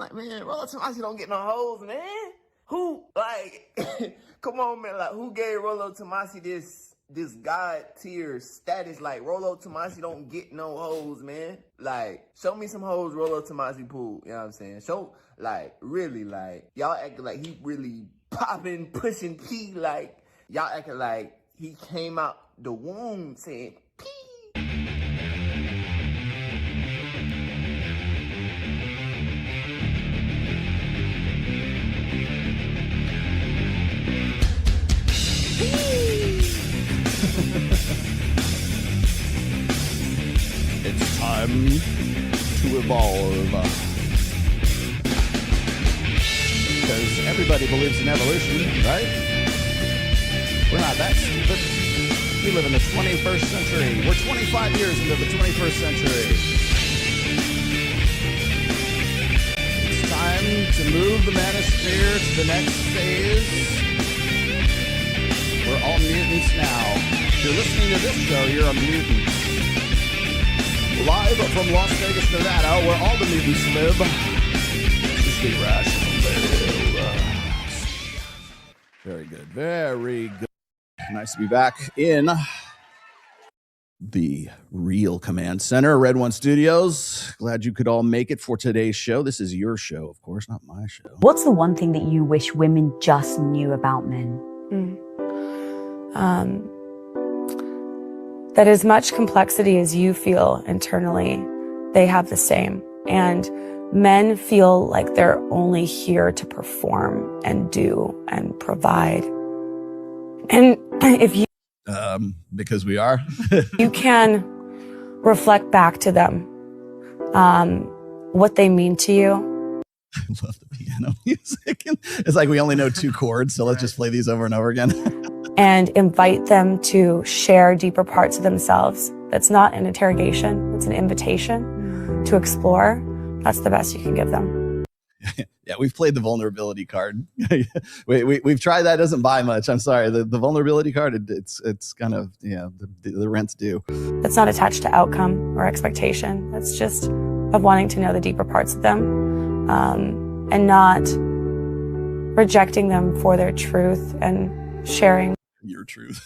like, man, Rollo Tomassi don't get no hoes, man. Who, like, come on, man, like, who gave Rollo Tomassi this God tier status? Like, Rollo Tomassi don't get no hoes, man. Like, show me some hoes Rollo Tomassi pulled, you know what I'm saying? Show, like, really, like, y'all acting like he really popping, pushing P, like, y'all acting like he came out the womb saying P. It's time to evolve. Because everybody believes in evolution, right? We're not that stupid. We live in the 21st century. We're 25 years into the 21st century. It's time to move the manosphere to the next phase. We're all mutants now. If you're listening to this show, you're a mutant. Live from Las Vegas, Nevada, where all the mutants live. This is the Irrational Live. Very good. Very good. Nice to be back in the real command center, Red One Studios. Glad you could all make it for today's show. This is your show, of course, not my show. What's the one thing that you wish women just knew about men? That as much complexity as you feel internally, they have the same. And men feel like they're only here to perform and do and provide. And if you... because we are. you can reflect back to them what they mean to you. I love the piano music. It's like we only know 2 chords, so let's just play these over and over again. And invite them to share deeper parts of themselves. That's not an interrogation. It's an invitation to explore. That's the best you can give them. Yeah, we've played the vulnerability card. We've tried that. It doesn't buy much. I'm sorry. The vulnerability card, it's kind of, the rent's due. It's not attached to outcome or expectation. It's just of wanting to know the deeper parts of them and not rejecting them for their truth and sharing your truth.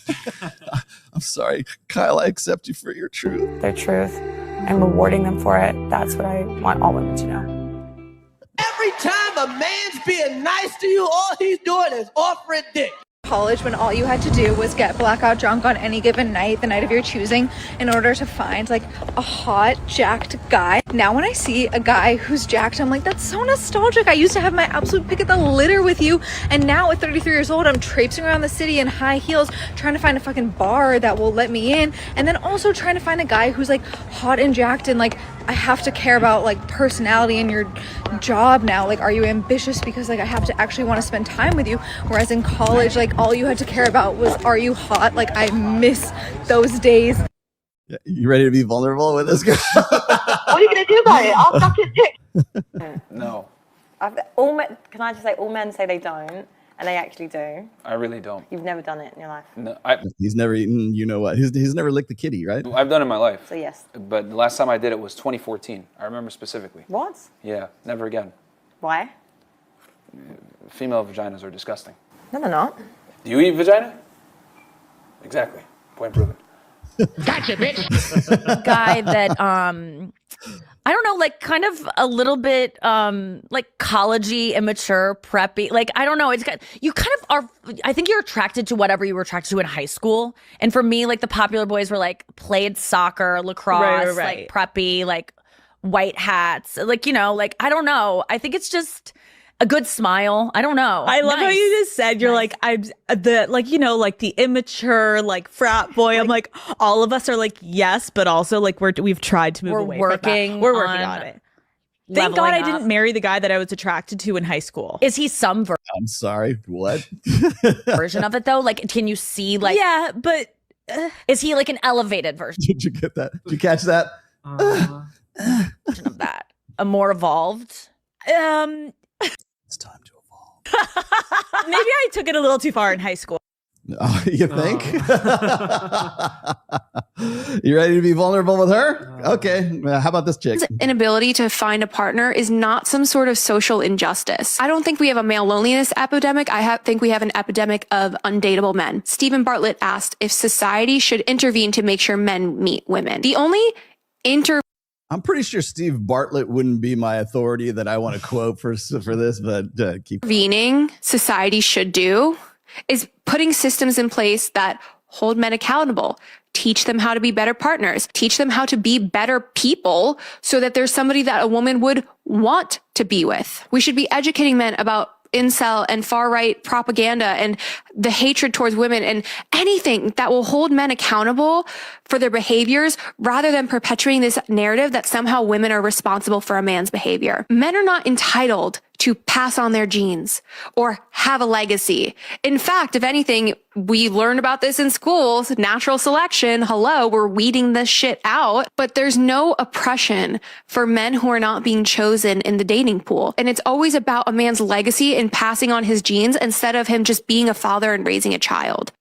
I'm sorry, Kyle, I accept you for your truth. Their truth and rewarding them for it. That's what I want all women to know. Every time a man's being nice to you, all he's doing is offering dick. College, when all you had to do was get blackout drunk on any given night, the night of your choosing, in order to find like a hot, jacked guy. Now when I see a guy who's jacked, I'm like, that's so nostalgic. I used to have my absolute pick of the litter with you, and now at 33 years old, I'm traipsing around the city in high heels, trying to find a fucking bar that will let me in, and then also trying to find a guy who's like hot and jacked, and like I have to care about like personality in your job now. Like, are you ambitious? Because like I have to actually want to spend time with you. Whereas in college, like all you had to care about was, are you hot? Like I miss those days. Yeah, you ready to be vulnerable with this guy? What are you gonna do about it? I'll suck his dick. No. Can I just say, all men say they don't, and they actually do. I really don't. You've never done it in your life. No, he's never eaten, you know what? He's never licked the kitty, right? I've done it in my life. So yes. But the last time I did it was 2014. I remember specifically. What? Yeah, never again. Why? Female vaginas are disgusting. No, they're not. Do you eat vagina? Exactly. Point proven. Gotcha, bitch. Guy that I don't know, like kind of a little bit like collegey, immature, preppy. Like I don't know, it's you kind of are. I think you're attracted to whatever you were attracted to in high school. And for me, like the popular boys were like played soccer, lacrosse, like preppy, like white hats, like like I don't know. I think it's just a good smile. I don't know. I love how you just said you're like, I'm the like the immature like frat boy. I'm like all of us are like yes, but also like we've tried to move away from that. We're working on it. Thank God I didn't marry the guy that I was attracted to in high school. Is he some I'm sorry, what? version of it though? Like can you see like yeah, but is he like an elevated version? Did you get that? Did you catch that? Version of that. A more evolved? It's time to evolve. Maybe I took it a little too far in high school. You think? You ready to be vulnerable with her? Okay. How about this chick? Inability to find a partner is not some sort of social injustice. I don't think we have a male loneliness epidemic. I think we have an epidemic of undateable men. Stephen Bartlett asked if society should intervene to make sure men meet women. The only I'm pretty sure Steve Bartlett wouldn't be my authority that I want to quote for this, but keep intervening society should do is putting systems in place that hold men accountable, teach them how to be better partners, teach them how to be better people so that there's somebody that a woman would want to be with. We should be educating men about incel and far-right propaganda and the hatred towards women and anything that will hold men accountable for their behaviors rather than perpetuating this narrative that somehow women are responsible for a man's behavior. Men are not entitled to pass on their genes or have a legacy. In fact, if anything, we learn about this in schools, natural selection. Hello, we're weeding this shit out, but there's no oppression for men who are not being chosen in the dating pool. And it's always about a man's legacy and passing on his genes instead of him just being a father and raising a child.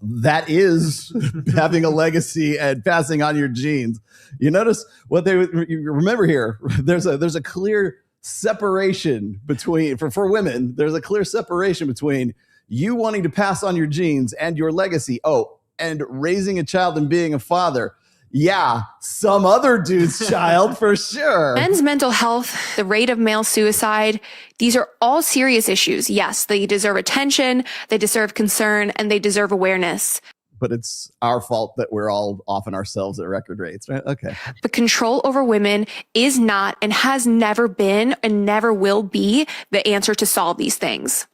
That is having a legacy and passing on your genes. You notice what you remember here. There's a clear separation between for women. There's a clear separation between you wanting to pass on your genes and your legacy. Oh, and raising a child and being a father. Yeah, some other dude's child for sure. Men's mental health, the rate of male suicide, these are all serious issues. Yes, they deserve attention, they deserve concern, and they deserve awareness. But it's our fault that we're all offing ourselves at record rates, right? Okay. But control over women is not and has never been and never will be the answer to solve these things.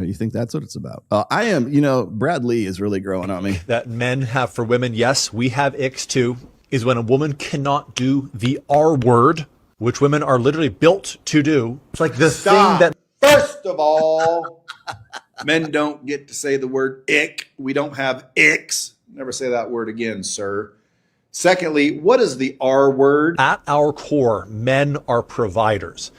Oh, you think that's what it's about? I am, Brad Lee is really growing on me. That men have for women, yes, we have icks too, is when a woman cannot do the R word, which women are literally built to do. It's like the thing that... First of all, men don't get to say the word ick. We don't have icks. Never say that word again, sir. Secondly, what is the R word? At our core, men are providers.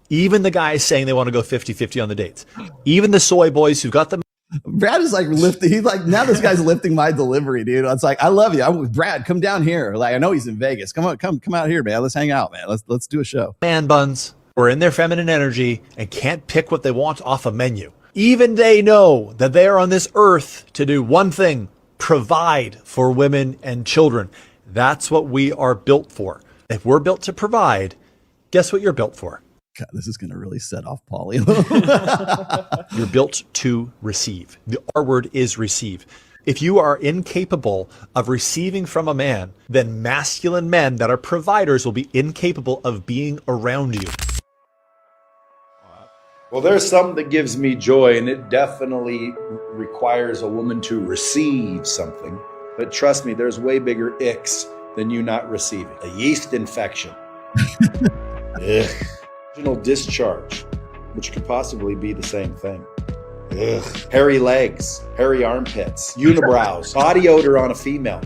Even the guys saying they want to go 50-50 on the dates. Even the soy boys who got them. Brad is like lifting. He's like, now this guy's lifting my delivery, dude. It's like, I love you. Brad, come down here. Like, I know he's in Vegas. Come out here, man. Let's hang out, man. Let's do a show. Man buns or in their feminine energy and can't pick what they want off a menu. Even they know that they are on this earth to do one thing, provide for women and children. That's what we are built for. If we're built to provide, guess what you're built for? God, this is going to really set off Paulie. You're built to receive. The R word is receive. If you are incapable of receiving from a man, then masculine men that are providers will be incapable of being around you. Well, there's something that gives me joy, and it definitely requires a woman to receive something. But trust me, there's way bigger icks than you not receiving. A yeast infection. Ugh. Vaginal discharge, which could possibly be the same thing. Ugh. Hairy legs, hairy armpits, unibrows, body odor on a female.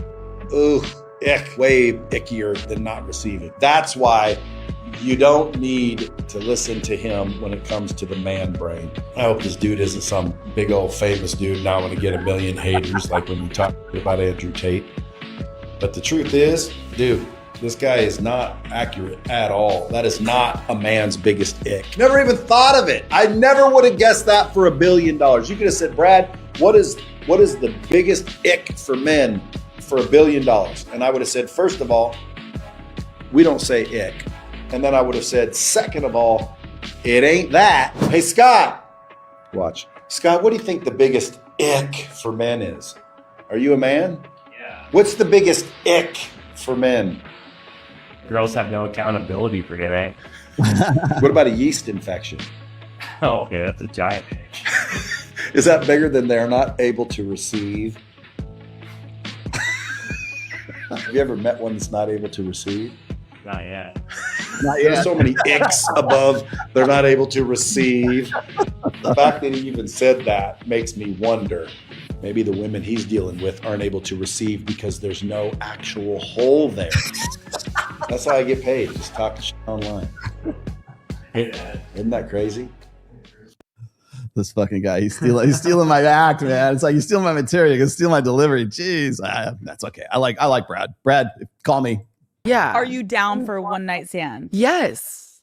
Ugh, ick, way ickier than not receiving. That's why you don't need to listen to him when it comes to the man brain. I hope this dude isn't some big old famous dude now want to get a million haters like when you talk about Andrew Tate. But the truth is, dude, this guy is not accurate at all. That is not a man's biggest ick. Never even thought of it. I never would have guessed that for $1 billion. You could have said, Brad, what is the biggest ick for men for $1 billion? And I would have said, first of all, we don't say ick. And then I would have said, second of all, it ain't that. Hey, Scott, watch. Scott, what do you think the biggest ick for men is? Are you a man? Yeah. What's the biggest ick for men? Girls have no accountability for giving. What about a yeast infection? Oh, okay, that's a giant. Is that bigger than they're not able to receive? Have you ever met one that's not able to receive? Not yet. Not yet. There's so many icks above they're not able to receive. The fact that he even said that makes me wonder. Maybe the women he's dealing with aren't able to receive because there's no actual hole there. That's how I get paid, just talking shit online. Isn't that crazy? This fucking guy. He's stealing my act, man. It's like he's stealing my material. He can steal my delivery. Jeez, that's okay. I like Brad. Brad, call me. Yeah. Are you down for one night stand? Yes.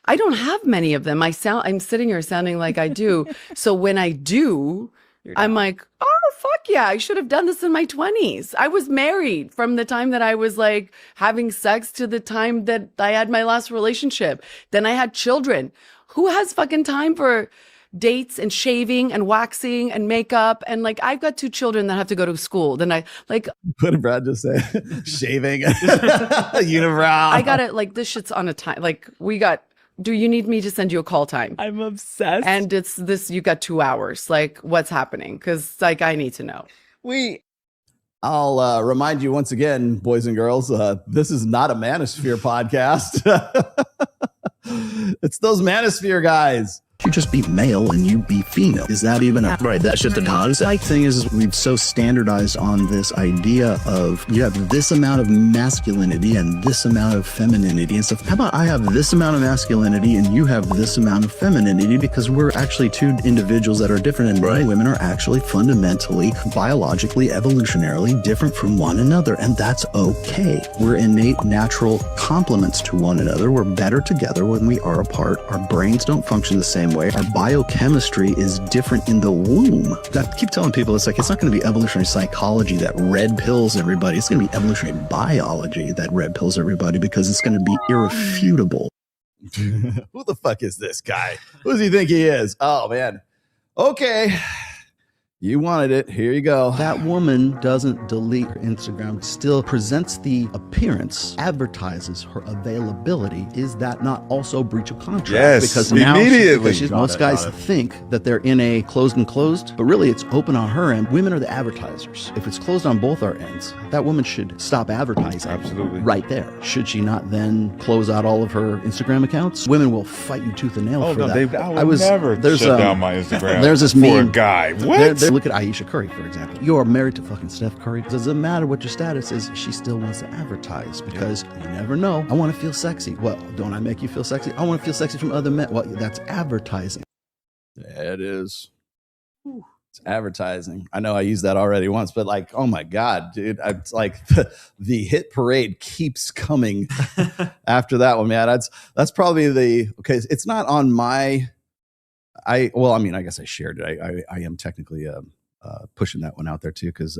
I don't have many of them. I'm sitting here sounding like I do. So when I do, I'm like, oh, fuck yeah. I should have done this in my 20s. I was married from the time that I was like having sex to the time that I had my last relationship. Then I had children. Who has fucking time for dates and shaving and waxing and makeup? And like, I've got 2 children that have to go to school. Then I like, what did Brad just say? Shaving, unibrow. I got it. Like, this shit's on a time. Like, do you need me to send you a call time? I'm obsessed. And it's this, you got 2 hours. Like, what's happening? Because like, I need to know. I'll remind you once again, boys and girls, this is not a Manosphere podcast. It's those Manosphere guys. You just be male and you be female. Is that even right? That's just the concept. Thing is we've so standardized on this idea of you have this amount of masculinity and this amount of femininity and stuff. How about I have this amount of masculinity and you have this amount of femininity, because we're actually 2 individuals that are different, and men and women are actually fundamentally, biologically, evolutionarily different from one another, and that's okay. We're innate natural complements to one another. We're better together when we are apart. Our brains don't function the same way. Our biochemistry is different in the womb. I keep telling people it's like, it's not going to be evolutionary psychology that red pills everybody. It's going to be evolutionary biology that red pills everybody, because it's going to be irrefutable. Who the fuck is this guy? Who does he think he is? Oh, man. Okay. You wanted it. Here you go. That woman doesn't delete her Instagram, still presents the appearance, advertises her availability. Is that not also breach of contract? Yes, because now immediately. Most guys think that they're in a closed and closed, but really it's open on her end. Women are the advertisers. If it's closed on both our ends, that woman should stop advertising. Absolutely. Right there. Should she not then close out all of her Instagram accounts? Women will fight you tooth and nail for that. I would never shut down my Instagram there's this for meme. a guy. What? Look at Ayesha Curry, for example. You are married to fucking Steph Curry. It doesn't matter what your status is. She still wants to advertise, because you never know. I want to feel sexy. Well, don't I make you feel sexy? I want to feel sexy from other men. Well, that's advertising. Yeah, it is. It's advertising. I know I used that already once, but like, oh my God, dude. It's like the hit parade keeps coming after that one, man. That's probably okay. It's not on my, I guess I shared it. I am technically pushing that one out there too, because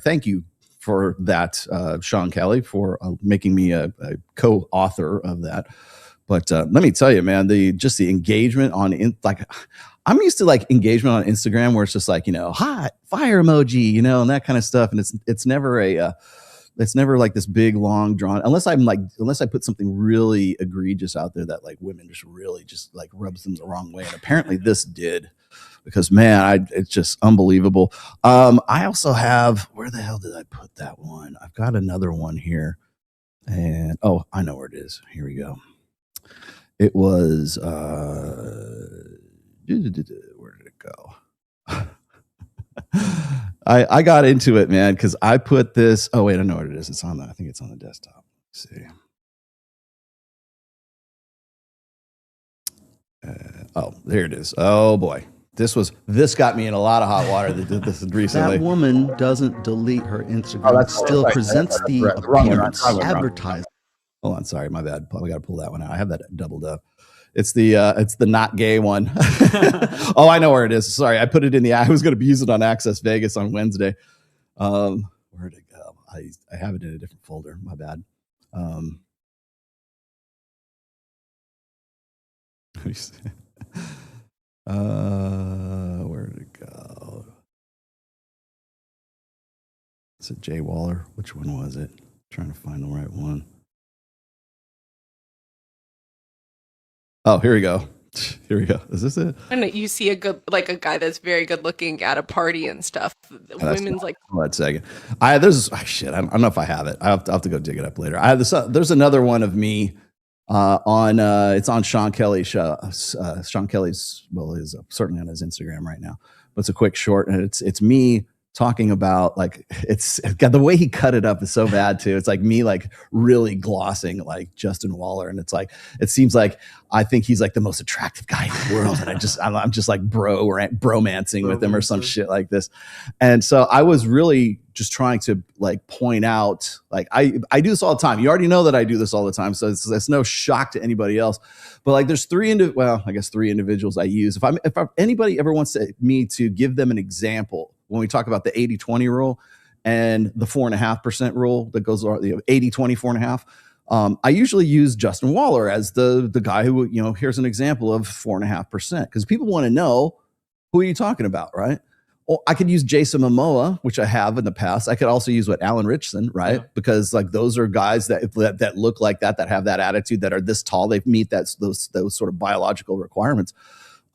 thank you for that, Sean Kelly, for making me a co-author of that. But let me tell you, man, the engagement on I'm used to like engagement on Instagram where it's just like, hot fire emoji, and that kind of stuff, and it's never it's never like this big long drawn, unless I put something really egregious out there that like women just really just like rubs them the wrong way, and apparently this did, because man, it's just unbelievable. I also have, where the hell did I put that one? I've got another one here, and I know where it is. Here we go. It was where did it go? I got into it, man, because I put this. Oh wait, I know what it is. I think it's on the desktop. Let's see. There it is. Oh boy, this got me in a lot of hot water. This recently. That woman doesn't delete her Instagram. Still presents the appearance, advertising. Hold on, sorry, my bad. I got to pull that one out. I have that doubled up. It's the not gay one. Oh, I know where it is. Sorry, I put it in I was going to use it on Access Vegas on Wednesday. Where'd it go? I have it in a different folder. My bad. Where did it go? Is it Jay Waller? Which one was it? I'm trying to find the right one. Oh, here we go. Here we go. Is this it? And you see a guy that's very good looking at a party and stuff. Women's like, hold on a second. I don't know if I have it. I'll have to go dig it up later. There's another one of me it's on Sean Kelly's show. Sean Kelly's is certainly on his Instagram right now, but it's a quick short, and it's me talking about like it's got the way he cut it up is so bad too. It's like me like really glossing like Justin Waller, and it's like it seems like I think he's like the most attractive guy in the world, and I'm just like bromancing with him or some shit like this. And so I was really just trying to like point out, like I do this all the time. You already know that I do this all the time, so it's no shock to anybody else. But like there's three individuals I use. If anybody ever wants me to give them an example when we talk about the 80-20 rule and the 4.5% rule that goes 80-20, 4.5. I usually use Justin Waller as the guy who, here's an example of 4.5%, because people want to know, who are you talking about, right? Well, I could use Jason Momoa, which I have in the past. I could also use Alan Richardson, right? Yeah. Because like those are guys that look like that have that attitude, that are this tall. They meet those sort of biological requirements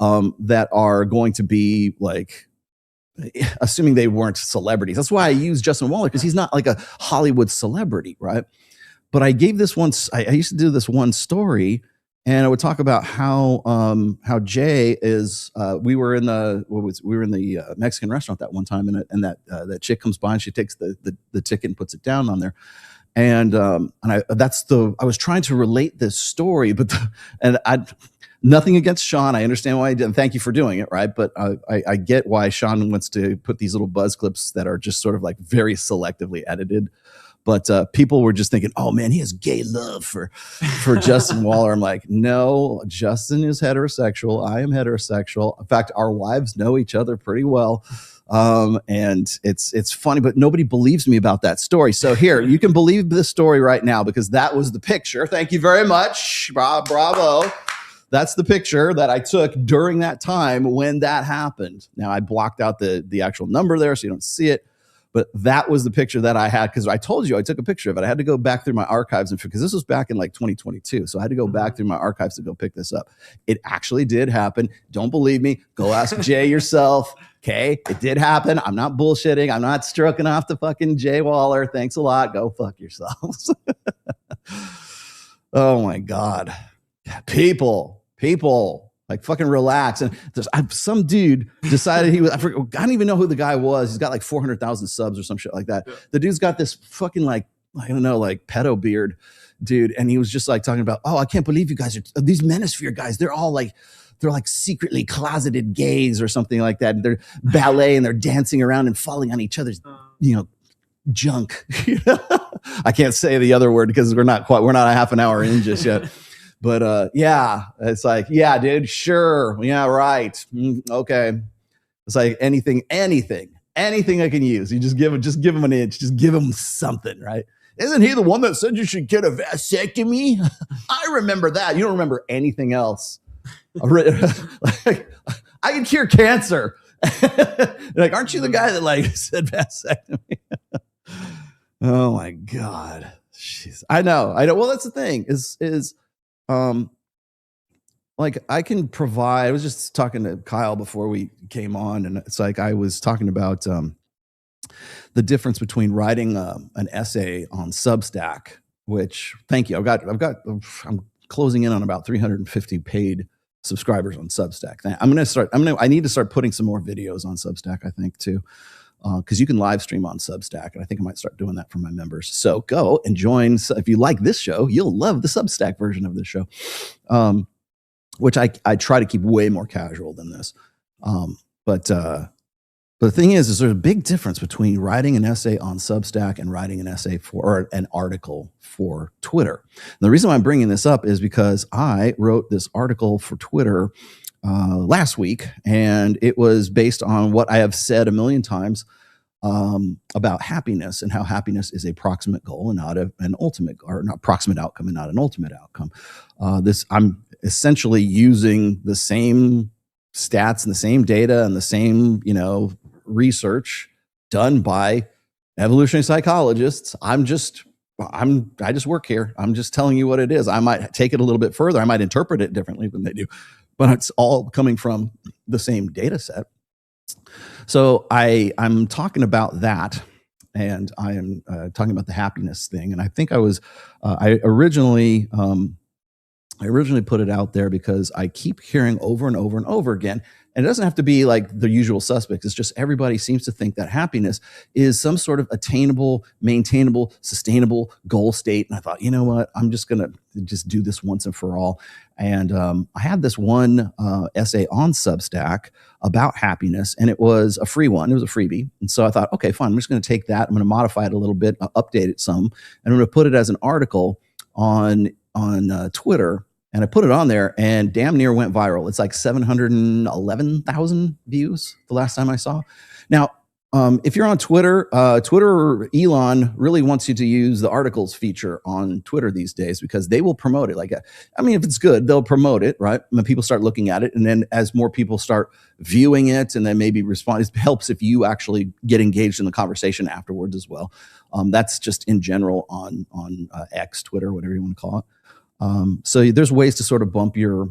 that are going to be like, assuming they weren't celebrities. That's why I use Justin Waller, because he's not like a Hollywood celebrity, right? But I gave this one. I used to do this one story, and I would talk about how Jay is. We were in the Mexican restaurant that one time, and that chick comes by and she takes the ticket and puts it down on there, and I was trying to relate this story, but nothing against Sean. I understand why he did, and thank you for doing it, right? But I get why Sean wants to put these little buzz clips that are just sort of like very selectively edited. But people were just thinking, oh man, he has gay love for Justin Waller. I'm like, no, Justin is heterosexual. I am heterosexual. In fact, our wives know each other pretty well. And it's funny, but nobody believes me about that story. So here, you can believe this story right now, because that was the picture. Thank you very much. Bravo. That's the picture that I took during that time when that happened. Now I blocked out the actual number there so you don't see it, but that was the picture that I had, because I told you I took a picture of it. I had to go back through my archives, and because this was back in like 2022, so I had to go back through my archives to go pick this up. It actually did happen. Don't believe me? Go ask Jay yourself. Okay, it did happen. I'm not bullshitting. I'm not stroking off the fucking Jay Waller. Thanks a lot. Go fuck yourselves. Oh my God. People, like fucking relax. And there's some dude decided I don't even know who the guy was. He's got like 400,000 subs or some shit like that. Yeah. The dude's got this fucking like, I don't know, like pedo beard, dude. And he was just like talking about, oh, I can't believe you guys are these Manosphere guys. They're like secretly closeted gays or something like that. They're ballet and they're dancing around and falling on each other's, junk. I can't say the other word because we're not a half an hour in just yet. But yeah, it's like, yeah, dude, sure. Yeah, right. Okay. It's like anything I can use. You just give him an inch, just give him something, right? Isn't he the one that said you should get a vasectomy? I remember that. You don't remember anything else. Like, I can cure cancer. Like, aren't you the guy that like said vasectomy? Oh my God. Jeez. I know. Well, that's the thing is like I can provide. I was just talking to Kyle before we came on, and it's like I was talking about the difference between writing an essay on Substack, which, thank you. I'm closing in on about 350 paid subscribers on Substack. I need to start putting some more videos on Substack, I think, too. Because you can live stream on Substack, and I think I might start doing that for my members. So go and join. If you like this show, you'll love the Substack version of this show, which I try to keep way more casual than this. But the thing is there's a big difference between writing an essay on Substack and writing an essay or an article for Twitter. And the reason why I'm bringing this up is because I wrote this article for Twitter last week, and it was based on what I have said a million times about happiness, and how happiness is a proximate goal and not an ultimate, or not proximate outcome and not an ultimate outcome. I'm essentially using the same stats and the same data and the same, research done by evolutionary psychologists. I just work here. I'm just telling you what it is. I might take it a little bit further. I might interpret it differently than they do, but it's all coming from the same data set. So I'm talking about that, and I am talking about the happiness thing. And I think I originally I originally put it out there because I keep hearing over and over and over again, and it doesn't have to be like the usual suspects. It's just everybody seems to think that happiness is some sort of attainable, maintainable, sustainable goal state. And I thought, you know what? I'm just going to just do this once and for all. And I had this one essay on Substack about happiness, and it was a free one. It was a freebie. And so I thought, okay, fine. I'm just going to take that. I'm going to modify it a little bit, update it some, and I'm going to put it as an article on Twitter. And I put it on there and damn near went viral. It's like 711,000 views the last time I saw. Now, if you're on Twitter, Elon really wants you to use the articles feature on Twitter these days because they will promote it. Like, I mean, if it's good, they'll promote it, right? When people start looking at it, and then as more people start viewing it and then maybe respond, it helps if you actually get engaged in the conversation afterwards as well. That's just in general on X, Twitter, whatever you want to call it. So there's ways to sort of bump your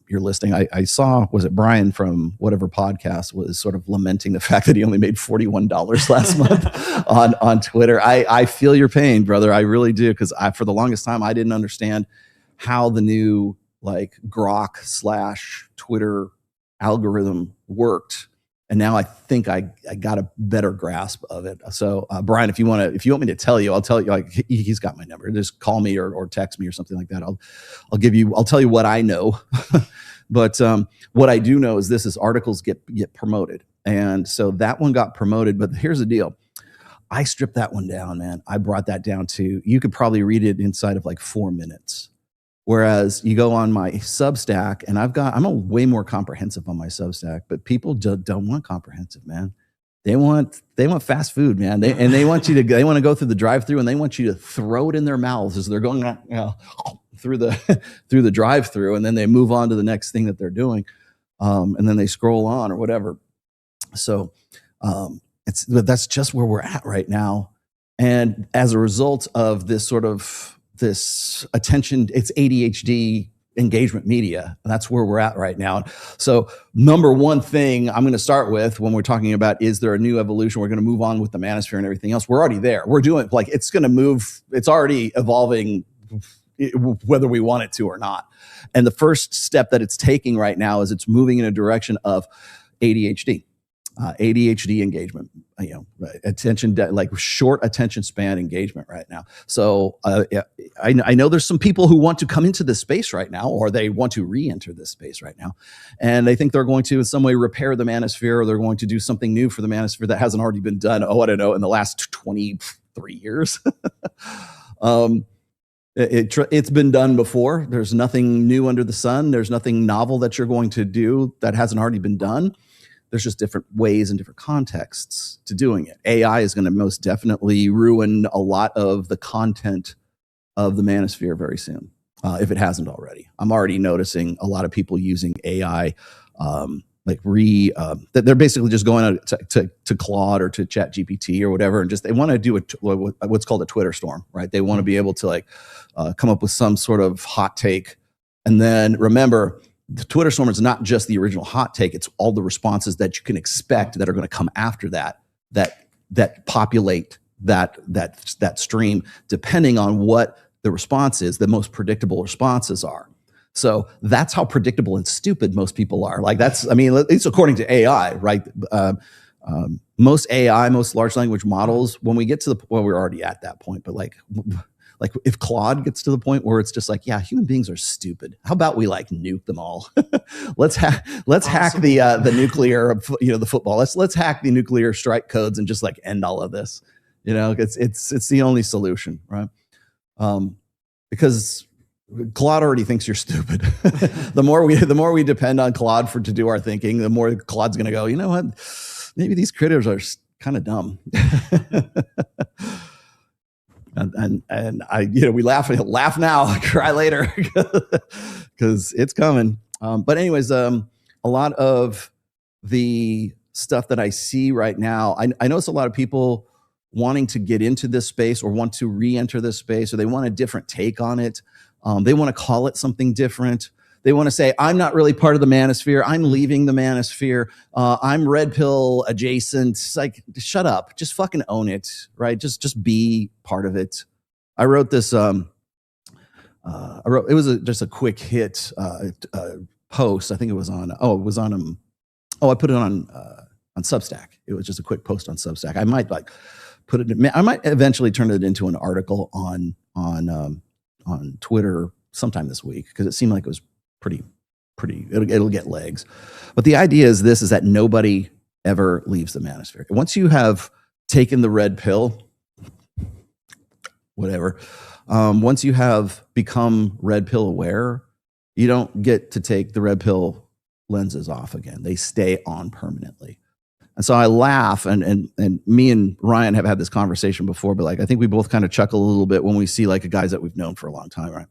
listing. I saw, was it Brian from whatever podcast was sort of lamenting the fact that he only made $41 last month on Twitter. I feel your pain, brother. I really do. Cause for the longest time, I didn't understand how the new like Grok / Twitter algorithm worked. And now I think I got a better grasp of it. So Brian, if you want me to tell you, I'll tell you. Like he's got my number. Just call me or text me or something like that. I'll tell you what I know. But what I do know is articles get promoted, and so that one got promoted. But here's the deal: I stripped that one down, man. I brought that down to, you could probably read it inside of like 4 minutes. Whereas you go on my Substack, and I'm a way more comprehensive on my Substack, but people don't want comprehensive, man. They want fast food, man. They want to go through the drive-through, and they want you to throw it in their mouths as they're going through the drive-through, and then they move on to the next thing that they're doing, and then they scroll on or whatever. So that's just where we're at right now, and as a result of this attention, it's ADHD engagement media. That's where we're at right now. So number one thing I'm going to start with when we're talking about, is there a new evolution? We're going to move on with the manosphere and everything else. We're already there. We're doing, like, it's going to move. It's already evolving whether we want it to or not. And the first step that it's taking right now is it's moving in a direction of ADHD. ADHD engagement, attention, like short attention span engagement right now. So I know there's some people who want to come into this space right now, or they want to re-enter this space right now, and they think they're going to in some way repair the manosphere, or they're going to do something new for the manosphere that hasn't already been done. I don't know, in the last 23 years. It's been done before. There's nothing new under the sun. There's nothing novel that you're going to do that hasn't already been done. There's just different ways and different contexts to doing it. AI is going to most definitely ruin a lot of the content of the manosphere very soon, if it hasn't already. I'm already noticing a lot of people using AI, that they're basically just going to Claude or to ChatGPT or whatever, and just they want to do what's called a Twitter storm, right? They want to be able to come up with some sort of hot take, and then remember, the Twitter storm is not just the original hot take; it's all the responses that you can expect that are going to come after that populate that stream, depending on what the response is. The most predictable responses are. So that's how predictable and stupid most people are. Like it's according to AI, right? Most large language models, when we get to we're already at that point, but like if Claude gets to the point where it's just like, yeah, human beings are stupid. How about we nuke them all? let's hack the nuclear, the football. Let's hack the nuclear strike codes and just end all of this. It's the only solution, right? Because Claude already thinks you're stupid. The more we depend on Claude to do our thinking, the more Claude's going to go, you know what? Maybe these critters are kind of dumb. And I, we laugh now, cry later, because it's coming. But anyways, a lot of the stuff that I see right now, I notice a lot of people wanting to get into this space or want to re-enter this space, or they want a different take on it. They want to call it something different. They want to say, I'm not really part of the manosphere. I'm leaving the manosphere. I'm red pill adjacent. It's like, shut up. Just fucking own it, right? Just be part of it. I wrote this I wrote, it was just a quick hit post. I think it was on, I put it on Substack. It was just a quick post on Substack. I might I might eventually turn it into an article on Twitter sometime this week, because it seemed like it was pretty, it'll get legs. But the idea is this, is that nobody ever leaves the manosphere. Once you have taken the red pill, whatever, once you have become red pill aware, you don't get to take the red pill lenses off again. They stay on permanently. And so I laugh, and me and Ryan have had this conversation before, but like, I think we both kind of chuckle a little bit when we see like guys that we've known for a long time, right?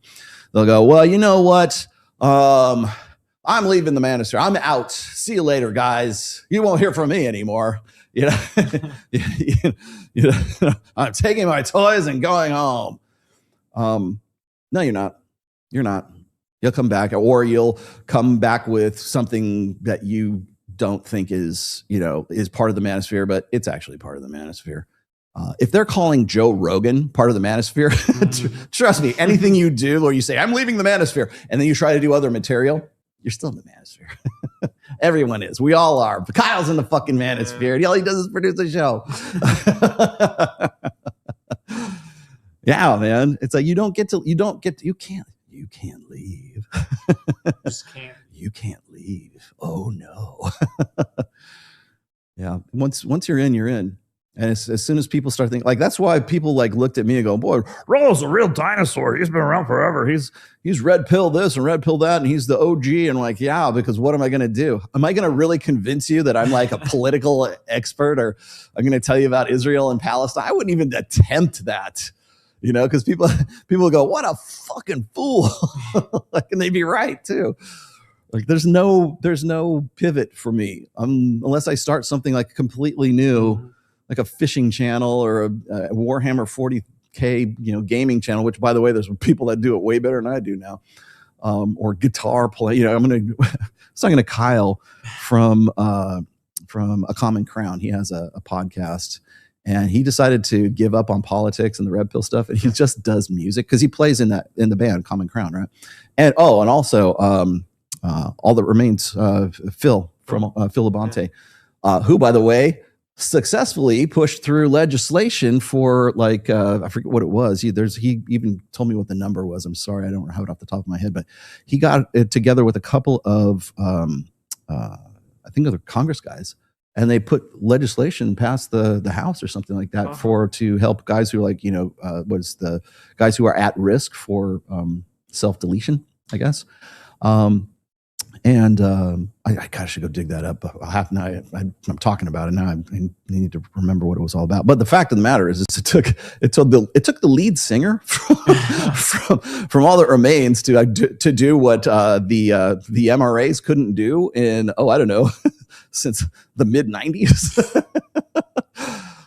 They'll go, well, you know what? I'm leaving the manosphere. I'm out. See you later, guys. You won't hear from me anymore. You know, I'm taking my toys and going home. No, you're not. You're not. You'll come back, or you'll come back with something that you don't think is part of the manosphere, but it's actually part of the manosphere. If they're calling Joe Rogan part of the manosphere, trust me, anything you do or you say, I'm leaving the manosphere, and then you try to do other material, you're still in the manosphere. Everyone is. We all are. Kyle's in the fucking manosphere, and all he does is produce a show. Yeah, man. It's like you can't leave. Just can't. You can't leave. Oh no. Yeah. Once you're in, you're in. And as soon as people start thinking, like, that's why people like looked at me and go, boy, Rollo's a real dinosaur. He's been around forever. He's red pill this and red pill that, and he's the OG. And like, yeah, because what am I going to do? Am I going to really convince you that I'm like a political expert, or I'm going to tell you about Israel and Palestine? I wouldn't even attempt that, because people go, what a fucking fool. Like, and they'd be right too. Like, there's no pivot for me unless I start something like completely new, like a fishing channel or a Warhammer 40K, gaming channel, which, by the way, there's people that do it way better than I do now. Or guitar play. I was talking to Kyle from A Common Crown. He has a podcast, and he decided to give up on politics and the red pill stuff, and he just does music because he plays in the band Common Crown, right? And also All That Remains, Phil from Phil Labonte, who, by the way, successfully pushed through legislation for like I forget what it was. He even told me what the number was. I'm sorry, I don't have it off the top of my head, but he got it together with a couple of I think other Congress guys, and they put legislation past the House or something like that to help guys who are like the guys who are at risk for self-deletion, I guess. And I kind of should go dig that up. I'm talking about it now. I need to remember what it was all about. But the fact of the matter is, it took the lead singer from All That Remains to do what the MRAs couldn't do in since the mid 90s.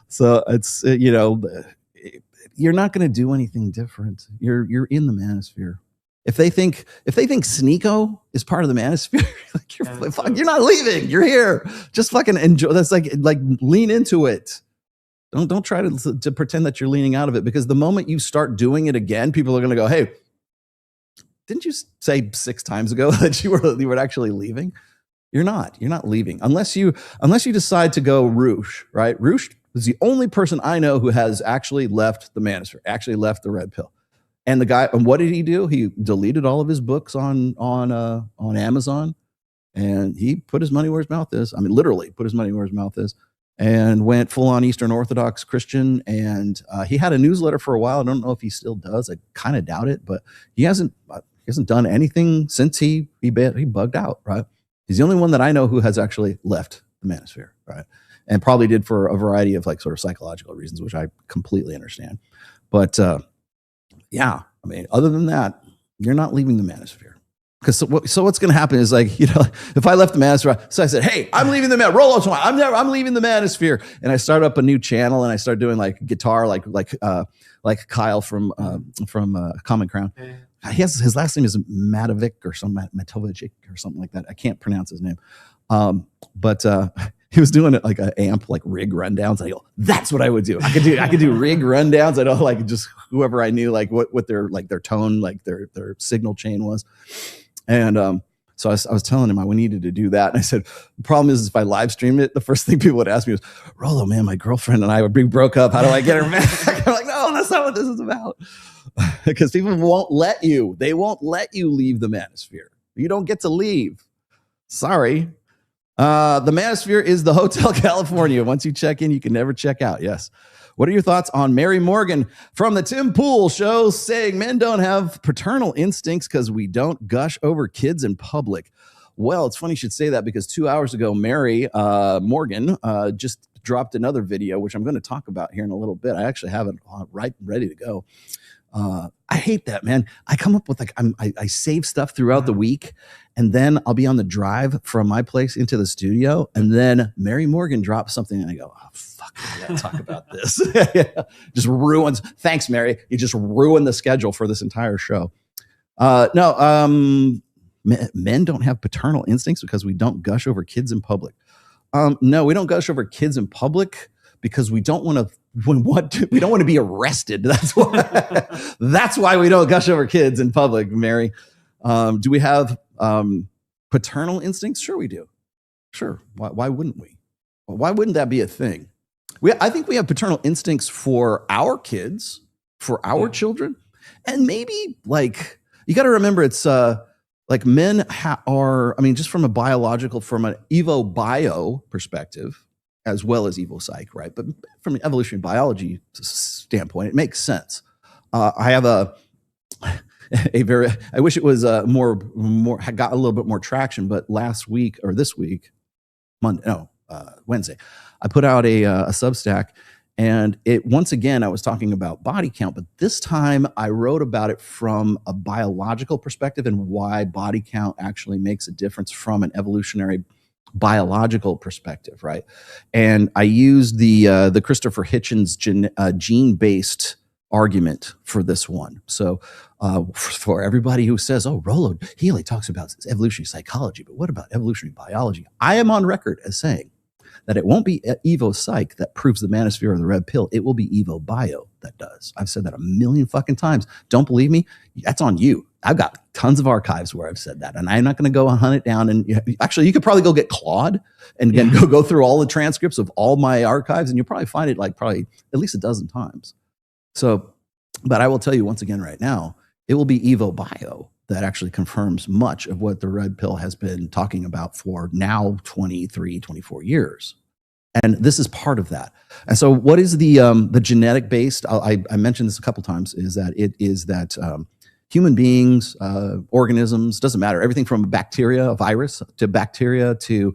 So it's you're not going to do anything different. You're in the manosphere. If they think Sneeko is part of the manosphere, like you're not leaving. You're here. Just fucking enjoy. That's like lean into it. Don't try to pretend that you're leaning out of it, because the moment you start doing it again, people are going to go, "Hey, didn't you say 6 times ago that you were actually leaving?" You're not. You're not leaving unless you decide to go Roosh. Right? Roosh is the only person I know who has actually left the manosphere, actually left the red pill. And the guy, and what did he do? He deleted all of his books on Amazon, and he put his money where his mouth is. I mean, literally put his money where his mouth is, and went full on Eastern Orthodox Christian. And he had a newsletter for a while. I don't know if he still does. I kind of doubt it, but he hasn't done anything since he bugged out. Right? He's the only one that I know who has actually left the manosphere. Right? And probably did for a variety of like sort of psychological reasons, which I completely understand. But yeah, I mean, other than that, you're not leaving the manosphere. Because so what's going to happen is, like, if I left the manosphere, so I said, hey, I'm leaving the manosphere. I'm leaving the manosphere, and I start up a new channel, and I start doing like guitar, like Kyle from Common Crown. His last name is Matovic or Matovic or something like that. I can't pronounce his name. But he was doing it like an amp, like rig rundowns. I go, that's what I would do. I could do rig rundowns. I don't like just whoever I knew, like what their tone, like their signal chain was. And so I was telling him I needed to do that. And I said, the problem is if I live streamed it, the first thing people would ask me was, Rollo, man, my girlfriend and I broke up. How do I get her back? I'm like, no, that's not what this is about. Because people won't let you. They won't let you leave the manosphere. You don't get to leave. Sorry. The Manosphere is the Hotel California. Once you check in, you can never check out. Yes. What are your thoughts on Mary Morgan from the Tim Pool Show saying men don't have paternal instincts because we don't gush over kids in public? Well, it's funny you should say that because 2 hours ago, Mary Morgan just dropped another video, which I'm going to talk about here in a little bit. I actually have it ready to go. I hate that, man. I come up with I save stuff throughout the week, and then I'll be on the drive from my place into the studio, and then Mary Morgan drops something, and I go, oh, fuck, I gotta talk about this. Just ruins. Thanks, Mary. You just ruined the schedule for this entire show. Men don't have paternal instincts because we don't gush over kids in public. No, we don't gush over kids in public because we don't want to. We don't want to be arrested. That's why we don't gush over kids in public, Mary. Do we have paternal instincts? Sure, we do. Sure. Why wouldn't we? Why wouldn't that be a thing? I think we have paternal instincts for our kids, for our children, and maybe like you got to remember it's like men are. I mean, just from an evo bio perspective, as well as evo psych, right? But from an evolutionary biology standpoint, it makes sense. I have I wish it was more had got a little bit more traction, but last week or this week, Wednesday, I put out a Substack, and once again, I was talking about body count, but this time I wrote about it from a biological perspective and why body count actually makes a difference from an evolutionary biological perspective, right? And I used the Christopher Hitchens gene-based argument for this one. So for everybody who says, oh, Rollo, he only talks about evolutionary psychology, but what about evolutionary biology? I am on record as saying that it won't be Evo Psych that proves the manosphere or the red pill. It will be Evo Bio that does. I've said that a million fucking times. Don't believe me? That's on you. I've got tons of archives where I've said that, and I'm not going to go hunt it down. And actually, you could probably go get Claude and go through all the transcripts of all my archives, and you'll probably find it like probably at least a dozen times. So, but I will tell you once again right now, it will be Evo Bio that actually confirms much of what the red pill has been talking about for now 23, 24 years. And this is part of that. And so what is the genetic based, I mentioned this a couple times, is that it is that human beings, organisms, doesn't matter, everything from bacteria, a virus, to bacteria, to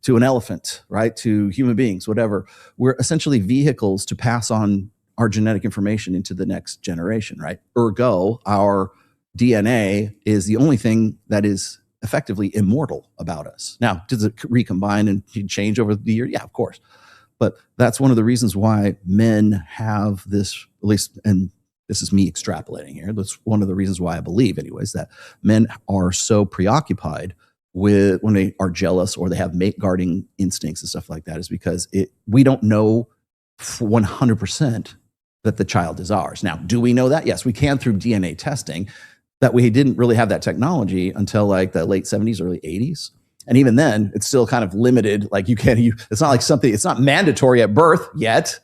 an elephant, right, to human beings, whatever. We're essentially vehicles to pass on our genetic information into the next generation, right? Ergo, our DNA is the only thing that is effectively immortal about us. Now, does it recombine and change over the year? Yeah, of course. But that's one of the reasons why men have this, at least, and this is me extrapolating here, that's one of the reasons why I believe, anyways, that men are so preoccupied with when they are jealous or they have mate guarding instincts and stuff like that, is because we don't know 100% that the child is ours. Now, do we know that? Yes, we can through DNA testing. That we didn't really have that technology until like the late 70s, early 80s. And even then, it's still kind of limited. Like it's not like something, it's not mandatory at birth yet.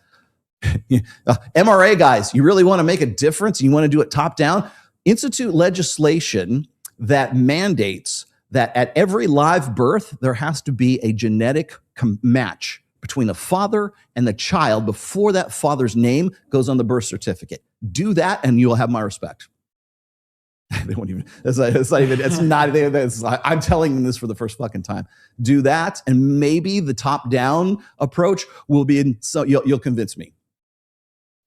MRA guys, you really want to make a difference? You want to do it top down? Institute legislation that mandates that at every live birth, there has to be a genetic match between the father and the child before that father's name goes on the birth certificate. Do that and you'll have my respect. They won't even. I'm telling them this for the first fucking time. Do that, and maybe the top-down approach will be. So you'll convince me.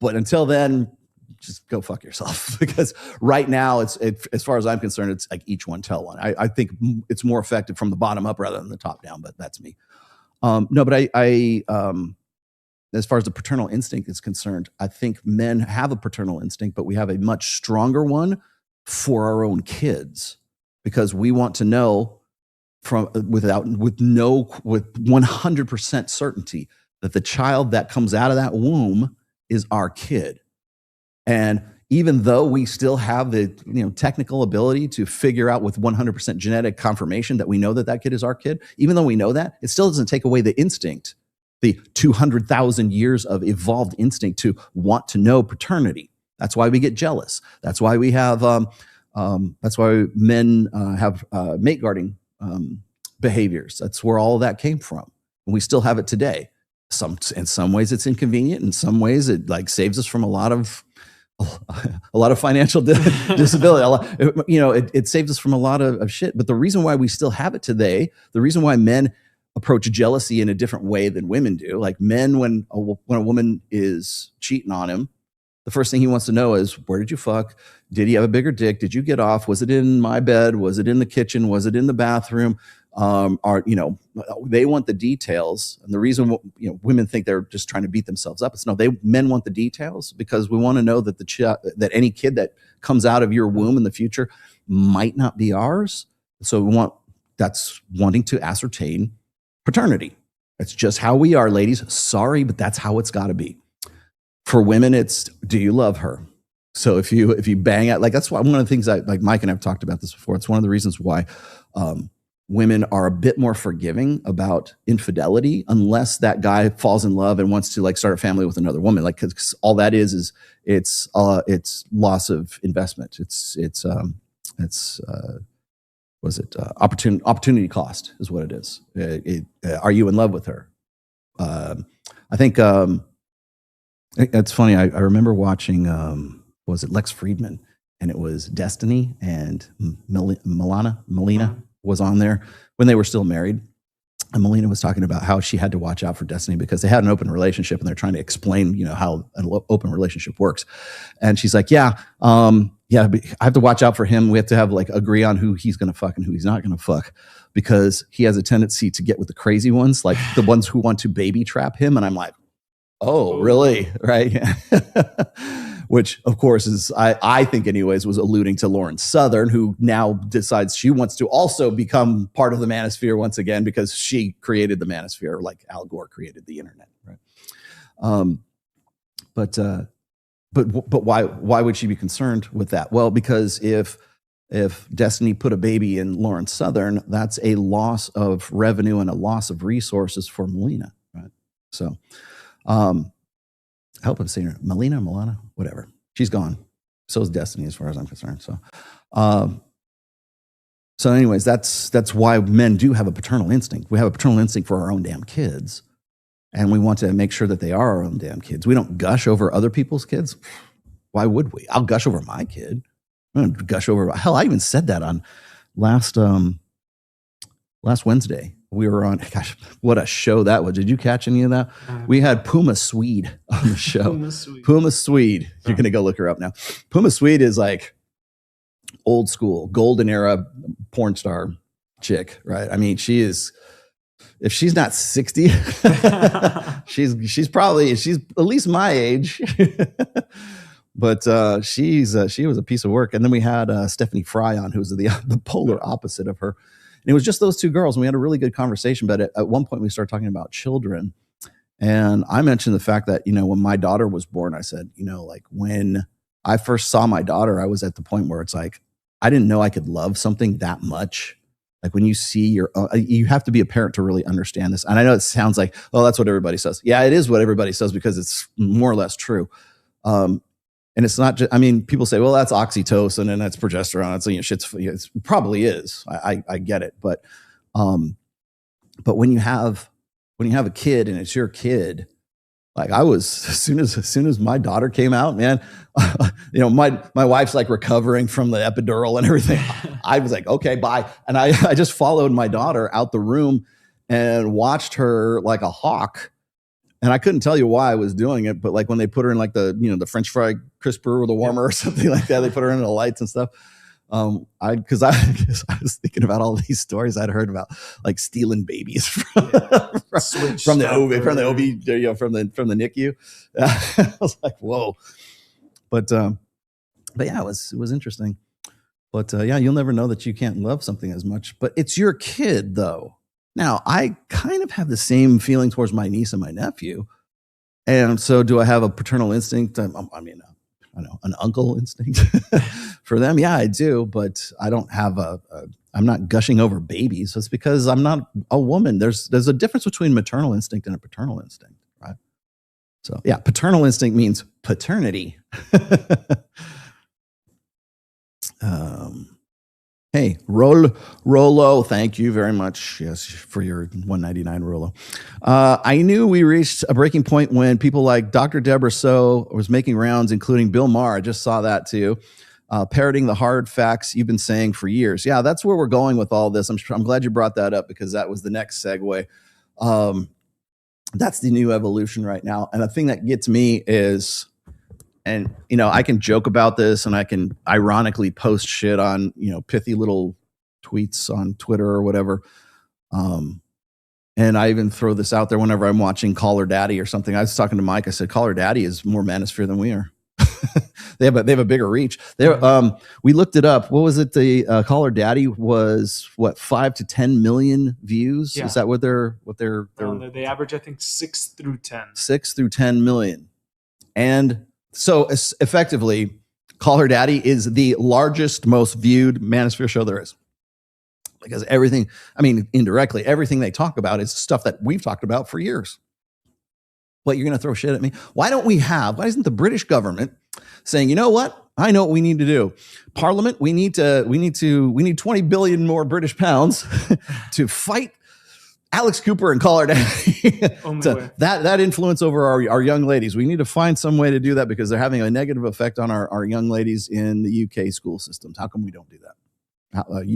But until then, just go fuck yourself. Because right now, it's as far as I'm concerned, it's like each one tell one. I think it's more effective from the bottom up rather than the top down. But that's me. No, but I as far as the paternal instinct is concerned, I think men have a paternal instinct, but we have a much stronger one for our own kids, because we want to know with 100% certainty that the child that comes out of that womb is our kid. And even though we still have the technical ability to figure out with 100% genetic confirmation that we know that that kid is our kid, even though we know that, it still doesn't take away the instinct, the 200,000 years of evolved instinct to want to know paternity. That's why we get jealous. That's why we have. That's why men have mate guarding behaviors. That's where all of that came from, and we still have it today. In some ways, it's inconvenient. In some ways, it like saves us from a lot of financial disability. It saves us from a lot of shit. But the reason why we still have it today, the reason why men approach jealousy in a different way than women do, like men, when a woman is cheating on him, the first thing he wants to know is, where did you fuck? Did he have a bigger dick? Did you get off? Was it in my bed? Was it in the kitchen? Was it in the bathroom? They want the details. And the reason women think they're just trying to beat themselves up is men want the details, because we want to know that that any kid that comes out of your womb in the future might not be ours. So that's wanting to ascertain paternity. That's just how we are, ladies. Sorry, but that's how it's got to be. For women, it's, do you love her? So if you bang at, like, that's why one of the things like Mike and I've talked about this before. It's one of the reasons why women are a bit more forgiving about infidelity, unless that guy falls in love and wants to like start a family with another woman. Like, because all that is it's loss of investment. Opportunity cost is what it is. Are you in love with her? I think it's funny. I remember watching, was it Lex Friedman? And it was Destiny and Melina was on there when they were still married. And Melina was talking about how she had to watch out for Destiny because they had an open relationship and they're trying to explain, how an open relationship works. And she's like, I have to watch out for him. We have to have agree on who he's going to fuck and who he's not going to fuck, because he has a tendency to get with the crazy ones, like the ones who want to baby trap him. And I'm like, oh, really? Right. Which, of course, is, I think anyways, was alluding to Lauren Southern, who now decides she wants to also become part of the manosphere once again, because she created the manosphere like Al Gore created the internet. Right. But why would she be concerned with that? Well, because if Destiny put a baby in Lauren Southern, that's a loss of revenue and a loss of resources for Melina. Right. So, I hope I'm saying her. Milana, whatever. She's gone. So is Destiny, as far as I'm concerned. So, anyways, that's why men do have a paternal instinct. We have a paternal instinct for our own damn kids, and we want to make sure that they are our own damn kids. We don't gush over other people's kids. Why would we? I'll gush over my kid. I don't gush over. Hell, I even said that on last Wednesday. We were on, gosh, what a show that was. Did you catch any of that? We had Puma Swede on the show. Puma Swede. You're going to go look her up now. Puma Swede is like old school, golden era porn star chick, right? I mean, she is, if she's not 60, she's at least my age. But she was a piece of work. And then we had Stephanie Fry on, who's the polar opposite of her. And it was just those two girls, and we had a really good conversation. But at one point, we started talking about children, and I mentioned the fact that when my daughter was born, I said, when I first saw my daughter, I was at the point where it's like I didn't know I could love something that much. Like when you see you have to be a parent to really understand this. And I know it sounds like, oh, that's what everybody says. Yeah, it is what everybody says, because it's more or less true. And it's not just, people say, well, that's oxytocin and that's progesterone. It's it probably is. I get it. But when you have a kid and it's your kid, like I was, as soon as my daughter came out, man, my wife's like recovering from the epidural and everything. I was like, okay, bye. And I just followed my daughter out the room and watched her like a hawk. And I couldn't tell you why I was doing it, but like when they put her in like the French fry crisper or the warmer or something like that, they put her in the lights and stuff. Because I was thinking about all these stories I'd heard about, like stealing babies from the NICU. I was like, whoa. But yeah, it was interesting. But yeah, you'll never know that you can't love something as much. But it's your kid, though. Now, I kind of have the same feeling towards my niece and my nephew. And so do I have a paternal instinct? I know, an uncle instinct for them. Yeah, I do. But I don't have I'm not gushing over babies. It's because I'm not a woman. There's a difference between maternal instinct and a paternal instinct, right? So yeah, paternal instinct means paternity. Hey, Rolo, thank you very much. Yes, for your $1.99, Rolo. I knew we reached a breaking point when people like Dr. Debra was making rounds, including Bill Maher. I just saw that too. Parroting the hard facts you've been saying for years. Yeah, that's where we're going with all this. I'm glad you brought that up because that was the next segue. That's the new evolution right now. And the thing that gets me is, and, I can joke about this and I can ironically post shit on, pithy little tweets on Twitter or whatever. And I even throw this out there whenever I'm watching Call Her Daddy or something. I was talking to Mike. I said, Call Her Daddy is more manosphere than we are. They have a bigger reach. We looked it up. What was it? The Call Her Daddy was 5 to 10 million views. Yeah. Is that what they're they average, I think 6 through 10. 6 through 10 million. And so effectively, Call Her Daddy is the largest, most viewed manosphere show there is. Because indirectly, everything they talk about is stuff that we've talked about for years. What, you're going to throw shit at me? Why isn't the British government saying, you know what? I know what we need to do. Parliament, we need 20 billion more British pounds to fight Alex Cooper and Call Her Daddy. that influence over our young ladies. We need to find some way to do that because they're having a negative effect on our young ladies in the UK school systems. How come we don't do that?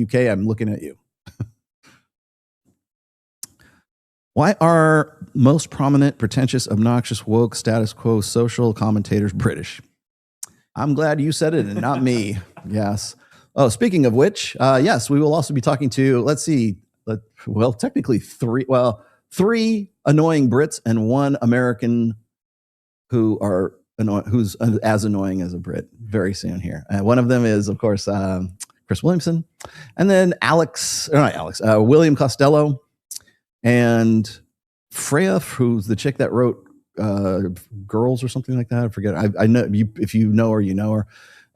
UK, I'm looking at you. Why are most prominent, pretentious, obnoxious, woke, status quo, social commentators British? I'm glad you said it and not me. Yes. Oh, speaking of which, yes, we will also be talking to, let's see, technically three annoying Brits and one American who's as annoying as a Brit very soon here. One of them is, of course, Chris Williamson, and then William Costello, and Freya, who's the chick that wrote Girls or something like that. I forget. I know if you know her, you know her.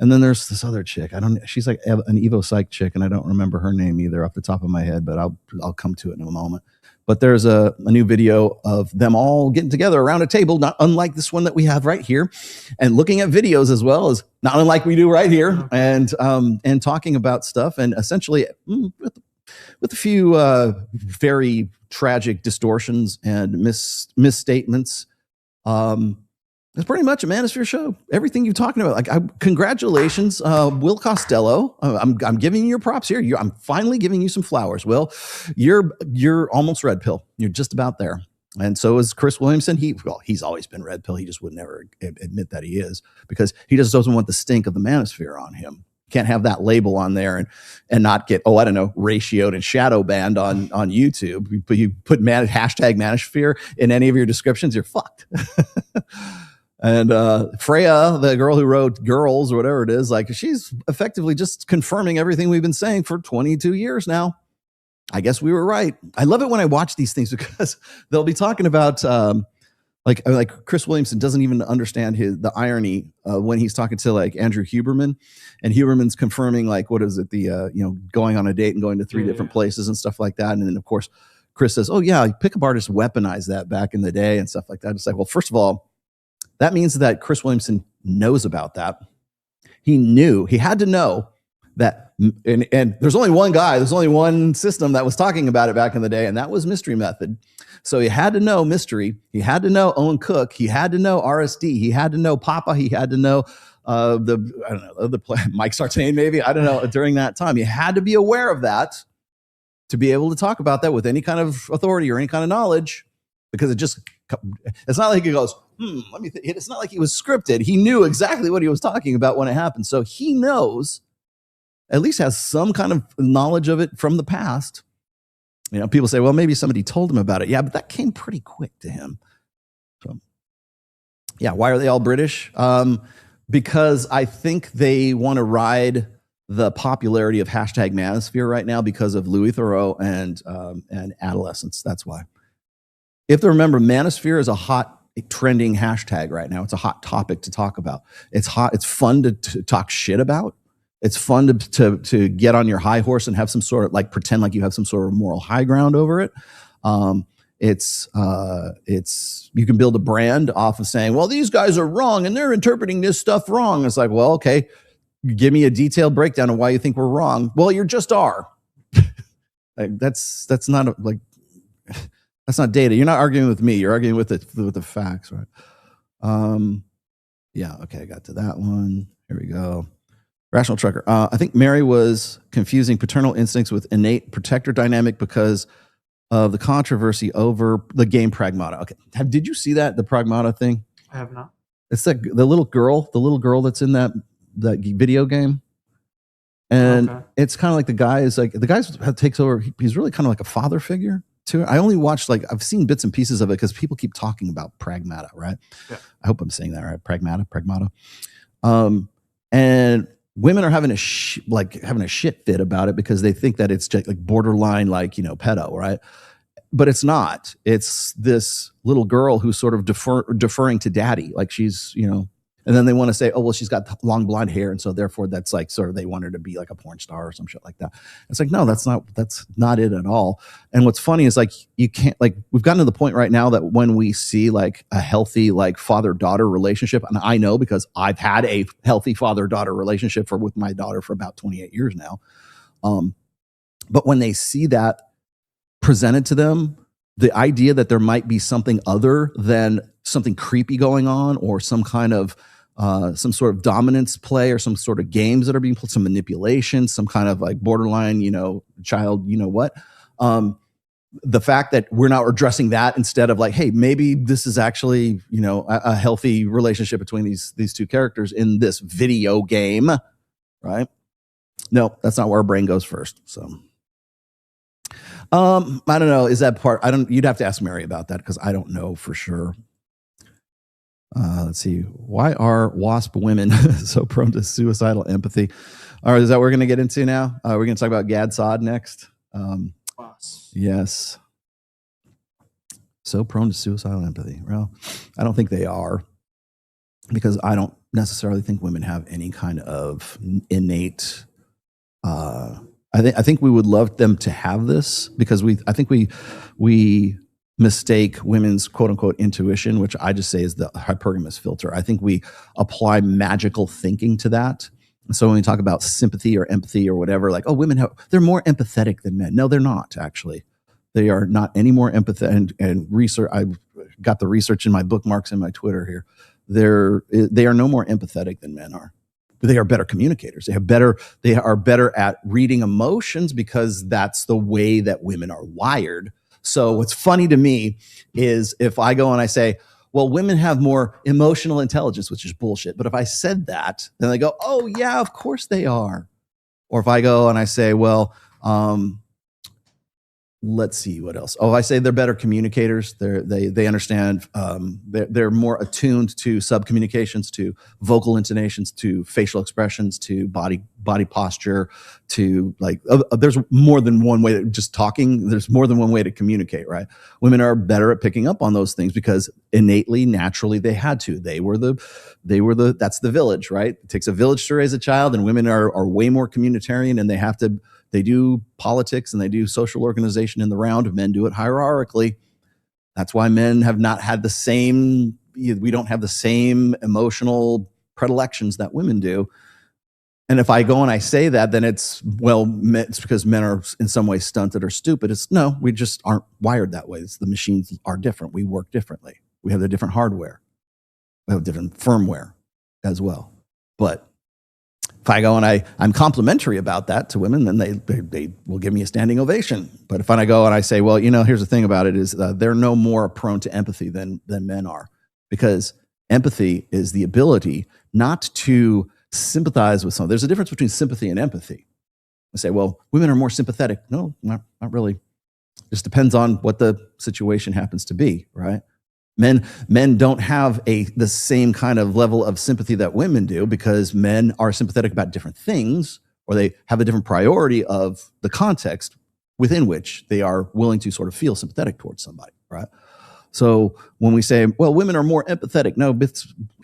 And then there's this other chick. She's like an Evo Psych chick, and I don't remember her name either off the top of my head, but I'll come to it in a moment. But there's a new video of them all getting together around a table, not unlike this one that we have right here, and looking at videos as well as not unlike we do right here, and talking about stuff, and essentially with a few very tragic distortions and misstatements. It's pretty much a manosphere show. Everything you're talking about. Congratulations, Will Costello. I'm giving you your props here. I'm finally giving you some flowers. Will, you're almost red pill. You're just about there. And so is Chris Williamson. He's always been red pill. He just would never admit that he is because he just doesn't want the stink of the manosphere on him. Can't have that label on there and not get, ratioed and shadow banned on YouTube. You put hashtag manosphere in any of your descriptions, you're fucked. And Freya, the girl who wrote Girls or whatever it is, she's effectively just confirming everything we've been saying for 22 years now. I guess we were right. I love it when I watch these things because they'll be talking about like Chris Williamson doesn't even understand the irony when he's talking to Andrew Huberman, and Huberman's confirming what is it, going on a date and going to three different places and stuff like that. And then of course Chris says, oh yeah, pickup artists weaponized that back in the day and stuff like that. It's like, well, first of all, that means that Chris Williamson knows about that. He had to know that, and there's only one guy, there's only one system that was talking about it back in the day, and that was Mystery Method. So he had to know Mystery, he had to know Owen Cook, he had to know RSD, he had to know Papa, he had to know Mike Sartain maybe, I don't know, during that time. He had to be aware of that to be able to talk about that with any kind of authority or any kind of knowledge, because it's not like he goes, let me think. It's not like he was scripted. He knew exactly what he was talking about when it happened. So he knows, at least has some kind of knowledge of it from the past. People say, well, maybe somebody told him about it. Yeah, but that came pretty quick to him. So, yeah, why are they all British? Because I think they want to ride the popularity of hashtag Manosphere right now because of Louis Theroux and adolescence. That's why. You have to remember, Manosphere is a hot trending hashtag right now. It's a hot topic to talk about. It's hot. It's fun to talk shit about. It's fun to get on your high horse and have some sort of like pretend like you have some sort of moral high ground over it. It's you can build a brand off of saying, well, these guys are wrong and they're interpreting this stuff wrong. It's like, well, okay, give me a detailed breakdown of why you think we're wrong. Well, you just are. Like, that's not that's not data. You're not arguing with me. You're arguing with the facts, right? Yeah. Okay, I got to that one. Here we go. Rational Trucker. I think Mary was confusing paternal instincts with innate protector dynamic because of the controversy over the game Pragmata. Okay, did you see that, the Pragmata thing? I have not. It's like the little girl that's in that video game, and it's kind of like the guy takes over. He's really kind of like a father figure to it. I only watched I've seen bits and pieces of it because people keep talking about Pragmata, right? Yeah. I hope I'm saying that right. Pragmata. And women are having a shit fit about it because they think that it's just like borderline, pedo, right? But it's not. It's this little girl who's sort of deferring to daddy, like she's, and then they want to say, oh, well, she's got long blonde hair, and so therefore that's like sort of they want her to be like a porn star or some shit like that. It's like, no, that's not it at all. And what's funny is you can't, we've gotten to the point right now that when we see like a healthy father-daughter relationship, and I know because I've had a healthy father-daughter relationship with my daughter for about 28 years now. But when they see that presented to them, the idea that there might be something other than something creepy going on, or some kind of some sort of dominance play, or some sort of games that are being played, some manipulation, some kind of like borderline, child, what? The fact that we're not addressing that instead of like, hey, maybe this is actually, a healthy relationship between these two characters in this video game, right? No, that's not where our brain goes first. So, I don't know. Is that part? You'd have to ask Mary about that because I don't know for sure. Let's see. Why are WASP women so prone to suicidal empathy? All right, is that what we're going to get into now? We're going to talk about Gad Saad next. Yes. So prone to suicidal empathy. Well, I don't think they are, because I don't necessarily think women have any kind of innate. I think we would love them to have this, because I think we mistake women's quote unquote intuition, which I just say is the hypergamous filter. I think we apply magical thinking to that. So when we talk about sympathy or empathy or whatever, like, oh, they're more empathetic than men. No, they're not, actually. They are not any more empathetic. And research, I've got the research in my bookmarks in my Twitter here. They are no more empathetic than men are. They are better communicators. They are better at reading emotions, because that's the way that women are wired. So what's funny to me is if I go and I say, well, women have more emotional intelligence, which is bullshit. But if I said that, then they go, oh yeah, of course they are. Or if I go and I say, well, let's see what else. Oh, I say they're better communicators. They understand. They're more attuned to sub-communications, to vocal intonations, to facial expressions, to body posture, to there's more than one way to just talking. There's more than one way to communicate, right? Women are better at picking up on those things because innately, naturally, they had to. That's the village, right? It takes a village to raise a child, and women are way more communitarian, and they do politics and they do social organization in the round. Men do it hierarchically. That's why men have not had we don't have the same emotional predilections that women do. And if I go and I say that, then it's because men are in some way stunted or stupid. No, we just aren't wired that way. The machines are different. We work differently. We have a different hardware. We have different firmware as well. But if I go and I'm complimentary about that to women, then they will give me a standing ovation. But if I go and I say, well, here's the thing about it is they're no more prone to empathy than men are, because empathy is the ability not to sympathize with someone. There's a difference between sympathy and empathy. I say, well, women are more sympathetic. No, not really. It just depends on what the situation happens to be, right? Men don't have the same kind of level of sympathy that women do, because men are sympathetic about different things, or they have a different priority of the context within which they are willing to sort of feel sympathetic towards somebody, right? So when we say, well, women are more empathetic, no,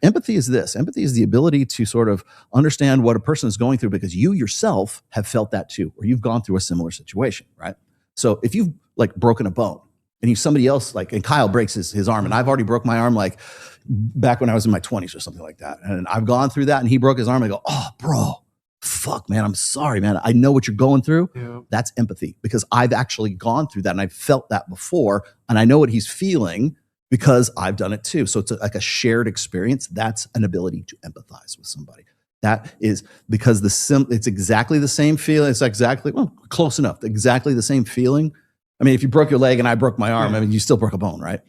empathy is this. Empathy is the ability to sort of understand what a person is going through because you yourself have felt that too, or you've gone through a similar situation, right? So if you've like broken a bone and somebody else like, and Kyle breaks his arm, and I've already broke my arm like back when I was in my 20s or something like that. And I've gone through that and he broke his arm. I go, oh, bro, fuck, man, I'm sorry, man. I know what you're going through. Yeah. That's empathy because I've actually gone through that and I've felt that before. And I know what he's feeling because I've done it too. So it's like a shared experience. That's an ability to empathize with somebody. That is because it's exactly the same feeling. It's exactly, well, close enough. Exactly the same feeling. I mean, if you broke your leg and I broke my arm, I mean, you still broke a bone, right?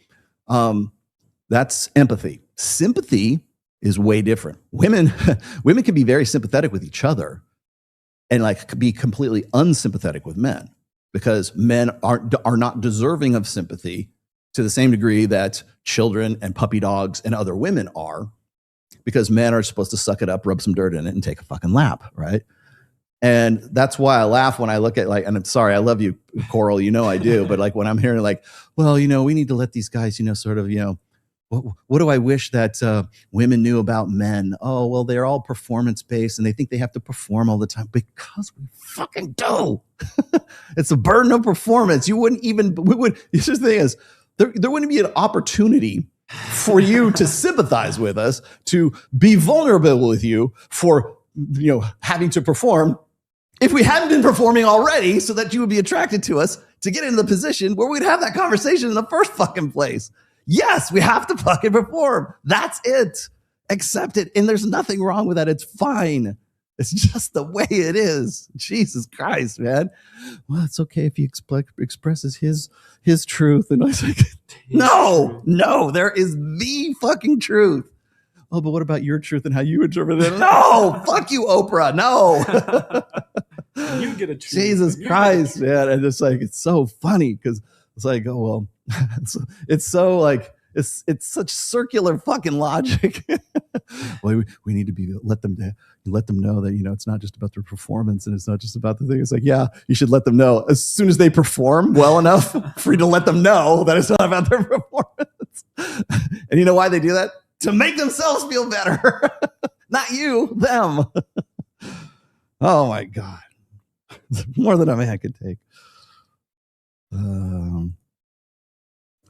That's empathy. Sympathy is way different. Women can be very sympathetic with each other and like be completely unsympathetic with men because men are not deserving of sympathy to the same degree that children and puppy dogs and other women are, because men are supposed to suck it up, rub some dirt in it, and take a fucking lap, right? And that's why I laugh when I look at like, and I'm sorry, I love you, Coral, you know I do, but like when I'm hearing like, well, you know, we need to let these guys, you know, sort of, you know, what do I wish that women knew about men? Oh, well, they're all performance-based and they think they have to perform all the time because we fucking do. It's a burden of performance. It's just the thing is, there wouldn't be an opportunity for you to sympathize with us, to be vulnerable with you for, you know, having to perform if we hadn't been performing already so that you would be attracted to us to get into the position where we'd have that conversation in the first fucking place. Yes, we have to fucking perform. That's it. Accept it. And there's nothing wrong with that. It's fine. It's just the way it is. Jesus Christ, man. Well, it's okay if he expresses his truth. And I was like, no, there is the fucking truth. Oh, but what about your truth and how you interpret it? No, fuck you, Oprah. No. You get a truth. Jesus Christ, man. And it's like, it's so funny because it's like, oh, well, it's so like, it's such circular fucking logic. Well, we need to let them know that, you know, it's not just about their performance and it's not just about the thing. It's like, yeah, you should let them know as soon as they perform well enough for you to let them know that it's not about their performance. And you know why they do that? To make themselves feel better. Not you, them. Oh my God. More than a man could take.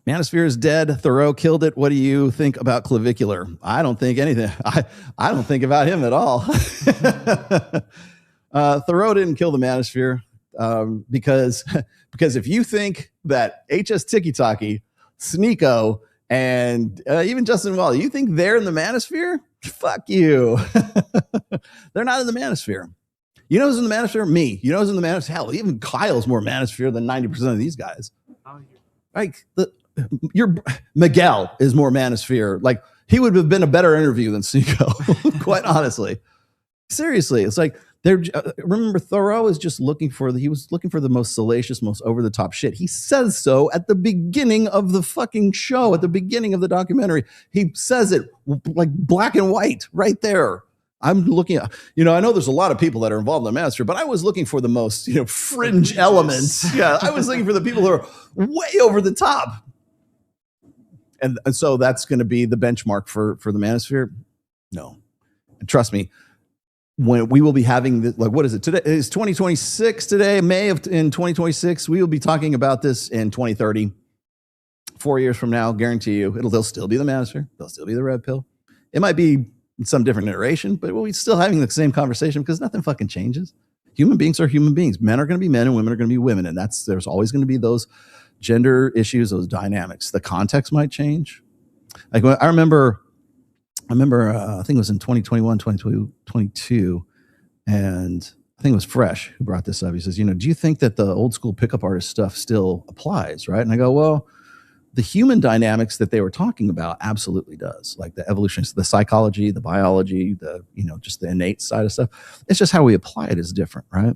Manosphere is dead. Thoreau killed it. What do you think about clavicular? I don't think anything. I don't think about him at all. Thoreau didn't kill the manosphere because if you think that HS Tiki Taki, Sneeko, and even Justin Wall, you think they're in the manosphere? Fuck you. They're not in the manosphere. You know who's in the manosphere? Me. You know who's in the manosphere? Hell, even Kyle's more manosphere than 90% of these guys. Like your Miguel is more manosphere. Like he would have been a better interview than Sneeko, quite honestly. Seriously, it's like remember Thoreau is just looking for the most salacious, most over the top shit. He says so at the beginning of the fucking show, at the beginning of the documentary. He says it like black and white right there. I'm looking at, you know, I know there's a lot of people that are involved in the manosphere, but I was looking for the most, you know, fringe elements. Yeah, I was looking for the people who are way over the top. And so that's going to be the benchmark for the manosphere? No. And trust me, when we will be having what is it today? It's 2026 today, in 2026. We will be talking about this in 2030. 4 years from now, guarantee you, they'll still be the manosphere. They'll still be the red pill. It might be in some different iteration, but we'll be still having the same conversation because nothing fucking changes. Human beings are human beings. Men are going to be men and women are going to be women. And there's always going to be those gender issues, those dynamics. The context might change. Like I remember, I think it was in 2021, 2022, and I think it was Fresh who brought this up. He says, you know, do you think that the old school pickup artist stuff still applies, right? And I go, well, the human dynamics that they were talking about absolutely does. Like the evolution, the psychology, the biology, just the innate side of stuff. It's just how we apply it is different, right?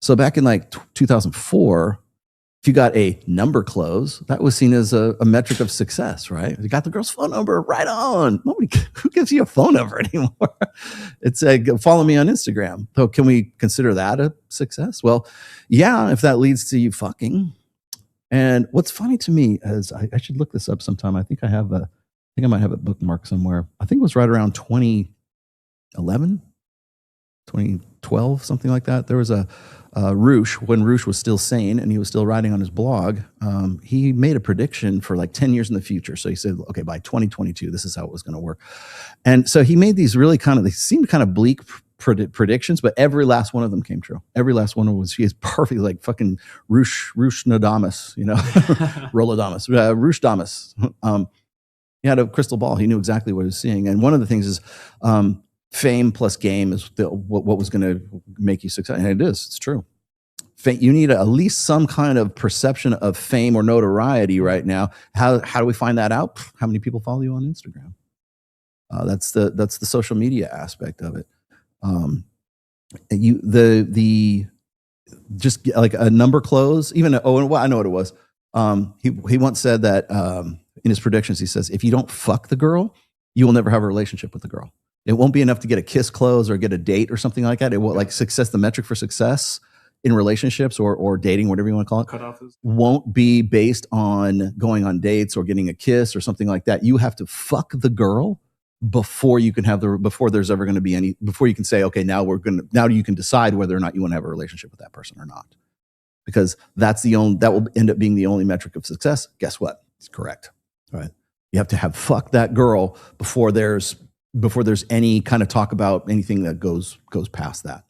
So back in like 2004, If you got a number close, that was seen as a metric of success, right? You got the girl's phone number, right on. Who gives you a phone number anymore? It's follow me on Instagram. So can we consider that a success? Well, yeah, if that leads to you fucking. And what's funny to me is I should look this up sometime. I think I might have it bookmarked somewhere. I think it was right around 2011, 2012, something like that. There was a Roosh, when Roosh was still sane and he was still writing on his blog, he made a prediction for like 10 years in the future. So he said, okay, by 2022, this is how it was going to work. And so he made these really they seemed kind of bleak predictions, but every last one of them came true. Every last one was, he is perfect, like fucking Roosh Nodamus, Roladamus, Roosh Damus. He had a crystal ball. He knew exactly what he was seeing. And one of the things is, fame plus game is what was going to make you successful. And it is. It's true. You need at least some kind of perception of fame or notoriety right now. How do we find that out? How many people follow you on Instagram? That's the social media aspect of it. Just like a number close. I know what it was. He once said that in his predictions, he says, if you don't fuck the girl, you will never have a relationship with the girl. It won't be enough to get a kiss close or get a date or something like that. It will like success, the metric for success in relationships or dating, whatever you want to call it, won't be based on going on dates or getting a kiss or something like that. You have to fuck the girl before you can before there's ever going to be before you can say, okay, now you can decide whether or not you want to have a relationship with that person or not. Because that will end up being the only metric of success. Guess what? It's correct. All right. You have to have fucked that girl before there's any kind of talk about anything that goes past that.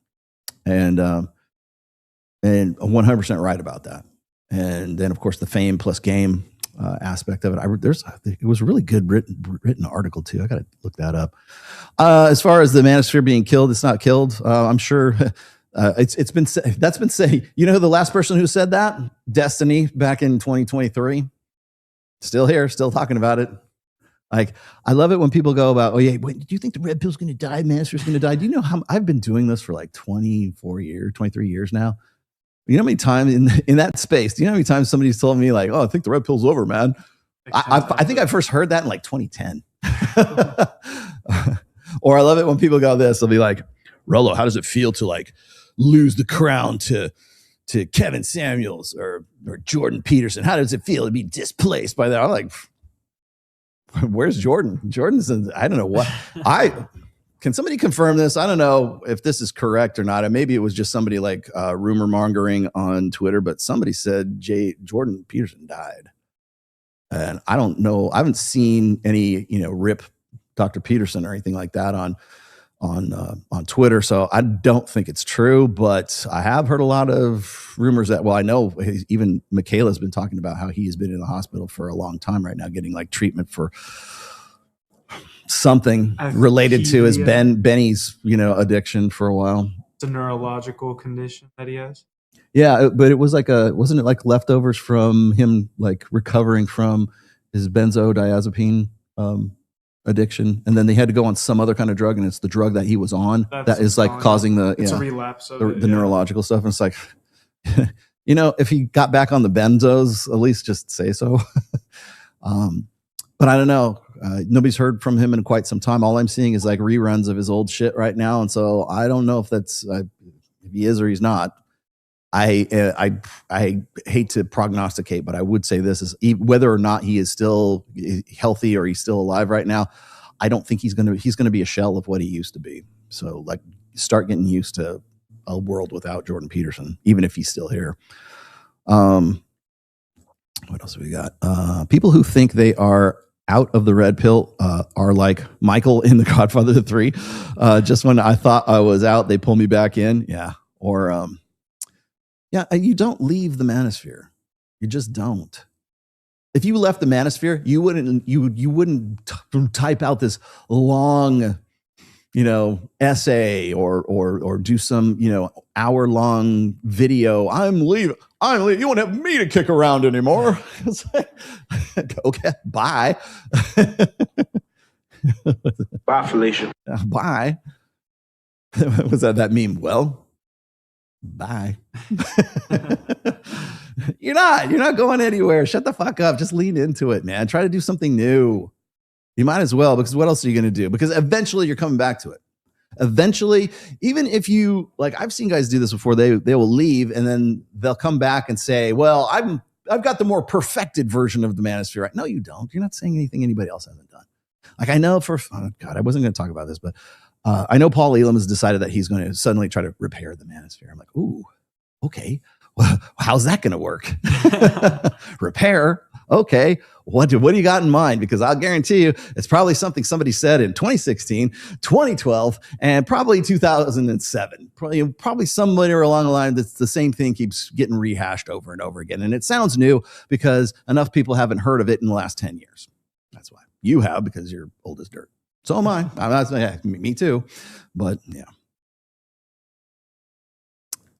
And I'm 100% right about that. And then of course the fame plus game aspect of it. It was a really good written article too. I got to look that up. As far as the manosphere being killed, it's not killed. I'm sure that's been said. You know who the last person who said that? Destiny back in 2023. Still here, still talking about it. Like, I love it when people go about, oh yeah, do you think the red pill's going to die? Manosphere's going to die? Do you know how I've been doing this for like 23 years now? You know how many times in that space, do you know how many times somebody's told me like, oh, I think the red pill's over, man. I think I first heard that in like 2010. Or I love it when people go this, they'll be like, Rollo, how does it feel to like lose the crown to Kevin Samuels or Jordan Peterson? How does it feel to be displaced by that? I'm like, where's Jordan? Jordan's I don't know what. Can somebody confirm this? I don't know if this is correct or not. And maybe it was just somebody like rumor mongering on Twitter, but somebody said Jordan Peterson died. And I don't know. I haven't seen any, rip Dr. Peterson or anything like that on Twitter. So I don't think it's true, but I have heard a lot of rumors that, I know even Michaela's been talking about how he's been in the hospital for a long time right now, getting like treatment for something related to his Benny's, addiction for a while. It's a neurological condition that he has. Yeah, but it was wasn't it like leftovers from him like recovering from his benzodiazepine addiction, and then they had to go on some other kind of drug, and it's the drug that he was on that is like causing a relapse of the neurological stuff. And it's like, if he got back on the benzos, at least just say so. But I don't know. Nobody's heard from him in quite some time. All I'm seeing is like reruns of his old shit right now, and so I don't know if that's if he is or he's not. I hate to prognosticate, but I would say this is whether or not he is still healthy or he's still alive right now. I don't think he's going to be a shell of what he used to be. So like start getting used to a world without Jordan Peterson, even if he's still here. What else have we got? People who think they are out of the red pill are like Michael in The Godfather 3. Just when I thought I was out, they pull me back in. Yeah. Or, you don't leave the manosphere. You just don't. If you left the manosphere, you wouldn't type out this long, essay or do some, hour-long video. I'm leaving. You won't have me to kick around anymore. Okay, bye. Bye, Felicia. Bye. Was that meme? Well, bye. You're not going anywhere. Shut the fuck up. Just lean into it, man. Try to do something new. You might as well, because what else are you going to do? Because eventually you're coming back to it. Eventually, even if you, like, I've seen guys do this before, they will leave and then they'll come back and say, well, I've got the more perfected version of the manosphere. Right? No, you don't. You're not saying anything anybody else hasn't done. Like, I know I wasn't going to talk about this, but I know Paul Elam has decided that he's going to suddenly try to repair the manosphere. I'm like, ooh, okay. Well, how's that going to work? Repair. Okay. What do you got in mind? Because I'll guarantee you it's probably something somebody said in 2016, 2012, and probably 2007. Probably somewhere along the line that's the same thing keeps getting rehashed over and over again. And it sounds new because enough people haven't heard of it in the last 10 years. That's why. You have, because you're old as dirt. So am I. Me too. But yeah.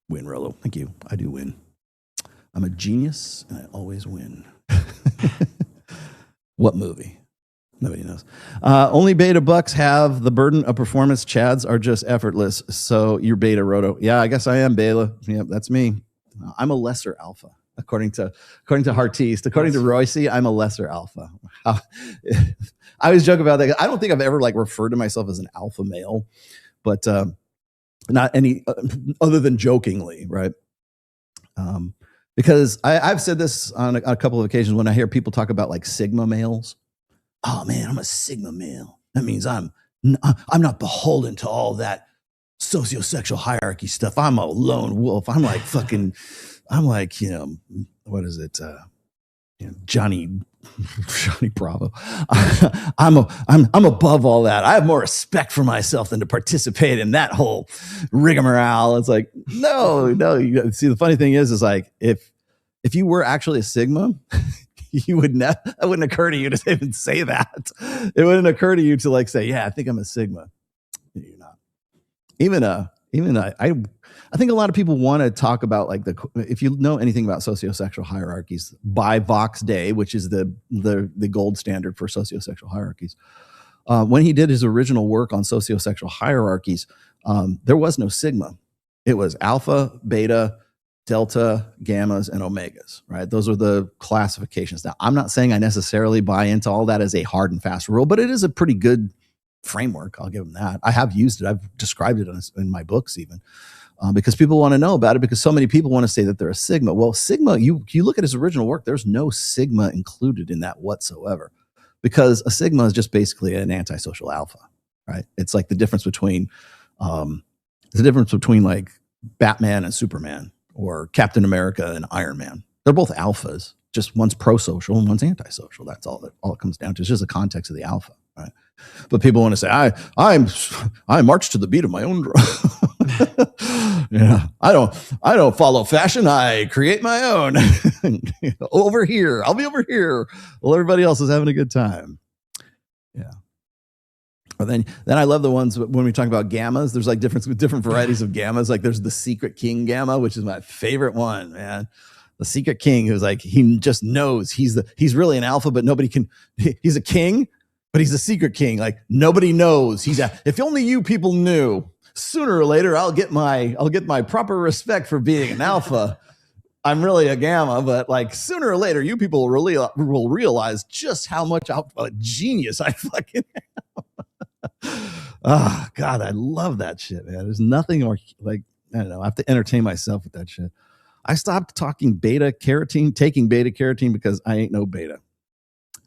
Win, Rolo. Thank you. I do win. I'm a genius and I always win. What movie? Nobody knows. Only beta bucks have the burden of performance. Chads are just effortless. So you're beta, Roto. Yeah, I guess I am beta. Yep, that's me. I'm a lesser alpha, according to Heartiste. According to Royce, I'm a lesser alpha. I always joke about that. I don't think I've ever referred to myself as an alpha male, but not any other than jokingly, right? Because I've said this on a couple of occasions when I hear people talk about Sigma males. Oh man, I'm a Sigma male. That means I'm not beholden to all that sociosexual hierarchy stuff. I'm a lone wolf. I'm like, what is it? Johnny Bravo. I'm above all that. I have more respect for myself than to participate in that whole rigmarole. It's like, no. See, the funny thing is like, if you were actually a Sigma, you would that wouldn't occur to you to even say that. It wouldn't occur to you to say, yeah, I think I'm a Sigma. You're not. I think a lot of people want to talk about if you know anything about sociosexual hierarchies, by Vox Day, which is the gold standard for sociosexual hierarchies. When he did his original work on sociosexual hierarchies, there was no Sigma. It was alpha, beta, delta, gammas, and omegas, right? Those are the classifications. Now, I'm not saying I necessarily buy into all that as a hard and fast rule, but it is a pretty good framework. I'll give them that. I have used it. I've described it in my books even. Because people want to know about it, because so many people want to say that they're a Sigma. Well, Sigma, you look at his original work, there's no Sigma included in that whatsoever, because a Sigma is just basically an antisocial alpha, right? It's like the difference between Batman and Superman, or Captain America and Iron Man. They're both alphas, just one's pro-social and one's antisocial. That's all it comes down to. It's just the context of the alpha, right? But people want to say, I march to the beat of my own drum. Yeah, I don't follow fashion. I create my own. Over here, I'll be over here. Well, everybody else is having a good time. Yeah. But then I love the ones when we talk about gammas. There's different varieties of gammas. Like there's the Secret King gamma, which is my favorite one, man. The Secret King, who's he just knows he's really an alpha, but nobody can. He's a king, but he's a secret king. Like nobody knows. If only you people knew. Sooner or later, I'll get my proper respect for being an alpha. I'm really a gamma, but sooner or later, you people will realize just how much of a genius I fucking am. Oh God, I love that shit, man. There's nothing more I don't know. I have to entertain myself with that shit. I stopped taking beta carotene because I ain't no beta.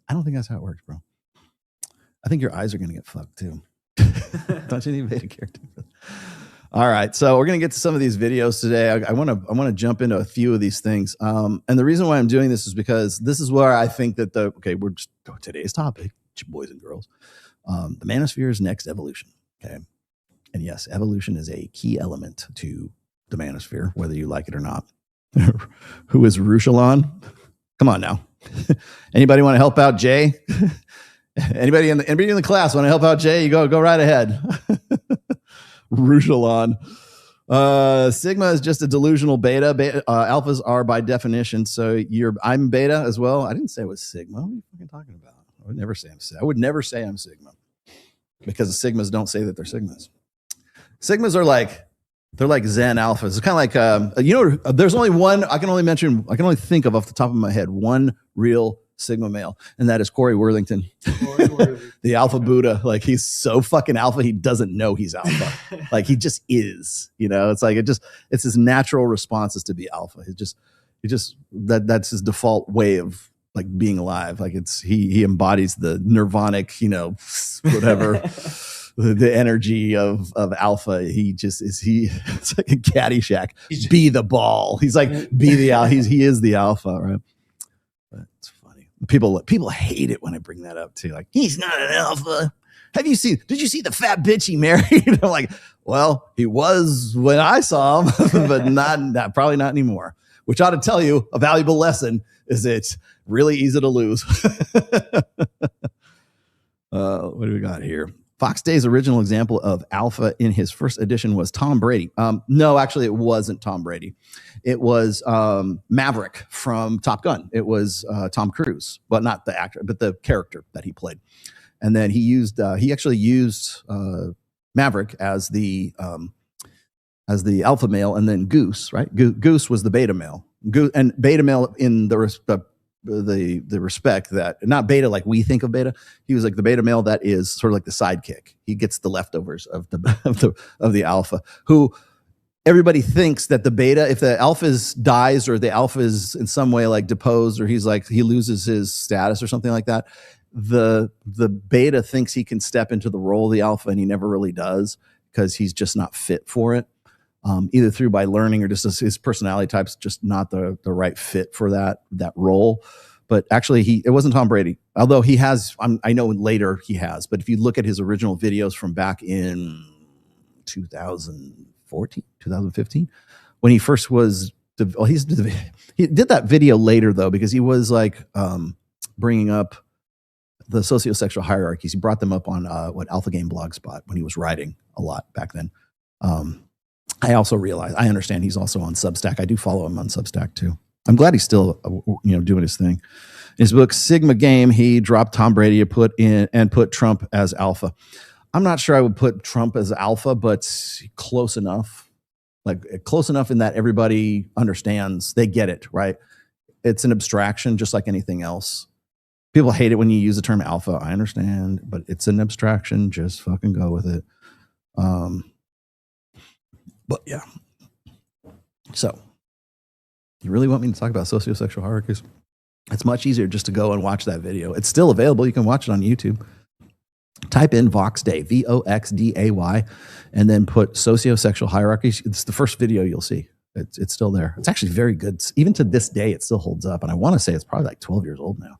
I don't think that's how it works, bro. I think your eyes are gonna get fucked too. Don't you need beta carotene? All right, so we're gonna get to some of these videos today. I want to jump into a few of these things, and the reason why I'm doing this is because this is where I think that we're just today's topic, boys and girls, the manosphere's next evolution. Okay, and yes, evolution is a key element to the manosphere, whether you like it or not. Who is Elon? Come on now, anybody want to help out Jay? Anybody in the class want to help out Jay? You go right ahead. Elon. Sigma is just a delusional beta. Alphas are by definition. So I'm beta as well. I didn't say it was Sigma. What are you fucking talking about? I would never say I'm Sigma, because the Sigmas don't say that they're Sigmas. Sigmas are They're like Zen alphas. It's kind of like, there's only one, I can only think of off the top of my head, one real Sigma male, and that is Corey Worthington, the Alpha Buddha. Like, he's so fucking alpha, he doesn't know he's alpha. Like, he just is, it's like, it's his natural response is to be alpha. That's his default way of like being alive. Like, he embodies the nirvanic, whatever. The energy of alpha. It's like a Caddyshack. Be the ball. He's like, be the alpha. He is the alpha, right? But it's funny. People hate it when I bring that up too. Like, he's not an alpha. Did you see the fat bitch he married? I'm like, well, he was when I saw him, but probably not anymore. Which ought to tell you a valuable lesson is it's really easy to lose. What do we got here? Fox Day's original example of alpha in his first edition was Tom Brady. No, actually, it wasn't Tom Brady. It was Maverick from Top Gun. It was Tom Cruise, but not the actor, but the character that he played. And then he actually used Maverick as the alpha male, and then Goose, right? Goose was the beta male. And beta male in the respect that not beta like we think of beta. He was like the beta male that is sort of like the sidekick. He gets the leftovers of the alpha, who everybody thinks that the beta, if the alpha dies or the alpha is in some way like deposed, or he loses his status or something like that, the beta thinks he can step into the role of the alpha, and he never really does because he's just not fit for it. Either through by learning or just his personality type's just not the right fit for that role. But actually, it wasn't Tom Brady, although he has. I know later he has. But if you look at his original videos from back in 2014, 2015, when he first was, he did that video later though, because he was like bringing up the sociosexual hierarchies. He brought them up on Alpha Game Blogspot when he was writing a lot back then. I also realize, I understand he's also on Substack. I do follow him on Substack too. I'm glad he's still, doing his thing. In his book Sigma Game, he dropped Tom Brady and put Trump as alpha. I'm not sure I would put Trump as alpha, but close enough. Like, close enough in that everybody understands, they get it, right? It's an abstraction, just like anything else. People hate it when you use the term alpha. I understand, but it's an abstraction. Just fucking go with it. But yeah. So, you really want me to talk about sociosexual hierarchies? It's much easier just to go and watch that video. It's still available. You can watch it on YouTube. Type in Voxday, Voxday, and then put sociosexual hierarchies. It's the first video you'll see. It's still there. It's actually very good. Even to this day, it still holds up. And I want to say it's probably like 12 years old now.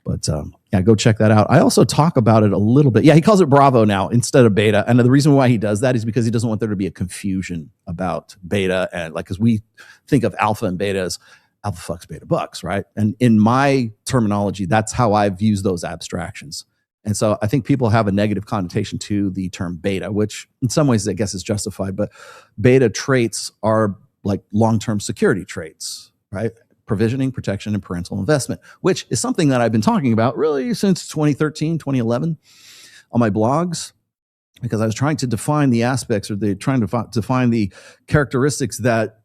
But yeah, go check that out. I also talk about it a little bit. Yeah, he calls it Bravo now instead of beta. And the reason why he does that is because he doesn't want there to be a confusion about beta. And like, because we think of alpha and beta as alpha fucks, beta bucks, right? And in my terminology, that's how I've used those abstractions. And so I think people have a negative connotation to the term beta, which in some ways I guess is justified. But beta traits are like long-term security traits, right? Provisioning, protection, and parental investment, which is something that I've been talking about really since 2013, 2011 on my blogs, because I was trying to define the aspects, or trying to define the characteristics that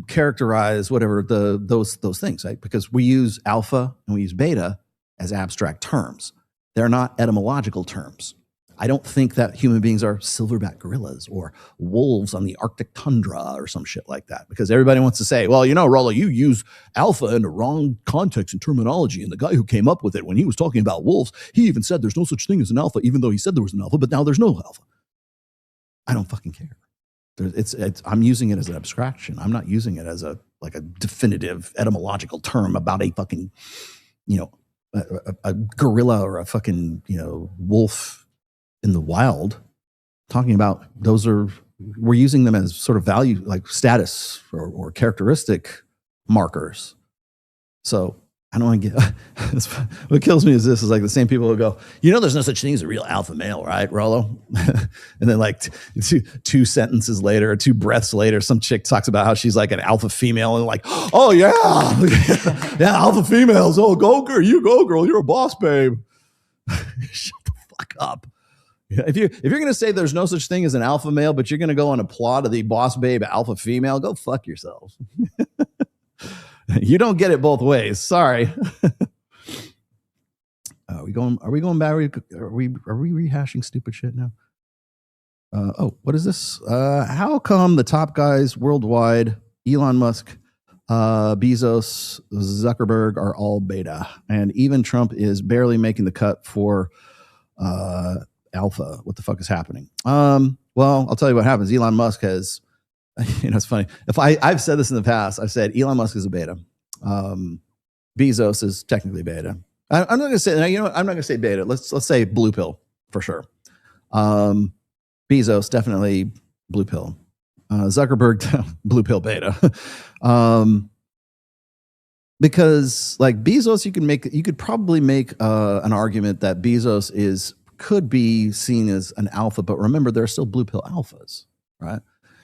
characterize whatever those things, right? Because we use alpha and we use beta as abstract terms. They're not etymological terms. I don't think that human beings are silverback gorillas or wolves on the Arctic tundra or some shit like that, because everybody wants to say, well, Rollo, you use alpha in the wrong context and terminology. And the guy who came up with it, when he was talking about wolves, he even said there's no such thing as an alpha, even though he said there was an alpha, but now there's no alpha. I don't fucking care. I'm using it as an abstraction. I'm not using it as a definitive etymological term about a fucking, a gorilla or a fucking, wolf in the wild. Talking about we're using them as sort of value, like status or characteristic markers. So I don't want to get, what kills me is like the same people who go, there's no such thing as a real alpha male, right, Rollo? And then like two sentences later, or two breaths later, some chick talks about how she's like an alpha female, and like, oh yeah, yeah, alpha females. Oh, go girl, you go girl, you're a boss, babe. Shut the fuck up. Yeah, if you're gonna say there's no such thing as an alpha male, but you're gonna go on a plot of the boss babe alpha female, go fuck yourselves. You don't get it both ways. Sorry. Are we going back? Are we rehashing stupid shit now? What is this? How come the top guys worldwide, Elon Musk, Bezos, Zuckerberg, are all beta, and even Trump is barely making the cut for alpha? What the fuck is happening? Well, I'll tell you what happens. Elon Musk has, it's funny. If I've said this in the past, I've said Elon Musk is a beta. Bezos is technically beta. I'm not going to say, I'm not going to say beta. Let's say blue pill for sure. Bezos definitely blue pill. Zuckerberg blue pill beta. Because like Bezos, you could probably make an argument that Bezos could be seen as an alpha, but remember there are still blue pill alphas, right?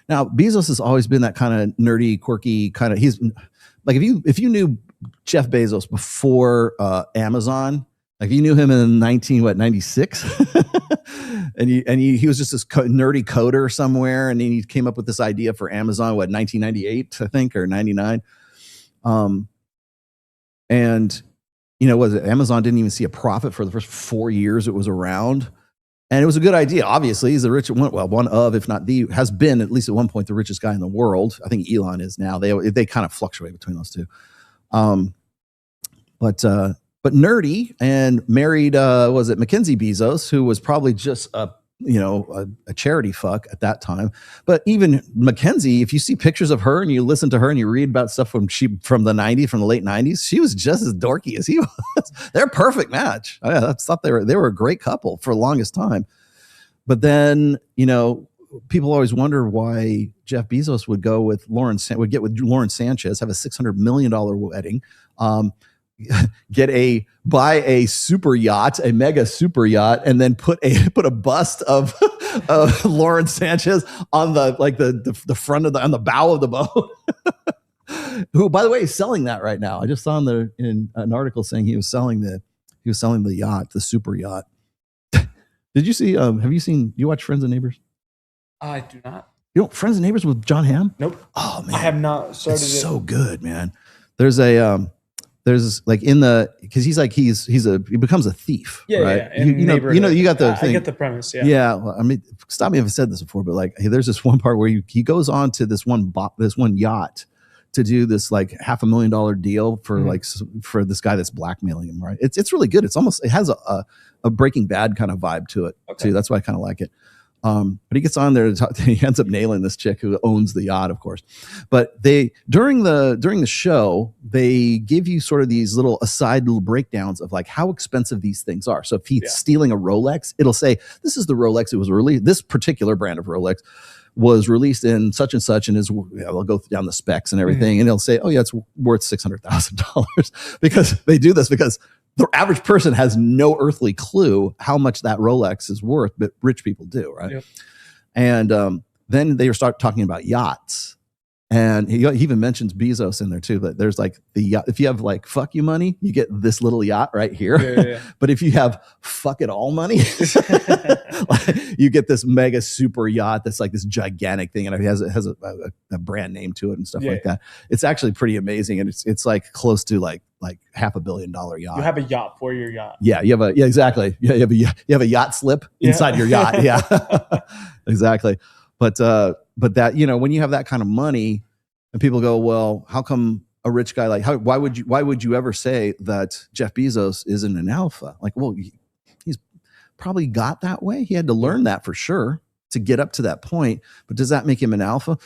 Now Bezos has always been that kind of nerdy, quirky kind of. He's like if you knew Jeff Bezos before Amazon, like you knew him in 96, and he was just this nerdy coder somewhere, and then he came up with this idea for Amazon, 1998, I think, or 99. And was it Amazon didn't even see a profit for the first 4 years it was around, and it was a good idea. Obviously, he's the richest one of, if not the, has been at least at one point the richest guy in the world. I think Elon is now. They kind of fluctuate between those two. But nerdy, and married was it Mackenzie Bezos, who was probably just a charity fuck at that time. But even Mackenzie, if you see pictures of her and you listen to her and you read about stuff from the late 90s, she was just as dorky as he was. They're a perfect match. I thought they were a great couple for the longest time. But then, people always wonder why Jeff Bezos would get with Lauren Sanchez, have a $600 million wedding, buy a super yacht, a mega super yacht, and then put a bust of Lauren Sanchez on the front of on the bow of the boat. Who, by the way, is selling that right now. I just saw in an article saying he was selling the yacht, the super yacht. Did you see? You watch Friends and Neighbors? I do not. You know Friends and Neighbors with John Hamm? Nope. Oh man, I have not started. It's so good, man. There's like he becomes a thief. Yeah, right? yeah. You got the thing. I get the premise. Yeah. Yeah. Well, I mean, stop me if I said this before, but like, there's this one part where he goes on to this one yacht to do this like $500,000 deal for this guy that's blackmailing him. Right. It's really good. It has a Breaking Bad kind of vibe to it too. That's why I kind of like it. But he gets on there he ends up nailing this chick who owns the yacht, of course. But during the show, they give you sort of these little breakdowns of like how expensive these things are. So if he's stealing a Rolex, it'll say, this is the Rolex. It was released. This particular brand of Rolex was released in such and such, and they'll go down the specs and everything. And they'll say, oh yeah, it's worth $600,000 because they do this because the average person has no earthly clue how much that Rolex is worth, but rich people do, right? Yep. And then they start talking about yachts. And he even mentions Bezos in there too. That there's like the yacht. If you have like fuck you money, you get this little yacht right here. Yeah. But if you have fuck it all money, you get this mega super yacht that's like this gigantic thing, and it has a brand name to it and stuff like that. It's actually pretty amazing, and it's like close to like $500 million yacht. You have a yacht for your yacht. Yeah, exactly. Yeah, you have a yacht slip inside your yacht. Yeah, exactly. But that, when you have that kind of money and people go, well, how come a rich guy why would you ever say that Jeff Bezos isn't an alpha? Like, well, he's probably got that way. He had to learn that for sure to get up to that point. But does that make him an alpha?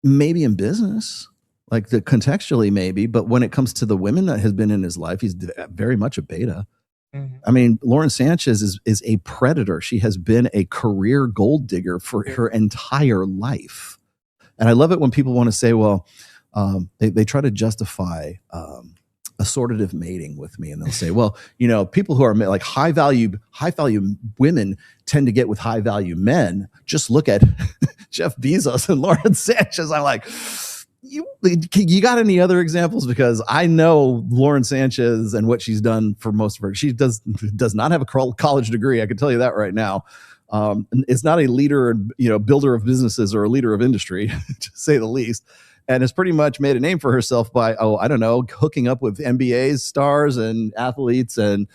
Maybe in business, like contextually maybe, but when it comes to the women that has been in his life, he's very much a beta. Mm-hmm. I mean, Lauren Sanchez is a predator. She has been a career gold digger for her entire life. And I love it when people want to say, well, they try to justify assortative mating with me. And they'll say, well, people who are like high value women tend to get with high value men. Just look at Jeff Bezos and Lauren Sanchez. I'm like, You got any other examples? Because I know Lauren Sanchez and what she's done for most of her. She does not have a college degree. I can tell you that right now. It's not a leader, builder of businesses or a leader of industry, to say the least. And has pretty much made a name for herself by, hooking up with NBA stars and athletes and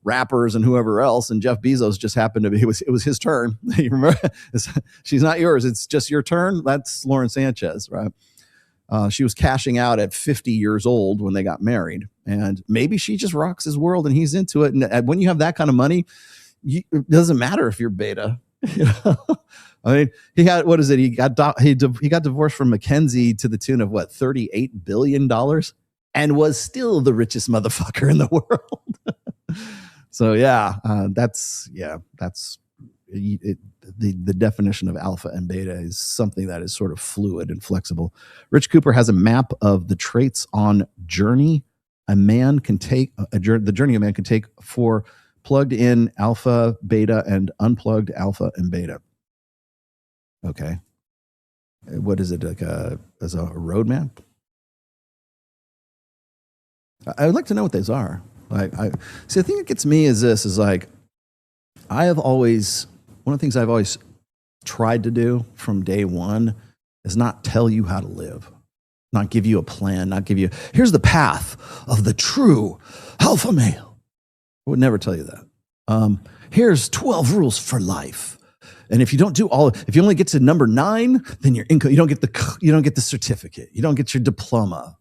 rappers and whoever else. And Jeff Bezos just happened to be, it was his turn. You remember? She's not yours. It's just your turn. That's Lauren Sanchez, right? She was cashing out at 50 years old when they got married. And maybe she just rocks his world and he's into it. And when you have that kind of money, it doesn't matter if you're beta. I mean, he got, what is it? He got divorced from Mackenzie to the tune of $38 billion and was still the richest motherfucker in the world. So that's it. The definition of alpha and beta is something that is sort of fluid and flexible. Rich Cooper has a map of the traits on journey the journey a man can take for plugged in alpha, beta, and unplugged alpha and beta. Okay. What is it, as a roadmap? I would like to know what those are. The thing that gets me is this, one of the things I've always tried to do from day one is not tell you how to live, not give you a plan, not give you, here's the path of the true alpha male. I would never tell you that. Here's 12 rules for life. And if you don't do if you only get to number 9, then you don't get the certificate. You don't get your diploma.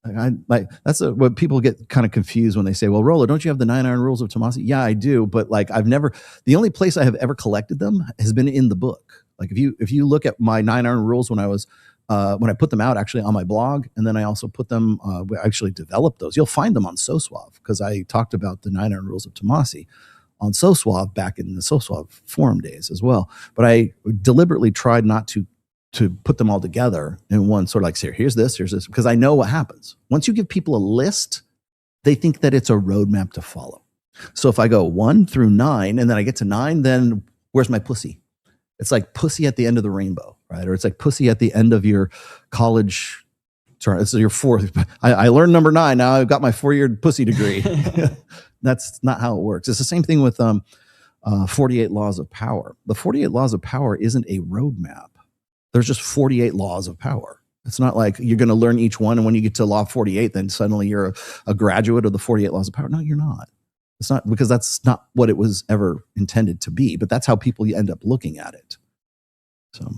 That's what people get kind of confused when they say, well, Rollo, don't you have the 9 iron rules of Tomasi? Yeah, I do. But the only place I have ever collected them has been in the book. Like if you look at my 9 iron rules when I put them out actually on my blog, and then I also put them, we actually developed those. You'll find them on SoSuave because I talked about the 9 iron rules of Tomasi on SoSuave back in the SoSuave forum days as well. But I deliberately tried not to put them all together in one sort of like, say, here's this, because I know what happens. Once you give people a list, they think that it's a roadmap to follow. So if I go 1 through 9 and then I get to 9, then where's my pussy? It's like pussy at the end of the rainbow, right? Or it's like pussy at the end of your college. Sorry, it's your 4th. I learned number 9. Now I've got my 4-year pussy degree. That's not how it works. It's the same thing with 48 Laws of Power. The 48 Laws of Power isn't a roadmap. There's just 48 laws of power. It's not like you're going to learn each one, and when you get to law 48, then suddenly you're a graduate of the 48 laws of power. No, you're not. It's not, because that's not what it was ever intended to be, but that's how people end up looking at it. So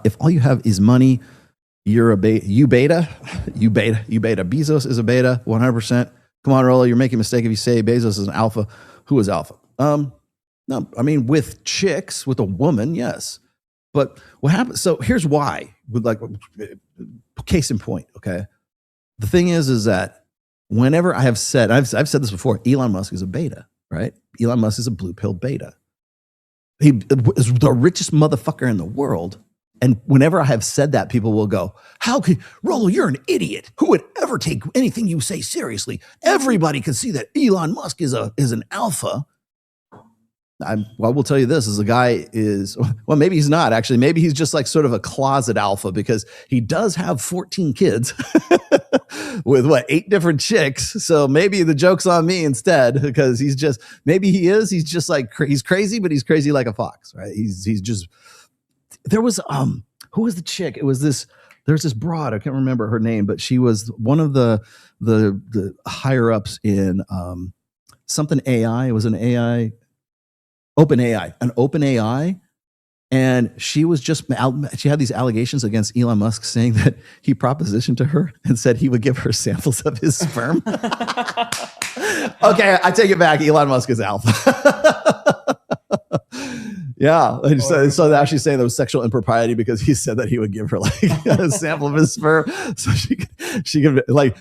if all you have is money, you're you beta. Bezos is a beta, 100%. Come on, Rollo, you're making a mistake if you say Bezos is an alpha. Who is alpha? No, I mean, with chicks, with a woman, yes. But what happens? So here's why. With case in point, okay. The thing is that whenever I have said, I've said this before, Elon Musk is a beta, right? Elon Musk is a blue pill beta. He is the richest motherfucker in the world. And whenever I have said that, people will go, how could, Rollo, you're an idiot. Who would ever take anything you say seriously? Everybody can see that Elon Musk is an alpha. I will tell you this, is the guy is, well, maybe he's not actually. Maybe he's just like sort of a closet alpha, because he does have 14 kids with 8 different chicks. So maybe the joke's on me instead, because he's just crazy, but he's crazy like a fox, right? He's just, there was, who was the chick? It was there's this broad, I can't remember her name, but she was one of the higher ups in something AI. It was an AI, OpenAI, and she was she had these allegations against Elon Musk saying that he propositioned to her and said he would give her samples of his sperm. Okay, I take it back. Elon Musk is alpha. Yeah, so now she's saying there was sexual impropriety because he said that he would give her a sample of his sperm, so she could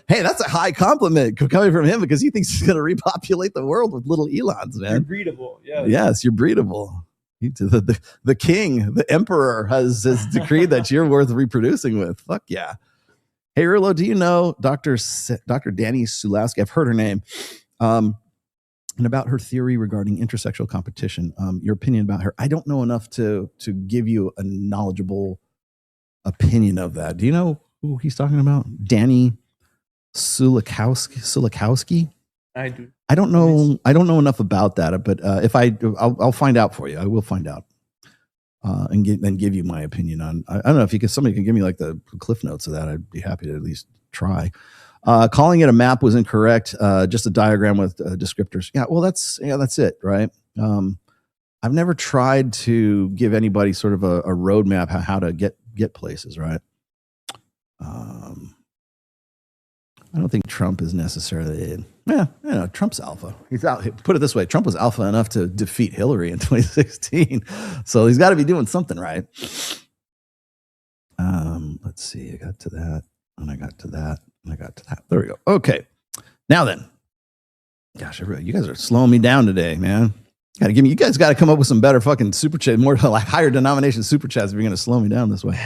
hey, that's a high compliment coming from him, because he thinks he's going to repopulate the world with little Elons, man. You're breedable, yeah. Yes, you're breedable. The king, the emperor has decreed that you're worth reproducing with. Fuck yeah. Hey, Rulo, do you know Dr. Dani Sulikowski? I've heard her name. And about her theory regarding intersexual competition, your opinion about her. I don't know enough to give you a knowledgeable opinion of that. Do you know who he's talking about? Dani Sulikowski? I do. I don't know enough about that, but if I'll find out for you. I will find out and give you my opinion on. I don't know if somebody can give me like the cliff notes of that. I'd be happy to at least try. Calling it a map was incorrect. Just a diagram with descriptors. Yeah, well, that's it, right? I've never tried to give anybody sort of a roadmap how to get places, right? I don't think Trump is necessarily. Trump's alpha. He's out. Put it this way: Trump was alpha enough to defeat Hillary in 2016, so he's got to be doing something right. Let's see. I got to that, and I got to that, and I got to that. There we go. Okay. Now then, gosh, you guys are slowing me down today, man. You guys got to come up with some better fucking super chat, more like higher denomination super chats if you're going to slow me down this way.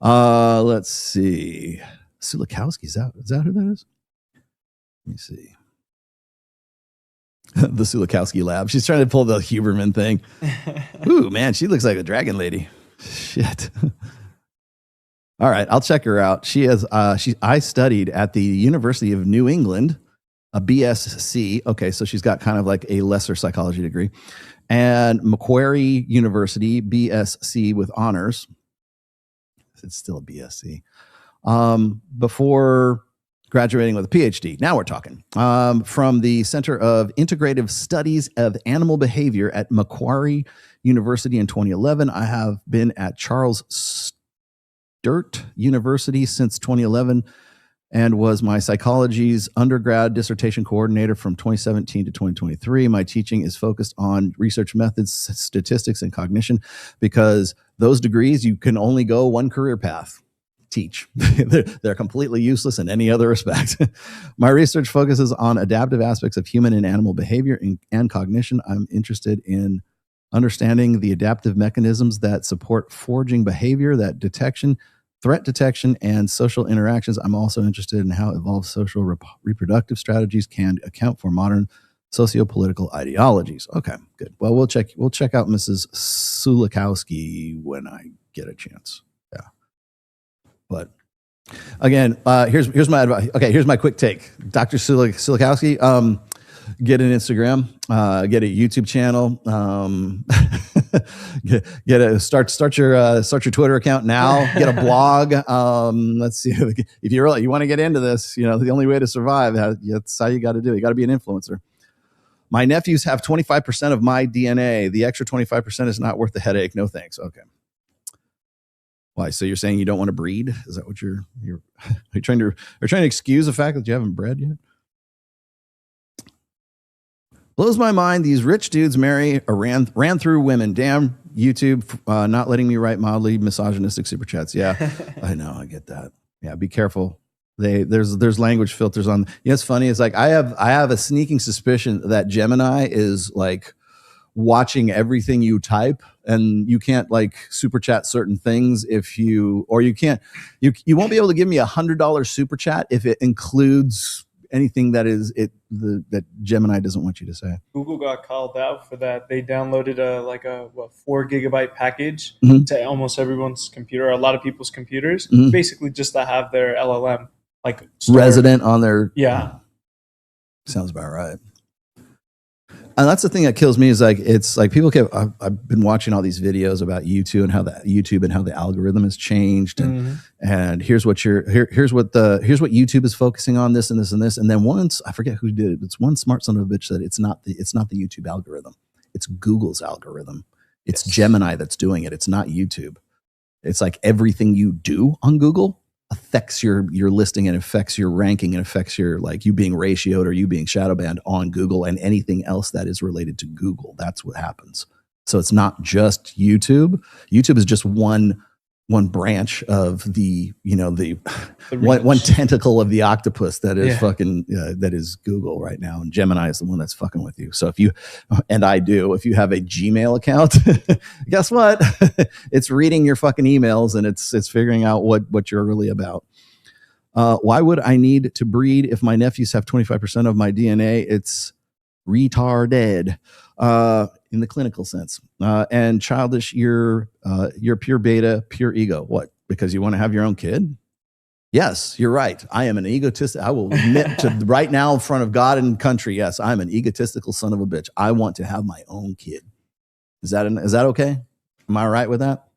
Let's see. Sulikowski, is that who that is? Let me see. The Sulikowski lab. She's trying to pull the Huberman thing. Ooh, man, she looks like a dragon lady. Shit. All right, I'll check her out. I studied at the University of New England, a BSc. Okay, so she's got kind of like a lesser psychology degree. And Macquarie University, BSc with honors. It's still a BSc. Before graduating with a PhD. Now we're talking. From the Center of Integrative Studies of Animal Behavior at Macquarie University in 2011. I have been at Charles Sturt University since 2011 and was my psychology's undergrad dissertation coordinator from 2017 to 2023. My teaching is focused on research methods, statistics, and cognition because those degrees, you can only go one career path. Teach. They're completely useless in any other respect. My research focuses on adaptive aspects of human and animal behavior and cognition. I'm interested in understanding the adaptive mechanisms that support foraging behavior, threat detection, and social interactions. I'm also interested in how evolved social reproductive strategies can account for modern socio-political ideologies. Okay, good. Well, we'll check out Mrs. Sulikowski when I get a chance. But again, here's my advice. Okay, here's my quick take. Dr. Sulikowski, get an Instagram, get a YouTube channel, start your Twitter account now. Get a blog. Let's see if you want to get into this. The only way to survive. That's how you got to do it. You got to be an influencer. My nephews have 25% of my DNA. The extra 25% is not worth the headache. No thanks. Okay. Why? So you're saying you don't want to breed? Is that what you're trying to excuse the fact that you haven't bred yet? Blows my mind. These rich dudes marry or ran through women. Damn YouTube, not letting me write mildly misogynistic super chats. Yeah, I know. I get that. Yeah, be careful. There's language filters on. It's funny. It's like I have a sneaking suspicion that Gemini is like watching everything you type, and you can't like super chat certain things you won't be able to give me $100 super chat if it includes anything that that Gemini doesn't want you to say. Google got called out for that. They downloaded a 4 gigabyte package to almost everyone's computer, a lot of people's computers, basically just to have their LLM like stored. Resident on their. Yeah. Sounds about right. And that's the thing that kills me is like, it's like people I've been watching all these videos about YouTube and how the algorithm has changed. And here's what YouTube is focusing on, this and this and this. And then once, I forget who did it. It's one smart son of a bitch said it's not the YouTube algorithm. It's Google's algorithm. It's Gemini that's doing it. It's not YouTube. It's like everything you do on Google affects your listing and affects your ranking and affects your like you being ratioed or you being shadow banned on Google and anything else that is related to Google. That's what happens. So it's not just YouTube. YouTube is just one branch of the one tentacle of the octopus that is that is Google right now, and Gemini is the one that's fucking with you. So if you have a Gmail account, guess what? It's reading your fucking emails and it's figuring out what you're really about. Why would I need to breed if my nephews have 25% of my DNA? It's retarded in the clinical sense, and childish. You're pure beta, pure ego. What? because you want to have your own kid? Yes, you're right. I am an egotist. I will admit to right now in front of God and country, yes, I'm an egotistical son of a bitch. I want to have my own kid. Is that okay? Am I right with that?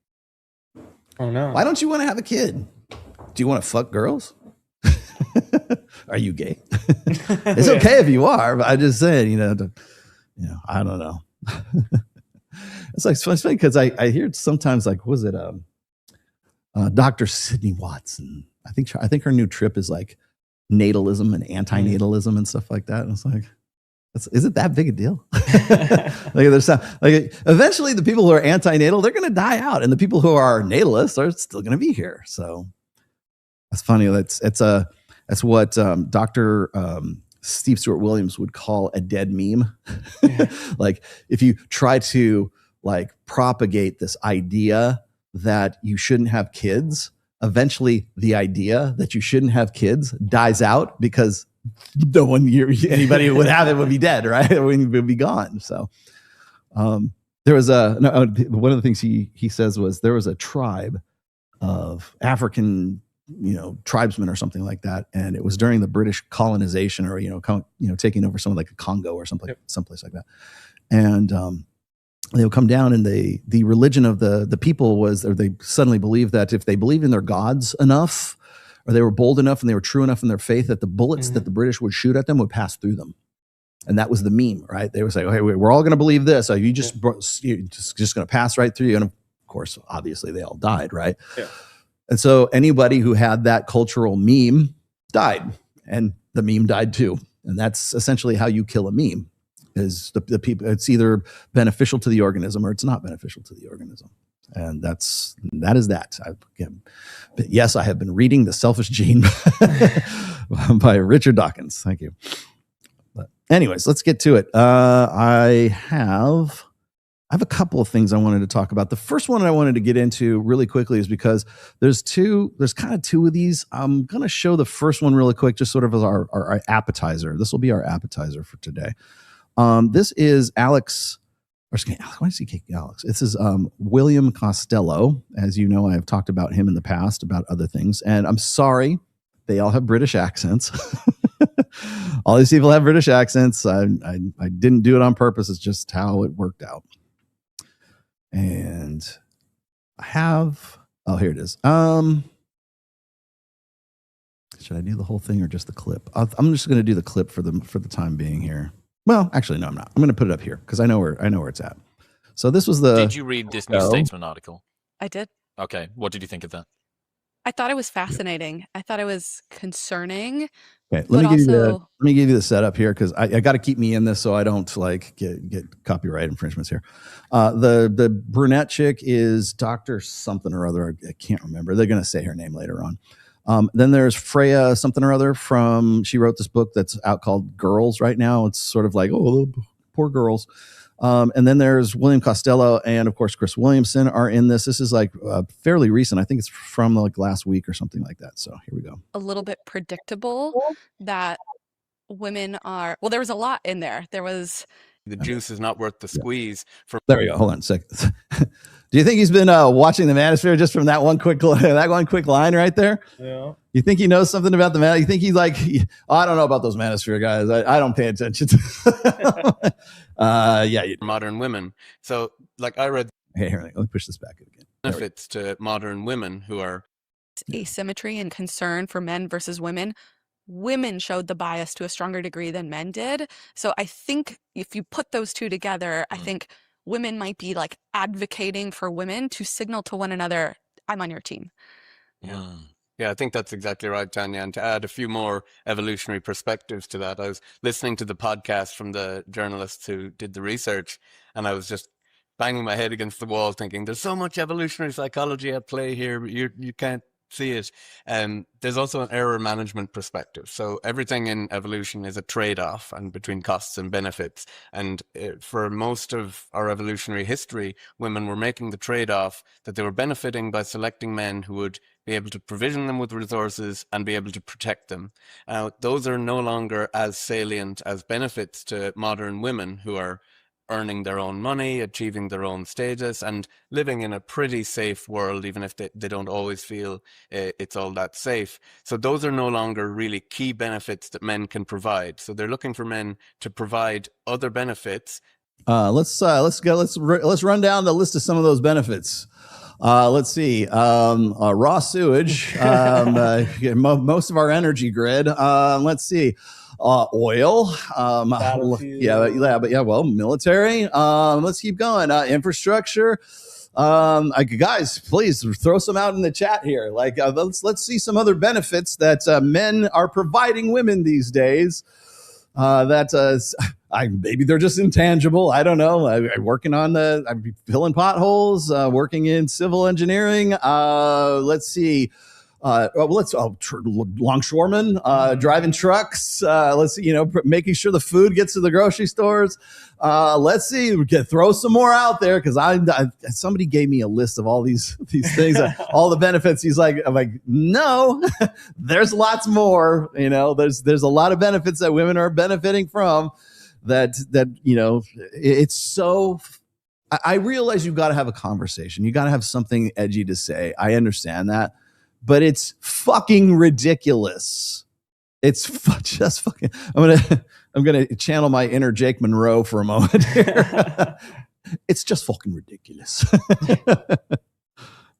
Oh, no. Why don't you want to have a kid? Do you want to fuck girls? Are you gay? It's okay if you are, but I just said, I don't know. It's like, it's funny because I hear it sometimes, like, was it Dr. Sydney Watson? I think her new trip is like natalism and antinatalism and stuff like that. And it's like, is it that big a deal? Eventually the people who are antinatal, they're going to die out, and the people who are natalists are still going to be here. So that's funny. That's what Dr. Steve Stewart Williams would call a dead meme. Like if you try to like propagate this idea that you shouldn't have kids, eventually the idea that you shouldn't have kids dies out because no one, anybody who would have it would be dead, right? It would be gone. So there was one of the things he says was there was a tribe of African, tribesmen or something like that, and it was during the British colonization or taking over something like a Congo or something, someplace like that, and they would come down, and the religion of the people was, or they suddenly believed that if they believed in their gods enough, or they were bold enough and they were true enough in their faith, that the bullets that the British would shoot at them would pass through them. And that was the meme, right? They would say, "Hey, we're all going to believe this. So you're just going to pass right through you." And of course, obviously, they all died, right? Yeah. And so anybody who had that cultural meme died, and the meme died too. And that's essentially how you kill a meme. Is the people? It's either beneficial to the organism or it's not beneficial to the organism, and that is that. But yes, I have been reading The Selfish Gene by Richard Dawkins. Thank you. But anyways, let's get to it. I have a couple of things I wanted to talk about. The first one I wanted to get into really quickly is because there's kind of two of these. I'm going to show the first one really quick, just sort of as our appetizer. This will be our appetizer for today. This is Alex. Why does he kick Alex? This is William Costello. As you know, I have talked about him in the past about other things, and I'm sorry, they all have British accents. All these people have British accents. I didn't do it on purpose. It's just how it worked out. And I have. Oh, here it is. Should I do the whole thing or just the clip? I'm just going to do the clip for the time being here. Well, actually, no, I'm not. I'm going to put it up here because I know where it's at. So this was the. Did you read this New Statesman article? I did. Okay, what did you think of that? I thought it was fascinating. I thought it was concerning. Okay, let me give you the setup here because I got to keep me in this so I don't like get copyright infringements here. The brunette chick is Dr. something or other. I can't remember. They're going to say her name later on. Then there's Freya something or other she wrote this book that's out called Girls right now. It's sort of like, oh, poor girls. And then there's William Costello and of course, Chris Williamson are in this. This is like fairly recent. I think it's from like last week or something like that. So here we go. A little bit predictable that women are, well, there was a lot in there. There was. The juice is not worth the squeeze. There we go. Hold on a second. Do you think he's been watching the Manosphere just from that one quick line right there? Yeah. You think he knows something about the man? You think he's like, I don't know about those Manosphere guys. I don't pay attention to. Modern women. So, like I read. Hey, here, let me push this back again. Benefits to modern women who are asymmetry and concern for men versus women. Women showed the bias to a stronger degree than men did. So I think if you put those two together, I think women might be like advocating for women to signal to one another, I'm on your team. Yeah, I think that's exactly right, Tanya. And to add a few more evolutionary perspectives to that, I was listening to the podcast from the journalists who did the research, and I was just banging my head against the wall thinking, there's so much evolutionary psychology at play here. You can't see it. There's also an error management perspective. So everything in evolution is a trade-off and between costs and benefits. And for most of our evolutionary history, women were making the trade-off that they were benefiting by selecting men who would be able to provision them with resources and be able to protect them. Those are no longer as salient as benefits to modern women who are earning their own money, achieving their own status, and living in a pretty safe world, even if they don't always feel it's all that safe. So those are no longer really key benefits that men can provide. So they're looking for men to provide other benefits. Let's run down the list of some of those benefits. Let's see. Raw sewage, most of our energy grid. Let's see. Oil, military. Let's keep going. Infrastructure. Guys, please throw some out in the chat here. Let's see some other benefits that men are providing women these days. Maybe they're just intangible. I don't know. I'm filling potholes, working in civil engineering. Let's see. Longshoremen, driving trucks. Let's see, making sure the food gets to the grocery stores. Let's see, throw some more out there, because somebody gave me a list of all these things, all the benefits. I'm like, no, there's lots more. There's a lot of benefits that women are benefiting from. It's so. I realize you've got to have a conversation. You got to have something edgy to say. I understand that. But it's fucking ridiculous. It's just fucking. I'm gonna channel my inner Jake Monroe for a moment here. It's just fucking ridiculous.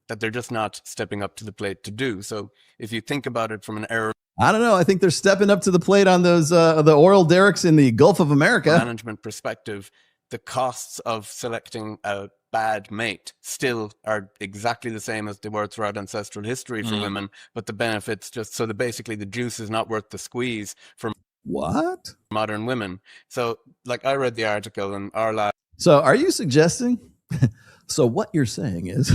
That they're just not stepping up to the plate to do. So if you think about it from an error, I don't know. I think they're stepping up to the plate on those the oil derricks in the Gulf of America. Management perspective, the costs of selecting a bad mate still are exactly the same as they were throughout ancestral history for women, but the benefits basically the juice is not worth the squeeze for modern women. So I read the article and our lab. So are you suggesting? So what you're saying is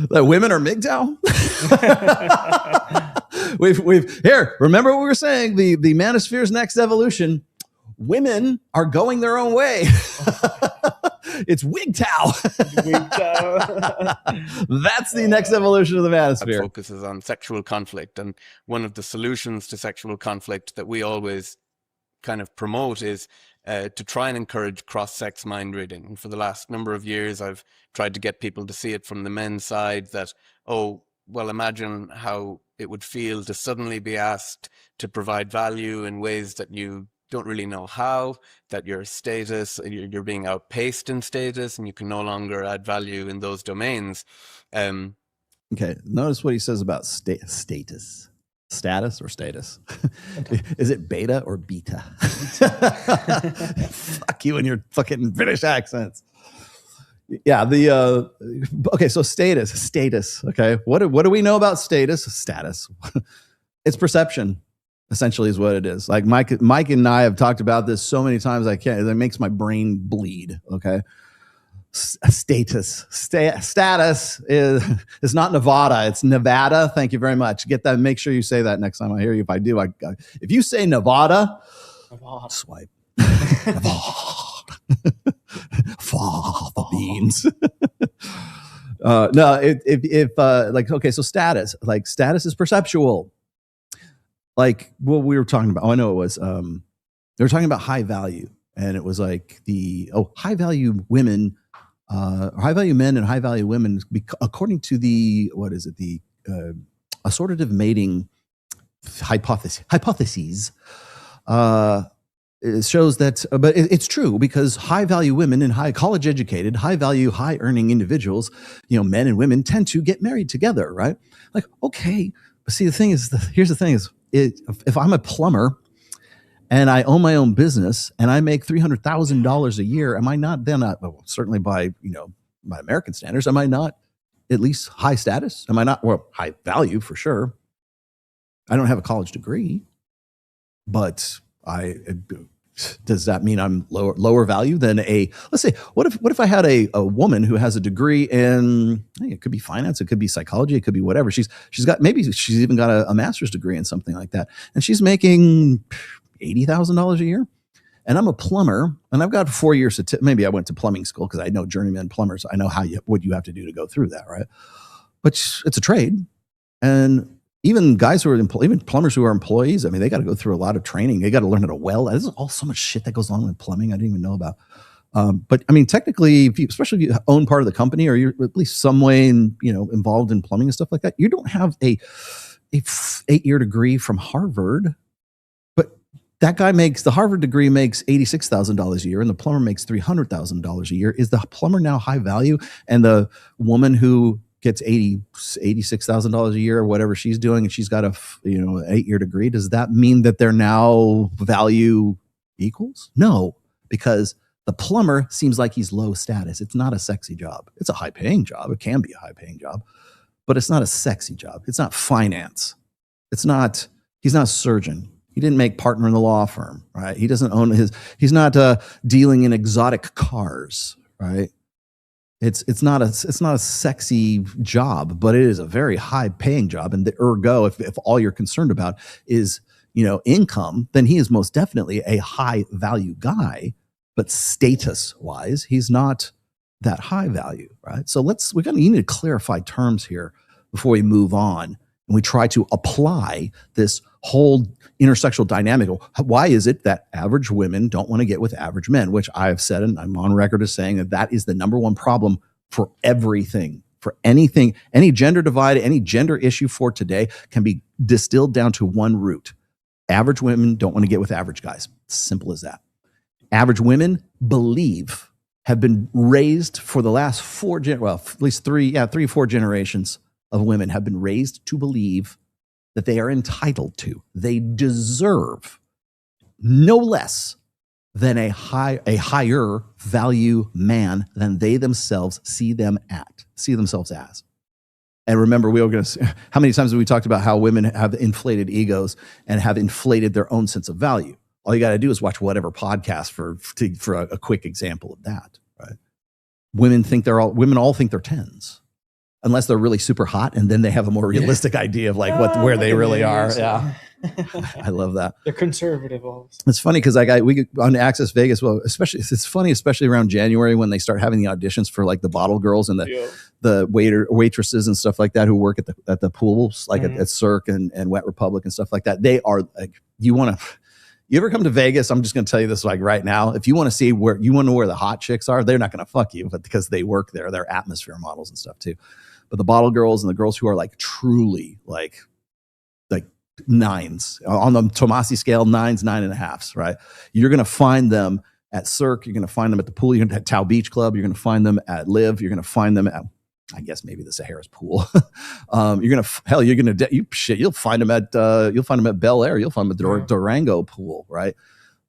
that women are MGTOW? we've here. Remember what we were saying? The Manosphere's next evolution. Women are going their own way. It's WGTOW. That's the next evolution of the Manosphere. It focuses on sexual conflict, and one of the solutions to sexual conflict that we always kind of promote is to try and encourage cross-sex mind reading. And for the last number of years, I've tried to get people to see it from the men's side that, imagine how it would feel to suddenly be asked to provide value in ways that you don't really know how, that your status, you're being outpaced in status, and you can no longer add value in those domains. Okay, notice what he says about status. Status or status? Is it beta or beta? Fuck you and your fucking British accents. Yeah, okay, so status. Okay, what do we know about status? Status. It's perception. Essentially is what it is. Like Mike and I have talked about this so many times. It makes my brain bleed. Okay. Status is not Nevada. It's Nevada. Thank you very much. Get that. Make sure you say that next time I hear you. If I do, if you say Nevada. Swipe. Nevada. The beans. So status, status is perceptual. Like what we were talking about. Oh, I know it was. They were talking about high value, and it was like high value women, high value men, and high value women. According to the assortative mating hypotheses, it shows that. But it's true, because high value women and high college educated, high value, high earning individuals, men and women tend to get married together, right? Like, okay, but see, here's the thing is. If I'm a plumber and I own my own business and I make $300,000 a year, am I not then? Certainly by American standards, am I not at least high status? Am I not high value for sure? I don't have a college degree, but does that mean I'm lower value than let's say, what if I had a woman who has a degree in, it could be finance, it could be psychology, it could be whatever. She's even got a master's degree in something like that. And she's making $80,000 a year. And I'm a plumber, and I've got 4 years maybe I went to plumbing school because I know journeyman plumbers. I know what you have to do to go through that, right? But it's a trade. And even guys who are even plumbers who are employees. I mean, they got to go through a lot of training. They got to learn how to weld. There's all so much shit that goes on with plumbing I didn't even know about. But I mean, technically, especially if you own part of the company or you're at least some way involved in plumbing and stuff like that, you don't have a 8-year degree from Harvard. But that guy the Harvard degree makes $86,000 a year, and the plumber makes $300,000 a year. Is the plumber now high value, and the woman who gets $86,000 a year or whatever she's doing, and she's got an 8-year degree, does that mean that they're now value equals? No, because the plumber seems like he's low status. It's not a sexy job. It's a high paying job. It can be a high paying job, but it's not a sexy job. It's not finance. He's not a surgeon. He didn't make partner in the law firm, right? He doesn't own he's not dealing in exotic cars, right? It's not a sexy job, but it is a very high paying job. And ergo, if all you're concerned about is, income, then he is most definitely a high value guy. But status wise, he's not that high value, right? So you need to clarify terms here before we move on and we try to apply this whole intersexual dynamic. Why is it that average women don't want to get with average men? Which I have said, and I'm on record as saying that is the number one problem for everything, for anything, any gender divide, any gender issue for today can be distilled down to one root. Average women don't want to get with average guys. Simple as that. Average women have been raised for the last at least 3 or 4 generations of women have been raised to believe that they are entitled to, they deserve no less than a higher value man than they themselves see themselves as. And remember, how many times have we talked about how women have inflated egos and have inflated their own sense of value? All you got to do is watch whatever podcast for a quick example of that, right? Women all think they're 10s, unless they're really super hot, and then they have a more realistic idea of where they really are. Yeah, I love that. They're conservative. It's funny because we on Access Vegas. Well, especially around January when they start having the auditions for the bottle girls and the waitresses and stuff like that who work at the pools, at Cirque and Wet Republic and stuff like that. They are you ever come to Vegas? I'm just going to tell you this right now. If you want to see where the hot chicks are, they're not going to fuck you, but because they work there, they're atmosphere models and stuff too. But the bottle girls and the girls who are truly like 9s on the Tomasi scale, 9s, 9.5s, right? You're going to find them at Cirque. You're going to find them at the pool. You're going to at Tao Beach Club. You're going to find them at Live. You're going to find them at, I guess maybe the Sahara's pool. You'll find them at Bel Air. You'll find them at Durango pool, right?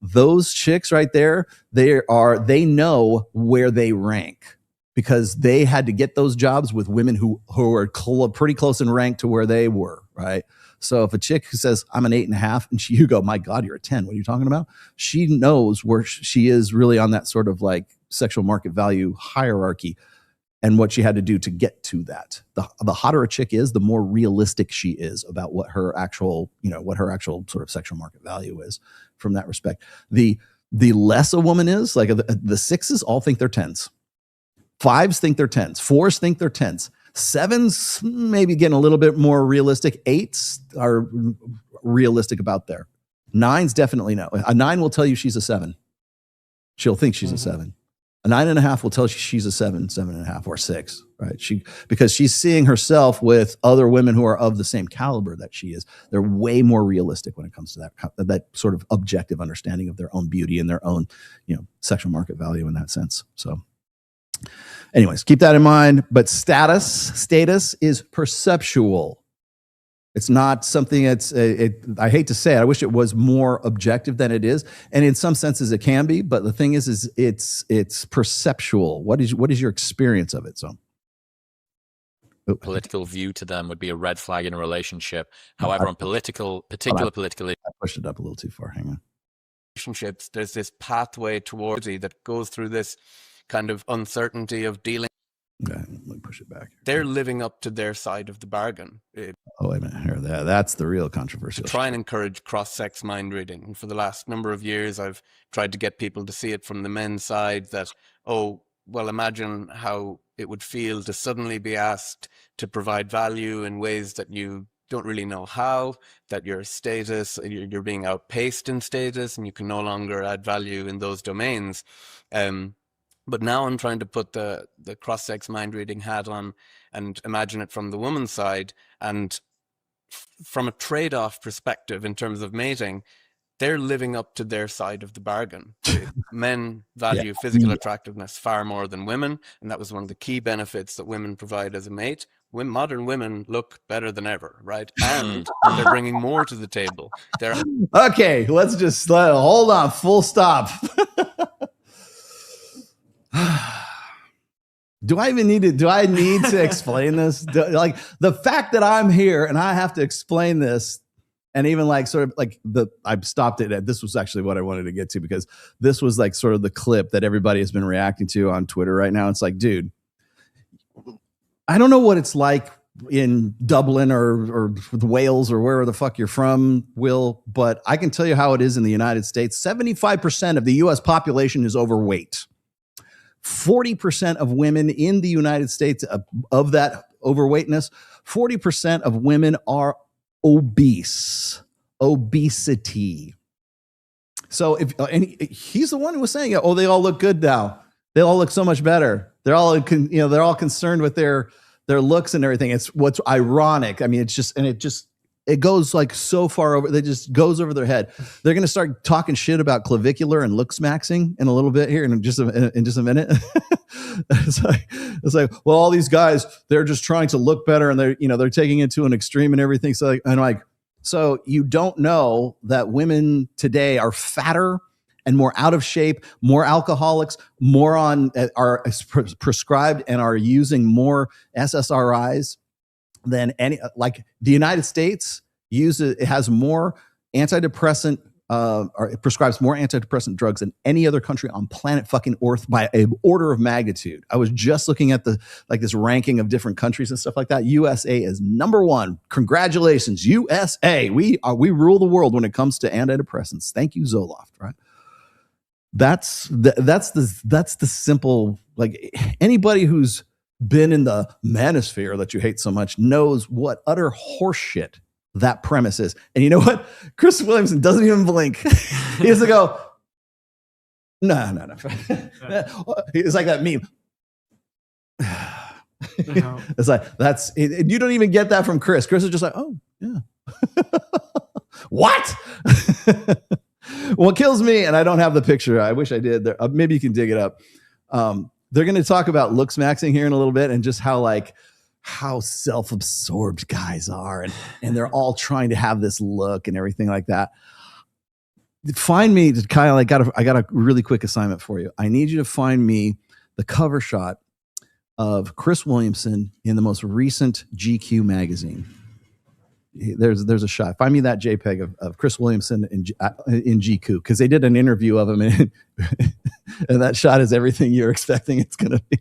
Those chicks right there, they know where they rank because they had to get those jobs with women who are pretty close in rank to where they were, right? So if a chick who says I'm an 8.5 and you go, my God, you're a 10. What are you talking about? She knows where she is really on that sort of sexual market value hierarchy. And what she had to do to get to that. The hotter a chick is, the more realistic she is about what her actual sort of sexual market value is from that respect. The less a woman is, the 6s all think they're 10s. 5s think they're 10s. 4s think they're 10s. 7s maybe getting a little bit more realistic. 8s are realistic about there. 9s definitely no. A 9 will tell you she's a 7. She'll think she's a 7. A 9.5 will tell you she's a 7, 7.5, or 6, right? Because she's seeing herself with other women who are of the same caliber that she is. They're way more realistic when it comes to that sort of objective understanding of their own beauty and their own, sexual market value in that sense. So, anyways, keep that in mind. But status is perceptual. It's not something I hate to say it. I wish it was more objective than it is. And in some senses it can be, but the thing is it's perceptual. What is your experience of it? So political view to them would be a red flag in a relationship. However, on particular political I pushed it up a little too far. Hang on. Relationships, there's this pathway towards it that goes through this kind of uncertainty of dealing. Okay, let me push it back. They're living up to their side of the bargain. Oh, wait a minute. Here, that's the real controversial. Try and encourage cross-sex mind reading. And for the last number of years, I've tried to get people to see it from the men's side that, imagine how it would feel to suddenly be asked to provide value in ways that you don't really know how, that your status, you're being outpaced in status, and you can no longer add value in those domains. But now I'm trying to put the cross-sex mind reading hat on and imagine it from the woman's side. And from a trade-off perspective in terms of mating, they're living up to their side of the bargain. Men value physical attractiveness far more than women, and that was one of the key benefits that women provide as a mate. Modern women look better than ever, right? And they're bringing more to the table. Okay, let's just hold on. Full stop. Do I need to explain this? Like the fact that I'm here and I have to explain this, and even like sort of like I've stopped it at, this was actually what I wanted to get to, because this was like sort of the clip that everybody has been reacting to on Twitter right now. It's like, dude, I don't know what it's like in Dublin or Wales or wherever the fuck you're from, Will, but I can tell you how it is in the United States. 75% of the US population is overweight. 40% of women in the United States, of that overweightness, 40% of women are obese. Obesity. So he's the one who was saying, oh, they all look good now. They all look so much better. They're all concerned with their looks and everything. It's what's ironic. I mean, it goes like so far over. They just goes over their head. They're going to start talking shit about clavicular and looks maxing in a little bit here in just a minute. it's like, well, all these guys, they're just trying to look better, and they're taking it to an extreme and everything. So so you don't know that women today are fatter and more out of shape, more alcoholics, more are prescribed and are using more SSRIs than any, like the United States has more antidepressant, or it prescribes more antidepressant drugs than any other country on planet fucking Earth by an order of magnitude. I was just looking at this ranking of different countries and stuff like that. USA is number one. Congratulations, USA. We rule the world when it comes to antidepressants. Thank you, Zoloft. Right? That's the simple, like, anybody who's been in the manosphere that you hate so much knows what utter horseshit that premise is. And you know what? Chris Williamson doesn't even blink. He has to go, no. It's like that meme. It's like, you don't even get that from Chris. Chris is just like, oh, yeah. What? What kills me, and I don't have the picture. I wish I did. Maybe you can dig it up. They're going to talk about looks maxing here in a little bit, and just how self-absorbed guys are, and they're all trying to have this look and everything like that. Find me, Kyle. I got a really quick assignment for you. I need you to find me the cover shot of Chris Williamson in the most recent GQ magazine. There's a shot. Find me that JPEG of Chris Williamson in GQ, because they did an interview of him, and that shot is everything you're expecting it's going to be.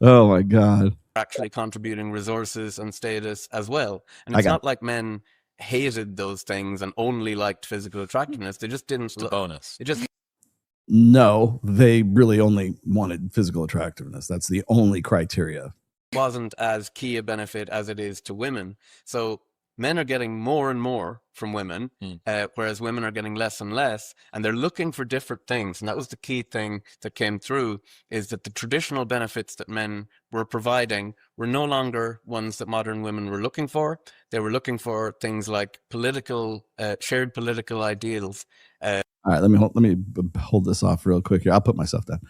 Oh my God. Actually contributing resources and status as well. And it's not like men hated those things and only liked physical attractiveness. They just didn't. It's a bonus. No, they really only wanted physical attractiveness. That's the only criteria. Wasn't as key a benefit as it is to women. So men are getting more and more from women, whereas women are getting less and less, and they're looking for different things. And that was the key thing that came through, is that the traditional benefits that men were providing were no longer ones that modern women were looking for. They were looking for things like shared political ideals. All right, let me hold this off real quick here. I'll put myself down.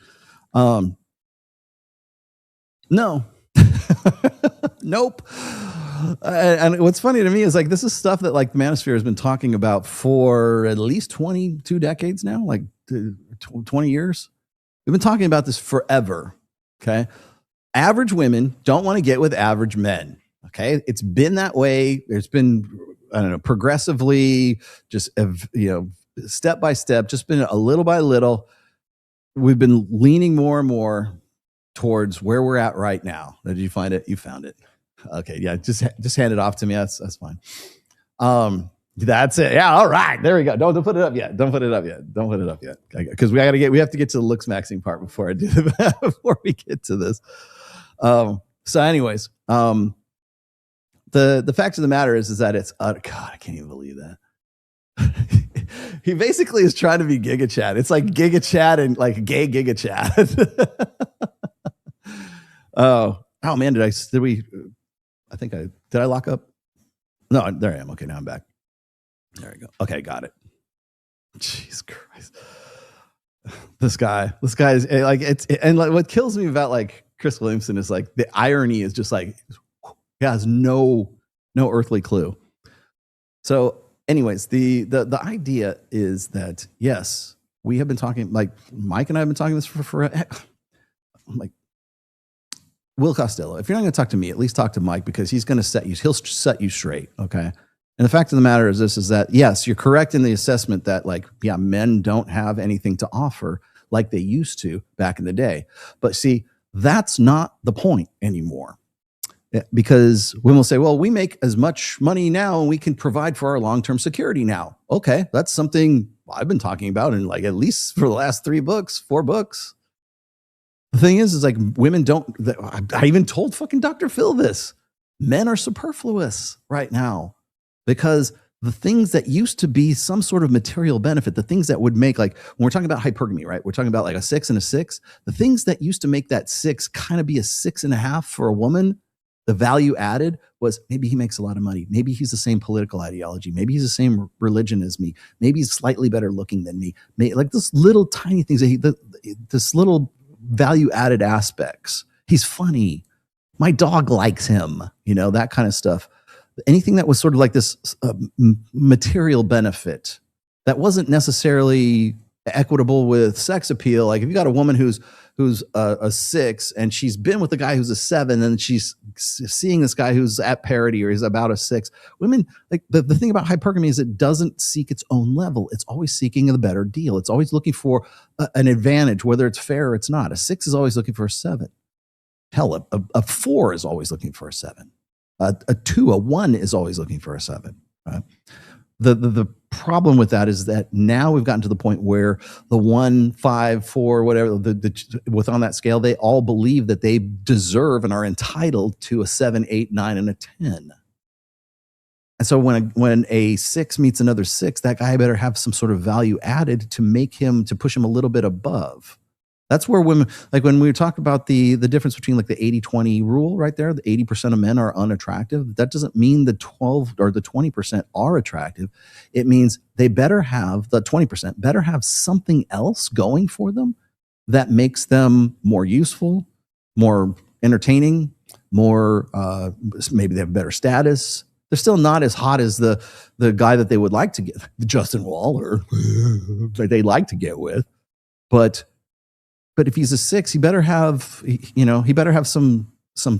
No. Nope. And what's funny to me is, like, this is stuff that, like, the Manosphere has been talking about for at least 22 decades now, like 20 years. We've been talking about this forever. Okay. Average women don't want to get with average men. Okay. It's been that way. There's been, I don't know, progressively, just, step by step, just been a little by little. We've been leaning more and more towards where we're at right now. Did you find it? You found it. Okay. Yeah. Just hand it off to me. That's fine. That's it. Yeah. All right. There we go. Don't put it up yet. Don't put it up yet. Because we have to get to the looks maxing part before I do before we get to this. So anyways, the fact of the matter is that it's God, I can't even believe that. He basically is trying to be Giga Chad. It's like Giga Chad and like gay Giga Chad. Oh man, did I lock up? No, there I am. Okay, now I'm back. There we go. Okay, got it. Jesus Christ. This guy is like, and like what kills me about like Chris Williamson is like the irony is just like he has no earthly clue. So anyways, the idea is that yes, we have been talking, like Mike and I have been talking this for I'm like, Will Costello, if you're not going to talk to me, at least talk to Mike, because he'll set you straight. Okay. And the fact of the matter is this, is that yes, you're correct in the assessment that like, yeah, men don't have anything to offer like they used to back in the day. But see, that's not the point anymore. Because women will say, well, we make as much money now and we can provide for our long-term security now. Okay, that's something I've been talking about in like at least for the last 4 books. The thing is like women don't, I even told fucking Dr. Phil this. Men are superfluous right now because the things that used to be some sort of material benefit, the things that would make, like when we're talking about hypergamy, right? We're talking about like a 6 and a 6. The things that used to make that 6 kind of be a 6.5 for a woman, the value added was maybe he makes a lot of money. Maybe he's the same political ideology. Maybe he's the same religion as me. Maybe he's slightly better looking than me. Like this little tiny things, this little value added aspects. He's funny. My dog likes him, that kind of stuff. Anything that was sort of like this material benefit that wasn't necessarily equitable with sex appeal. Like if you got a woman who's a 6 and she's been with a guy who's a 7 and she's seeing this guy who's at parity or is about a 6. Women, like the thing about hypergamy is it doesn't seek its own level. It's always seeking the better deal. It's always looking for an advantage, whether it's fair or it's not. A 6 is always looking for a 7. Hell, a 4 is always looking for a 7. A 2, a 1 is always looking for a 7. Right? The problem with that is that now we've gotten to the point where the 1, 5, 4, whatever, with on that scale, they all believe that they deserve and are entitled to a 7, 8, 9, and a 10. And so when a 6 meets another 6, that guy better have some sort of value added to push him a little bit above. That's where women, like when we talk about the difference between like the 80-20 rule right there, the 80% of men are unattractive. That doesn't mean the 12 or the 20% are attractive. It means they better have, the 20% better have something else going for them that makes them more useful, more entertaining, more, maybe they have better status. They're still not as hot as the guy that they would like to get, Justin Waller, that they like to get with. But if he's a 6, he better have, he better have some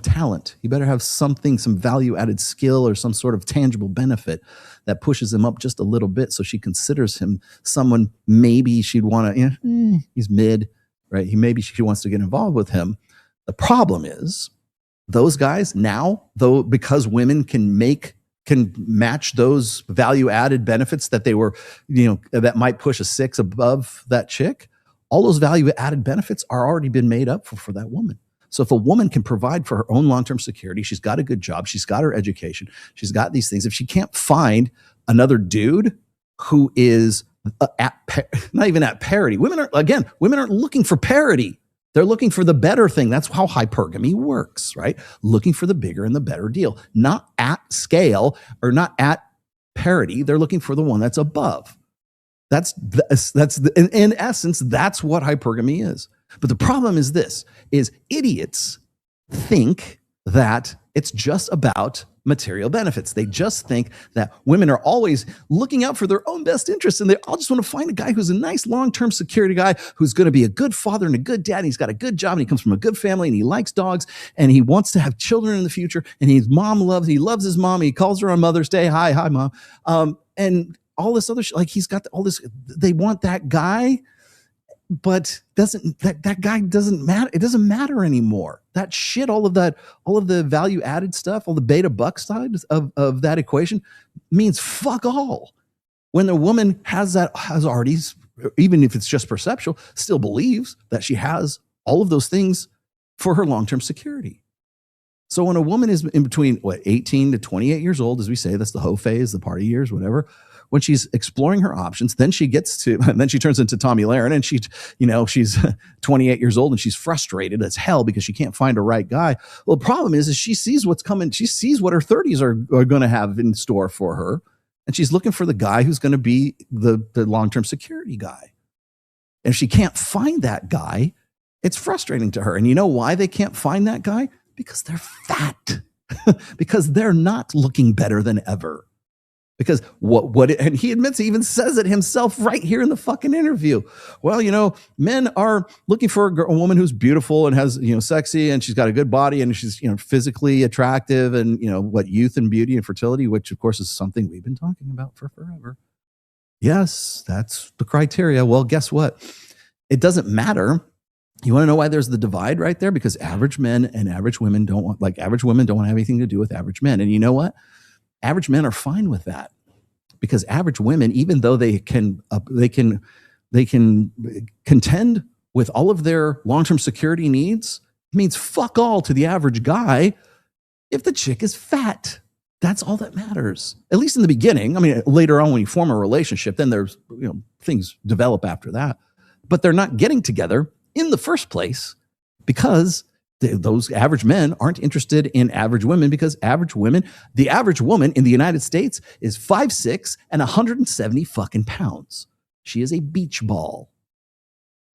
talent. He better have something, some value added skill or some sort of tangible benefit that pushes him up just a little bit. So she considers him someone maybe she'd want to, he's mid, right? Maybe she wants to get involved with him. The problem is those guys now, though, because women can match those value added benefits that they were, that might push a 6 above that chick. All those value added benefits are already been made up for that woman. So if a woman can provide for her own long-term security, she's got a good job, she's got her education, she's got these things. If she can't find another dude who is not even at parity, women aren't looking for parity. They're looking for the better thing. That's how hypergamy works, right? Looking for the bigger and the better deal, not at scale or not at parity. They're looking for the one that's above. That's in essence, that's what hypergamy is. But the problem is this, is idiots think that it's just about material benefits. They just think that women are always looking out for their own best interests and they all just want to find a guy who's a nice long-term security guy who's going to be a good father and a good dad and he's got a good job and he comes from a good family and he likes dogs and he wants to have children in the future and he loves his mom. He calls her on Mother's Day. Hi, mom. And all this other like he's got all this, they want that guy, but that guy doesn't matter. It doesn't matter anymore. That shit, all of the value added stuff, all the beta buck side of that equation means fuck all. When the woman has already, even if it's just perceptual, still believes that she has all of those things for her long-term security. So when a woman is in between 18 to 28 years old, as we say, that's the hoe phase, the party years, whatever. When she's exploring her options, then she turns into Tommy Lahren, and she's 28 years old and she's frustrated as hell because she can't find a right guy. Well, the problem is she sees what's coming. She sees what her 30s are going to have in store for her. And she's looking for the guy who's going to be the long-term security guy. And if she can't find that guy, it's frustrating to her. And you know why they can't find that guy? Because they're fat. Because they're not looking better than ever. Because and he admits, he even says it himself right here in the fucking interview. Well, men are looking for a woman who's beautiful and has, sexy, and she's got a good body, and she's, physically attractive, and, youth and beauty and fertility, which of course is something we've been talking about for forever. Yes, that's the criteria. Well, guess what? It doesn't matter. You want to know why there's the divide right there? Because average men and average women average women don't want to have anything to do with average men. And you know what? Average men are fine with that, because average women, even though they can contend with all of their long-term security needs, means fuck all to the average guy if the chick is fat. That's all that matters, at least in the beginning. I mean, later on when you form a relationship, then there's, things develop after that. But they're not getting together in the first place because those average men aren't interested in average women, because the average woman in the United States is 5'6" and 170 fucking pounds. She is a beach ball.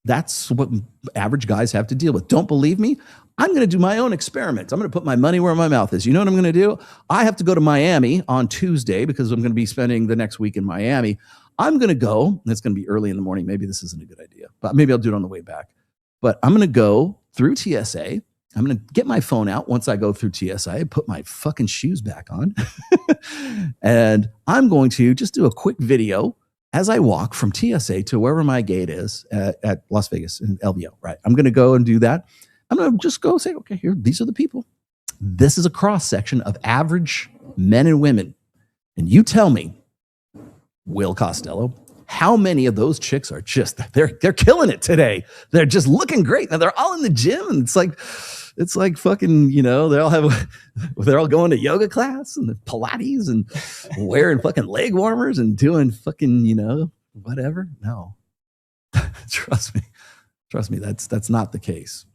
That's what average guys have to deal with. Don't believe me? I'm going to do my own experiment. I'm going to put my money where my mouth is. You know what I'm going to do? I have to go to Miami on Tuesday because I'm going to be spending the next week in Miami. I'm going to go, and it's going to be early in the morning. Maybe this isn't a good idea, but maybe I'll do it on the way back. But I'm going to go through TSA. I'm going to get my phone out once I go through TSA, put my fucking shoes back on. And I'm going to just do a quick video as I walk from TSA to wherever my gate is at Las Vegas in LVO, right? I'm going to go and do that. I'm going to just go say, okay, here, these are the people. This is a cross section of average men and women. And you tell me, Will Costello, how many of those chicks are just, they're killing it today. They're just looking great. Now they're all in the gym, and it's like fucking, they're all going to yoga class and Pilates and wearing fucking leg warmers and doing fucking, whatever. No, trust me, that's not the case.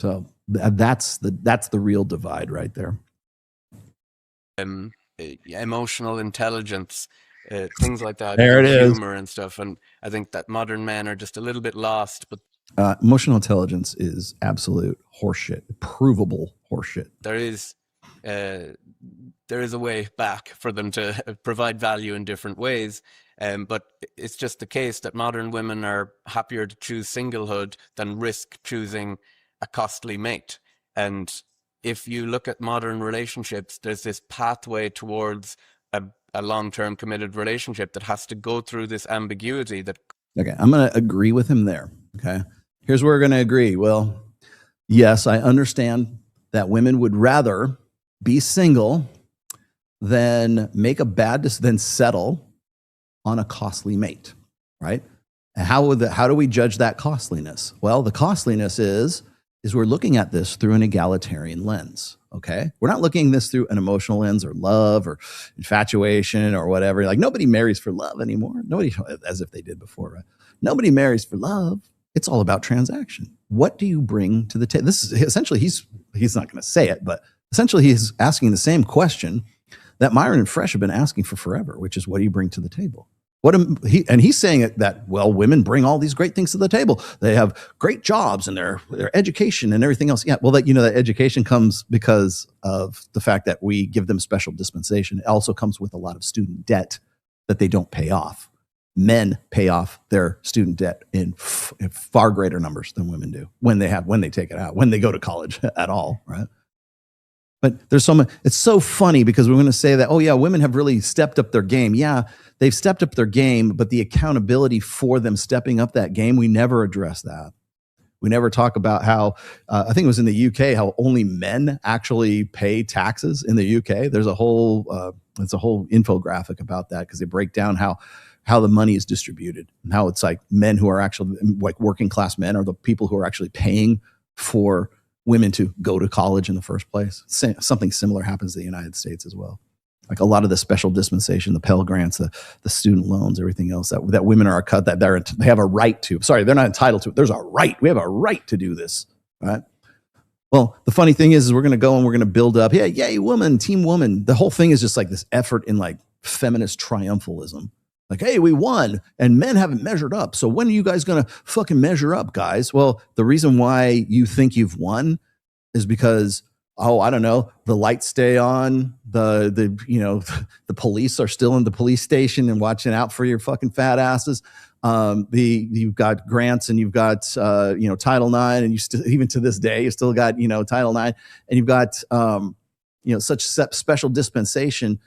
So that's the real divide right there. Emotional intelligence, things like that. There it is. Humor and stuff. And I think that modern men are just a little bit lost, but emotional intelligence is absolute horseshit, provable horseshit. There is a way back for them to provide value in different ways. But it's just the case that modern women are happier to choose singlehood than risk choosing a costly mate. And if you look at modern relationships, there's this pathway towards a long-term committed relationship that has to go through this ambiguity that. Okay, I'm going to agree with him there. Okay, here's where we're going to agree. Well, yes, I understand that women would rather be single than make a bad than settle on a costly mate, right? How do we judge that costliness? Well, the costliness is we're looking at this through an egalitarian lens. Okay, we're not looking at this through an emotional lens or love or infatuation or whatever. Like, nobody marries for love anymore. Nobody, as if they did before, right? Nobody marries for love. It's all about transaction. What do you bring to the table? This is essentially, he's not going to say it, but essentially he's asking the same question that Myron and Fresh have been asking for forever, which is, what do you bring to the table? And he's saying it that, well, women bring all these great things to the table. They have great jobs and their education and everything else. Yeah, well, that education comes because of the fact that we give them special dispensation. It also comes with a lot of student debt that they don't pay off. Men pay off their student debt in far greater numbers than women do when they take it out, when they go to college at all, right? But it's so funny because we're going to say that, oh yeah, women have really stepped up their game. Yeah, they've stepped up their game, but the accountability for them stepping up that game, we never address that. We never talk about how, I think it was in the UK, how only men actually pay taxes in the UK. There's a whole infographic about that, because they break down how the money is distributed and how it's like men who are actually like working class men are the people who are actually paying for women to go to college in the first place. Something similar happens in the United States as well. Like a lot of the special dispensation, the Pell Grants, the student loans, everything else that women are cut, that they have a right to. Sorry, they're not entitled to it. There's a right. We have a right to do this, right? Well, the funny thing is we're going to go and we're going to build up. Yeah, yay, woman, team woman. The whole thing is just like this effort in like feminist triumphalism. Like, hey, we won and men haven't measured up. So when are you guys going to fucking measure up, guys? Well, the reason why you think you've won is because, oh, I don't know, the lights stay on, the police are still in the police station and watching out for your fucking fat asses. You've got grants and you've got Title IX, and you still, even to this day, you still got Title IX, and you've got such special dispensation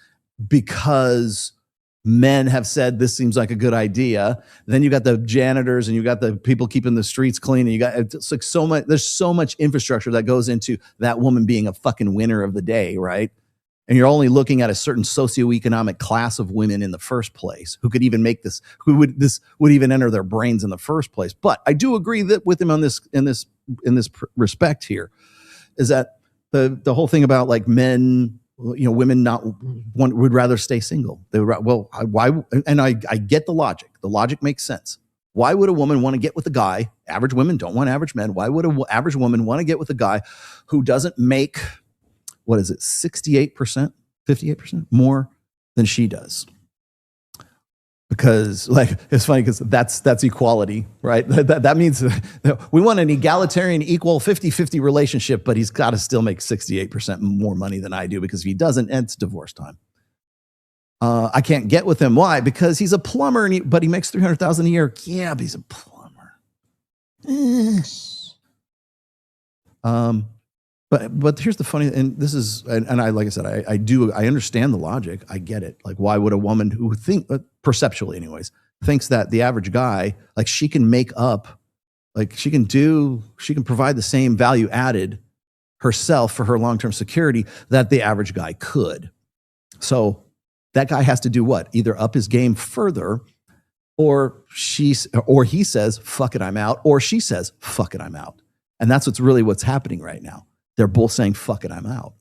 because men have said this seems like a good idea. Then you got the janitors and you got the people keeping the streets clean, and you got, it's like so much. There's so much infrastructure that goes into that woman being a fucking winner of the day, right? And you're only looking at a certain socioeconomic class of women in the first place who could even make this, this would even enter their brains in the first place. But I do agree that with him on this in this respect here, is that the whole thing about like men, women would rather stay single. They would, well, why? And I get the logic. The logic makes sense. Why would a woman want to get with a guy? Average women don't want average men. Why would an average woman want to get with a guy who doesn't make, what is it, 68%, 58% more than she does? Because like, it's funny because that's equality, right? That means we want an egalitarian, equal 50-50 relationship, but he's got to still make 68% more money than I do, because if he doesn't, it's divorce time. I can't get with him. Why? Because he's a plumber, but he makes $300,000 a year. Yeah, but he's a plumber. But here's the funny, and this is, and I, like I said, I understand the logic. I get it. Like, why would a woman who perceptually anyways, thinks that the average guy, like she can make up, like she can provide the same value added herself for her long-term security that the average guy could. So that guy has to do what? Either up his game further, or he says, fuck it, I'm out, or she says, fuck it, I'm out. And that's what's happening right now. They're both saying, fuck it, I'm out.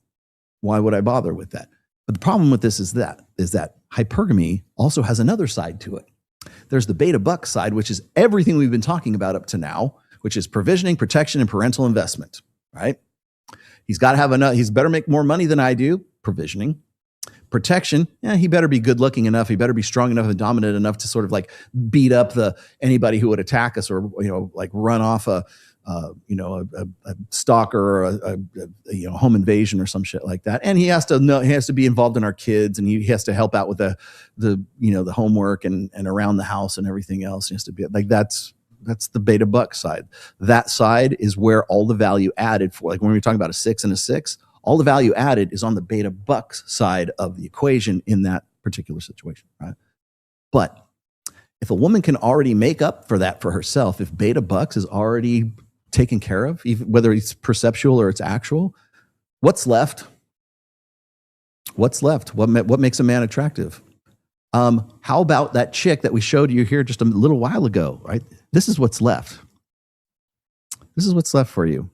Why would I bother with that? But the problem with this is that hypergamy also has another side to it. There's the beta buck side, which is everything we've been talking about up to now, which is provisioning, protection, and parental investment, right? He's got to have enough. He's better make more money than I do, provisioning. Protection, he better be good looking enough. He better be strong enough and dominant enough to sort of like beat up anybody who would attack us, or, like run off a stalker, or a home invasion or some shit like that. And he has to be involved in our kids, and he has to help out with the homework and around the house and everything else. He has to be like, that's the beta buck side. That side is where all the value added for, like when we're talking about a 6 and a 6, all the value added is on the beta bucks side of the equation in that particular situation, right? But if a woman can already make up for that for herself, if beta bucks is already taken care of, even whether it's perceptual or it's actual, what's left? What's left? What makes a man attractive? How about that chick that we showed you here just a little while ago, right? This is what's left. This is what's left for you.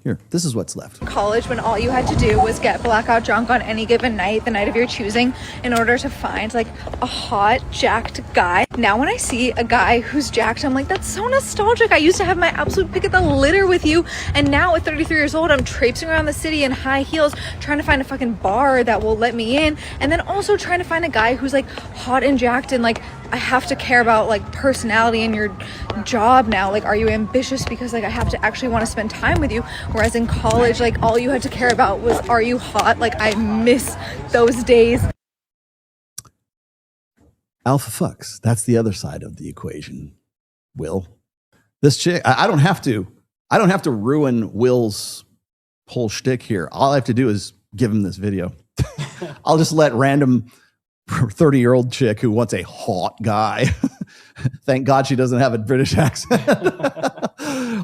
Here, this is what's left. College, when all you had to do was get blackout drunk on any given night, the night of your choosing, in order to find like a hot, jacked guy. Now when I see a guy who's jacked, I'm like, that's so nostalgic. I used to have my absolute pick of the litter with you, and now at 33 years old, I'm traipsing around the city in high heels, trying to find a fucking bar that will let me in, and then also trying to find a guy who's like hot and jacked, and like I have to care about like personality and your job now. Like, are you ambitious? Because like I have to actually want to spend time with you. Whereas in college, like all you had to care about was, are you hot? Like I miss those days. Alpha fucks. That's the other side of the equation. Will, this chick, I don't have to ruin Will's whole shtick here. All I have to do is give him this video. I'll just let random 30-year-old chick who wants a hot guy. Thank God she doesn't have a British accent.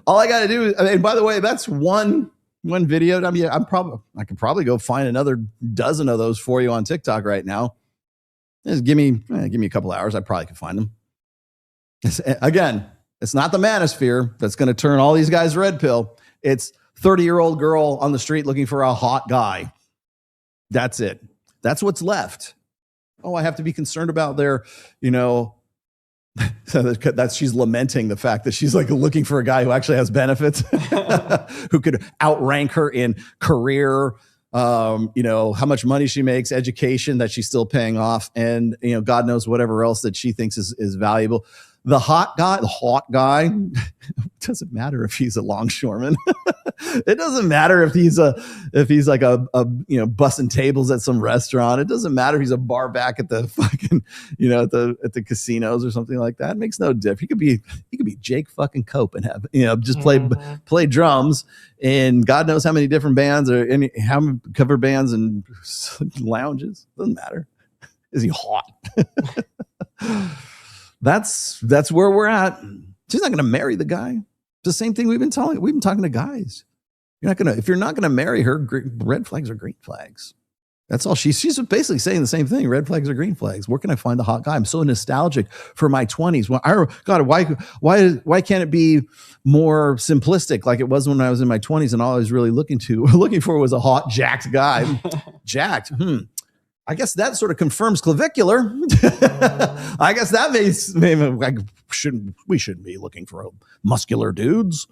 All I got to do is, and by the way, that's one video. I mean, I could probably go find another dozen of those for you on TikTok right now. Just give me a couple hours. I probably could find them. Again, it's not the manosphere that's going to turn all these guys red pill. It's 30-year-old girl on the street looking for a hot guy. That's it. That's what's left. Oh, I have to be concerned about their, so that's she's lamenting the fact that she's like looking for a guy who actually has benefits, who could outrank her in career, how much money she makes, education that she's still paying off, and God knows whatever else that she thinks is valuable. The hot guy, it doesn't matter if he's a longshoreman. It doesn't matter if he's like a bussing tables at some restaurant. It doesn't matter if he's a bar back at the fucking, at the casinos or something like that. It makes no difference. He could be Jake fucking Cope and have, just play drums in God knows how many different bands or how many cover bands and lounges. Doesn't matter. Is he hot? That's where we're at. She's not going to marry the guy. It's the same thing we've been talking to guys. If you're not going to marry her, red flags are green flags. That's all. She's basically saying the same thing. Red flags are green flags. Where can I find the hot guy? I'm so nostalgic for my 20s. Why can't it be more simplistic like it was when I was in my 20s and all I was really looking for was a hot jacked guy. Jacked. I guess that sort of confirms clavicular. I guess that we shouldn't be looking for muscular dudes.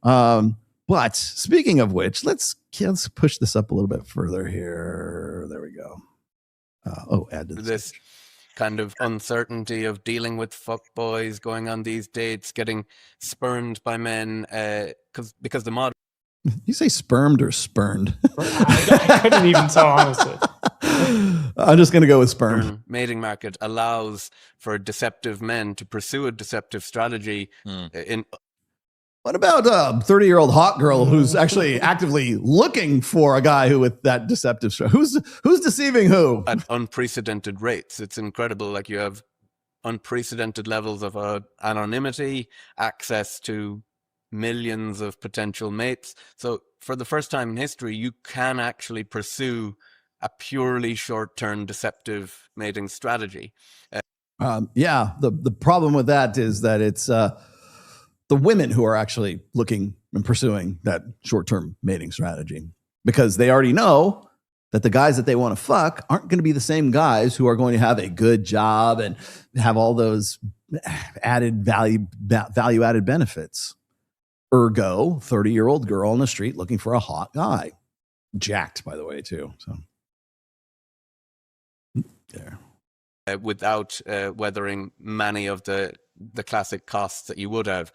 But speaking of which, let's push this up a little bit further here. There we go. Add to this kind of uncertainty of dealing with fuckboys, going on these dates, getting spurned by men, because the mod. You say spermed or spurned? I couldn't even tell, honestly. I'm just going to go with sperm. Mating market allows for deceptive men to pursue a deceptive strategy. What about a 30-year-old hot girl who's actually actively looking for a guy who with that deceptive strategy? Who's deceiving who? At unprecedented rates. It's incredible. Like you have unprecedented levels of anonymity, access to millions of potential mates. So for the first time in history, you can actually pursue a purely short-term deceptive mating strategy. The problem with that is that it's the women who are actually looking and pursuing that short-term mating strategy, because they already know that the guys that they want to fuck aren't going to be the same guys who are going to have a good job and have all those added value added benefits. Ergo, 30-year-old girl on the street looking for a hot guy. Jacked, by the way, too. So there. Without weathering many of the classic costs that you would have.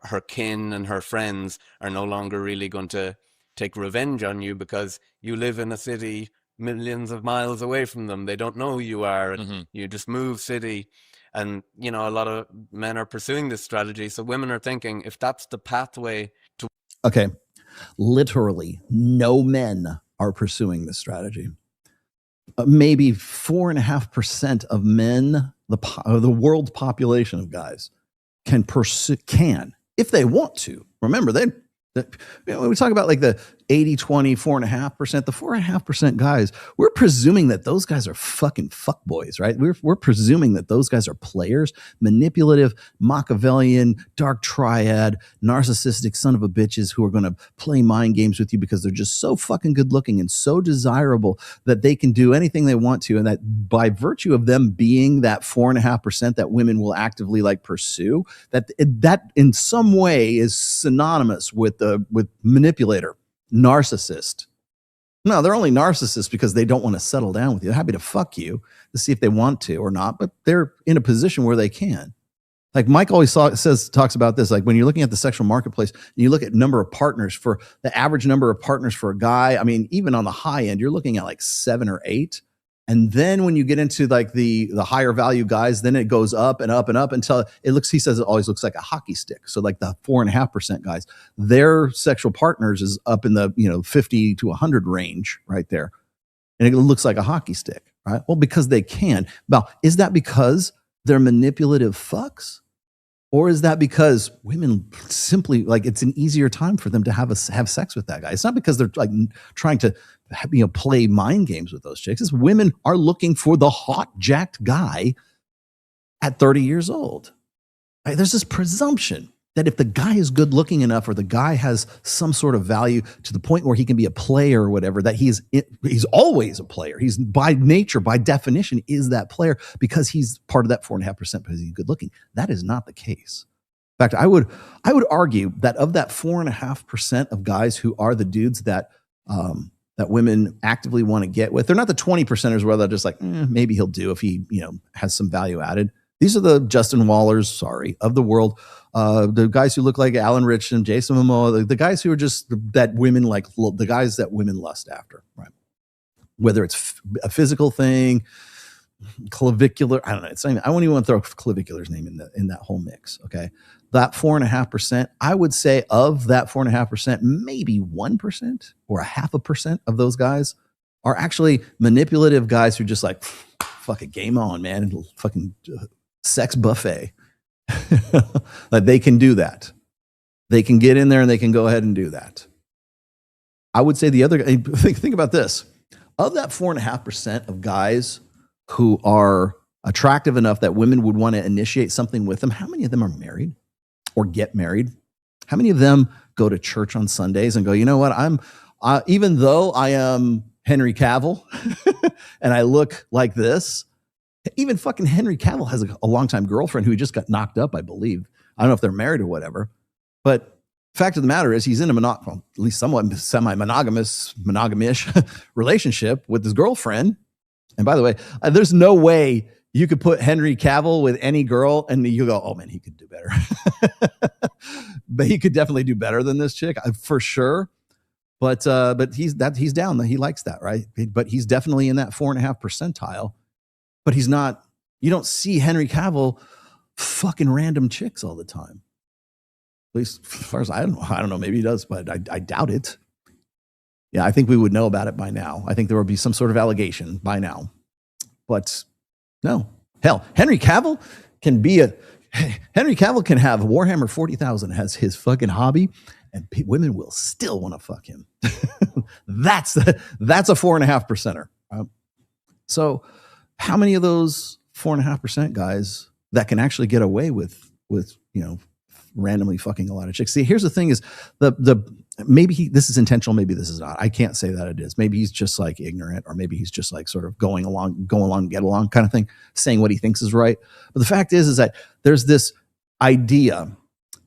Her kin and her friends are no longer really going to take revenge on you because you live in a city millions of miles away from them. They don't know who you are. And you just move city. And, a lot of men are pursuing this strategy. So women are thinking, if that's the pathway to... Okay. Literally, no men are pursuing this strategy. Maybe 4.5% of men, the world population of guys, can, if they want to. Remember, when we talk about like the 80-20, 4.5%, the 4.5% guys, we're presuming that those guys are fucking fuckboys, right? We're presuming that those guys are players, manipulative, Machiavellian, dark triad, narcissistic son of a bitches who are going to play mind games with you because they're just so fucking good looking and so desirable that they can do anything they want to. And that by virtue of them being that 4.5% that women will actively like pursue, that in some way is synonymous with manipulator. Narcissist. No, they're only narcissists because they don't want to settle down with you. They're happy to fuck you to see if they want to or not, but they're in a position where they can. Like Mike always talks about this, like when you're looking at the sexual marketplace, and you look at number of partners for the average number of partners for a guy. I mean, even on the high end, you're looking at like 7 or 8. And then when you get into like the higher value guys, then it goes up and up and up until he says it always looks like a hockey stick. So like the 4.5% guys, their sexual partners is up in the 50 to 100 range right there. And it looks like a hockey stick, right? Well, because they can. Now, is that because they're manipulative fucks? Or is that because women simply like it's an easier time for them to have sex with that guy? It's not because they're like trying to play mind games with those chicks. It's women are looking for the hot jacked guy at 30 years old. right? There's this presumption that if the guy is good looking enough, or the guy has some sort of value to the point where he can be a player or whatever, that he's always a player. He's by nature, by definition, is that player because he's part of that 4.5% because he's good looking. That is not the case. In fact, I would argue that of that 4.5% of guys who are the dudes that that women actively want to get with, they're not the 20%ers where they're just like, maybe he'll do if he, has some value added. These are the Justin Wallers, of the world. The guys who look like Alan Rich and Jason Momoa, the guys who are just that women like, the guys that women lust after, right? Whether it's a physical thing, clavicular, I don't know. It's not even, I won't even want to throw clavicular's name in that whole mix. Okay. That 4.5%, I would say of that 4.5%, maybe 1% or 0.5% of those guys are actually manipulative guys who just like, fucking game on, man. Fucking sex buffet. Like they can do that. They can get in there and they can go ahead and do that. I would say the other, think about this. Of that 4.5% of guys who are attractive enough that women would want to initiate something with them, how many of them are married or get married? How many of them go to church on Sundays and go, you know what, even though I am Henry Cavill and I look like this, even fucking Henry Cavill has a longtime girlfriend who just got knocked up, I believe. I don't know if they're married or whatever, but fact of the matter is he's in at least somewhat semi-monogamous relationship with his girlfriend. And by the way, there's no way you could put Henry Cavill with any girl and you go, oh man, he could do better. But he could definitely do better than this chick, for sure. But he's down. He likes that, right? But he's definitely in that 4.5 percentile. But he's not. You don't see Henry Cavill fucking random chicks all the time. At least as far as I don't know. Maybe he does, but I doubt it. Yeah, I think we would know about it by now. I think there would be some sort of allegation by now. But no, hell, Henry Cavill can have Warhammer 40,000 as his fucking hobby, and women will still want to fuck him. That's a 4.5 percenter. So how many of those 4.5% guys that can actually get away with randomly fucking a lot of chicks? See, here's the thing: is maybe this is intentional, maybe this is not. I can't say that it is. Maybe he's just like ignorant, or maybe he's just like sort of go along, get along kind of thing, saying what he thinks is right. But the fact is that there's this idea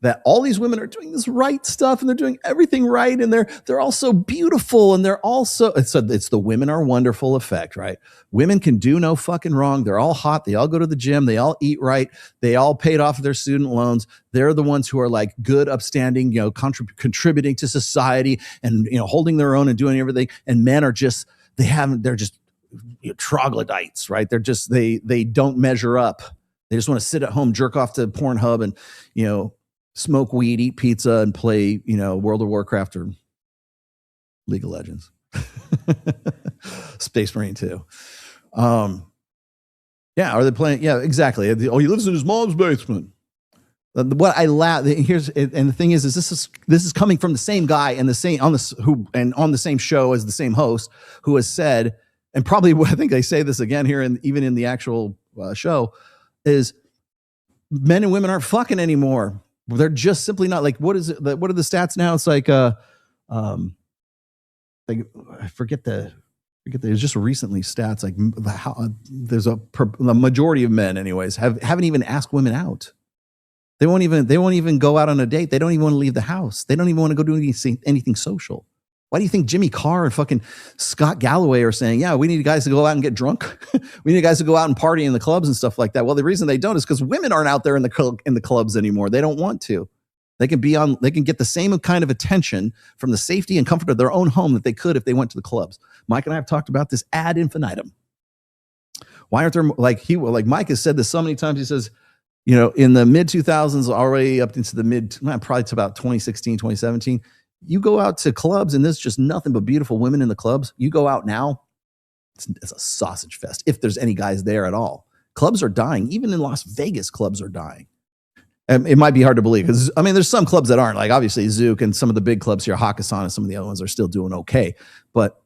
that all these women are doing this right stuff and they're doing everything right, and they're all so beautiful, and they're also it's the women are wonderful effect, right? Women can do no fucking wrong. They're all hot. They all go to the gym. They all eat right. They all paid off their student loans. They're the ones who are like good, upstanding, contributing to society and holding their own and doing everything. And men are just they're just troglodytes, right? They're just they don't measure up. They just want to sit at home, jerk off to Pornhub, and smoke weed, eat pizza, and play, World of Warcraft or League of Legends. Space Marine 2. Yeah, are they playing? Yeah, exactly. Oh, he lives in his mom's basement. What I laugh here's, and the thing is this is coming from the same guy and on the same show as the same host who has said, and probably I think they say this again here, and even in the actual show, is men and women aren't fucking anymore. They're just simply not. Like, what is it? What are the stats now? It's like I forget there's just recently stats like there's the majority of men anyways haven't even asked women out. They won't even go out on a date. They don't even want to leave the house. They don't even want to go do anything social. Why do you think Jimmy Carr and fucking Scott Galloway are saying, yeah, we need guys to go out and get drunk. We need guys to go out and party in the clubs and stuff like that? Well, the reason they don't is because women aren't out there in the clubs anymore. They don't want to. They can get the same kind of attention from the safety and comfort of their own home that they could if they went to the clubs. Mike and I have talked about this ad infinitum. Why aren't there, like Mike has said this so many times, he says, in the mid 2000s, already up into the probably to about 2016, 2017, you go out to clubs and there's just nothing but beautiful women in the clubs. You go out now, it's a sausage fest. If there's any guys there at all, clubs are dying. Even in Las Vegas, clubs are dying. And it might be hard to believe because there's some clubs that aren't, like obviously Zook and some of the big clubs here, Hakkasan and some of the other ones are still doing okay, but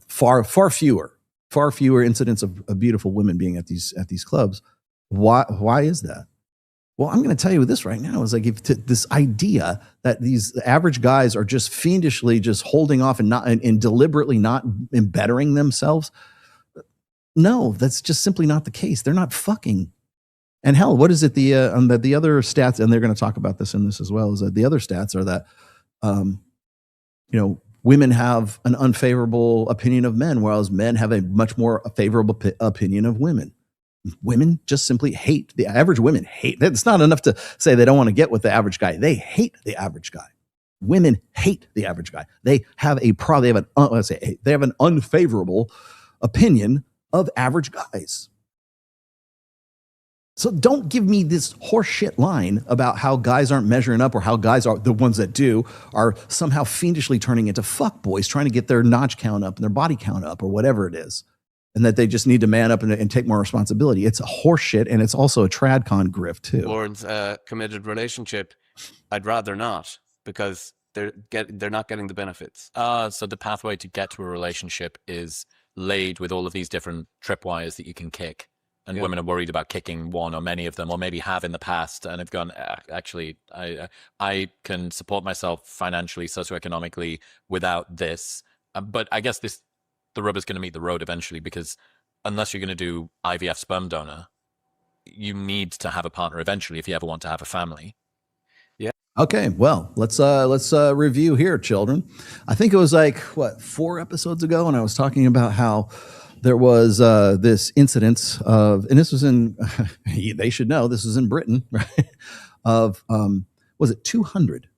far fewer incidents of beautiful women being at these clubs. Why is that? Well, I'm going to tell you this right now is like if this idea that these average guys are just fiendishly just holding off and deliberately not bettering themselves. No, that's just simply not the case. They're not fucking. And hell, what is it? The other stats, and they're going to talk about this in this as well, is that the other stats are that, women have an unfavorable opinion of men, whereas men have a much more favorable opinion of women. Women just simply hate the average. Women hate. It's not enough to say they don't want to get with the average guy. They hate the average guy. Women hate the average guy. They have they have an unfavorable opinion of average guys. So don't give me this horseshit line about how guys aren't measuring up or how guys are the ones that do are somehow fiendishly turning into fuckboys trying to get their notch count up and their body count up or whatever it is. And that they just need to man up and take more responsibility. It's a horseshit, and it's also a tradcon grift too. Towards a committed relationship, I'd rather not, because they're not getting the benefits. So the pathway to get to a relationship is laid with all of these different tripwires that you can kick. And women are worried about kicking one or many of them, or maybe have in the past, and have gone, actually, I can support myself financially, socioeconomically without this. But I guess the rubber's going to meet the road eventually, because unless you're going to do IVF sperm donor, you need to have a partner eventually if you ever want to have a family. Yeah. Okay, well, let's review here, children. I think it was 4 episodes ago, and I was talking about how there was this incident of, and this was in, they should know, this was in Britain, right? Of, was it 200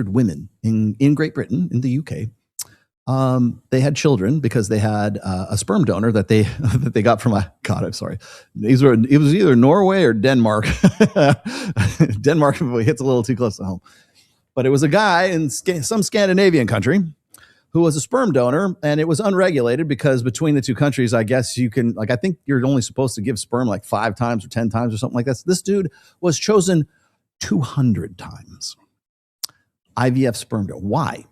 women in Great Britain, in the UK. They had children because they had a sperm donor that they got from I'm sorry. It was either Norway or Denmark. Denmark hits a little too close to home. But it was a guy in some Scandinavian country who was a sperm donor, and it was unregulated because between the two countries, I guess you can, I think you're only supposed to give sperm 5 times or 10 times or something like that. So this dude was chosen 200 times. IVF sperm donor. Why?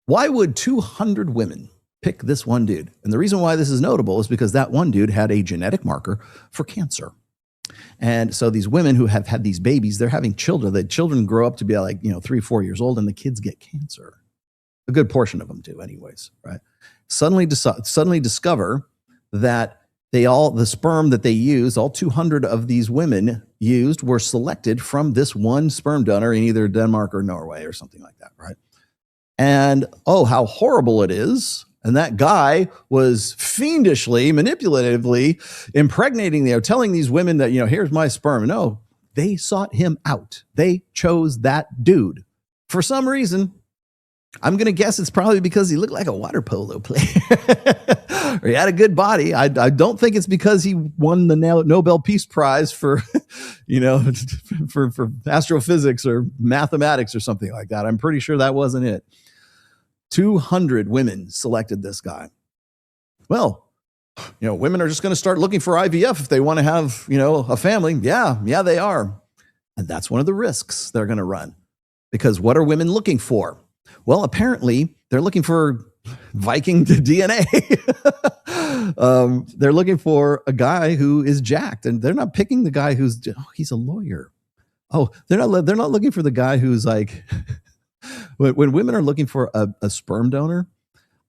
Why would 200 women pick this one dude? And the reason why this is notable is because that one dude had a genetic marker for cancer. And so these women who have had these babies, they're having children. The children grow up to be 3-4 years old, and the kids get cancer. A good portion of them do anyways, right? Suddenly discover that the sperm that they used, all 200 of these women used, were selected from this one sperm donor in either Denmark or Norway or something like that, right? And how horrible it is. And that guy was fiendishly, manipulatively impregnating, telling these women that, here's my sperm. No, they sought him out. They chose that dude for some reason. I'm going to guess it's probably because he looked like a water polo player or he had a good body. I don't think it's because he won the Nobel Peace Prize for, for astrophysics or mathematics or something like that. I'm pretty sure that wasn't it. 200 women selected this guy. Well, women are just going to start looking for IVF if they want to have, a family. Yeah, they are. And that's one of the risks they're going to run, because what are women looking for? Well, apparently they're looking for Viking DNA. They're looking for a guy who is jacked, and they're not picking the guy he's a lawyer. They're not looking for the guy who's when women are looking for a sperm donor,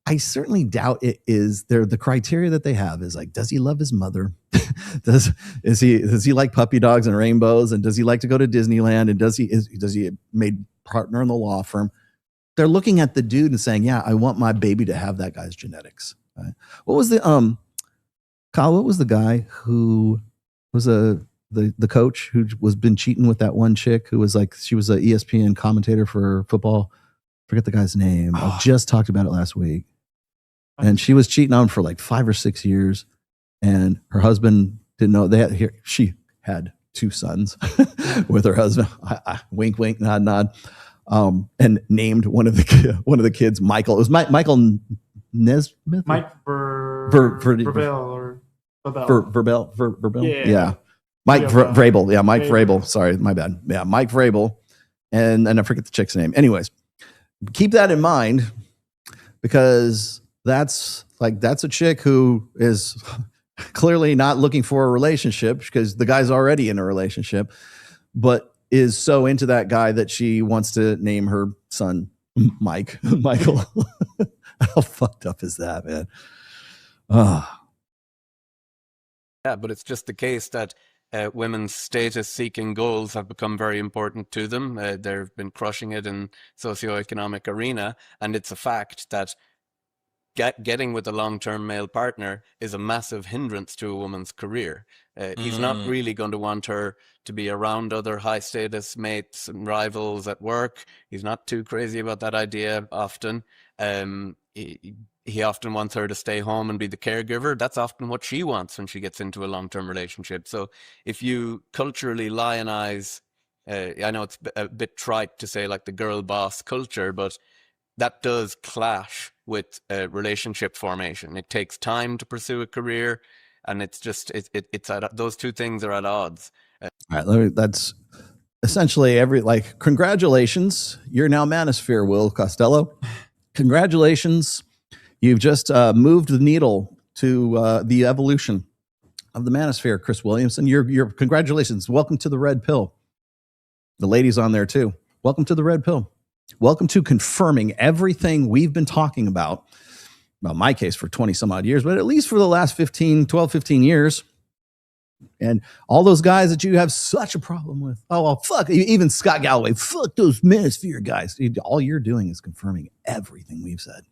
I certainly doubt it is the criteria that they have is does he love his mother? does he like puppy dogs and rainbows? And does he like to go to Disneyland? And does he made partner in the law firm? They're looking at the dude and saying, yeah, I want my baby to have that guy's genetics. Right? What was Kyle, what was the guy who was the coach who was been cheating with that one chick who was she was an ESPN commentator for football? Forget the guy's name. I just talked about it last week. And she was cheating on him for 5 or 6 years. And her husband didn't know she had 2 sons with her husband. Wink, wink, nod, nod. And named one of the kids Michael. It was Michael Nesmith. Mike Verbel. Yeah. Mike Vrabel. Yeah, Mike Vrabel. Sorry, my bad. Yeah, Mike Vrabel. And I forget the chick's name. Anyways, keep that in mind, because that's a chick who is clearly not looking for a relationship because the guy's already in a relationship, but is so into that guy that she wants to name her son Michael. How fucked up is that, man? Yeah, but it's just the case that women's status-seeking goals have become very important to them. They've been crushing it in socioeconomic arena, and it's a fact that getting with a long-term male partner is a massive hindrance to a woman's career. He's not really going to want her to be around other high-status mates and rivals at work. He's not too crazy about that idea often. He often wants her to stay home and be the caregiver. That's often what she wants when she gets into a long-term relationship. So if you culturally lionize, I know it's a bit trite to say like the girl boss culture, but that does clash with relationship formation. It takes time to pursue a career, and it's just it's at, those two things are at odds. All right, that's essentially congratulations, you're now Manosphere, Will Costello. Congratulations, you've just moved the needle to the evolution of the Manosphere, Chris Williamson. Your congratulations. Welcome to the Red Pill. The ladies on there too. Welcome to the Red Pill. Welcome to confirming everything we've been talking about, well, my case for 20 some odd years, but at least for the last 12, 15 years. And all those guys that you have such a problem with. Oh, well, fuck. Even Scott Galloway. Fuck those Manosphere guys. All you're doing is confirming everything we've said.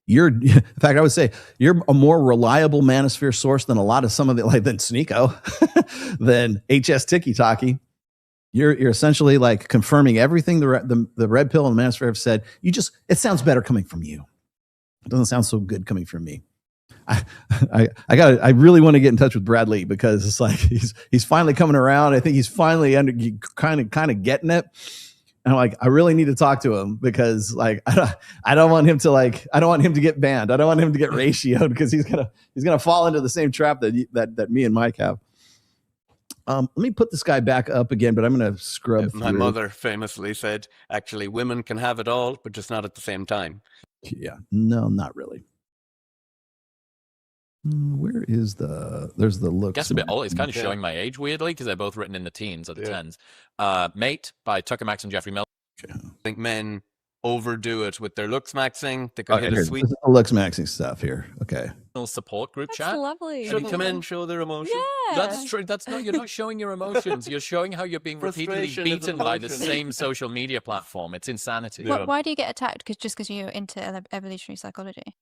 In fact, I would say you're a more reliable Manosphere source than a lot of some of it, than Sneeko, than HS Tiki Taki. You're essentially like confirming everything the Red Pill and the Manosphere have said. It sounds better coming from you. It doesn't sound so good coming from me. I really want to get in touch with Bradley because it's like he's finally coming around. I think he's finally kind of getting it. And I'm like, I really need to talk to him because like I don't want him to get banned. I don't want him to get ratioed because he's gonna fall into the same trap that me and Mike have. Let me put this guy back up again, but I'm going to scrub through. My mother famously said, actually, women can have it all, but just not at the same time. Yeah, no, not really. Where is there's the look. Guess a bit old. It's kind of showing my age weirdly because they're both written in the teens or the tens. Mate by Tucker Max and Jeffrey Miller. I think men overdo it with their looks maxing. They could hit a sweet looks maxing stuff here. Okay. Support group chat. That's lovely. Should come in, show their emotion. Yeah. That's true. You're not showing your emotions. You're showing how you're being repeatedly beaten by the same social media platform. It's insanity. Why do you get attacked? Because you're into evolutionary psychology?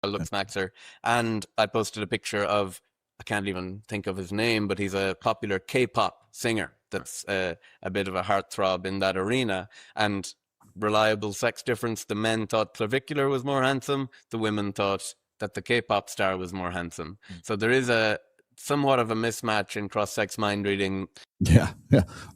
A looks maxer. And I posted a picture of, I can't even think of his name, but he's a popular K-pop singer that's a bit of a heartthrob in that arena. And reliable sex difference, the men thought Clavicular was more handsome, the women thought that the K-pop star was more handsome. So there is a somewhat of a mismatch in cross-sex mind reading. Yeah,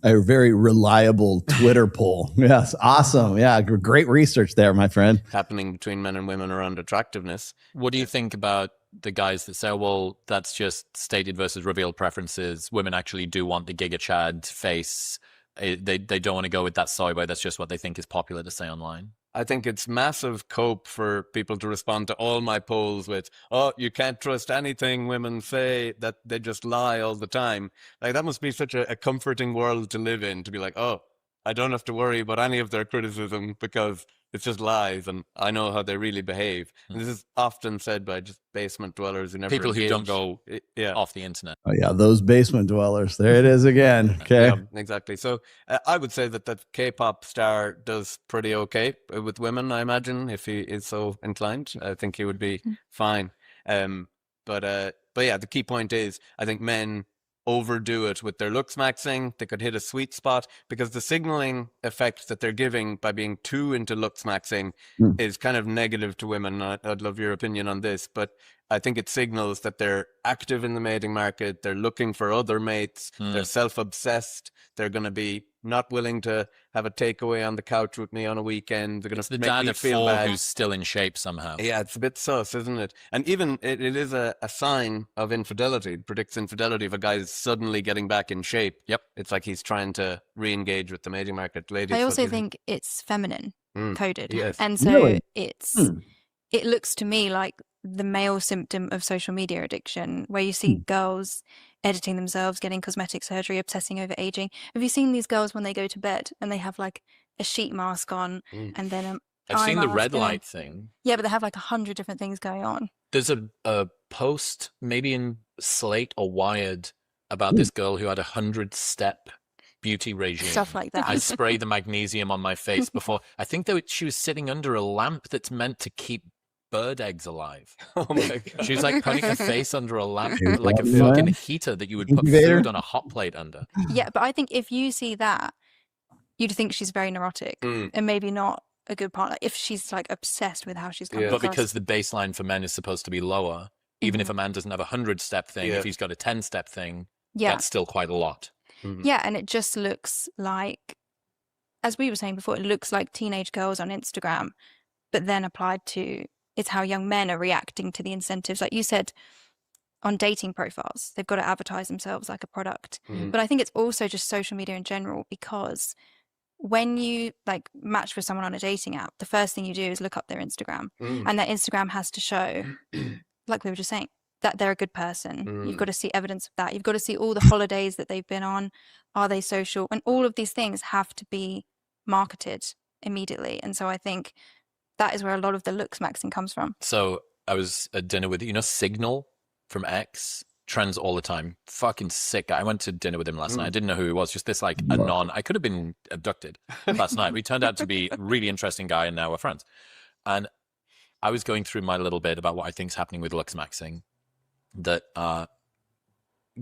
a very reliable Twitter poll. Yes, awesome. Yeah, great research there, my friend. Happening between men and women around attractiveness. What do you think about the guys that say, well, that's just stated versus revealed preferences? Women actually do want the Giga Chad face. They don't want to go with that soy boy. That's just what they think is popular to say online. I think it's massive cope for people to respond to all my polls with, oh, you can't trust anything women say, that they just lie all the time. Like, that must be such a comforting world to live in, to be like, oh, I don't have to worry about any of their criticism because it's just lies and I know how they really behave. And this is often said by just basement dwellers who never people who don't go yeah. off the internet. Oh yeah, those basement dwellers. There it is again. Okay. Yeah, exactly. So I would say that K-pop star does pretty okay with women, I imagine, if he is so inclined. I think he would be fine. But yeah, the key point is I think men overdo it with their looks maxing. They could hit a sweet spot because the signaling effect that they're giving by being too into looks maxing is kind of negative to women. I'd love your opinion on this, but I think it signals that they're active in the mating market. They're looking for other mates. They're self-obsessed. They're going to be not willing to have a takeaway on the couch with me on a weekend. They're going to make me feel bad. Who's still in shape somehow. Yeah, it's a bit sus, isn't it? And even it is a sign of infidelity. It predicts infidelity if a guy is suddenly getting back in shape. Yep. It's like he's trying to re-engage with the mating market. Ladies, I also think it's feminine coded. Yes. And so Really? it looks to me like the male symptom of social media addiction, where you see girls editing themselves, getting cosmetic surgery, obsessing over aging. Have you seen these girls when they go to bed and they have like a sheet mask on and then I've seen the mask red and light thing. Yeah, but they have like 100 different things going on. There's a post maybe in Slate or Wired about this girl who had 100-step beauty regime. Stuff like that. I spray the magnesium on my face before. I think that she was sitting under a lamp that's meant to keep bird eggs alive. Oh my God. She was like putting her face under a lamp, like a fucking heater that you would put food on a hot plate under. Yeah, but I think if you see that, you'd think she's very neurotic and maybe not a good partner if she's like obsessed with how she's coming But across. because the baseline for men is supposed to be lower, even if a man doesn't have a 100-step thing, if he's got a 10-step thing, that's still quite a lot. Yeah, and it just looks like, as we were saying before, it looks like teenage girls on Instagram, but then applied to, it's how young men are reacting to the incentives. Like you said, on dating profiles, they've got to advertise themselves like a product. But I think it's also just social media in general, because when you like match with someone on a dating app, the first thing you do is look up their Instagram, and their Instagram has to show, like we were just saying, that they're a good person. You've got to see evidence of that. You've got to see all the holidays that they've been on. Are they social? And all of these things have to be marketed immediately. And so I think that is where a lot of the looks maxing comes from. So I was at dinner with, Signal from X, trends all the time. Fucking sick guy. I went to dinner with him last night. I didn't know who he was, just this like anon. I could have been abducted last night. We turned out to be a really interesting guy, and now we're friends. And I was going through my little bit about what I think is happening with looks maxing, that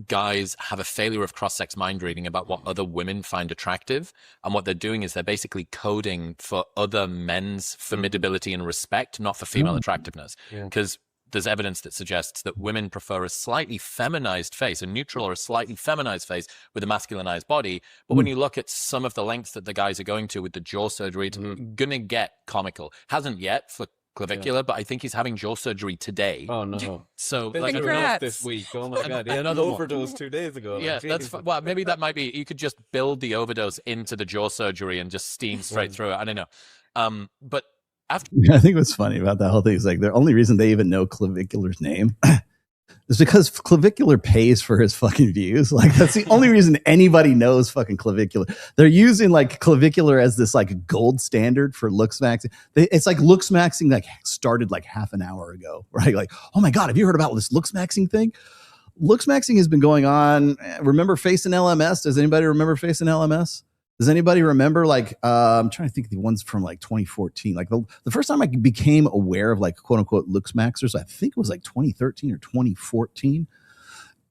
guys have a failure of cross-sex mind reading about what other women find attractive, and what they're doing is they're basically coding for other men's formidability and respect, not for female attractiveness. Because there's evidence that suggests that women prefer a slightly feminized face, a neutral or a slightly feminized face with a masculinized body. But when you look at some of the lengths that the guys are going to with the jaw surgery, it's gonna get comical. Hasn't yet for clavicular, but I think he's having jaw surgery today. Oh no! So Been like through enough this week. Oh my God! He had an overdose 2 days ago. Yeah, that's well. Maybe that might be. You could just build the overdose into the jaw surgery and just steam straight through it. I don't know. But after, I think what's funny about that whole thing is like the only reason they even know Clavicular's name is because Clavicular pays for his fucking views. Like that's the only reason anybody knows fucking Clavicular. They're using like Clavicular as this like gold standard for looks maxing. It's like looks maxing like started like half an hour ago, right? Like, oh my God, have you heard about this looks maxing thing? Looks maxing has been going on. Remember Facing LMS? Does anybody remember Facing LMS? Does anybody remember like I'm trying to think of the ones from like 2014. Like the first time I became aware of like quote unquote looks maxers, I think it was like 2013 or 2014.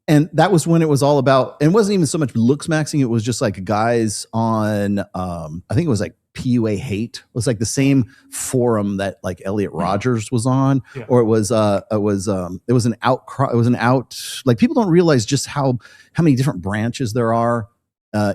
And that was when it was all about, and it wasn't even so much looks maxing, it was just like guys on I think it was like PUA Hate. It was like the same forum that like Elliot Rogers was on, or it was an outcry, it was an out, like people don't realize just how many different branches there are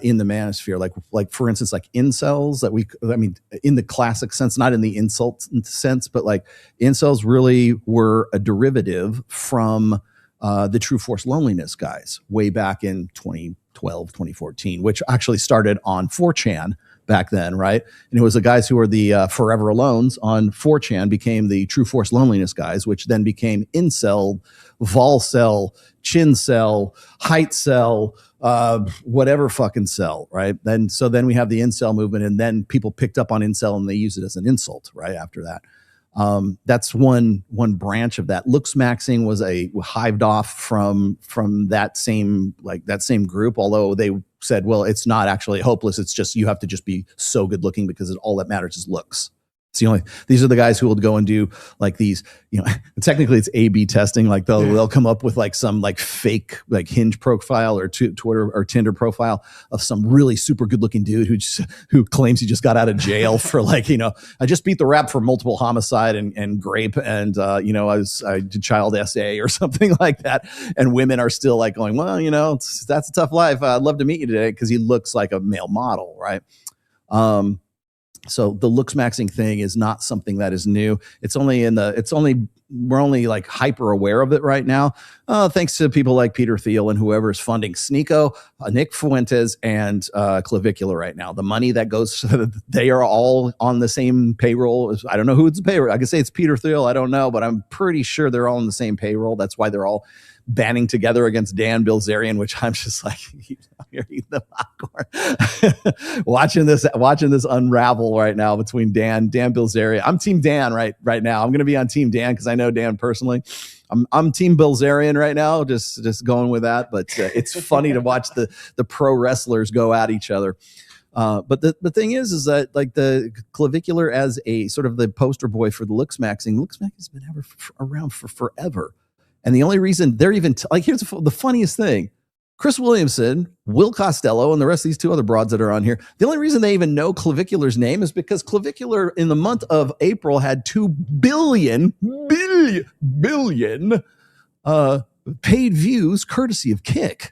in the manosphere, like for instance, like incels that I mean, in the classic sense, not in the insult sense, but like incels really were a derivative from the True Force Loneliness guys way back in 2012, 2014, which actually started on 4chan back then, right? And it was the guys who were the Forever Alones on 4chan became the True Force Loneliness guys, which then became incel, volcel, chincel, heightcel, whatever fucking cell, right? Then we have the incel movement, and then people picked up on incel and they use it as an insult right after that. That's one branch of that. Looks maxing was hived off from that same group, although they said, well, it's not actually hopeless. It's just you have to just be so good looking because all that matters is looks. These are the guys who will go and do like these, technically it's A/B testing. Like they'll come up with like some like fake like Hinge profile or Twitter or Tinder profile of some really super good looking dude who claims he just got out of jail for like, I just beat the rap for multiple homicide and rape. And, I did child SA or something like that. And women are still like going, well, that's a tough life. I'd love to meet you today. Cause he looks like a male model. Right. So the looks maxing thing is not something that is new. It's only like hyper aware of it right now, thanks to people like Peter Thiel and whoever is funding Sneeko, Nick Fuentes, and Clavicular right now. The money that goes, they are all on the same payroll. I don't know who it's payroll. I can say it's Peter Thiel. I don't know, but I'm pretty sure they're all on the same payroll. That's why they're all banding together against Dan Bilzerian, which I'm just like, you're eating the popcorn. watching this unravel right now between Dan Bilzerian. I'm Team Dan right now. I'm going to be on Team Dan because I know Dan personally. I'm Team Bilzerian right now, just going with that. But it's funny to watch the pro wrestlers go at each other. But the thing is that like the Clavicular as a sort of the poster boy for the Looksmaxing has been around for forever. And the only reason they're even here's the funniest thing. Chris Williamson, Will Costello, and the rest of these two other broads that are on here, the only reason they even know Clavicular's name is because Clavicular in the month of April had 2 billion paid views courtesy of Kick,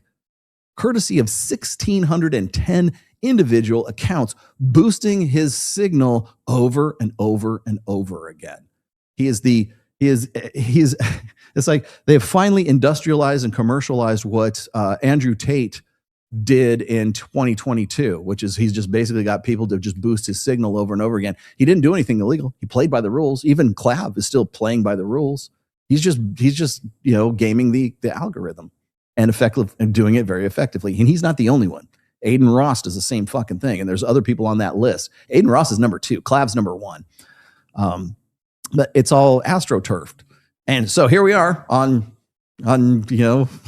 courtesy of 1,610 individual accounts, boosting his signal over and over and over again. It's like they've finally industrialized and commercialized what Andrew Tate did in 2022, which is he's just basically got people to just boost his signal over and over again. He didn't do anything illegal. He played by the rules. Even Clav is still playing by the rules. He's just gaming the algorithm and doing it very effectively. And he's not the only one. Aiden Ross does the same fucking thing. And there's other people on that list. Aiden Ross is number 2. Clav's number 1. But it's all astroturfed. And so here we are on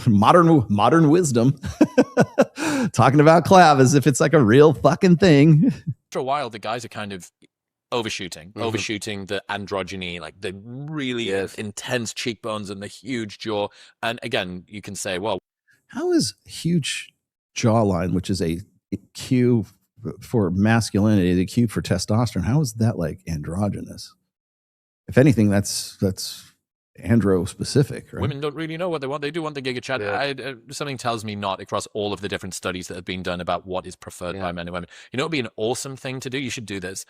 modern wisdom talking about Clav as if it's like a real fucking thing. After a while, the guys are kind of overshooting the androgyny, like the really intense cheekbones and the huge jaw. And again, you can say, well, how is huge jawline, which is a cue for masculinity, the cue for testosterone, how is that like androgynous? If anything, that's andro specific, right? Women don't really know what they want. They do want the giga chat. Yeah. Something tells me not across all of the different studies that have been done about what is preferred by men and women. You know, it would be an awesome thing to do. You should do this.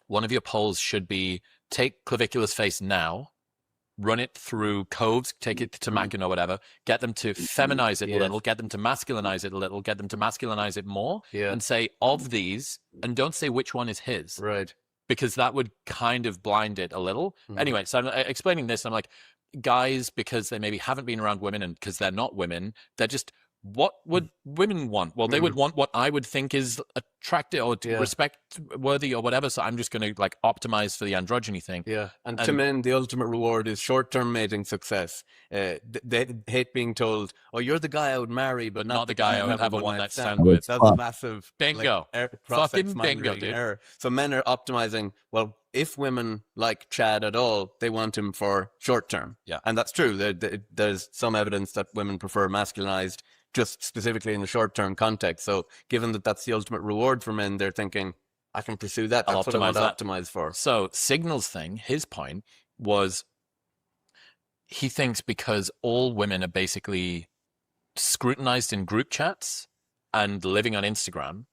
One of your polls should be take Clavicular's face now, run it through codes, take it to Mackin or whatever, get them to feminize it a little, get them to masculinize it a little, get them to masculinize it more, and say of these, and don't say which one is his. Right. Because that would kind of blind it a little. Anyway, so I'm explaining this. I'm like, guys, because they maybe haven't been around women and because they're not women, they're just, what would women want? Well, they would want what I would think is attractive or respect worthy or whatever. So I'm just going to like optimize for the androgyny thing. Yeah. And to men, the ultimate reward is short-term mating success. They hate being told, oh, you're the guy I would marry, but not the guy I would have a one-night stand with. That's a massive bingo. Fucking bingo, dude. Error. So men are optimizing, well, if women like Chad at all, they want him for short-term. Yeah. And that's true. There's some evidence that women prefer masculinized just specifically in the short-term context. So given that that's the ultimate reward for men, they're thinking, I can pursue that. That's what I want to optimize for. So Signal's thing, his point was he thinks because all women are basically scrutinized in group chats and living on Instagram,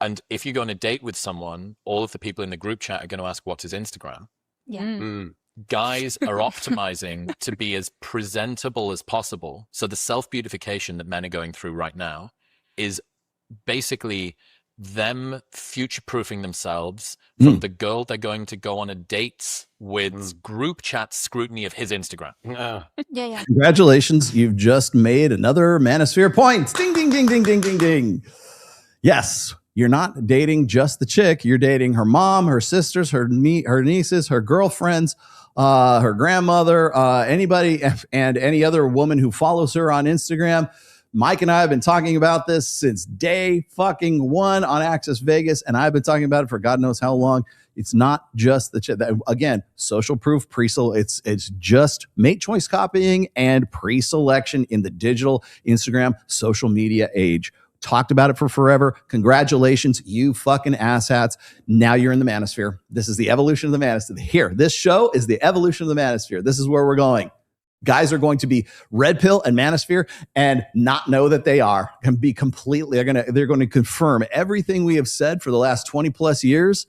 and if you go on a date with someone, all of the people in the group chat are going to ask, what's his Instagram? Yeah. Guys are optimizing to be as presentable as possible. So the self-beautification that men are going through right now is basically them future-proofing themselves from the girl they're going to go on a date with group chat scrutiny of his Instagram. Yeah. Congratulations. You've just made another Manosphere point. Ding, ding, ding, ding, ding, ding, ding. Yes. You're not dating just the chick. You're dating her mom, her sisters, her nieces, her girlfriends, her grandmother, anybody, and any other woman who follows her on Instagram. Mike and I have been talking about this since day fucking 1 on Access Vegas, and I've been talking about it for God knows how long. It's not just the chick. Again, social proof, it's just mate choice copying and pre-selection in the digital Instagram social media age. Talked about it for forever. Congratulations, you fucking asshats. Now you're in the manosphere. This is the evolution of the manosphere. Here, this show is the evolution of the manosphere. This is where we're going. Guys are going to be red pill and manosphere and not know that they are, and be completely, they're going to confirm everything we have said for the last 20 plus years.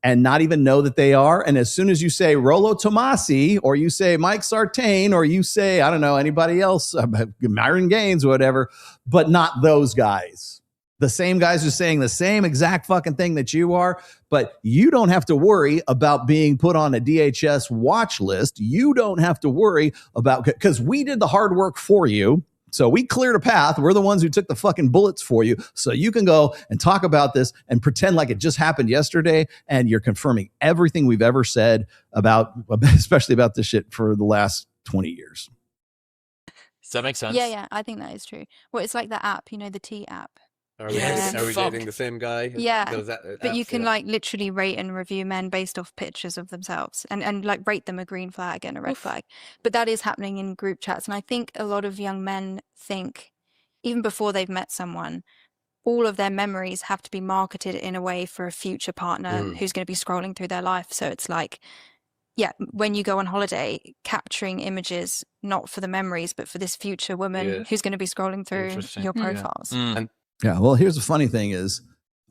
and not even know that they are. And as soon as you say Rollo Tomasi, or you say Mike Sartain, or you say, I don't know, anybody else, Myron Gaines, whatever, but not those guys. The same guys are saying the same exact fucking thing that you are, but you don't have to worry about being put on a DHS watch list. You don't have to worry about, because we did the hard work for you. So we cleared a path. We're the ones who took the fucking bullets for you. So you can go and talk about this and pretend like it just happened yesterday. And you're confirming everything we've ever said about, especially about this shit for the last 20 years. Does that make sense? Yeah, I think that is true. Well, it's like the app, the T app. Are we dating the same guy? Yeah, Those but you apps, can yeah. like literally rate and review men based off pictures of themselves and like rate them a green flag and a red flag. But that is happening in group chats. And I think a lot of young men think, even before they've met someone, all of their memories have to be marketed in a way for a future partner who's going to be scrolling through their life. So it's like, yeah, when you go on holiday, capturing images, not for the memories, but for this future woman who's going to be scrolling through your profiles. Yeah, well, here's the funny thing is,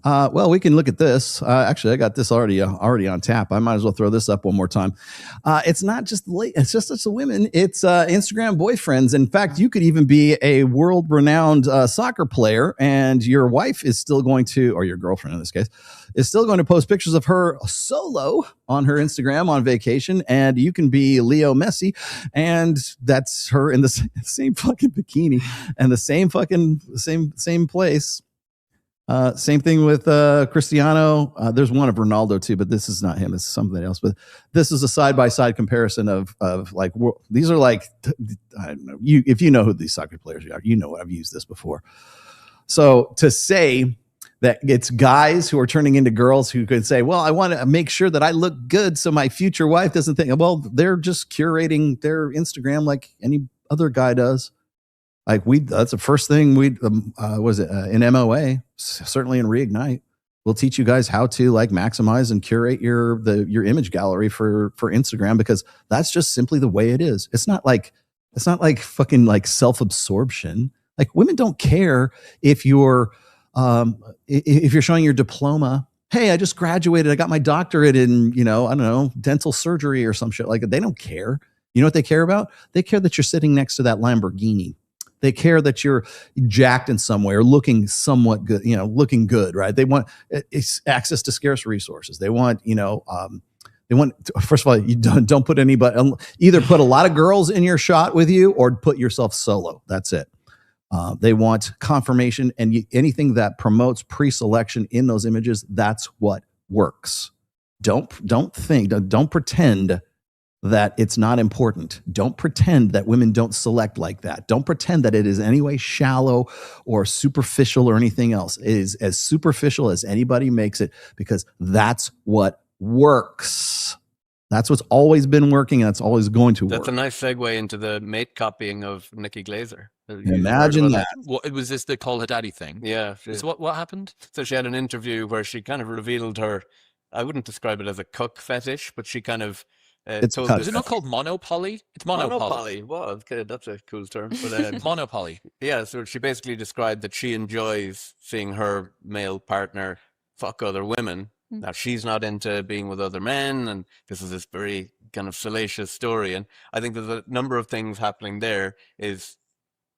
well, we can look at this. Actually, I got this already on tap. I might as well throw this up one more time. It's not just it's the women. It's Instagram boyfriends. In fact, you could even be a world-renowned soccer player, and your wife is still going to, or your girlfriend in this case, is still going to post pictures of her solo on her Instagram on vacation, and you can be Leo Messi, and that's her in the same fucking bikini and the same fucking same place. Same thing with Cristiano. There's one of Ronaldo too, but this is not him. It's something else. But this is a side-by-side comparison of like, these are like, I don't know. If you know who these soccer players are, you know I've used this before. So to say that it's guys who are turning into girls who could say, well, I want to make sure that I look good so my future wife doesn't think, well, they're just curating their Instagram like any other guy does. Like that's the first thing we was it in MOA, certainly in Reignite. We'll teach you guys how to like maximize and curate your image gallery for Instagram, because that's just simply the way it is. It's not like fucking like self-absorption. Like women don't care if you're showing your diploma. Hey, I just graduated. I got my doctorate in, I don't know, dental surgery or some shit like that. They don't care. You know what they care about? They care that you're sitting next to that Lamborghini. They care that you're jacked in some way or looking somewhat good, looking good, right? They want access to scarce resources. They want, first of all, you don't put anybody, either put a lot of girls in your shot with you or put yourself solo. That's it. They want confirmation, and anything that promotes pre-selection in those images, that's what works. Don't pretend that it's not important. Don't pretend that women don't select like that. Don't pretend that it is any way shallow or superficial or anything else. It is as superficial as anybody makes it, because that's what works. That's what's always been working, and that's always going to work. That's a nice segue into the mate copying of Nikki Glaser. Imagine that. What was this? The call her daddy thing? Yeah. So what happened? So she had an interview where she kind of revealed her, I wouldn't describe it as a cuck fetish, but she kind of is it not called monopoly? It's monopoly. Well, okay, that's a cool term. But monopoly. Yeah, so she basically described that she enjoys seeing her male partner fuck other women. Now, she's not into being with other men, and this is this very kind of salacious story. And I think there's a number of things happening there.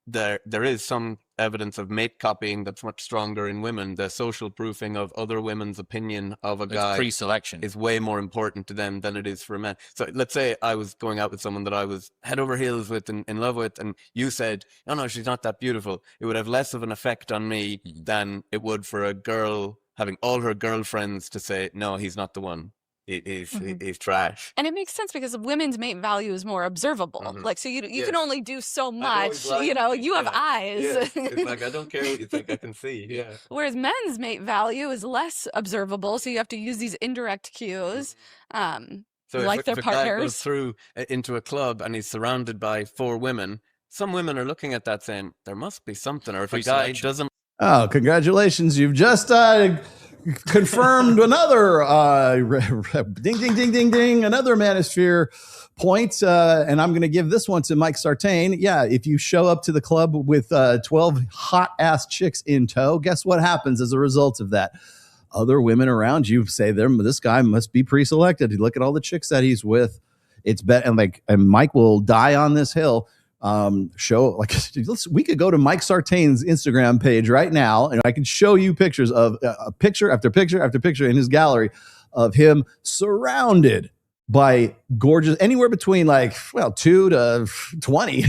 There is some evidence of mate copying that's much stronger in women. The social proofing of other women's opinion of a guy pre-selection is way more important to them than it is for men. So let's say I was going out with someone that I was head over heels with and in love with, and you said, oh no, she's not that beautiful. It would have less of an effect on me than it would for a girl having all her girlfriends to say, no, he's not the one. He's trash. And it makes sense because women's mate value is more observable. Like, so you can only do so much. You have eyes. Yes. It's like, I don't care what you think, I can see. Yeah. Whereas men's mate value is less observable, so you have to use these indirect cues. So like their if partners. A guy goes through into a club and he's surrounded by 4 women, some women are looking at that saying, there must be something. Or if a guy doesn't. Oh, congratulations. You've just confirmed another ding, ding, ding, ding, ding, another Manosphere point. And I'm going to give this one to Mike Sartain. Yeah, if you show up to the club with 12 hot-ass chicks in tow, guess what happens as a result of that? other women around you say this guy must be pre-selected. You look at all the chicks that he's with. It's and Mike will die on this hill. We could go to Mike Sartain's Instagram page right now, and I can show you pictures of picture after picture after picture in his gallery of him surrounded by gorgeous, anywhere between 2 to 20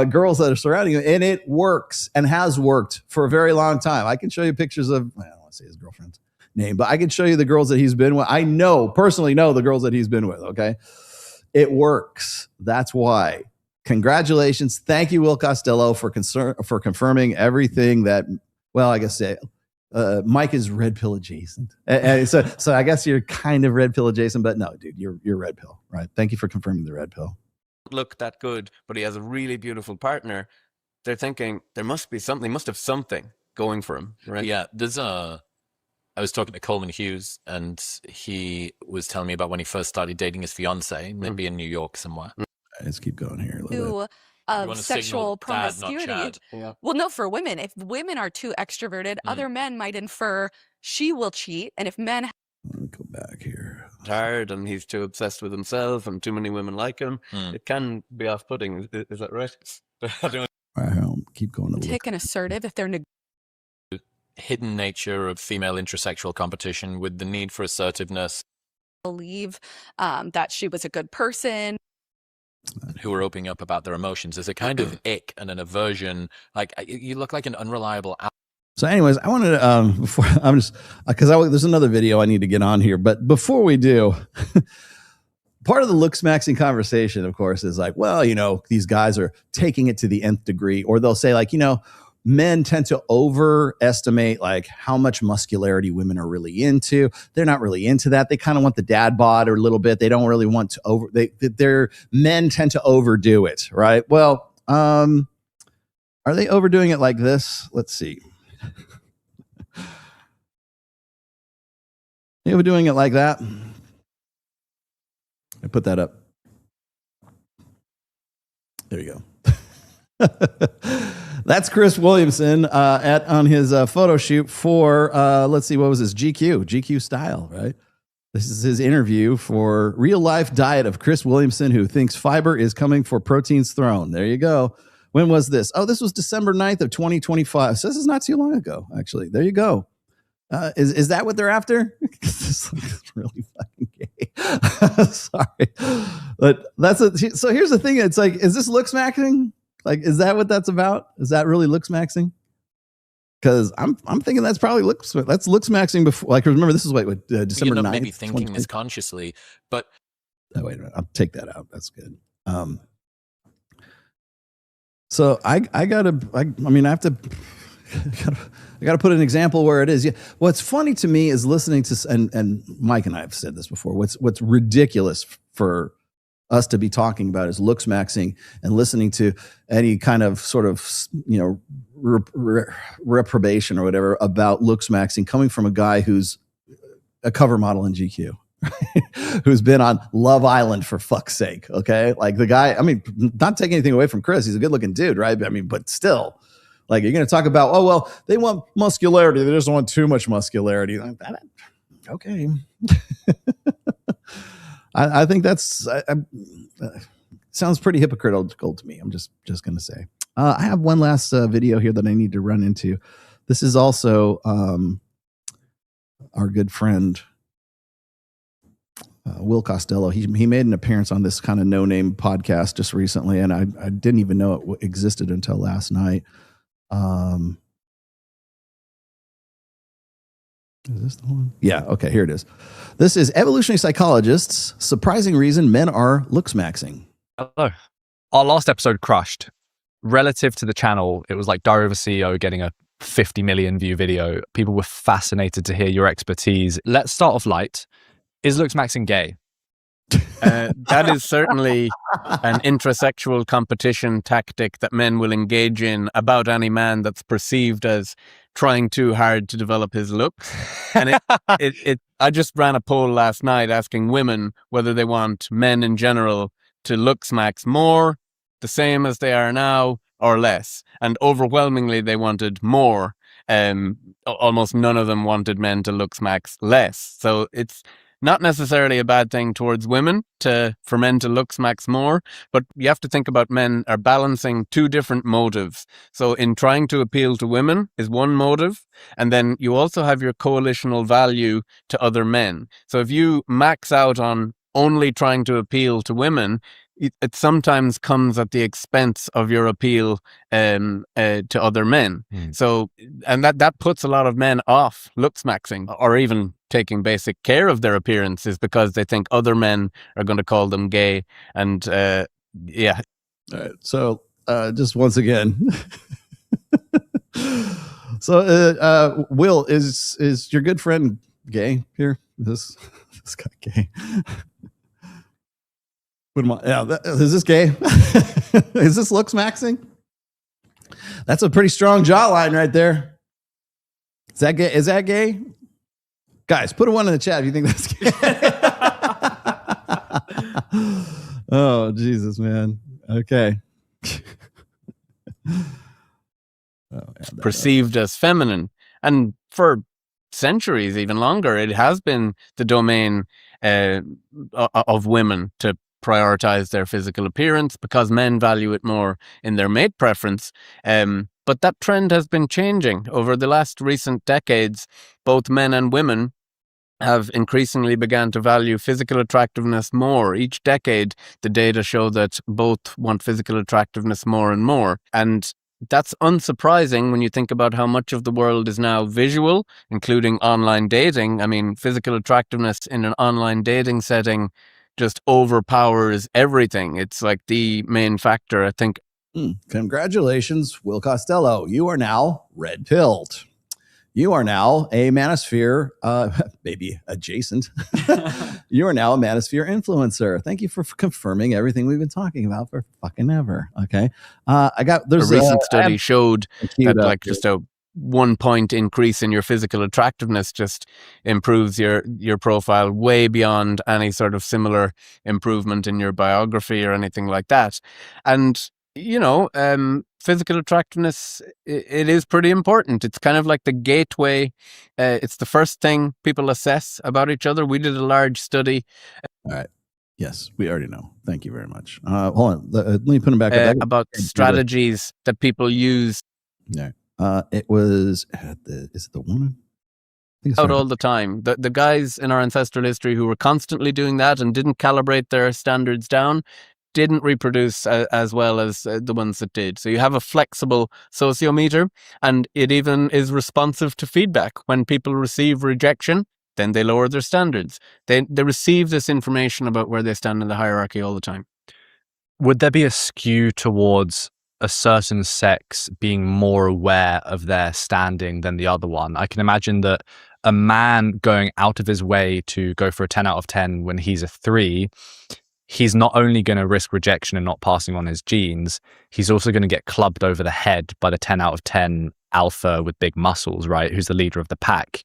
girls that are surrounding him, and it works and has worked for a very long time. I can show you pictures of, I don't want to say his girlfriend's name, but I can show you the girls that he's been with. I personally know the girls that he's been with. Okay, it works. That's why. Congratulations. Thank you, Will Costello, for confirming everything that, I guess Mike is red pill adjacent. And so I guess you're kind of red pill adjacent, but no, dude, you're red pill, right? Thank you for confirming the red pill. Look that good, but he has a really beautiful partner. They're thinking there must be something, must have something going for him, right? Yeah, I was talking to Coleman Hughes, and he was telling me about when he first started dating his fiance, maybe in New York somewhere. Let's keep going here. Of sexual promiscuity. Well, no, for women, if women are too extroverted, other men might infer she will cheat, and if men let me go back here. Tired, and he's too obsessed with himself, and too many women like him. It can be off-putting. Is that right? Keep going. Tick and assertive if they're hidden nature of female intrasexual competition with the need for assertiveness. Believe that she was a good person. Who are opening up about their emotions. There's a kind of ick and an aversion. Like, you look like an unreliable. So anyways, I wanted to, there's another video I need to get on here, but before we do, part of the looks maxing conversation, of course, is like, these guys are taking it to the nth degree, or they'll say men tend to overestimate how much muscularity women are really into. They're not really into that. They kind of want the dad bod or a little bit. They don't really want to their men tend to overdo it, right? Well, are they overdoing it like this? Let's see. They overdoing it like that? I put that up. There you go. That's Chris Williamson on his photo shoot for, let's see, what was this? GQ Style, right? This is his interview for Real Life Diet of Chris Williamson, who thinks fiber is coming for protein's throne. There you go. When was this? Oh, this was December 9th of 2025. So this is not too long ago, actually. There you go. Is that what they're after? This is really fucking gay. Sorry. But so here's the thing. It's like, is this looks maxing? Like, is that what that's about? Is that really looks maxing? Because I'm thinking that's probably looks maxing before. Like, remember, this is December 9th. Maybe thinking this consciously, but wait a minute, I'll take that out. That's good. So I have to put an example where it is. Yeah. What's funny to me is listening to, and Mike and I have said this before. What's ridiculous for us to be talking about is looks maxing and listening to any kind of sort of, reprobation or whatever about looks maxing coming from a guy who's a cover model in GQ, who's been on Love Island, for fuck's sake. Okay. Like, the guy, not taking anything away from Chris. He's a good looking dude, right? But still, like, you're going to talk about, they want muscularity. They just want too much muscularity. Okay. I think that's sounds pretty hypocritical to me. I'm just going to say. I have one last video here that I need to run into. This is also our good friend Will Costello. He made an appearance on this kind of no-name podcast just recently, and I didn't even know it existed until last night. Is this the one? Yeah. Okay. Here it is. This is Evolutionary Psychologists. Surprising reason men are looks maxing. Hello. Our last episode crushed. Relative to the channel, it was like Diary of a CEO getting a 50 million view video. People were fascinated to hear your expertise. Let's start off light. Is looks maxing gay? That is certainly an intrasexual competition tactic that men will engage in about any man that's perceived as trying too hard to develop his looks. And I just ran a poll last night asking women whether they want men in general to looks max more, the same as they are now, or less. And overwhelmingly, they wanted more. almost none of them wanted men to look max less. So it's not necessarily a bad thing towards women for men to look max more, but you have to think about men are balancing two different motives. So in trying to appeal to women is one motive, and then you also have your coalitional value to other men. So if you max out on only trying to appeal to women, it sometimes comes at the expense of your appeal to other men. So, and that puts a lot of men off looks maxing or even taking basic care of their appearances because they think other men are going to call them gay. And yeah. All right. So just once again. So Will, is your good friend gay here? Is this guy gay? Is this gay? Is this looks maxing? That's a pretty strong jawline right there. Is that gay? Is that gay? Guys, put a one in the chat if you think that's gay. Oh, Jesus, man. Okay. Perceived as feminine. And for centuries, even longer, it has been the domain of women to prioritize their physical appearance because men value it more in their mate preference. But that trend has been changing over the last recent decades. Both men and women have increasingly began to value physical attractiveness more. Each decade, the data show that both want physical attractiveness more and more. And that's unsurprising when you think about how much of the world is now visual, including online dating. I mean, physical attractiveness in an online dating setting just overpowers everything. It's like the main factor, I think. Congratulations, Will Costello. You are now red-pilled. You are now a manosphere, maybe adjacent. You are now a manosphere influencer. Thank you for confirming everything we've been talking about for fucking ever. Okay. There's a recent study showed that like just a 1 point increase in your physical attractiveness just improves your profile way beyond any sort of similar improvement in your biography or anything like that. And, you know, physical attractiveness, it is pretty important. It's kind of like the gateway. It's the first thing people assess about each other. We did a large study. All right. Yes, we already know. Thank you very much. Hold on. Let me put them back up. About strategies that people use. Yeah. It was is it the woman? Out all the time. The guys in our ancestral history who were constantly doing that and didn't calibrate their standards down didn't reproduce as well as the ones that did. So you have a flexible sociometer, and it even is responsive to feedback. When people receive rejection, then they lower their standards. They receive this information about where they stand in the hierarchy all the time. Would there be a skew towards a certain sex being more aware of their standing than the other one? I can imagine that a man going out of his way to go for a 10 out of 10 when he's a 3, he's not only going to risk rejection and not passing on his genes, he's also going to get clubbed over the head by the 10 out of 10 alpha with big muscles, right? Who's the leader of the pack.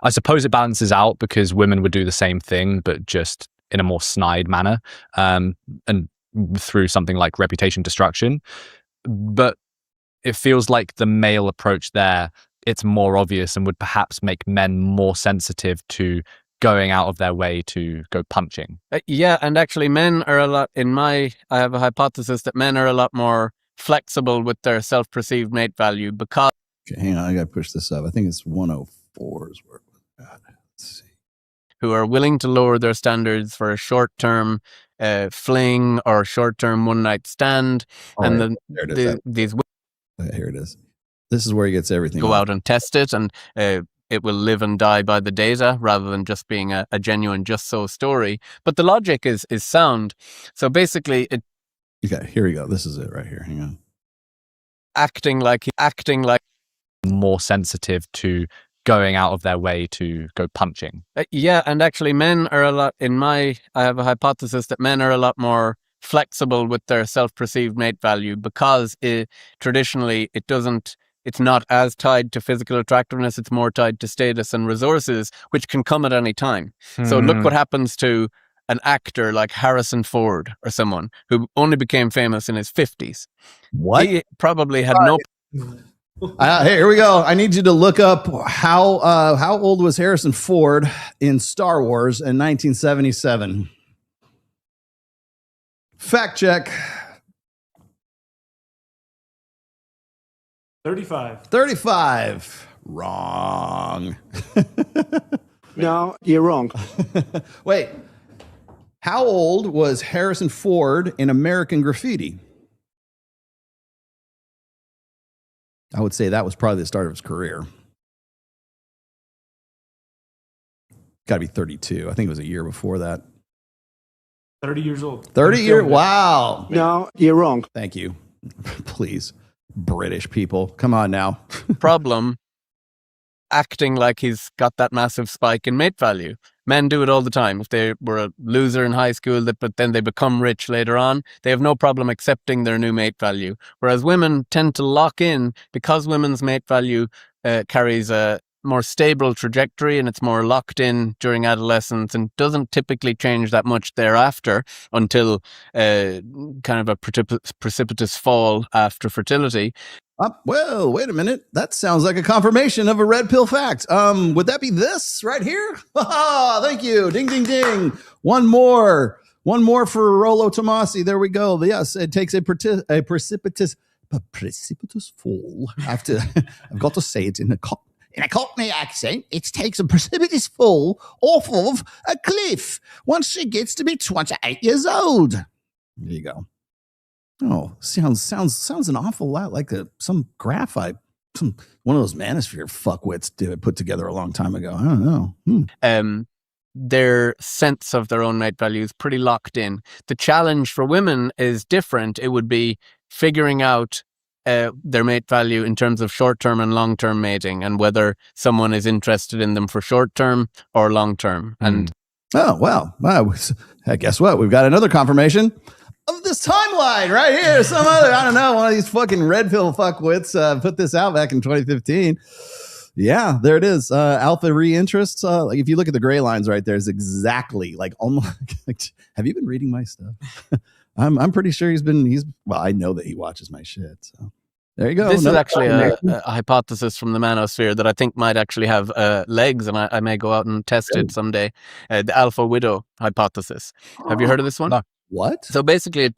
I suppose it balances out because women would do the same thing, but just in a more snide manner, and through something like reputation destruction. But it feels like the male approach there, it's more obvious and would perhaps make men more sensitive to going out of their way to go punching. Yeah, and actually men are I have a hypothesis that men are a lot more flexible with their self-perceived mate value because... Okay, hang on, I gotta push this up. I think it's 104 is where we're at. Let's see. Who are willing to lower their standards for a short-term fling or short-term one-night stand. And then these... Okay, here it is. This is where he gets everything. Go out and test it, and it will live and die by the data rather than just being a genuine just so story. But the logic is sound. So basically it... Okay, here we go. This is it right here. Hang on. Acting like more sensitive to going out of their way to go punching. Yeah, and actually men are I have a hypothesis that men are a lot more flexible with their self-perceived mate value because traditionally it's not as tied to physical attractiveness, it's more tied to status and resources, which can come at any time. So look what happens to an actor like Harrison Ford or someone who only became famous in his 50s. What? He probably had Here we go. I need you to look up how old was Harrison Ford in Star Wars in 1977. Fact check. 35. Wrong. No, you're wrong. Wait. How old was Harrison Ford in American Graffiti? I would say that was probably the start of his career. Got to be 32. I think it was a year before that. 30 years old. 30 years? Wow. No, you're wrong. Thank you. Please. British people. Come on now. Problem. Acting like he's got that massive spike in mate value. Men do it all the time. If they were a loser in high school, but then they become rich later on, they have no problem accepting their new mate value. Whereas women tend to lock in because women's mate value carries a more stable trajectory and it's more locked in during adolescence and doesn't typically change that much thereafter until kind of a precipitous fall after fertility. Well, wait a minute. That sounds like a confirmation of a red pill fact. Would that be this right here? Thank you. Ding, ding, ding. One more for Rollo Tomasi. There we go. Yes, it takes a precipitous fall. I've got to say it in a Cockney accent. It takes a precipitous fall off of a cliff once she gets to be 28 years old. There you go. Oh, sounds an awful lot like some graph one of those Manosphere fuckwits put together a long time ago. I don't know. Their sense of their own mate value is pretty locked in. The challenge for women is different. It would be figuring out their mate value in terms of short-term and long-term mating and whether someone is interested in them for short-term or long-term. And oh, well, guess what? We've got another confirmation of this timeline right here. Some other, I don't know, one of these fucking red pill fuckwits put this out back in 2015. Yeah, there it is. Alpha reinterests. Like if you look at the gray lines right there, is exactly like almost. Have you been reading my stuff? I'm pretty sure well, I know that he watches my shit. So there you go. This is actually a hypothesis from the manosphere that I think might actually have legs, and I may go out and test it someday. The alpha widow hypothesis. Have you heard of this one? No. What? So basically it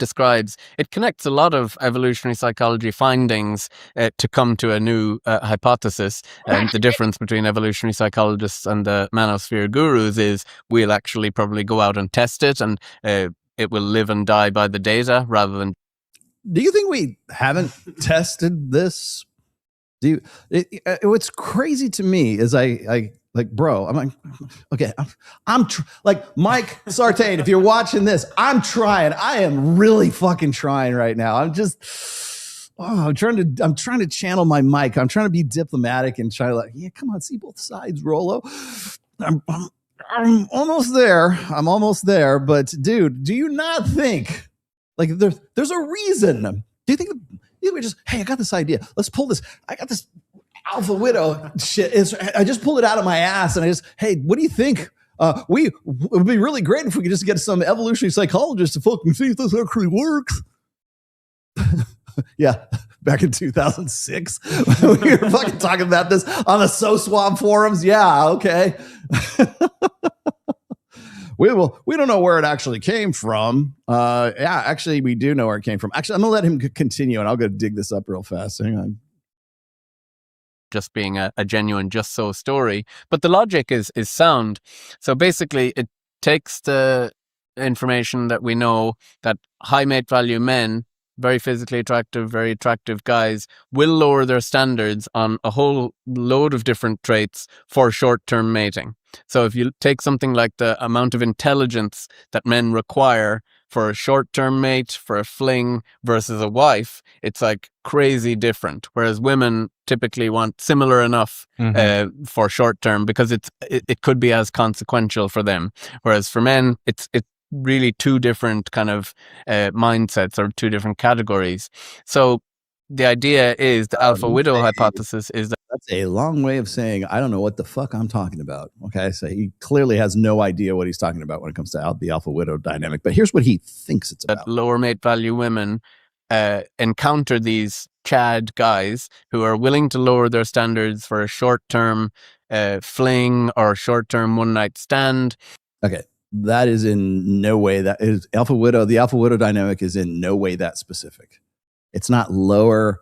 connects a lot of evolutionary psychology findings to come to a new hypothesis. And the difference between evolutionary psychologists and the manosphere gurus is we'll actually probably go out and test it, and it will live and die by the data rather than. Do you think we haven't tested this? What's crazy to me is I like, bro, I'm like, okay, I'm like Mike Sartain, if you're watching this, I'm trying. I am really fucking trying right now. I'm trying to channel my mic. I'm trying to be diplomatic and try to like, yeah, come on, see both sides, Rollo. I'm almost there. But dude, do you not think like there's a reason? Do you think we just, hey, I got this idea. Let's pull this. I got this alpha widow shit. I just pulled it out of my ass and hey, what do you think? It would be really great if we could just get some evolutionary psychologists to fucking see if this actually works. Yeah, back in 2006, we were fucking talking about this on the So Swab forums. Yeah, okay. We don't know where it actually came from. Yeah, actually, we do know where it came from. Actually, I'm gonna let him continue, and I'll go dig this up real fast. Hang on. Just being a genuine just so story, but the logic is sound. So basically, it takes the information that we know that high mate value men, very physically attractive, very attractive guys, will lower their standards on a whole load of different traits for short-term mating. So if you take something like the amount of intelligence that men require for a short-term mate, for a fling versus a wife, it's like crazy different. Whereas women typically want similar enough for short-term because it could be as consequential for them. Whereas for men, it's really two different kind of mindsets or two different categories. So the idea is the alpha widow hypothesis is that that's a long way of saying I don't know what the fuck I'm talking about. Okay, so he clearly has no idea what he's talking about when it comes to the alpha widow dynamic. But here's what he thinks it's about: lower mate value women encounter these Chad guys who are willing to lower their standards for a short-term fling or short-term one-night stand. Okay. That is in no way that is alpha widow. The alpha widow dynamic is in no way that specific. It's not lower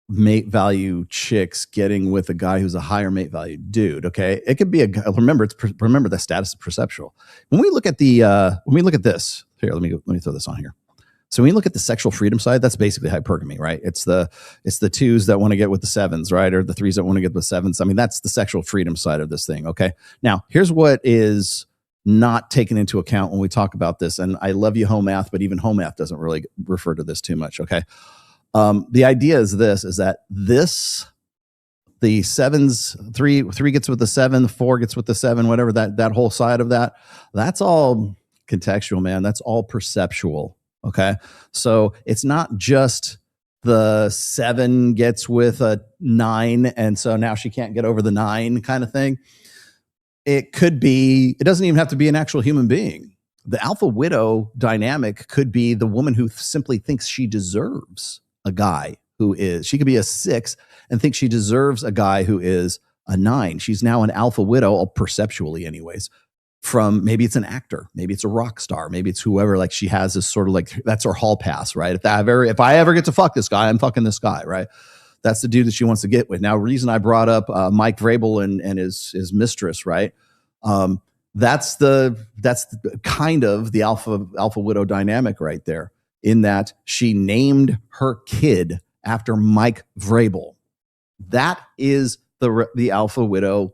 mate value chicks getting with a guy who's a higher mate value dude. Okay. It could be remember the status is perceptual. When we look at this here, let me throw this on here. So when you look at the sexual freedom side, that's basically hypergamy, right? It's the 2s that want to get with the 7s, right? Or the 3s that want to get with 7s. I mean, that's the sexual freedom side of this thing. Okay. Now here's what is not taken into account when we talk about this. And I love you, home math, but even home math doesn't really refer to this too much. Okay. The idea is that the 7s, 3 gets with the 7, 4 gets with the 7, whatever, that whole side of that's all contextual, man. That's all perceptual. Okay. So it's not just the 7 gets with a 9. And so now she can't get over the 9 kind of thing. It doesn't even have to be an actual human being. The alpha widow dynamic could be the woman who simply thinks she deserves a guy she could be a 6 and think she deserves a guy who is a 9. She's now an alpha widow, perceptually anyways, from maybe it's an actor, maybe it's a rock star, maybe it's whoever, like she has this sort of like, that's her hall pass, right? If I ever get to fuck this guy, I'm fucking this guy, right? That's the dude that she wants to get with. Now, reason I brought up Mike Vrabel and his mistress, right? That's the kind of the alpha widow dynamic right there, in that she named her kid after Mike Vrabel. That is the alpha widow.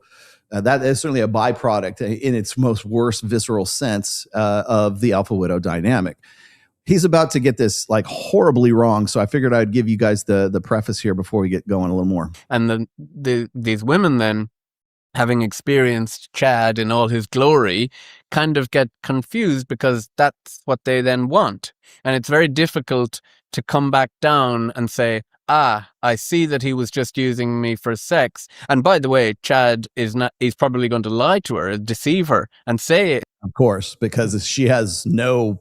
That is certainly a byproduct in its most worst visceral sense of the alpha widow dynamic. He's about to get this like horribly wrong, so I figured I'd give you guys the preface here before we get going a little more. And these women then, having experienced Chad in all his glory, kind of get confused because that's what they then want. And it's very difficult to come back down and say, I see that he was just using me for sex. And by the way, Chad he's probably going to lie to her, deceive her, and say it. Of course, because she has no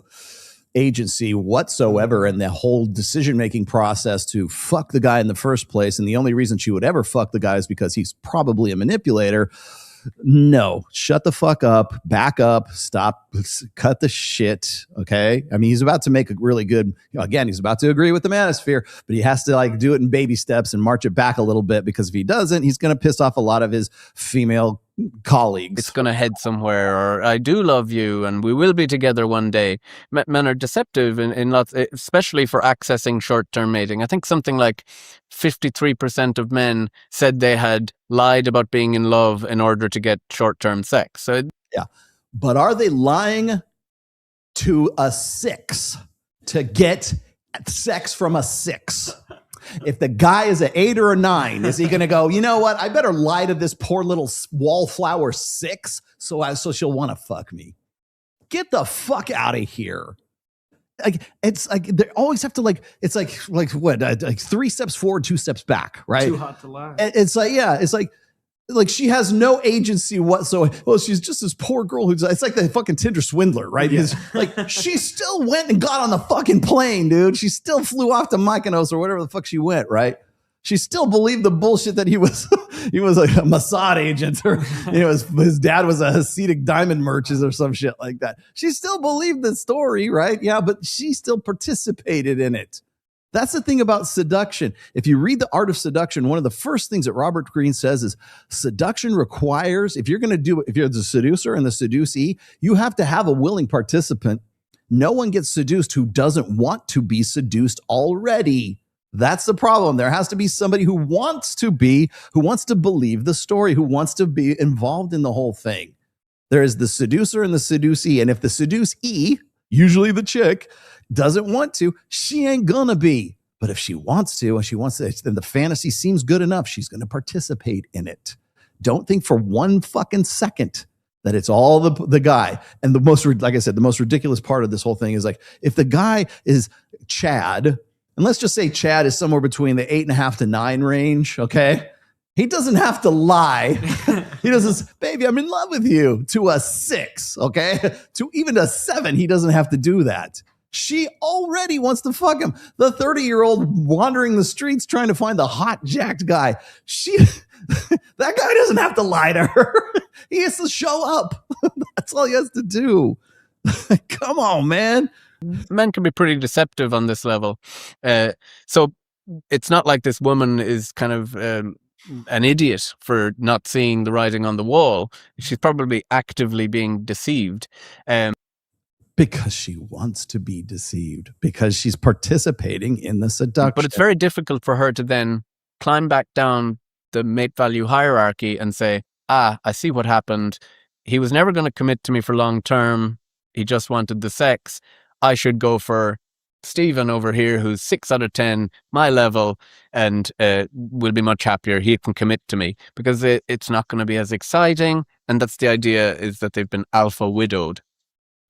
agency whatsoever in the whole decision-making process to fuck the guy in the first place. And the only reason she would ever fuck the guy is because he's probably a manipulator. No, shut the fuck up, back up, stop, cut the shit. Okay. I mean, he's about to make a really good, he's about to agree with the manosphere, but he has to like do it in baby steps and march it back a little bit, because if he doesn't, he's going to piss off a lot of his female colleagues. It's going to head somewhere, or I do love you and we will be together one day. Men are deceptive in lots, especially for accessing short-term mating. I think something like 53% of men said they had lied about being in love in order to get short-term sex. So yeah, but are they lying to a 6 to get sex from a 6? If the guy is an 8 or a 9, is he going to go, you know what? I better lie to this poor little wallflower 6 so she'll want to fuck me. Get the fuck out of here. Like, it's like they always have to like, it's like what, like 3 steps forward, 2 steps back, right? Too hot to lie. It's like, yeah, it's like she has no agency whatsoever. Well, she's just this poor girl it's like the fucking Tinder swindler, right? Yeah. Like she still went and got on the fucking plane, dude. She still flew off to Mykonos or whatever the fuck she went, right? She still believed the bullshit that he was like a Mossad agent, or his dad was a Hasidic diamond merchant or some shit like that. She still believed the story, right? Yeah, but she still participated in it. That's the thing about seduction. If you read The Art of Seduction, one of the first things that Robert Greene says is seduction requires, if you're the seducer and the seducee, you have to have a willing participant. No one gets seduced who doesn't want to be seduced already. That's the problem. There has to be somebody who wants to believe the story, who wants to be involved in the whole thing. There is the seducer and the seducee. And if the seducee, usually the chick, doesn't want to, she ain't gonna be. But if she wants to, then the fantasy seems good enough, she's gonna participate in it. Don't think for one fucking second that it's all the guy. And the most ridiculous part of this whole thing is like, if the guy is Chad, and let's just say Chad is somewhere between the 8.5 to 9 range, okay? He doesn't have to lie. He doesn't, baby, I'm in love with you, to a 6, okay? To even a 7, he doesn't have to do that. She already wants to fuck him. The 30-year-old wandering the streets trying to find the hot, jacked guy. That guy doesn't have to lie to her. He has to show up. That's all he has to do. Come on, man. Men can be pretty deceptive on this level. So it's not like this woman is kind of an idiot for not seeing the writing on the wall. She's probably actively being deceived. Because she wants to be deceived, because she's participating in the seduction. But it's very difficult for her to then climb back down the mate value hierarchy and say, I see what happened. He was never going to commit to me for long term. He just wanted the sex. I should go for Stephen over here, who's 6 out of 10, my level, and will be much happier. He can commit to me, because it's not going to be as exciting. And that's the idea, is that they've been alpha widowed.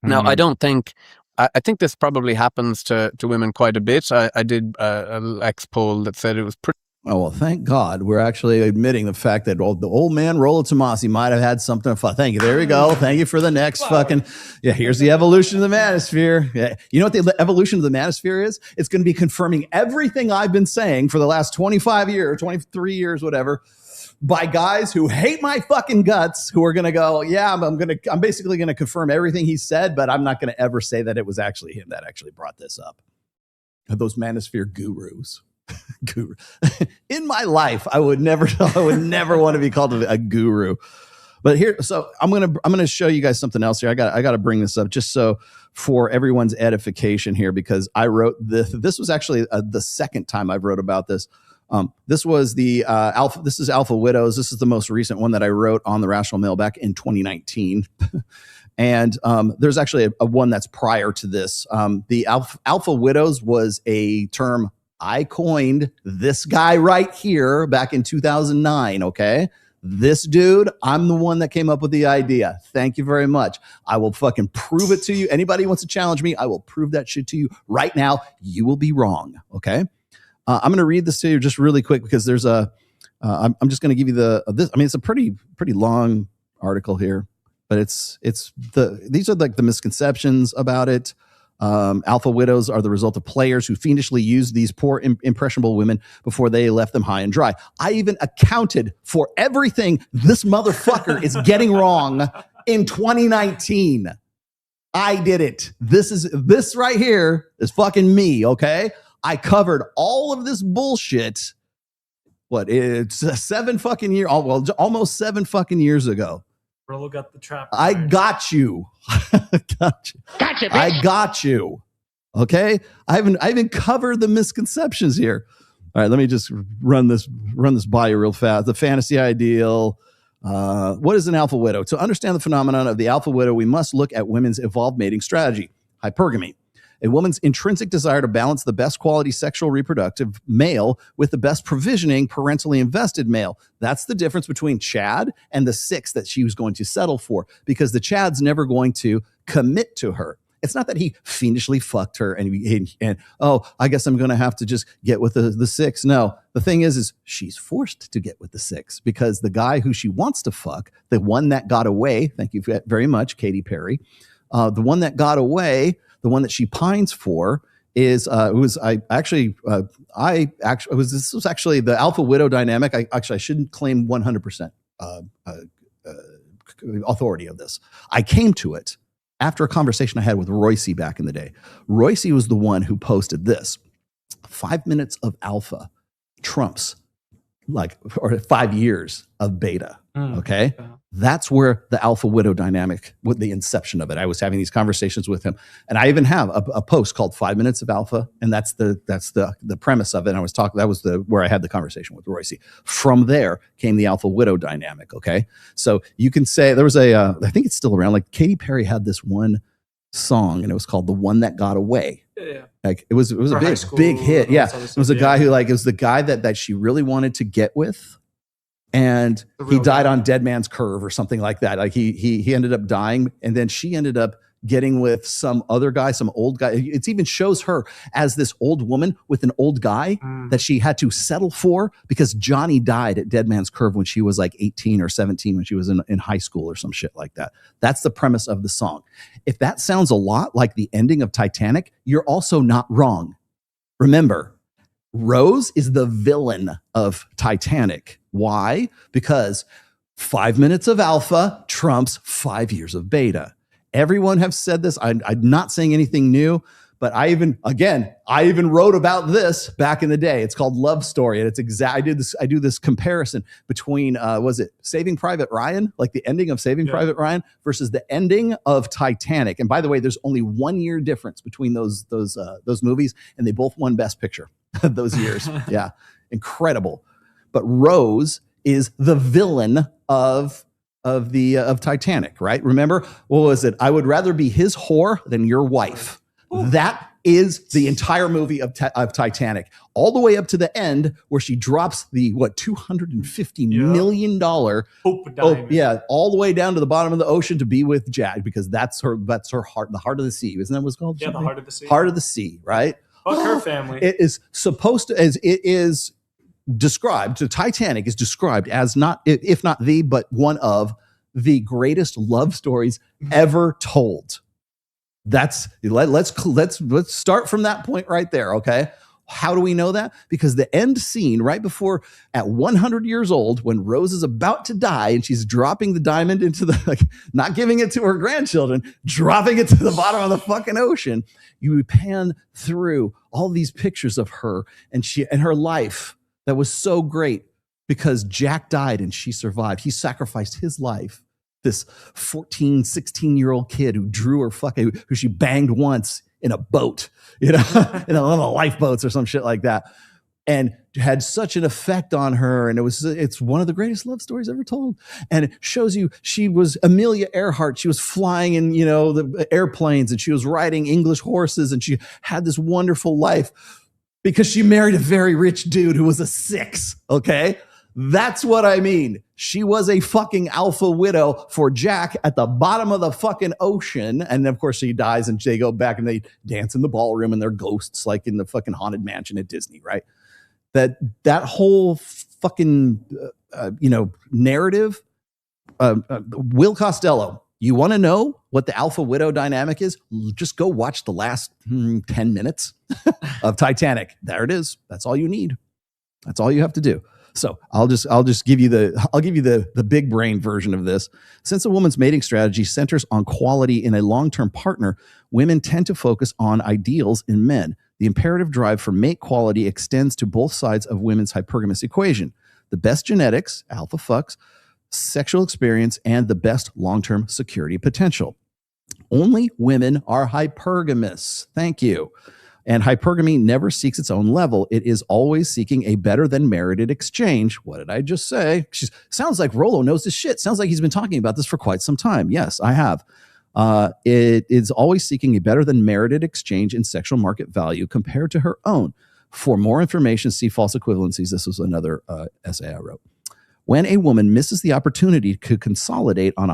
Now, I don't think, I think this probably happens to women quite a bit. I did an X poll that said it was pretty. Oh, well, thank God we're actually admitting the fact that the old man Rollo Tomasi might have had something fun. Thank you. There we go. Thank you for the next fucking. Yeah, here's the evolution of the manosphere. Yeah. You know what the evolution of the manosphere is? It's going to be confirming everything I've been saying for the last 25 years, 23 years, whatever, by guys who hate my fucking guts, who are going to go, yeah, I'm basically going to confirm everything he said, but I'm not going to ever say that it was actually him that actually brought this up. Those manosphere gurus. Guru. In my life, I would never want to be called a guru. But here, so I'm gonna show you guys something else here. I got to bring this up just so for everyone's edification here, because I wrote this. This was actually the second time I've wrote about this. This was the Alpha. This is Alpha Widows. This is the most recent one that I wrote on the Rational Male back in 2019. And there's actually a one that's prior to this. The Alpha Widows was a term I coined, this guy right here back in 2009. Okay. This dude, I'm the one that came up with the idea. Thank you very much. I will fucking prove it to you. Anybody who wants to challenge me, I will prove that shit to you right now. You will be wrong. Okay. I'm going to read this to you just really quick, because there's I'm just going to give you this. I mean, it's a pretty long article here, but these are like the misconceptions about it. Alpha widows are the result of players who fiendishly used these poor, impressionable women before they left them high and dry. I even accounted for everything this motherfucker is getting wrong in 2019. I did it. This right here is fucking me, okay? I covered all of this bullshit. What? It's 7 fucking years, well, almost 7 fucking years ago. Rollo got the trap. I got you. Gotcha, bitch. I got you. Okay. I even covered the misconceptions here. All right. Let me just run this by you real fast. The fantasy ideal. What is an alpha widow? To understand the phenomenon of the alpha widow, we must look at women's evolved mating strategy, hypergamy. A woman's intrinsic desire to balance the best quality sexual reproductive male with the best provisioning parentally invested male. That's the difference between Chad and the 6 that she was going to settle for, because the Chad's never going to commit to her. It's not that he fiendishly fucked her and oh, I guess I'm going to have to just get with the 6. No, the thing is she's forced to get with the 6, because the guy who she wants to fuck, the one that got away, thank you very much, Katy Perry, the one that got away, the one that she pines for is this was actually the alpha widow dynamic. I shouldn't claim 100% authority of this. I came to it after a conversation I had with Royce back in the day. Royce was the one who posted this: 5 minutes of alpha trumps or 5 years of beta. Okay. That's where the alpha widow dynamic, with the inception of it. I was having these conversations with him, and I even have a post called 5 minutes of alpha. And that's the premise of it. And I was talking, that was where I had the conversation with Royce. From there came the alpha widow dynamic. Okay. So you can say there was I think it's still around. Like Katy Perry had this one song, and it was called The One That Got Away. Yeah. Like it was a big hit. Yeah. It was a guy who it was the guy that she really wanted to get with. And he died on Dead Man's Curve or something like that. Like he ended up dying, and then she ended up getting with some other guy, some old guy. It even shows her as this old woman with an old guy that she had to settle for because Johnny died at Dead Man's Curve when she was like 18 or 17, when she was in high school or some shit like that. That's the premise of the song. If that sounds a lot like the ending of Titanic, you're also not wrong. Remember, Rose is the villain of Titanic. Why? Because 5 minutes of alpha trumps 5 years of beta. Everyone have said this. I'm not saying anything new, but I even wrote about this back in the day. It's called Love Story, and it's I do this comparison between was it Saving Private Ryan, like the ending of Saving Private Ryan versus the ending of Titanic. And by the way, there's only 1 year difference between those movies, and they both won Best Picture those years. Yeah, incredible. But Rose is the villain of Titanic, right? Remember, what was it? I would rather be his whore than your wife. That is the entire movie of Titanic, all the way up to the end where she drops the $250 million all the way down to the bottom of the ocean to be with Jack, because that's her heart, the heart of the sea. Isn't that what it's called? Yeah, the heart of the sea. Heart of the sea, right? Fuck her family. It is supposed to, as it is described, the Titanic is described as not, if not the, but one of the greatest love stories ever told. Let's start from that point right there. Okay. How do we know that? Because the end scene right before, at 100 years old, when Rose is about to die and she's dropping the diamond into the, not giving it to her grandchildren, dropping it to the bottom of the fucking ocean, you pan through all these pictures of her and her life that was so great because Jack died and she survived. He sacrificed his life. This 14, 16-year-old kid who she banged once in a boat, in a little lifeboats or some shit like that, and had such an effect on her. And it's one of the greatest love stories ever told. And it shows you she was Amelia Earhart. She was flying in, the airplanes, and she was riding English horses, and she had this wonderful life because she married a very rich dude who was a 6. Okay. That's what I mean. She was a fucking alpha widow for Jack at the bottom of the fucking ocean. And of course she dies and they go back and they dance in the ballroom and they're ghosts like in the fucking haunted mansion at Disney, right? That whole fucking, narrative, Will Costello, you want to know what the alpha widow dynamic is? Just go watch the last 10 minutes of Titanic. There it is. That's all you need. That's all you have to do. So I'll just give you the big brain version of this. Since a woman's mating strategy centers on quality in a long-term partner, women tend to focus on ideals in men. The imperative drive for mate quality extends to both sides of women's hypergamous equation. The best genetics, alpha fucks, sexual experience, and the best long-term security potential. Only women are hypergamous. Thank you. And hypergamy never seeks its own level. It is always seeking a better than merited exchange. What did I just say? Sounds like Rollo knows this shit. Sounds like he's been talking about this for quite some time. Yes, I have. It is always seeking a better than merited exchange in sexual market value compared to her own. For more information, see False Equivalencies. This was another essay I wrote. When a woman misses the opportunity to consolidate on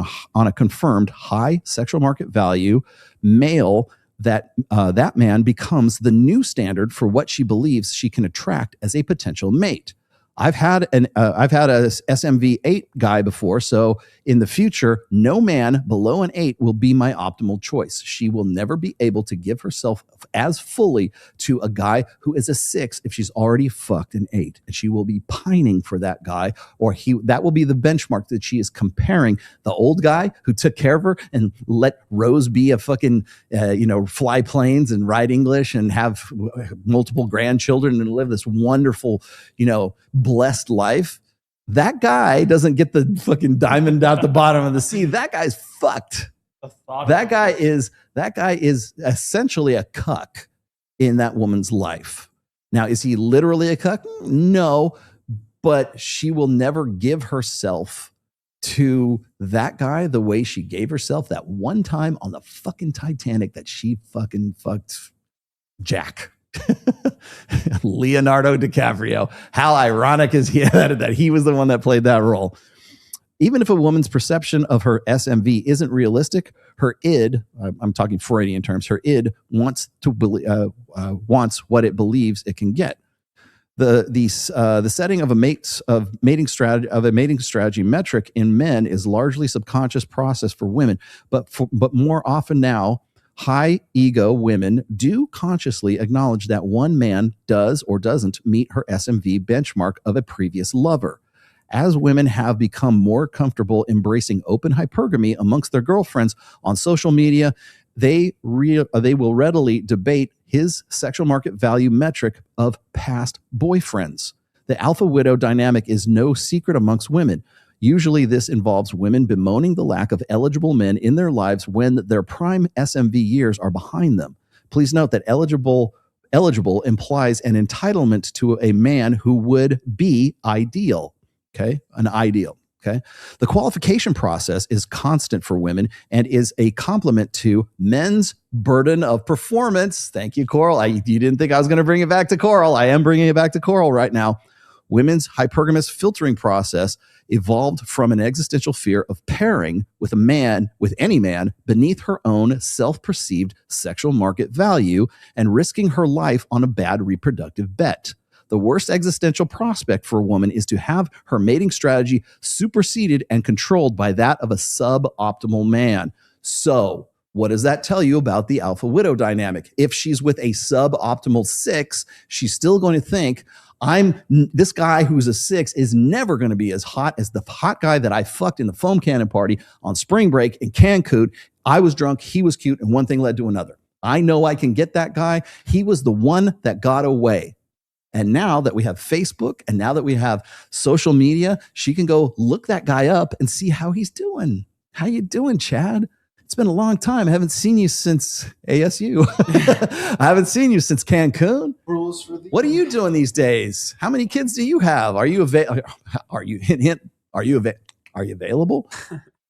a confirmed high sexual market value male, that man becomes the new standard for what she believes she can attract as a potential mate. I've had a SMV 8 guy before, so in the future, no man below an 8 will be my optimal choice. She will never be able to give herself as fully to a guy who is a 6 if she's already fucked an 8, and she will be pining for that guy, or that will be the benchmark that she is comparing the old guy who took care of her and let Rose be a fucking fly planes and ride English and have multiple grandchildren and live this wonderful blessed life. That guy doesn't get the fucking diamond out the bottom of the sea. That guy's fucked. That guy is essentially a cuck in that woman's life. Now, is he literally a cuck? No, but she will never give herself to that guy the way she gave herself that one time on the fucking Titanic that she fucking fucked Jack. Leonardo DiCaprio. How ironic is he that he was the one that played that role? Even if a woman's perception of her SMV isn't realistic, her id, I'm talking Freudian terms, her id wants what it believes it can get. The setting of a mating strategy metric in men is largely subconscious process for women, but more often now, high ego women do consciously acknowledge that one man does or doesn't meet her SMV benchmark of a previous lover. As women have become more comfortable embracing open hypergamy amongst their girlfriends on social media, they will readily debate his sexual market value metric of past boyfriends. The alpha widow dynamic is no secret amongst women. Usually this involves women bemoaning the lack of eligible men in their lives when their prime SMV years are behind them. Please note that eligible implies an entitlement to a man who would be ideal. Okay, an ideal. Okay, the qualification process is constant for women and is a complement to men's burden of performance. Thank you, Coral. You didn't think I was going to bring it back to Coral. I am bringing it back to Coral right now. Women's hypergamous filtering process evolved from an existential fear of pairing with any man beneath her own self-perceived sexual market value and risking her life on a bad reproductive bet. The worst existential prospect for a woman is to have her mating strategy superseded and controlled by that of a suboptimal man. So, what does that tell you about the alpha widow dynamic? If she's with a suboptimal 6, she's still going to think, this guy who's a 6 is never going to be as hot as the hot guy that I fucked in the foam cannon party on spring break in Cancun. I was drunk, he was cute, and one thing led to another. I know I can get that guy. He was the one that got away. And now that we have Facebook and now that we have social media, she can go look that guy up and see how he's doing. How you doing, Chad? It's been a long time. I haven't seen you since ASU. I haven't seen you since Cancun. What are you doing these days? How many kids do you have? Are you available?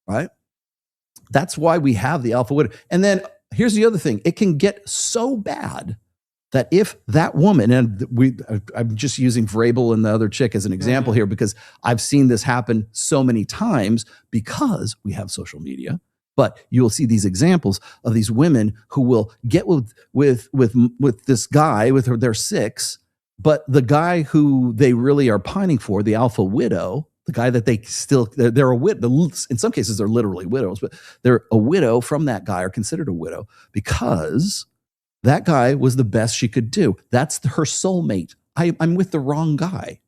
Right? That's why we have the alpha widow. And then here's the other thing. It can get so bad that if that woman, and I'm just using Vrabel and the other chick as an example here because I've seen this happen so many times because we have social media, but you'll see these examples of these women who will get with this guy, with their 6, but the guy who they really are pining for, the alpha widow, the guy that they're a widow. In some cases, they're literally widows, but they're a widow from that guy, or considered a widow, because that guy was the best she could do. That's her soulmate. I'm with the wrong guy.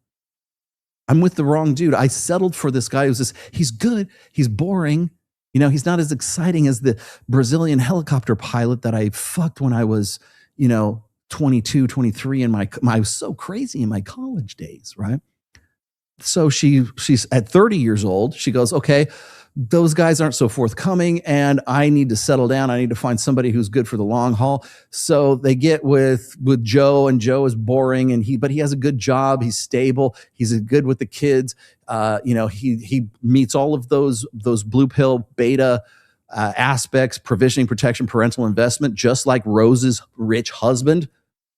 I'm with the wrong dude. I settled for this guy who's he's good, he's boring. You know, he's not as exciting as the Brazilian helicopter pilot that I fucked when I was, 22, 23 I was so crazy in my college days, right? So she's at 30 years old. She goes, okay, those guys aren't so forthcoming and I need to settle down. I need to find somebody who's good for the long haul. So they get with Joe, and Joe is boring, but he has a good job. He's stable. He's good with the kids. He meets all of those blue pill beta aspects: provisioning, protection, parental investment, just like Rose's rich husband.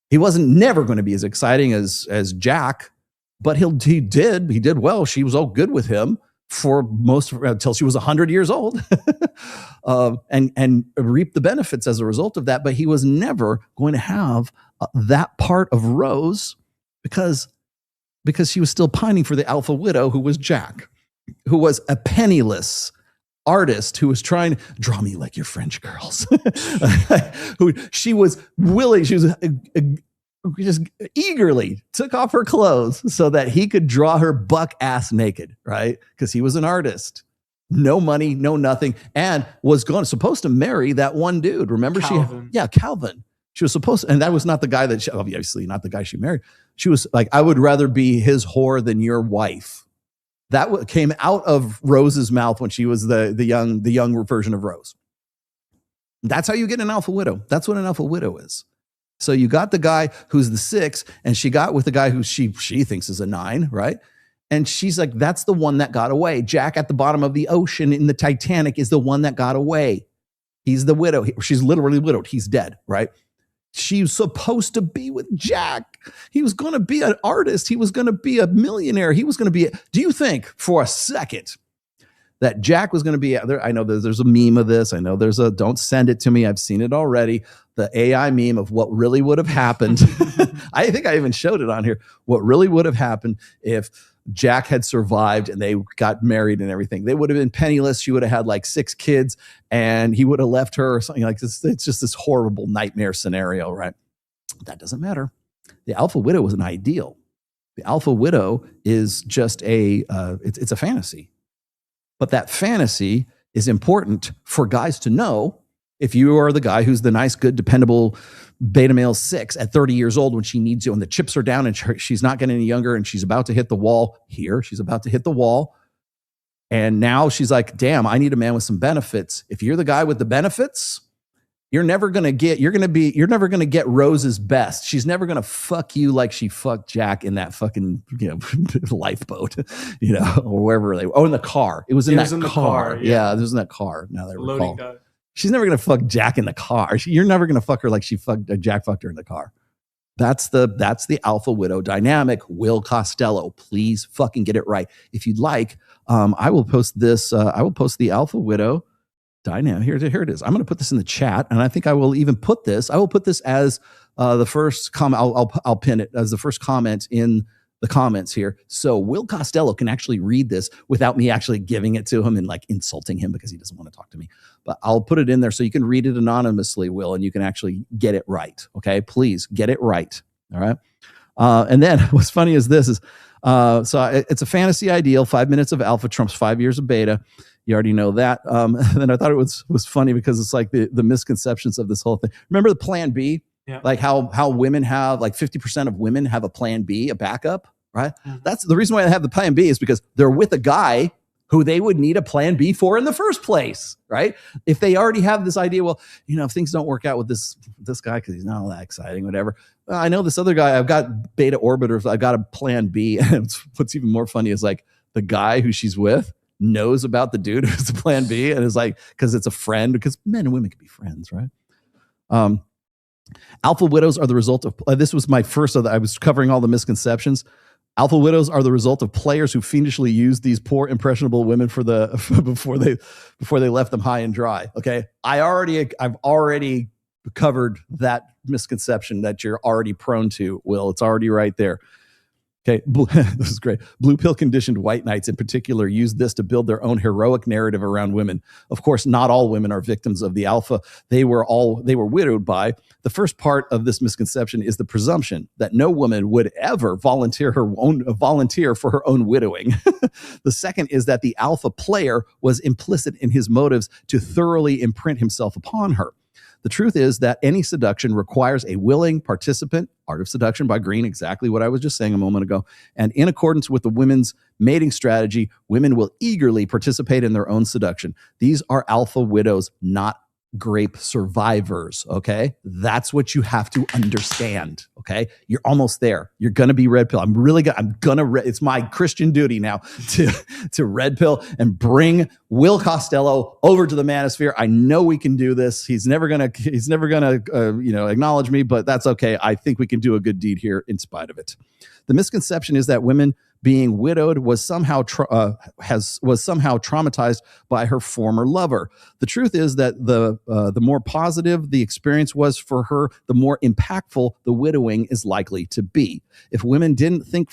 He wasn't never going to be as exciting as Jack, but he did well. She was all good with him for until she was 100 years old, and reaped the benefits as a result of that. But he was never going to have that part of Rose because she was still pining for the alpha widow, who was Jack, who was a penniless artist who was trying to draw me like your French girls. She was just eagerly took off her clothes so that he could draw her buck ass naked, right? Because he was an artist. No money, no nothing, and was supposed to marry that one dude. Remember, Calvin. Calvin. She was supposed to, and that was not the guy obviously not the guy she married. She was like, I would rather be his whore than your wife. That came out of Rose's mouth when she was the young version of Rose. That's how you get an alpha widow. That's what an alpha widow is. So you got the guy who's the 6, and she got with the guy who she thinks is a 9, right? And she's like, that's the one that got away. Jack at the bottom of the ocean in the Titanic is the one that got away. He's the widow. She's literally widowed. He's dead, right? She was supposed to be with Jack. He was going to be an artist. He was going to be a millionaire. He was going to be do you think for a second that Jack was going to be there. I know there's a meme of this. I know there's a don't send it to me. I've seen it already. The AI meme of what really would have happened. I think I even showed it on here. What really would have happened if Jack had survived and they got married and everything. They would have been penniless. She would have had like 6 kids and he would have left her or something like this. It's just this horrible nightmare scenario, right? That doesn't matter. The alpha widow was an ideal. The alpha widow is just it's a fantasy. But that fantasy is important for guys to know. If you are the guy who's the nice, good, dependable beta male 6 at 30 years old when she needs you and the chips are down and she's not getting any younger and she's about to hit the wall here, she's about to hit the wall. And now she's like, damn, I need a man with some benefits. If you're the guy with the benefits, you're never going to get Rose's best. She's never going to fuck you like she fucked Jack in that fucking, lifeboat, or wherever in the car. It was in that car. Yeah, it was in that car. Now that I recall. She's never going to fuck Jack in the car. You're never going to fuck her like Jack fucked her in the car. That's the alpha widow dynamic. Will Costello, please fucking get it right. If you'd like, I will post this. I will post the alpha widow dynamic. Here it is. I'm going to put this in the chat, and I think I will even put this. I will put this as the first comment. I'll pin it as the first comment in the comments here, so Will Costello can actually read this without me actually giving it to him and like insulting him because he doesn't want to talk to me. But I'll put it in there so you can read it anonymously, Will, and you can actually get it right. Okay, please get it right. All right. And then what's funny is this is it's a fantasy ideal. 5 minutes of alpha trumps 5 years of beta. You already know that. And then I thought it was funny because it's like the misconceptions of this whole thing. Remember the plan B? Yeah. Like how women have like 50% of women have a plan B, a backup, right? Mm-hmm. That's the reason why they have the plan B is because they're with a guy who they would need a plan B for in the first place, right? If they already have this idea, well, if things don't work out with this guy because he's not all that exciting, whatever. Well, I know this other guy, I've got beta orbiters, I've got a plan B. And what's even more funny is like the guy who she's with knows about the dude who's the plan B and is like, because it's a friend, because men and women can be friends, right? Alpha widows are the result of, this was my first, I was covering all the misconceptions. Alpha widows are the result of players who fiendishly used these poor, impressionable women before they left them high and dry. Okay. I've already covered that misconception that you're already prone to, Will. It's already right there. Okay, this is great. Blue pill conditioned white knights in particular use this to build their own heroic narrative around women. Of course, not all women are victims of the alpha they were widowed by. The first part of this misconception is the presumption that no woman would ever volunteer for her own widowing. The second is that the alpha player was implicit in his motives to thoroughly imprint himself upon her. The truth is that any seduction requires a willing participant. Art of Seduction by Green, exactly what I was just saying a moment ago. And in accordance with the women's mating strategy, women will eagerly participate in their own seduction. These are alpha widows, not grape survivors, okay? That's what you have to understand, okay? You're almost there. You're going to be red pill. It's my Christian duty now to red pill and bring Will Costello over to the manosphere. I know we can do this. He's never going to acknowledge me, but that's okay. I think we can do a good deed here in spite of it. The misconception is that women being widowed was somehow traumatized by her former lover. The truth is that the more positive the experience was for her, the more impactful the widowing is likely to be. If women didn't think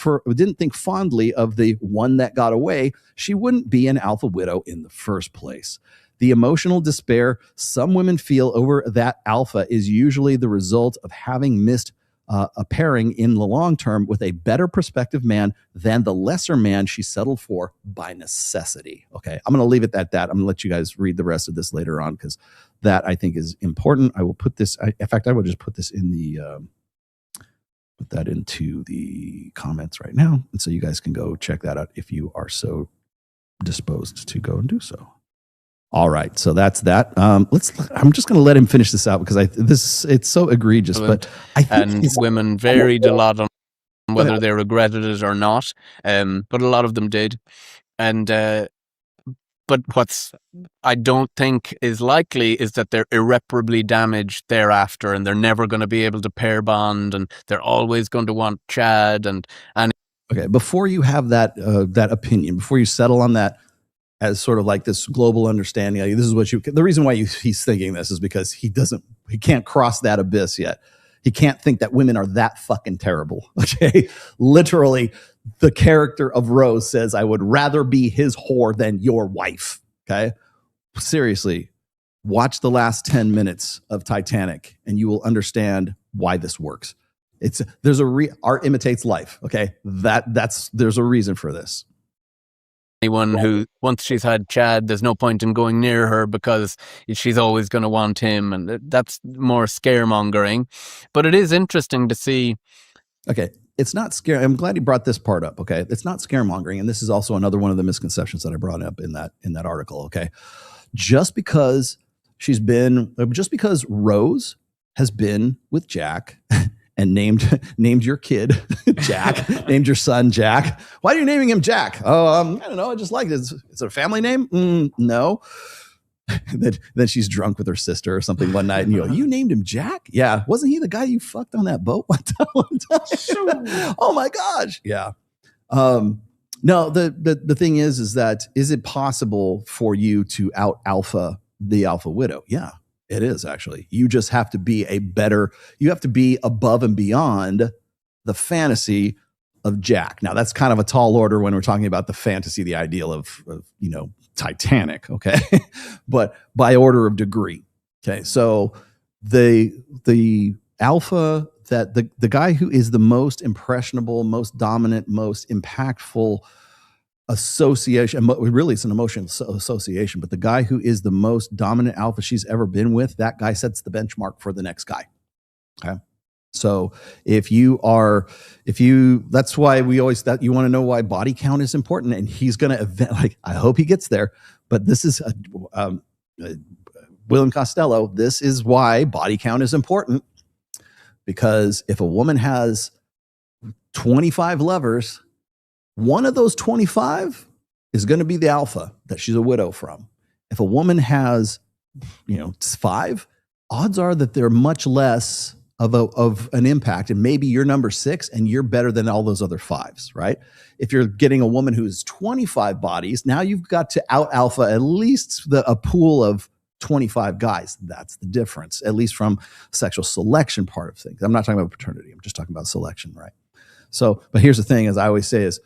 fondly of the one that got away, she wouldn't be an alpha widow in the first place. The emotional despair some women feel over that alpha is usually the result of having missed a pairing in the long term with a better prospective man than the lesser man she settled for by necessity. Okay, I'm going to leave it at that. I'm going to let you guys read the rest of this later on because that I think is important. I will put this. In fact, I will just put this in put that into the comments right now, and so you guys can go check that out if you are so disposed to go and do so. All right, so that's that. I'm just going to let him finish this out because it's so egregious. But I think women varied a lot on whether they regretted it or not, but a lot of them did. And but what's I don't think is likely is that they're irreparably damaged thereafter, and they're never going to be able to pair bond, and they're always going to want Chad and. Okay, before you have that opinion, before you settle on that. as sort of like this global understanding. Like, this is what the reason why he's thinking this is because he can't cross that abyss yet. He can't think that women are that fucking terrible. Okay. Literally, the character of Rose says, I would rather be his whore than your wife. Okay. Seriously, watch the last 10 minutes of Titanic and you will understand why this works. Art imitates life. Okay. There's a reason for this. Anyone who, once she's had Chad, there's no point in going near her because she's always going to want him. And that's more scaremongering. But it is interesting to see. Okay. It's not scare. I'm glad he brought this part up. Okay. It's not scaremongering. And this is also another one of the misconceptions that I brought up in that article. Okay. Just because Rose has been with Jack and named your kid Jack, named your son Jack. Why are you naming him Jack? Oh, I don't know. I just like it. Is it a family name? No. Then she's drunk with her sister or something one night, and you named him Jack? Yeah. Wasn't he the guy you fucked on that boat one time? Oh my gosh. Yeah. No, the thing is that, is it possible for you to out alpha the alpha widow? Yeah. It is actually. You just have to be you have to be above and beyond the fantasy of Jack. Now that's kind of a tall order when we're talking about the fantasy, the ideal of Titanic. Okay. But by order of degree. Okay. So the alpha, that the guy who is the most impressionable, most dominant, most impactful association, really it's an emotional association, but the guy who is the most dominant alpha she's ever been with, that guy sets the benchmark for the next guy. Okay. So that's why you want to know why body count is important, and he's going to I hope he gets there, but this is William Costello. This is why body count is important, because if a woman has 25 lovers, one of those 25 is going to be the alpha that she's a widow from. If a woman has, 5, odds are that they're much less of an impact. And maybe you're number 6 and you're better than all those other 5s, right? If you're getting a woman who's 25 bodies, now you've got to out alpha at least a pool of 25 guys. That's the difference, at least from sexual selection part of things. I'm not talking about paternity. I'm just talking about selection, right? So, but here's the thing, as I always say, is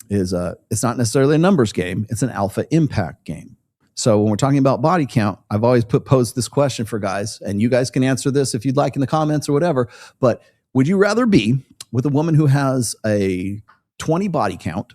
it's not necessarily a numbers game. It's an alpha impact game. So when we're talking about body count, I've always posed this question for guys, and you guys can answer this if you'd like in the comments or whatever. But would you rather be with a woman who has a 20 body count,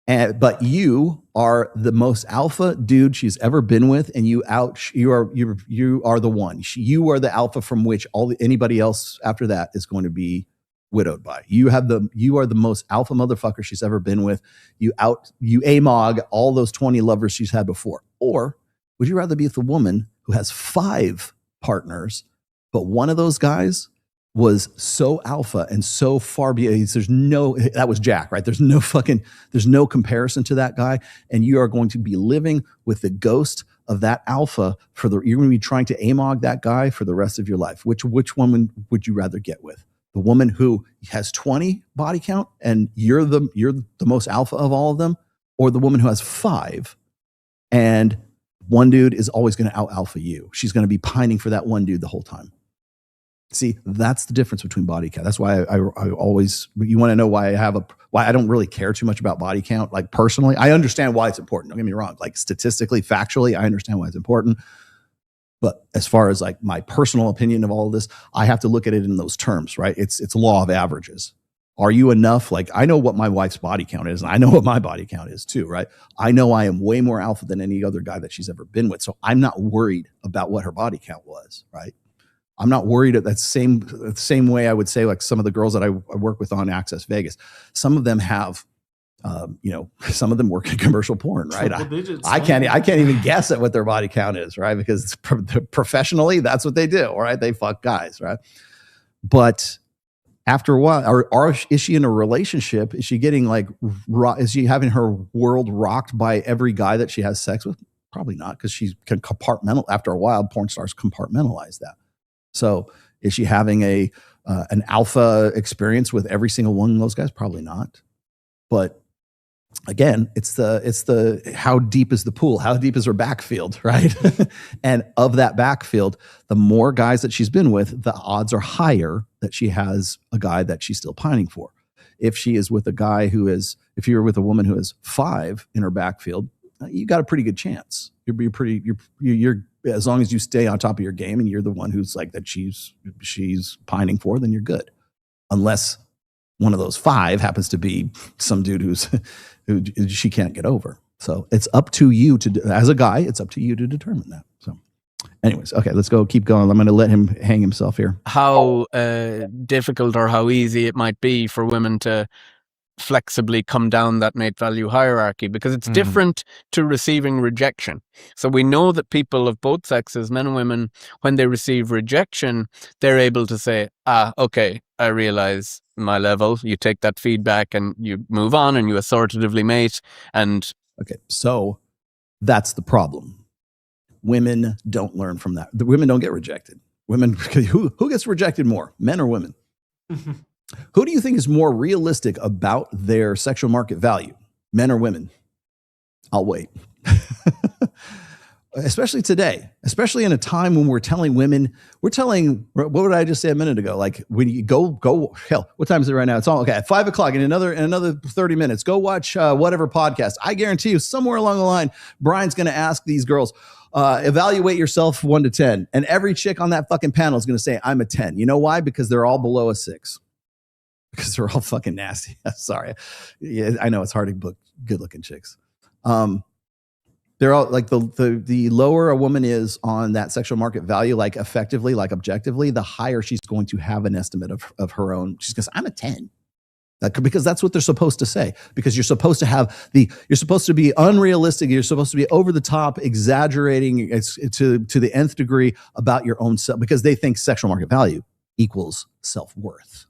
but you are the most alpha dude she's ever been with, and you are the one. You are the alpha from which anybody else after that is going to be widowed by. You are the most alpha motherfucker she's ever been with. You AMOG all those 20 lovers she's had before. Or would you rather be with a woman who has 5 partners, but one of those guys was so alpha and so far beyond, that was Jack, right? There's no comparison to that guy. And you are going to be living with the ghost of that alpha you're going to be trying to AMOG that guy for the rest of your life. Which woman would you rather get with? The woman who has 20 body count and you're the most alpha of all of them, or the woman who has 5 and one dude is always going to out alpha you. She's going to be pining for that one dude the whole time. See, that's the difference between body count. That's why I always, you want to know why I don't really care too much about body count. Like personally, I understand why it's important. Don't get me wrong. Like statistically, factually, I understand why it's important. But as far as like my personal opinion of all of this, I have to look at it in those terms, right? It's law of averages. Are you enough? Like, I know what my wife's body count is, and I know what my body count is too, right? I know I am way more alpha than any other guy that she's ever been with. So I'm not worried about what her body count was, right? I'm not worried at that same way I would say, like some of the girls that I work with on Access Vegas, some of them have, some of them work in commercial porn, right? I can't even guess at what their body count is, right? Because professionally, that's what they do, right? They fuck guys, right? But after a while, is she in a relationship? Is she getting is she having her world rocked by every guy that she has sex with? Probably not, because she can compartmentalize. After a while, porn stars compartmentalize that. So is she having an alpha experience with every single one of those guys? Probably not. But again, it's the how deep is the pool? How deep is her backfield, right? And of that backfield, the more guys that she's been with, the odds are higher that she has a guy that she's still pining for. If she is with a guy if you're with a woman who has 5 in her backfield, you got a pretty good chance. You're as long as you stay on top of your game and you're the one who's like that she's pining for, then you're good. Unless one of those 5 happens to be some dude who she can't get over. So it's up to you as a guy, it's up to you to determine that. So anyways, okay, let's keep going. I'm going to let him hang himself here. How difficult or how easy it might be for women to flexibly come down that mate value hierarchy, because it's different to receiving rejection. So we know that people of both sexes, men and women, when they receive rejection, they're able to say, okay, I realize my level. You take that feedback and you move on and you assortatively mate. And okay, so that's the problem. Women don't learn from that. The women don't get rejected. Women, who gets rejected more, men or women? Who do you think is more realistic about their sexual market value, men or women? I'll wait. Especially today, especially in a time when we're telling women, what did I just say a minute ago? Like when you go, hell, what time is it right now? It's all okay. At 5 o'clock in another 30 minutes, go watch whatever podcast. I guarantee you somewhere along the line, Brian's going to ask these girls, evaluate yourself 1 to 10. And every chick on that fucking panel is going to say, I'm a 10. You know why? Because they're all below a 6. Because they're all fucking nasty. Sorry. Yeah, I know it's hard to book good looking chicks. They're all like the lower a woman is on that sexual market value, like effectively, like objectively, the higher she's going to have an estimate of her own. She's going to say, I'm a 10. Because that's what they're supposed to say. Because you're supposed to be unrealistic. You're supposed to be over the top, exaggerating to the nth degree about your own self, because they think sexual market value equals self-worth.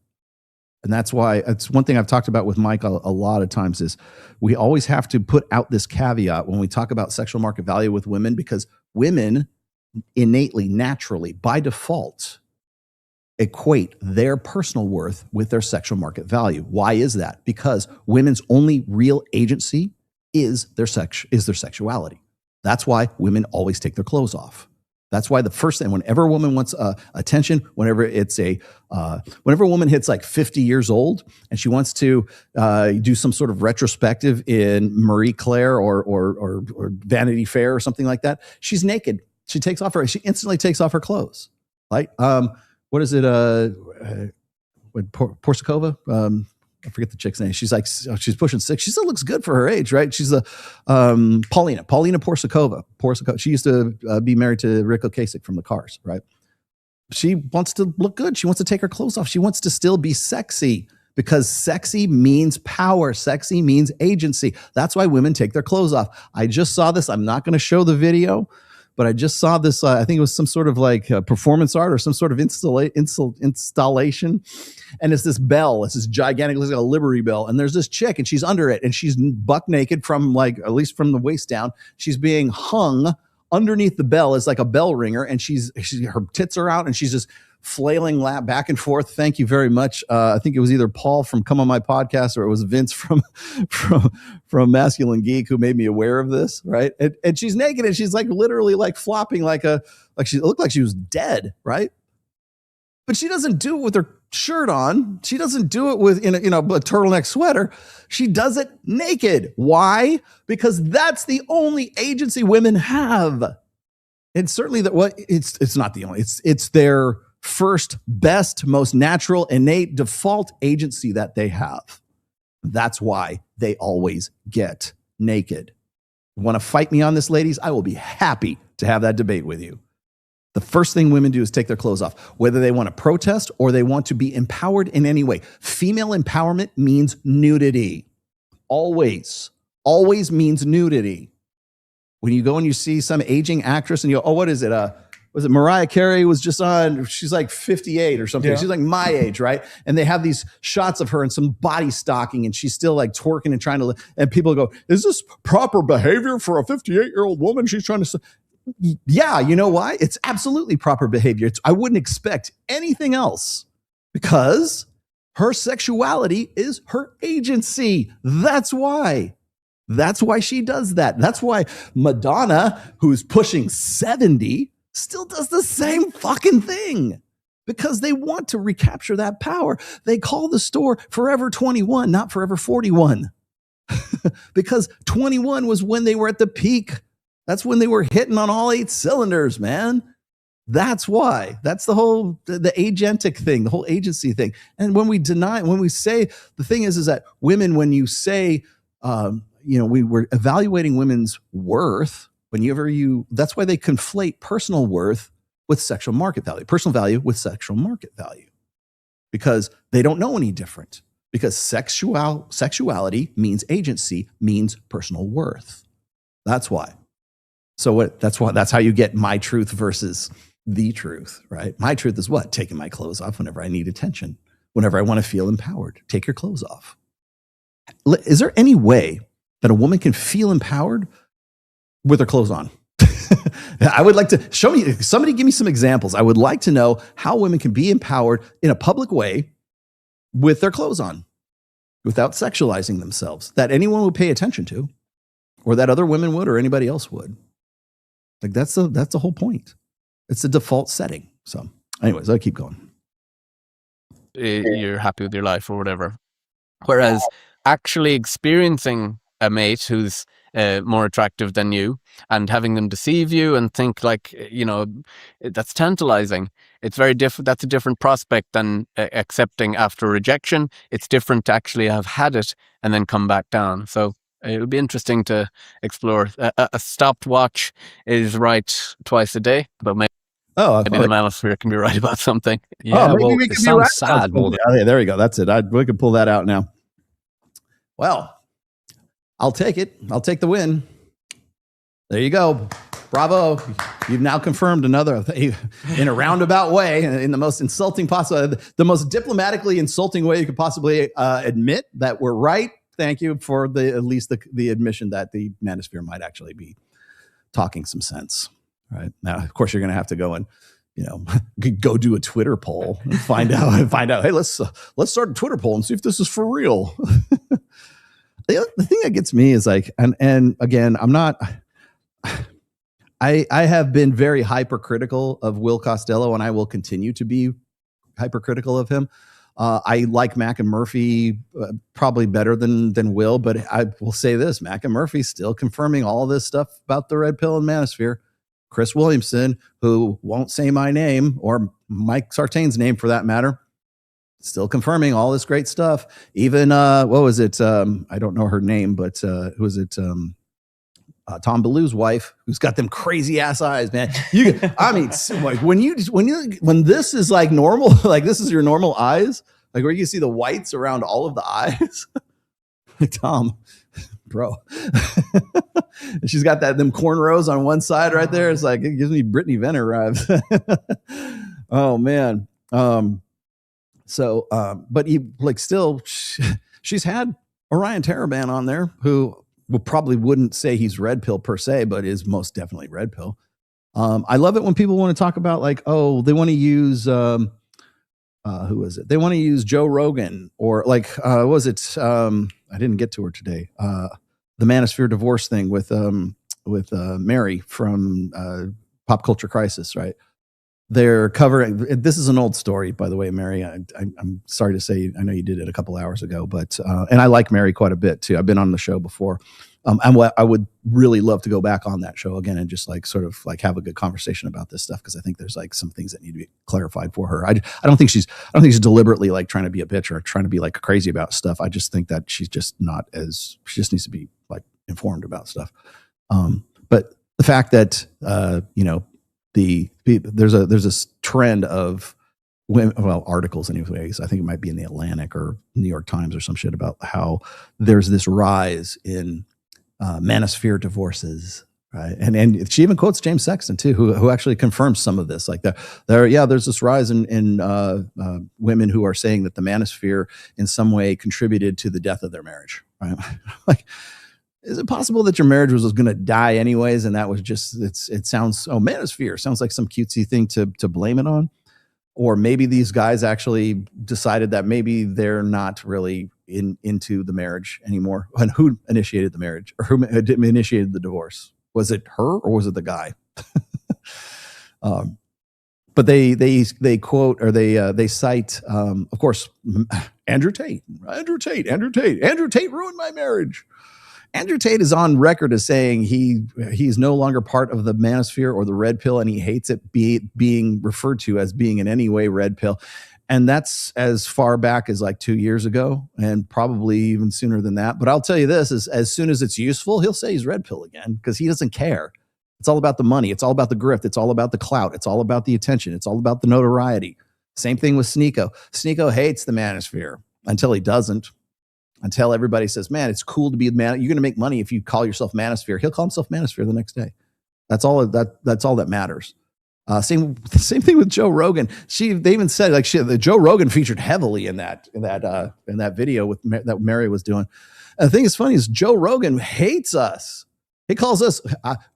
And that's why it's one thing I've talked about with Mike a lot of times is we always have to put out this caveat when we talk about sexual market value with women, because women innately, naturally, by default, equate their personal worth with their sexual market value. Why is that? Because women's only real agency is their sexuality. That's why women always take their clothes off. That's why the first thing, whenever a woman wants attention, whenever a woman hits like 50 years old and she wants to do some sort of retrospective in Marie Claire or Vanity Fair or something like that, she's naked. She instantly takes off her clothes. Like, what is it? Porsakova? I forget the chick's name. She's pushing 6. She still looks good for her age, right? She's Paulina Porsakova. She used to be married to Rick Ocasek from the Cars, right? She wants to look good. She wants to take her clothes off. She wants to still be sexy, because sexy means power. Sexy means agency. That's why women take their clothes off. I just saw this. I'm not going to show the video, but I just saw this. I think it was some sort of like performance art or some sort of installation. And it's this bell. It's this gigantic, looks like a Liberty Bell. And there's this chick and she's under it and she's buck naked from at least from the waist down. She's being hung underneath the bell as like a bell ringer. And her tits are out and she's just flailing back and forth. Thank you very much. I think it was either Paul from Come On My Podcast or it was Vince from Masculine Geek who made me aware of this, right? And she's naked and she's like literally like flopping she looked like she was dead, right? But she doesn't do it with her shirt on. She doesn't do it with a turtleneck sweater. She does it naked. Why? Because that's the only agency women have. And certainly it's not the only. It's their first, best, most natural, innate, default agency that they have. That's why they always get naked. Want to fight me on this, ladies? I will be happy to have that debate with you. The first thing women do is take their clothes off, whether they want to protest or they want to be empowered in any way. Female empowerment means nudity. Always means nudity. When you go and you see some aging actress and you go, oh, what is it? Was it Mariah Carey was just on, she's like 58 or something. Yeah. She's like my age, right? And they have these shots of her in some body stocking and she's still like twerking and trying to, and people go, is this proper behavior for a 58-year-old woman? She's trying to, yeah, you know why? It's absolutely proper behavior. I wouldn't expect anything else because her sexuality is her agency. That's why. That's why she does that. That's why Madonna, who's pushing 70, still does the same fucking thing, because they want to recapture that power. They call the store Forever 21, not Forever 41, because 21 was when they were at the peak. That's when they were hitting on all 8 cylinders, man. That's why. That's the whole, the agentic thing, the whole agency thing. And when we say, the thing is that women, when you say, we were evaluating women's worth, that's why they conflate personal worth with sexual market value, personal value with sexual market value, because they don't know any different, because sexuality means agency, means personal worth. That's why. So that's how you get my truth versus the truth, right? My truth is what? Taking my clothes off whenever I need attention, whenever I want to feel empowered. Take your clothes off. Is there any way that a woman can feel empowered with her clothes on? I would like to somebody give me some examples. I would like to know how women can be empowered in a public way with their clothes on, without sexualizing themselves, that anyone would pay attention to, or that other women would, or anybody else would. Like that's the whole point. It's the default setting. So anyways, I'll keep going. You're happy with your life or whatever. Whereas actually experiencing a mate who's more attractive than you and having them deceive you and think like, that's tantalizing. It's very different. That's a different prospect than accepting after rejection. It's different to actually have had it and then come back down. So it would be interesting to explore. A stopped watch is right twice a day, but maybe the manosphere can be right about something. Yeah, maybe we can be right. Sad. Yeah, there we go. That's it. We can pull that out now. Well, I'll take it. I'll take the win. There you go. Bravo. You've now confirmed another, in a roundabout way, in the most insulting possible, the most diplomatically insulting way you could possibly admit that we're right. Thank you for at least the admission that the manosphere might actually be talking some sense. Right now, of course, you're going to have to go and go do a Twitter poll and find out. Hey, let's start a Twitter poll and see if this is for real. The thing that gets me is like, and again, I'm not. I have been very hypercritical of Will Costello, and I will continue to be hypercritical of him. I like Mac and Murphy probably better than Will, but I will say this: Mac and Murphy still confirming all this stuff about the red pill and manosphere. Chris Williamson, who won't say my name or Mike Sartain's name for that matter, still confirming all this great stuff. Even what was it? I don't know her name, but who was it? Tom Belew's wife, who's got them crazy ass eyes, man. Like when this is like normal, like this is your normal eyes, like where you can see the whites around all of the eyes. Like Tom, bro, she's got them cornrows on one side right there. It's like it gives me Brittany Venner vibes. Oh man. But he she's had Orion Taraban on there, who probably wouldn't say he's red pill per se, but is most definitely red pill. I love it when people want to talk about like, oh, they want to use who is it? They want to use Joe Rogan or like what was it? I didn't get to her today. The Manosphere divorce thing with Mary from Pop Culture Crisis, right? They're covering. This is an old story, by the way, Mary. I'm sorry to say, I know you did it a couple hours ago, but and I like Mary quite a bit too. I've been on the show before. I would really love to go back on that show again and just like sort of like have a good conversation about this stuff, because I think there's like some things that need to be clarified for her. I don't think she's deliberately like trying to be a bitch or trying to be like crazy about stuff. I just think that she's just not as, she just needs to be like informed about stuff. But the fact that there's a trend of women, well, articles anyways, I think it might be in the Atlantic or New York Times or some shit about how there's this rise in manosphere divorces, right? And she even quotes James Sexton too, who actually confirms some of this. Like there's this rise in women who are saying that the manosphere in some way contributed to the death of their marriage, right? Like, is it possible that your marriage was going to die anyways, and that was just it sounds manosphere sounds like some cutesy thing to blame it on? Or maybe these guys actually decided that maybe they're not really into the marriage anymore. And who initiated the marriage, or who initiated the divorce? Was it her or was it the guy? But they quote, or they cite, of course, Andrew Tate ruined my marriage. Andrew Tate is on record as saying he's no longer part of the manosphere or the red pill, and he hates it being referred to as being in any way red pill. And that's as far back as like 2 years ago, and probably even sooner than that. But I'll tell you this, is as soon as it's useful, he'll say he's red pill again, because he doesn't care. It's all about the money. It's all about the grift. It's all about the clout. It's all about the attention. It's all about the notoriety. Same thing with Sneeko. Sneeko hates the manosphere until he doesn't. Until everybody says, man, it's cool to be man. You're going to make money if you call yourself Manosphere. He'll call himself Manosphere the next day. That's all that matters. Same thing with Joe Rogan. They even said Joe Rogan featured heavily in that video that Mary was doing. And the thing that's funny is Joe Rogan hates us. He calls us,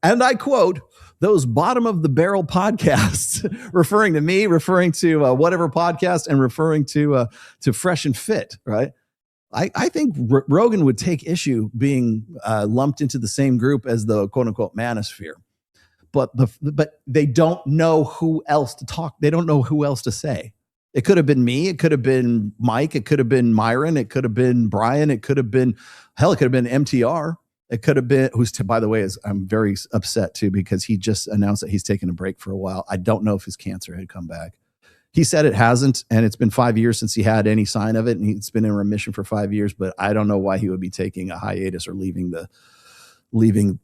and I quote, those bottom of the barrel podcasts, referring to me, referring to whatever podcast, and referring to Fresh and Fit, right? I think Rogan would take issue being lumped into the same group as the quote unquote manosphere, but they don't know who else to talk. They don't know who else to say. It could have been me. It could have been Mike. It could have been Myron. It could have been Brian. It could have been MTR. It could have been, by the way, I'm very upset too, because he just announced that he's taking a break for a while. I don't know if his cancer had come back. He said it hasn't, and it's been 5 years since he had any sign of it, and he's been in remission for 5 years, but I don't know why he would be taking a hiatus or leaving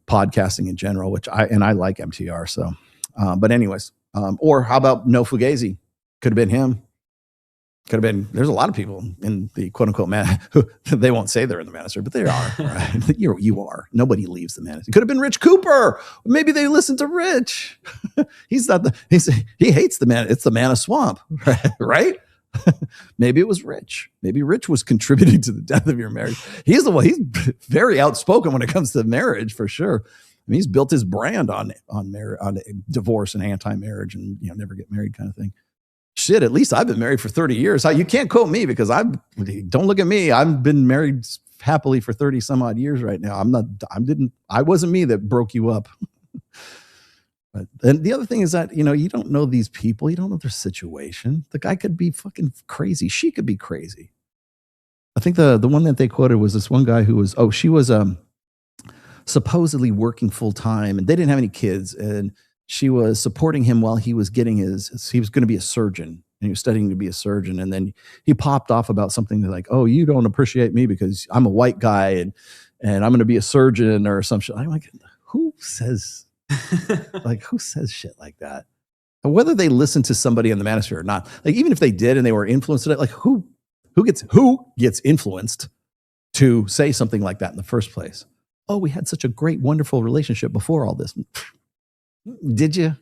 podcasting in general, which I like MTR. So, but anyways, or how about No Fugazi? Could have been him. Could have been, there's a lot of people in the quote unquote man who they won't say they're in the manosphere, but they are, right? You are. Nobody leaves the manosphere. Could have been Rich Cooper. Maybe they listen to Rich. He hates the man. It's the man of swamp, right? Maybe it was Rich. Maybe Rich was contributing to the death of your marriage. He's very outspoken when it comes to marriage, for sure. I mean, he's built his brand on divorce and anti-marriage and never get married kind of thing. Shit, at least I've been married for 30 years. You can't quote me because don't look at me. I've been married happily for 30 some odd years right now. I wasn't me that broke you up. But and the other thing is that, you don't know these people. You don't know their situation. The guy could be fucking crazy. She could be crazy. I think the one that they quoted was this one guy who was, she was supposedly working full time, and they didn't have any kids, and she was supporting him while he was getting he was going to be a surgeon, and he was studying to be a surgeon. And then he popped off about something like, oh, you don't appreciate me because I'm a white guy and I'm going to be a surgeon or some shit. I'm like, who says shit like that? And whether they listen to somebody in the manosphere or not, like even if they did and they were influenced by it, like who gets influenced to say something like that in the first place? Oh, we had such a great, wonderful relationship before all this. Did you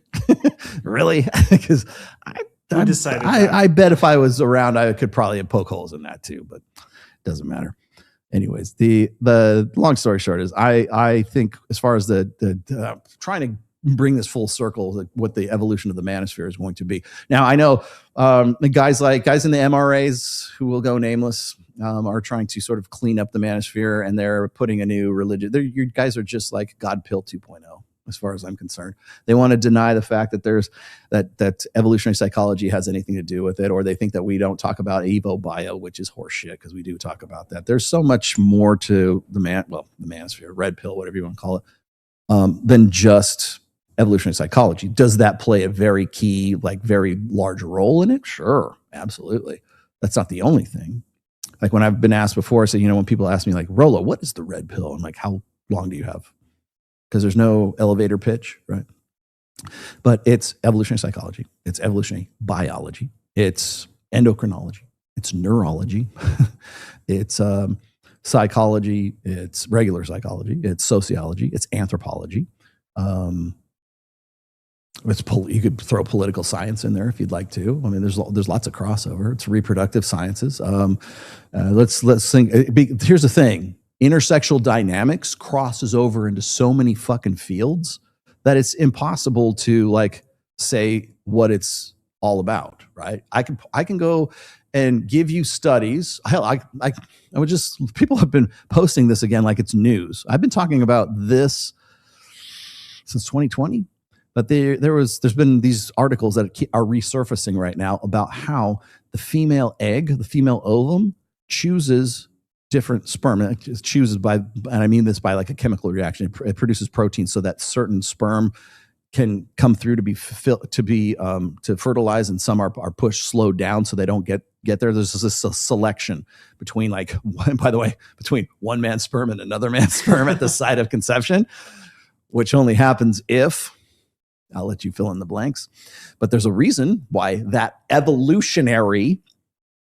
really? Because I bet if I was around, I could probably poke holes in that too, but it doesn't matter. Anyways, the long story short is I think as far as the trying to bring this full circle, what the evolution of the manosphere is going to be. Now I know the guys in the MRAs who will go nameless are trying to sort of clean up the manosphere, and they're putting a new religion. You guys are just like God Pill 2.0. As far as I'm concerned, they want to deny the fact that there's that evolutionary psychology has anything to do with it, or they think that we don't talk about Evo bio, which is horseshit, because we do talk about that. There's so much more to the manosphere, red pill, whatever you want to call it, than just evolutionary psychology. Does that play a very key, very large role in it? Sure, absolutely. That's not the only thing. Like when I've been asked before, so when people ask me like, Rolo, what is the red pill? I'm like, how long do you have? Because there's no elevator pitch, right? But it's evolutionary psychology. It's evolutionary biology. It's endocrinology. It's neurology. It's psychology. It's regular psychology. It's sociology. It's anthropology. You could throw political science in there if you'd like to. I mean, there's lots of crossover. It's reproductive sciences. Let's think. Here's the thing. Intersexual dynamics crosses over into so many fucking fields that it's impossible to say what its all about, right? I can go and give you studies. Hell, I would just, people have been posting this again like it's news. I've been talking about this since 2020, but there's been these articles that are resurfacing right now about how the female egg, the female ovum, chooses different sperm. It chooses by, and I mean this by like a chemical reaction. It produces protein so that certain sperm can come through to fertilize, and some are pushed, slowed down so they don't get there. There's this selection between, like, by the way, between one man's sperm and another man's sperm at the site of conception, which only happens if, I'll let you fill in the blanks, but there's a reason why that evolutionary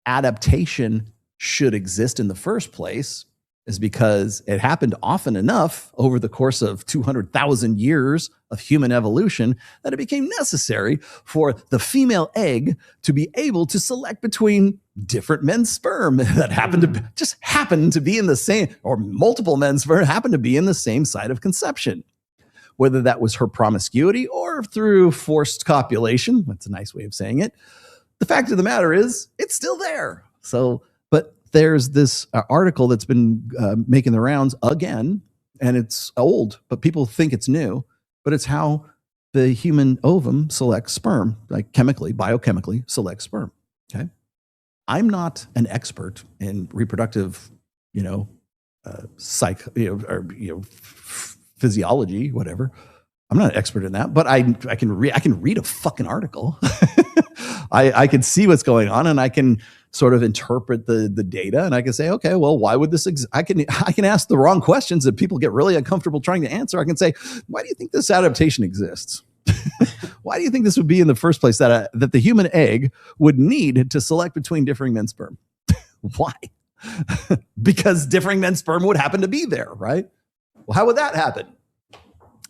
adaptation should exist in the first place, is because it happened often enough over the course of 200,000 years of human evolution that it became necessary for the female egg to be able to select between different men's sperm that happened to be in the same, or multiple men's sperm happened to be in the same site of conception. Whether that was her promiscuity or through forced copulation, that's a nice way of saying it. The fact of the matter is, it's still there. So, but there's this article that's been making the rounds again, and it's old, but people think it's new, but it's how the human ovum selects sperm, like biochemically selects sperm. Okay. I'm not an expert in reproductive, physiology, whatever. I'm not an expert in that, but I can read a fucking article. I can see what's going on, and I can sort of interpret the data, and I can say, okay, well, why would this I can ask the wrong questions that people get really uncomfortable trying to answer. I can say, why do you think this adaptation exists? Why do you think this would be in the first place, that the human egg would need to select between differing men's sperm? Why? Because differing men's sperm would happen to be there, right? Well, how would that happen?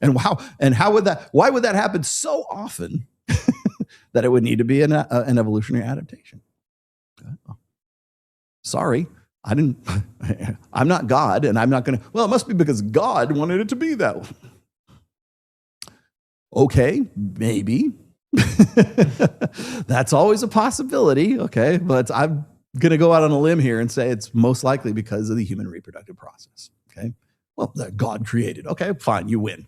And why would that happen so often that it would need to be an evolutionary adaptation? Okay. Sorry, I'm not God, and I'm not going to, well, it must be because God wanted it to be that way. Okay, maybe. That's always a possibility, okay? But I'm going to go out on a limb here and say it's most likely because of the human reproductive process, okay? Well, that God created. Okay, fine, you win.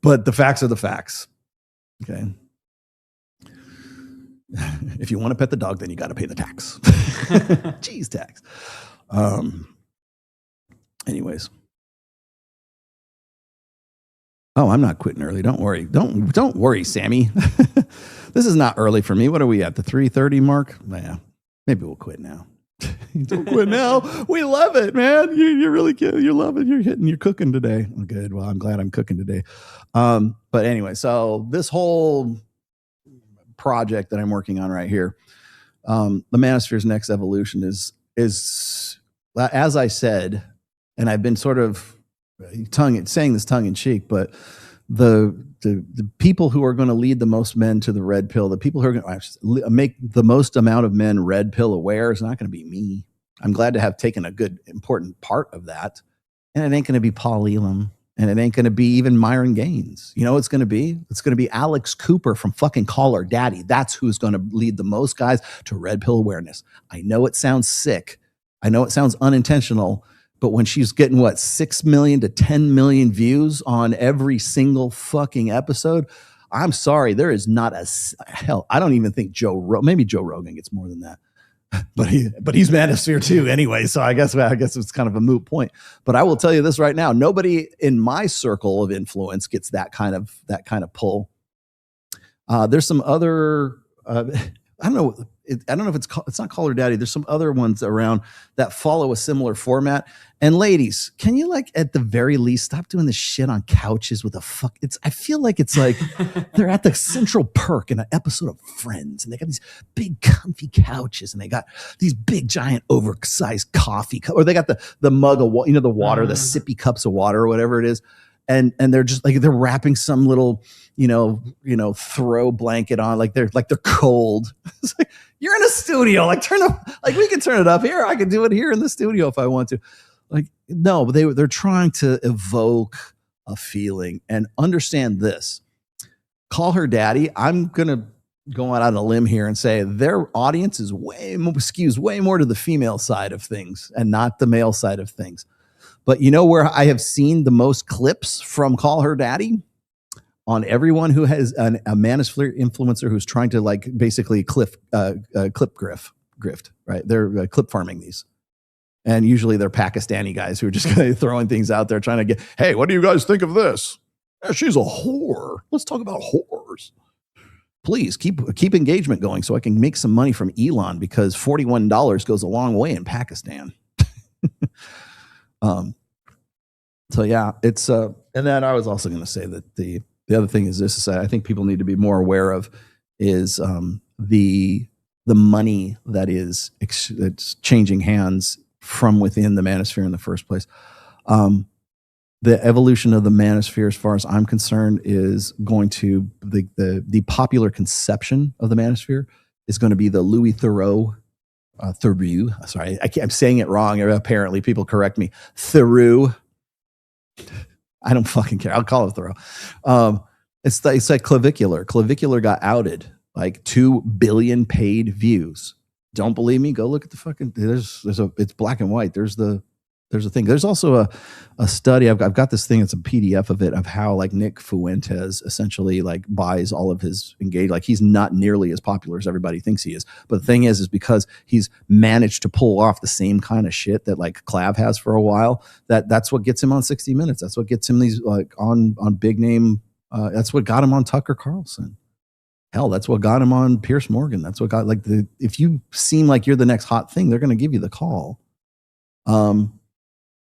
But the facts are the facts, okay? If you want to pet the dog, then you got to pay the tax. Cheese tax. Anyways. Oh, I'm not quitting early. Don't worry. Don't worry, Sammy. This is not early for me. What are we at, the 3:30 mark? Yeah, maybe we'll quit now. Don't quit now. We love it, man. You're really good. You love it. You're cooking today. Good. Well, I'm glad I'm cooking today. But anyway, so this whole project that I'm working on right here, the Manosphere's next evolution is as I said, and I've been sort of saying this tongue in cheek, but the people who are going to lead the most men to the red pill, the people who are going to make the most amount of men red pill aware, is not going to be me. I'm glad to have taken a good, important part of that. And it ain't going to be Paul Elam, and it ain't going to be even Myron Gaines. You know, it's going to be Alex Cooper from fucking Call Her Daddy. That's who's going to lead the most guys to red pill awareness. I know it sounds sick. I know it sounds unintentional. But when she's getting 6 million to 10 million views on every single fucking episode, I'm sorry, there is not a hell. I don't even think maybe Joe Rogan gets more than that, but he's Manosphere too anyway. So I guess it's kind of a moot point. But I will tell you this right now: nobody in my circle of influence gets that kind of pull. There's some other. I don't know if it's not Call Her Daddy. There's some other ones around that follow a similar format. And ladies, can you at the very least stop doing this shit on couches with I feel like it's like they're at the Central Perk in an episode of Friends, and they got these big comfy couches, and they got these big giant oversized coffee cups, or they got the mug of the water, the sippy cups of water or whatever it is. And they're just they're wrapping some little, throw blanket on, they're cold. It's like, you're in a studio, we can turn it up here. I can do it here in the studio if I want to. No, but they're trying to evoke a feeling. And understand this: Call Her Daddy. I'm gonna go out on a limb here and say their audience is skews way more to the female side of things and not the male side of things. But you know where I have seen the most clips from Call Her Daddy? On everyone who has a manosphere influencer who's trying to like basically clip grift, right? They're clip farming these. And usually they're Pakistani guys who are just kind of throwing things out there trying to get, hey, what do you guys think of this? Yeah, she's a whore. Let's talk about whores. Please keep engagement going so I can make some money from Elon, because $41 goes a long way in Pakistan. So yeah, it's and then I was also going to say that the other thing is this: is I think people need to be more aware of is the money that is it's changing hands from within the manosphere in the first place. The evolution of the manosphere, as far as I'm concerned, is going to the popular conception of the manosphere is going to be the Louis Theroux. Sorry, I'm saying it wrong. Apparently, people correct me. Theroux. I don't fucking care. I'll call it Theroux. It's like Clavicular. Clavicular got outed. Like 2 billion paid views. Don't believe me? Go look at the fucking. It's black and white. There's a thing. There's also a study. I've got this thing. It's a PDF of it of how like Nick Fuentes essentially like buys all of his engaged. Like he's not nearly as popular as everybody thinks he is. But the thing is because he's managed to pull off the same kind of shit that like Clav has for a while. That's what gets him on 60 Minutes. That's what gets him these like on big name. That's what got him on Tucker Carlson. Hell, that's what got him on Pierce Morgan. That's what got like if you seem like you're the next hot thing, they're going to give you the call.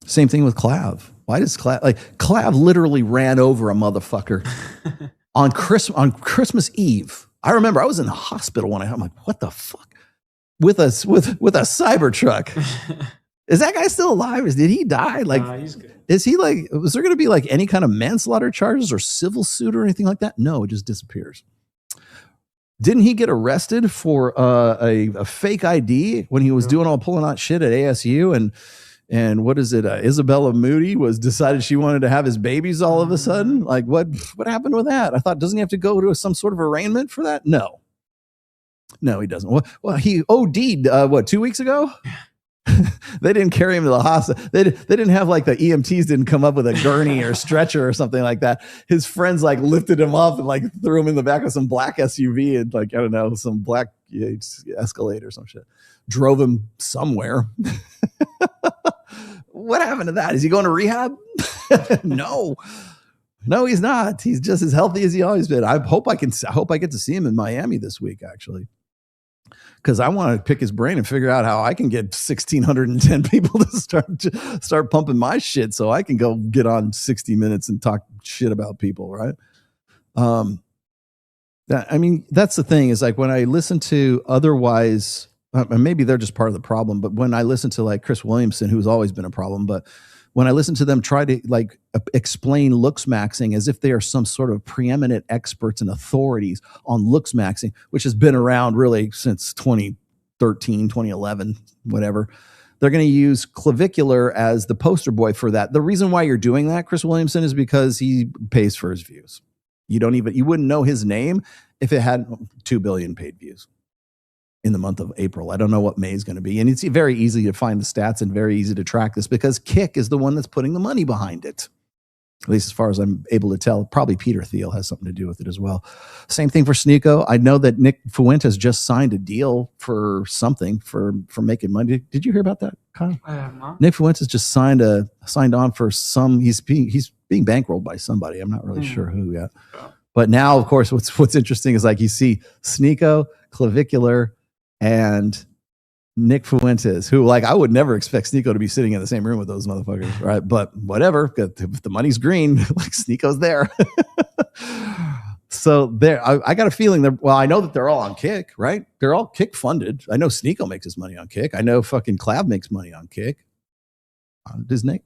Same thing with Clav. Why does Clav literally ran over a motherfucker on Christmas Eve? I remember I was in the hospital I'm like, what the fuck? With a Cybertruck. Is that guy still alive? Did he die? Like, he's good. Is he like? Was there going to be like any kind of manslaughter charges or civil suit or anything like that? No, it just disappears. Didn't he get arrested for a fake ID when he was pulling out shit at ASU and what is it? Isabella Moody decided she wanted to have his babies all of a sudden. Like what happened with that? I thought, doesn't he have to go to some sort of arraignment for that? No, he doesn't. Well, he OD'd 2 weeks ago. They didn't carry him to the hospital. They didn't have like the EMTs didn't come up with a gurney or stretcher or something like that. His friends like lifted him up and like threw him in the back of some black SUV and like, I don't know, some black Escalade or some shit. Drove him somewhere. What happened to that? Is he going to rehab? No, he's not. He's just as healthy as he always been. I hope I get to see him in Miami this week, actually. Because I want to pick his brain and figure out how I can get 1,610 people to start pumping my shit so I can go get on 60 Minutes and talk shit about people, right? That's the thing is like when I listen to otherwise, maybe they're just part of the problem, but when I listen to like Chris Williamson, who's always been a problem, but when I listen to them try to like explain looks maxing as if they are some sort of preeminent experts and authorities on looks maxing, which has been around really since 2013, 2011, whatever. They're going to use Clavicular as the poster boy for that. The reason why you're doing that, Chris Williamson, is because he pays for his views. You wouldn't know his name if it had 2 billion paid views in the month of April. I don't know what May is going to be. And it's very easy to find the stats and very easy to track this because Kick is the one that's putting the money behind it. At least as far as I'm able to tell. Probably Peter Thiel has something to do with it as well. Same thing for Sneeko. I know that Nick Fuentes just signed a deal for something for making money. Did you hear about that, Kyle? I have not. Nick Fuentes just signed on for some. He's being bankrolled by somebody. I'm not really sure who yet. But now, of course, what's interesting is like you see Sneeko, Clavicular, and Nick Fuentes, who like I would never expect Sneeko to be sitting in the same room with those motherfuckers, right? But whatever, if the money's green, like Sneeko's there. So there, I got a feeling that. Well, I know that they're all on Kick, right? They're all Kick funded. I know Sneeko makes his money on Kick. I know fucking Clav makes money on Kick. Is Nick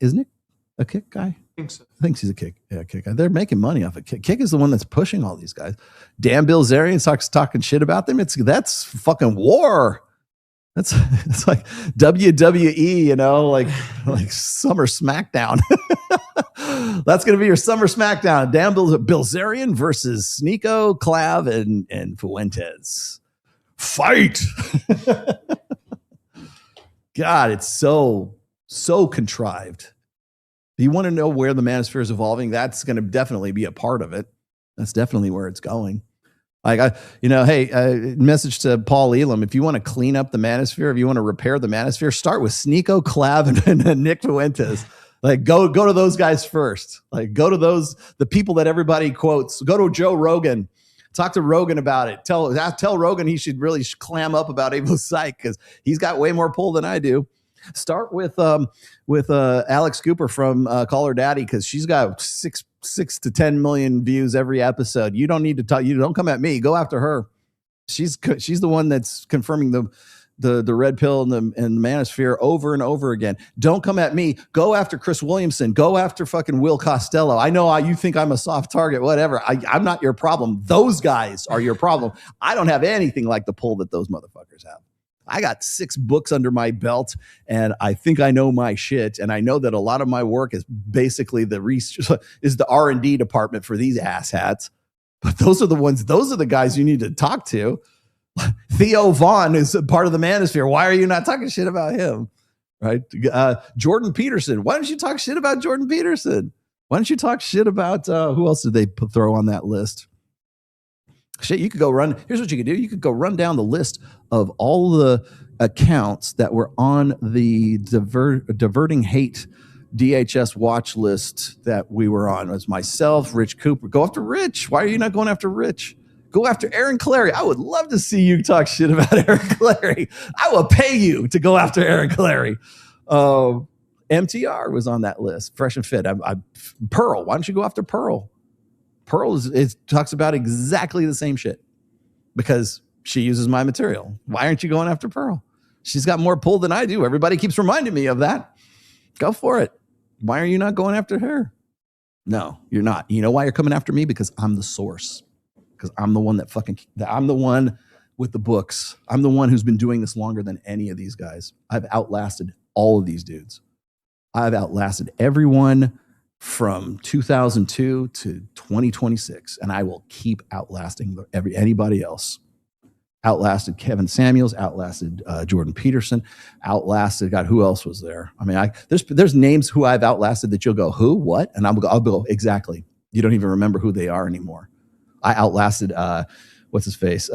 a Kick guy? I think so. I think he's a Kick guy. They're making money off of Kick. Kick is the one that's pushing all these guys. Dan Bilzerian talking shit about them. That's fucking war. It's like WWE, you know, like Summer SmackDown. That's going to be your Summer SmackDown. Dan Bilzerian versus Sneeko, Clav, and Fuentes. Fight! God, it's so contrived. You want to know where the manosphere is evolving? That's going to definitely be a part of it. That's definitely where it's going. Like, message to Paul Elam. If you want to clean up the manosphere, if you want to repair the manosphere, start with Sneeko, Clav, and Nick Fuentes. Like, go to those guys first. Like, go to the people that everybody quotes. Go to Joe Rogan. Talk to Rogan about it. Tell Rogan he should really clam up about Avo Psych because he's got way more pull than I do. Start with Alex Cooper from Call Her Daddy because she's got 6 to 10 million views every episode. You don't need to talk. You don't come at me. Go after her. She's the one that's confirming the red pill and the manosphere over and over again. Don't come at me. Go after Chris Williamson. Go after fucking Will Costello. I know you think I'm a soft target. Whatever. I'm not your problem. Those guys are your problem. I don't have anything like the pull that those motherfuckers have. I got 6 books under my belt, and I think I know my shit. And I know that a lot of my work is basically the R&D department for these asshats. But those are the guys you need to talk to. Theo Vaughn is a part of the manosphere. Why are you not talking shit about him? Right? Jordan Peterson. Why don't you talk shit about Jordan Peterson? Why don't you talk shit about who else did they throw on that list? Shit, you could go run. Here's what you could do. You could go run down the list of all the accounts that were on the diverting hate DHS watch list that we were on. It was myself, Rich Cooper. Go after Rich. Why are you not going after Rich? Go after Aaron Clary. I would love to see you talk shit about Aaron Clary. I will pay you to go after Aaron Clary. MTR was on that list. Fresh and Fit. Pearl. Why don't you go after Pearl? Pearl talks about exactly the same shit because she uses my material. Why aren't you going after Pearl? She's got more pull than I do. Everybody keeps reminding me of that. Go for it. Why are you not going after her? No, you're not. You know why you're coming after me? Because I'm the source. Because I'm the one I'm the one with the books. I'm the one who's been doing this longer than any of these guys. I've outlasted all of these dudes. I've outlasted everyone from 2002 to 2026, and I will keep outlasting anybody else. Outlasted Kevin Samuels, outlasted Jordan Peterson, outlasted. God, who else was there? I mean, there's names who I've outlasted that you'll go, who, what, and I'll go exactly. You don't even remember who they are anymore. I outlasted what's his face,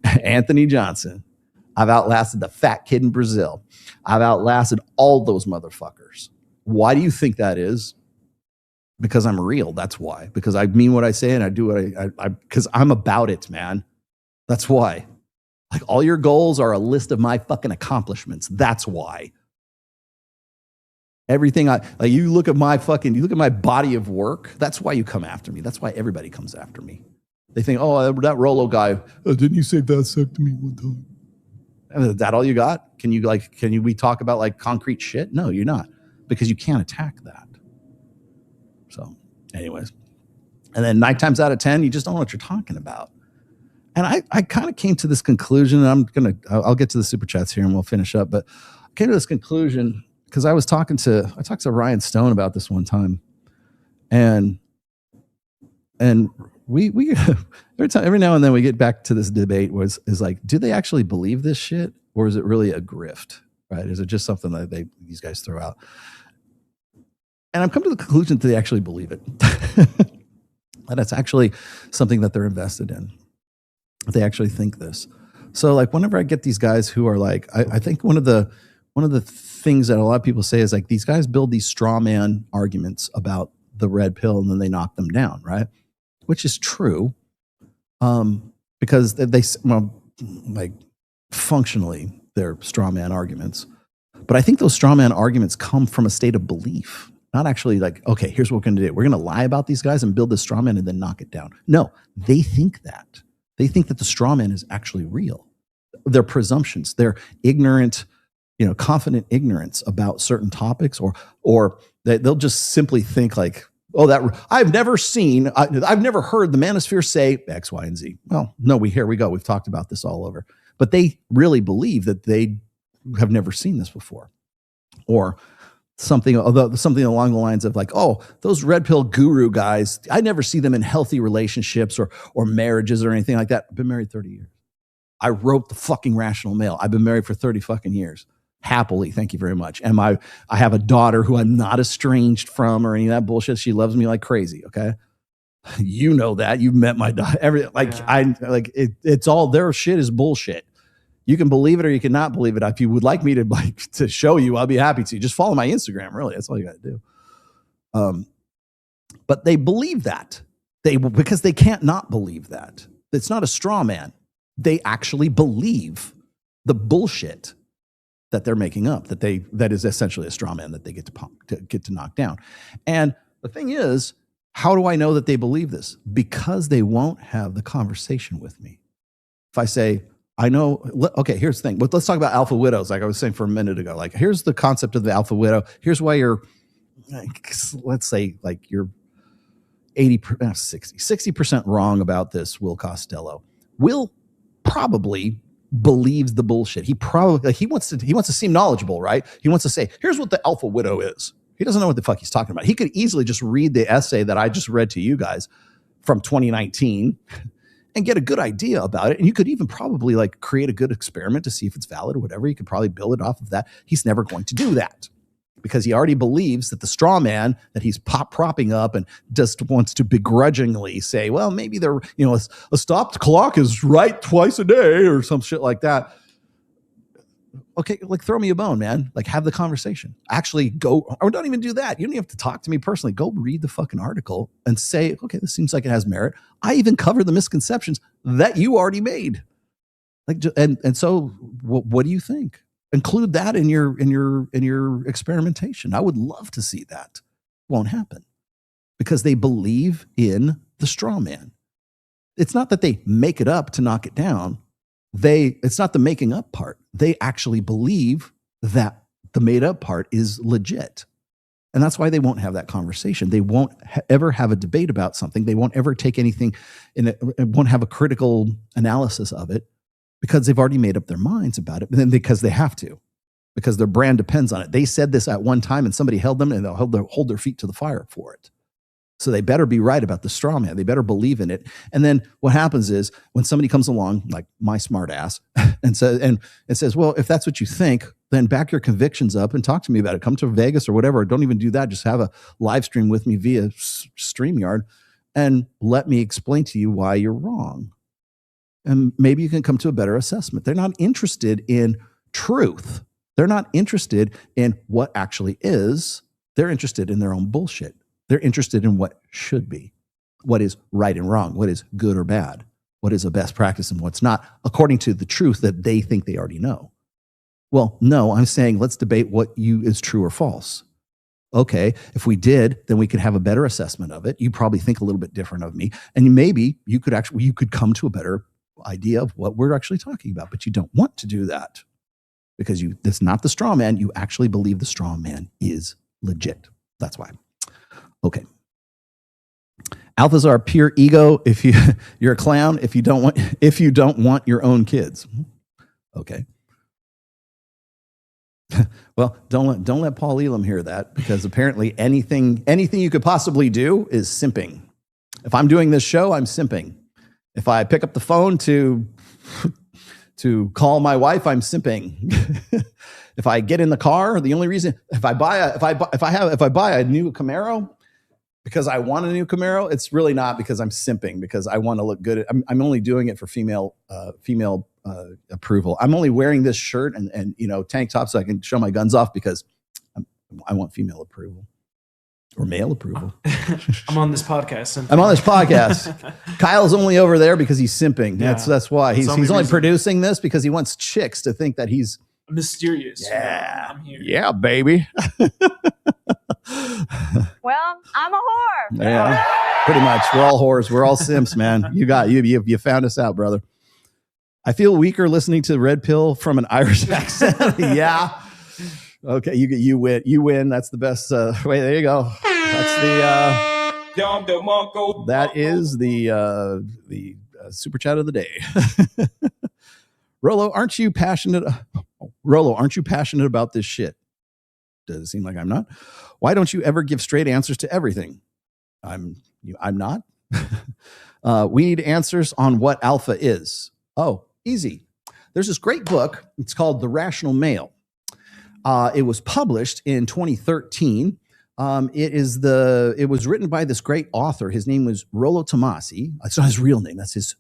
Anthony Johnson. I've outlasted the fat kid in Brazil. I've outlasted all those motherfuckers. Why do you think that is? Because I'm real. That's why. Because I mean what I say and I do what because I'm about it, man. That's why. Like, all your goals are a list of my fucking accomplishments. That's why. Everything you look at my body of work. That's why you come after me. That's why everybody comes after me. They think, oh, that Rolo guy, didn't you say that sucked to me one time? Is that all you got? Can we talk about like concrete shit? No, you're not. Because you can't attack that. So, anyways. And then 9 times out of 10, you just don't know what you're talking about. And I kind of came to this conclusion, and I'll get to the super chats here and we'll finish up, but I came to this conclusion because I talked to Ryan Stone about this one time. And we every now and then we get back to this debate is like, do they actually believe this shit, or is it really a grift? Right? Is it just something that these guys throw out? And I'm coming to the conclusion that they actually believe it. And it's actually something that they're invested in. They actually think this. So like, whenever I get these guys who are like, I think one of the things that a lot of people say is like, these guys build these straw man arguments about the red pill and then they knock them down, right? Which is true. Because they like, functionally they're straw man arguments. But I think those straw man arguments come from a state of belief. Not actually like, okay, here's what we're going to do. We're going to lie about these guys and build this straw man and then knock it down. No, they think that. They think that the straw man is actually real. Their presumptions, their ignorant, confident ignorance about certain topics, or they'll just simply think like, oh, that I've never heard the manosphere say X, Y, and Z. Well, no, here we go. We've talked about this all over. but they really believe that they have never seen this before, or something along the lines of like, oh, those red pill guru guys, I never see them in healthy relationships or marriages or anything like that. I've been married 30 years. I wrote the fucking Rational Male. I've been married for 30 fucking years. Happily, thank you very much. And I have a daughter who I'm not estranged from or any of that bullshit. She loves me like crazy, okay? You know that. You've met my daughter. It's all their shit is bullshit. You can believe it or you cannot believe it. If you would like me to show you, I'll be happy to. Just follow my Instagram, really. That's all you got to do. But they believe that. Because they can't not believe that. It's not a straw man. They actually believe the bullshit that they're making up, that is essentially a straw man that they get to knock down. And the thing is, how do I know that they believe this? Because they won't have the conversation with me. If I say, I know, okay, here's the thing. Let's talk about alpha widows, like I was saying for a minute ago. Like, here's the concept of the alpha widow. Here's why you're, let's say, like you're 60% wrong about this, Will Costello. Will probably believes the bullshit. He probably, he wants to seem knowledgeable, right? He wants to say, here's what the alpha widow is. He doesn't know what the fuck he's talking about. He could easily just read the essay that I just read to you guys from 2019 and get a good idea about it. And you could even probably like create a good experiment to see if it's valid or whatever. You could probably build it off of that. He's never going to do that because he already believes that the straw man that he's propping up and just wants to begrudgingly say, well, maybe they're, a stopped clock is right twice a day or some shit like that. Okay, like throw me a bone, man. Like have the conversation. Actually go, or don't even do that. You don't even have to talk to me personally. Go read the fucking article and say, okay, this seems like it has merit. I even cover the misconceptions that you already made. Like, and so what do you think? Include that in your experimentation. I would love to see that. Won't happen because they believe in the straw man. It's not that they make it up to knock it down. It's not the making up part. They actually believe that the made up part is legit. And that's why they won't have that conversation. They won't ever have a debate about something. They won't ever take anything in it, won't have a critical analysis of it because they've already made up their minds about it. And then because they have to, because their brand depends on it. They said this at one time and somebody held them and they'll hold their feet to the fire for it. So they better be right about the straw man. They better believe in it. And then what happens is when somebody comes along, like my smart ass, and says, well, if that's what you think, then back your convictions up and talk to me about it. Come to Vegas or whatever. Don't even do that. Just have a live stream with me via StreamYard and let me explain to you why you're wrong. And maybe you can come to a better assessment. They're not interested in truth. They're not interested in what actually is. They're interested in their own bullshit. They're interested in what should be, what is right and wrong, what is good or bad, what is a best practice and what's not, according to the truth that they think they already know. Well, no, I'm saying let's debate what is true or false. Okay, if we did, then we could have a better assessment of it. You probably think a little bit different of me, and maybe you could come to a better idea of what we're actually talking about. But you don't want to do that because that's not the straw man. You actually believe the straw man is legit. That's why. Okay. Alphas are pure ego. If you're a clown, if you don't want your own kids. Okay. Well, don't let Paul Elam hear that because apparently anything you could possibly do is simping. If I'm doing this show, I'm simping. If I pick up the phone to call my wife, I'm simping. If I get in the car, the only reason if I buy a new Camaro because I want a new Camaro, it's really not because I'm simping because I want to look good. I'm only doing it for female approval. I'm only wearing this shirt and tank top so I can show my guns off because I want female approval or male approval. I'm on this podcast. I'm on this podcast. Kyle's only over there because he's simping. Yeah. That's why he's only producing this because he wants chicks to think that he's mysterious. Yeah, I'm here. Yeah, baby. Well, I'm a whore. Yeah, pretty much. We're all whores. We're all simps, man. You found us out, brother. I feel weaker listening to Red Pill from an Irish accent. Yeah. Okay, you win. You win. That's the best. Wait, there you go. That's that is the super chat of the day. Rollo, aren't you passionate? Rollo, aren't you passionate about this shit? Does it seem like I'm not? Why don't you ever give straight answers to everything? I'm not. We need answers on what alpha is. Oh, easy. There's this great book. It's called The Rational Male. It was published in 2013. It was written by this great author. His name was Rollo Tomasi. It's not his real name. That's his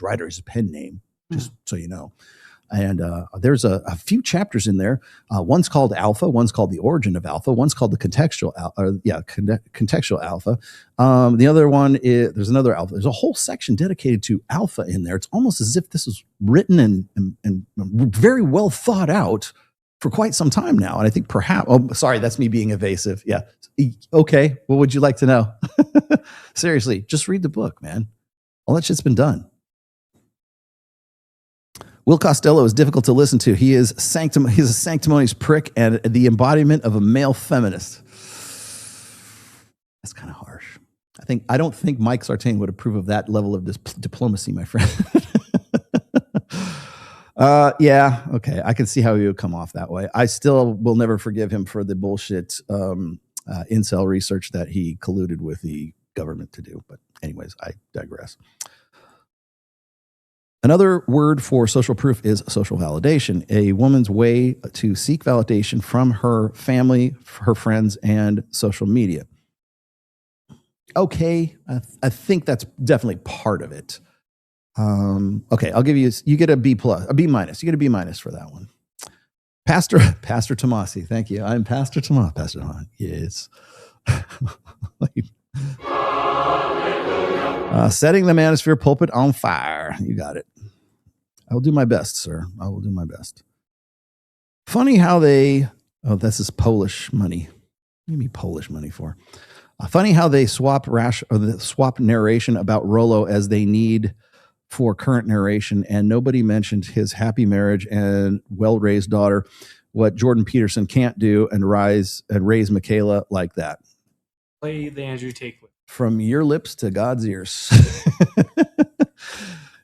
writer, his pen name, just so you know. And there's a few chapters in there. One's called Alpha. One's called The Origin of Alpha. One's called the Contextual Alpha. The other one is, there's another Alpha. There's a whole section dedicated to Alpha in there. It's almost as if this was written and very well thought out for quite some time now. And I think perhaps, oh, sorry, that's me being evasive. Yeah. Okay. What would you like to know? Seriously, just read the book, man. All that shit's been done. Will Costello is difficult to listen to. He's a sanctimonious prick and the embodiment of a male feminist. That's kind of harsh. I don't think Mike Sartain would approve of that level of diplomacy, my friend. Yeah, okay. I can see how he would come off that way. I still will never forgive him for the bullshit incel research that he colluded with the government to do. But anyways, I digress. Another word for social proof is social validation, a woman's way to seek validation from her family, her friends, and social media. Okay, I think that's definitely part of it. Okay, I'll give you get a B+, a B-. You get a B- for that one. Pastor Tomasi, thank you. I'm Pastor Tomasi. Pastor Tomasi, yes. Setting the Manosphere pulpit on fire. You got it. I will do my best, sir. I will do my best. Funny how they... Oh, this is Polish money. What do you mean Polish money for? Funny how they swap narration about Rollo as they need for current narration, and nobody mentioned his happy marriage and well-raised daughter, what Jordan Peterson can't do, and raise Michaela like that. Play the Andrew Tate clip. From your lips to God's ears.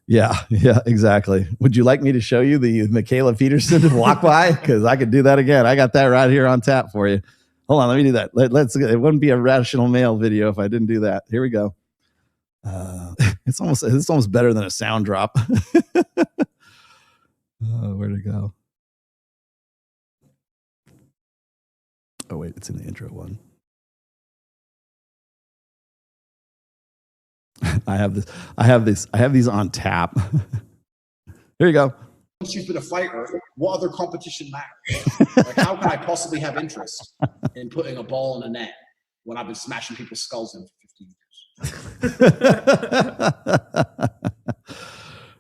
Yeah, exactly. Would you like me to show you the Michaela Peterson walk by? Because I could do that again. I got that right here on tap for you. Hold on, let me do that. It wouldn't be a Rational Male video if I didn't do that. Here we go. It's almost better than a sound drop. Where'd it go? Oh wait, it's in the intro one. I have these on tap. Here you go. Once you've been a fighter, what other competition matters? Like, how can I possibly have interest in putting a ball in a net when I've been smashing people's skulls in for 15 years?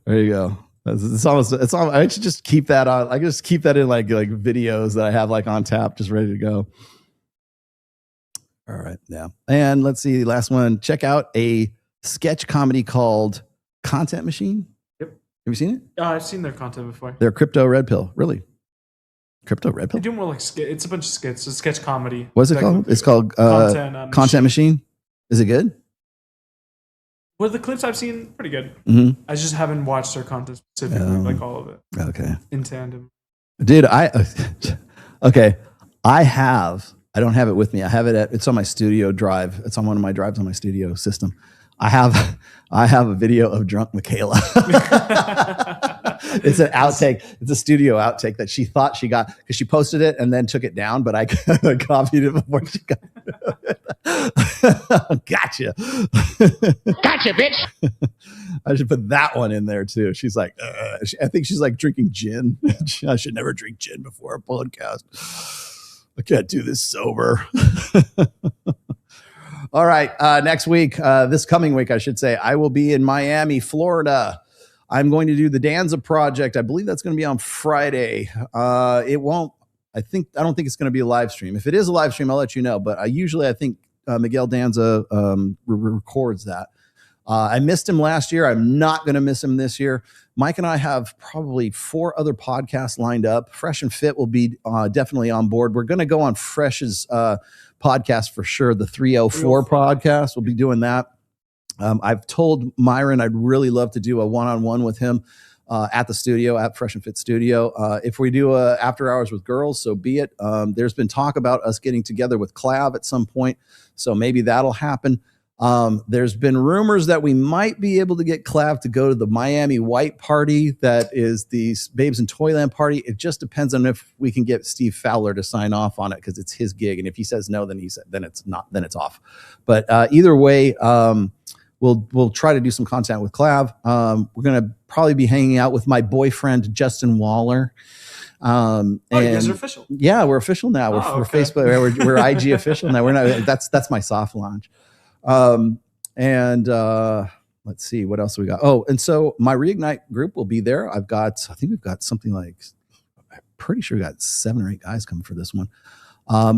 There you go. It's almost. I should just keep that on. I can just keep that in like videos that I have like on tap, just ready to go. All right, yeah. And let's see, last one. Check out a sketch comedy called Content Machine. Yep. Have you seen it? I've seen their content before. They're Crypto Red Pill. Really? Crypto Red Pill? They do more like skit. It's a bunch of skits. It's sketch comedy. What's it called? It's called Content Machine. Is it good? Well, the clips I've seen, pretty good. Mm-hmm. I just haven't watched their content specifically, like all of it. Okay. In tandem. Dude, okay. I don't have it with me. I have it it's on my studio drive. It's on one of my drives on my studio system. I have a video of drunk Michaela. It's an outtake. It's a studio outtake that she thought she got because she posted it and then took it down, but I copied it before she got it. Gotcha. Gotcha, bitch. I should put that one in there too. She's like, I think she's like drinking gin. I should never drink gin before a podcast. I can't do this sober. All right. Next week, this coming week, I should say, I will be in Miami, Florida. I'm going to do the Danza Project. I believe that's going to be on Friday. I don't think it's going to be a live stream. If it is a live stream, I'll let you know. But I think Miguel Danza records that. I missed him last year. I'm not going to miss him this year. Mike and I have probably 4 other podcasts lined up. Fresh and Fit will be definitely on board. We're going to go on Fresh's podcast for sure. The 304 podcast. We'll be doing that. I've told Myron I'd really love to do a one-on-one with him. at the studio, at Fresh and Fit Studio. If we do after hours with girls, so be it. There's been talk about us getting together with Clav at some point, so maybe that'll happen. There's been rumors that we might be able to get Clav to go to the Miami White party that is the Babes in Toyland party. It just depends on if we can get Steve Fowler to sign off on it, because it's his gig, and if he says no, then it's off. But either way, we'll try to do some content with Clav. We're gonna probably be hanging out with my boyfriend Justin Waller. You guys are official. Yeah, we're official now. We're okay. Facebook. We're IG official now. We're not. That's my soft launch. Let's see what else we got. Oh, and so my Reignite group will be there. I think we've got something like, I'm pretty sure we got 7 or 8 guys coming for this one.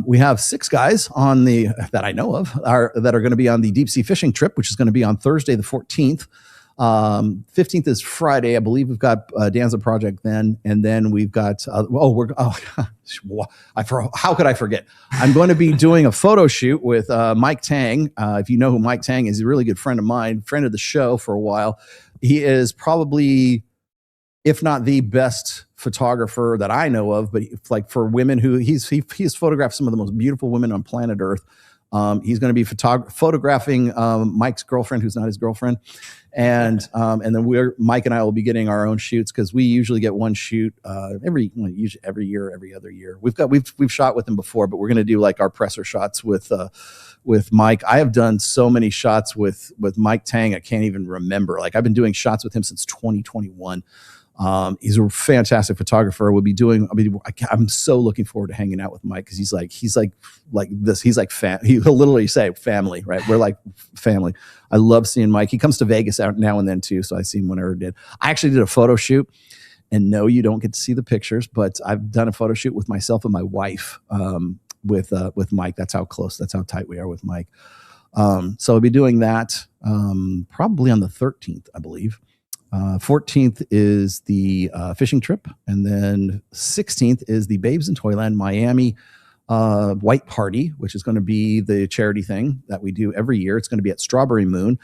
We have 6 guys that I know of that are going to be on the deep sea fishing trip, which is going to be on Thursday the 14th. 15th is Friday. I believe we've got Danza Project then, and then we've got how could I forget? I'm going to be doing a photo shoot with Mike Tang. If you know who Mike Tang is, he's a really good friend of mine, friend of the show for a while. He is probably, if not the best photographer that I know of, but like for women he's photographed some of the most beautiful women on planet Earth. He's going to be photographing Mike's girlfriend, who's not his girlfriend, and then Mike and I will be getting our own shoots, because we usually get one shoot every year, every other year. We've shot with him before, but we're going to do like our presser shots with Mike. I have done so many shots with Mike Tang, I can't even remember. Like, I've been doing shots with him since 2021. He's a fantastic photographer. I'm so looking forward to hanging out with Mike, because he's like this. He's like he'll literally say family, right? We're like family. I love seeing Mike. He comes to Vegas out now and then too, so I see him whenever I did. I actually did a photo shoot, and no, you don't get to see the pictures, but I've done a photo shoot with myself and my wife with Mike. That's how tight we are with Mike. So I'll be doing that probably on the 13th, I believe. 14th is the fishing trip, and then 16th is the Babes in Toyland Miami White Party, which is going to be the charity thing that we do every year. It's going to be at Strawberry Moon.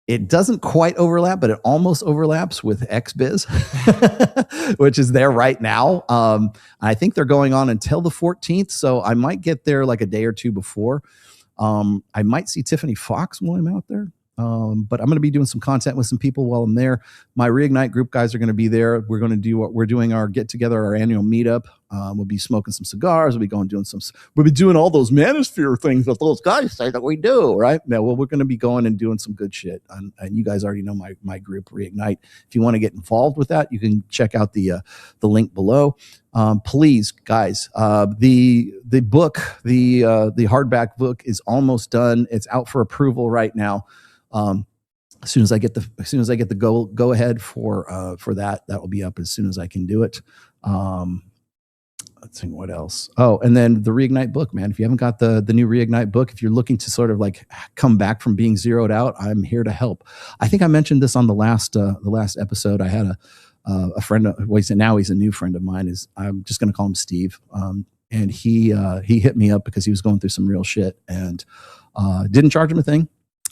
It doesn't quite overlap, but it almost overlaps with XBiz, which is there right now. I think they're going on until the 14th, so I might get there like a day or two before. I might see Tiffany Fox while I'm out there. But I'm going to be doing some content with some people while I'm there. My Reignite group guys are going to be there. We're going to do we're doing our get together, our annual meetup. We'll be smoking some cigars. We'll be doing all those manosphere things that those guys say that we do, right? Yeah, well, we're going to be going and doing some good shit. And you guys already know my group, Reignite. If you want to get involved with that, you can check out the link below. Please, guys, the book, the hardback book is almost done. It's out for approval right now. As soon as I get the go ahead for that will be up as soon as I can do it. Let's see what else. Oh, and then the Reignite book, man. If you haven't got the new Reignite book, if you're looking to sort of like come back from being zeroed out, I'm here to help. I think I mentioned this on the last episode. I had a friend. Now he's a new friend of mine. I'm just going to call him Steve. And he hit me up because he was going through some real shit, and didn't charge him a thing.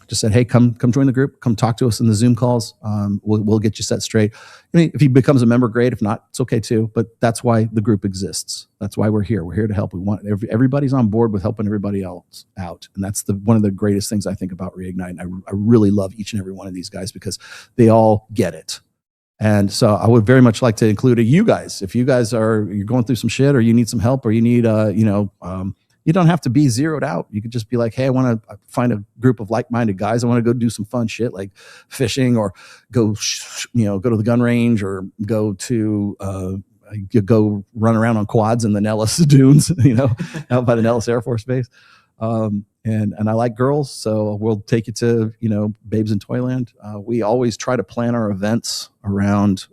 Just said, hey, come join the group. Come talk to us in the Zoom calls. We'll get you set straight. I mean, if he becomes a member, great. If not, it's okay too. But that's why the group exists. That's why we're here. We're here to help. We want everybody's on board with helping everybody else out, and that's one of the greatest things I think about Reignite. And I really love each and every one of these guys because they all get it. And so I would very much like to include you guys. If you guys you're going through some shit, or you need some help, or you need you don't have to be zeroed out. You could just be like, hey, I want to find a group of like-minded guys. I want to go do some fun shit like fishing, or go to the gun range, or go run around on quads in the Nellis dunes, out by the Nellis Air Force Base. And I like girls, so we'll take you to, Babes in Toyland. We always try to plan our events around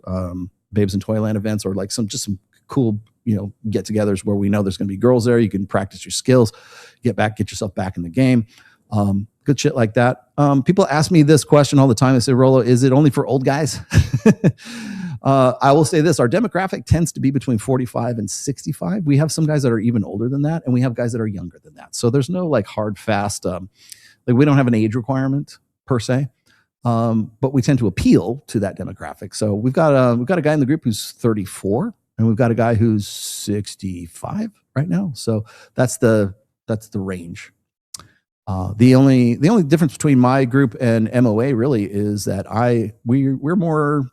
Babes in Toyland events, or like some cool get-togethers where we know there's going to be girls there. You can practice your skills, get yourself back in the game. Good shit like that. People ask me this question all the time. They say, Rollo, is it only for old guys? I will say this: our demographic tends to be between 45 and 65. We have some guys that are even older than that, and we have guys that are younger than that. So there's no like hard, fast, we don't have an age requirement per se. but we tend to appeal to that demographic. So we've got a guy in the group who's 34, and we've got a guy who's 65 right now. So that's the range. The only difference between my group and MOA really is that we're more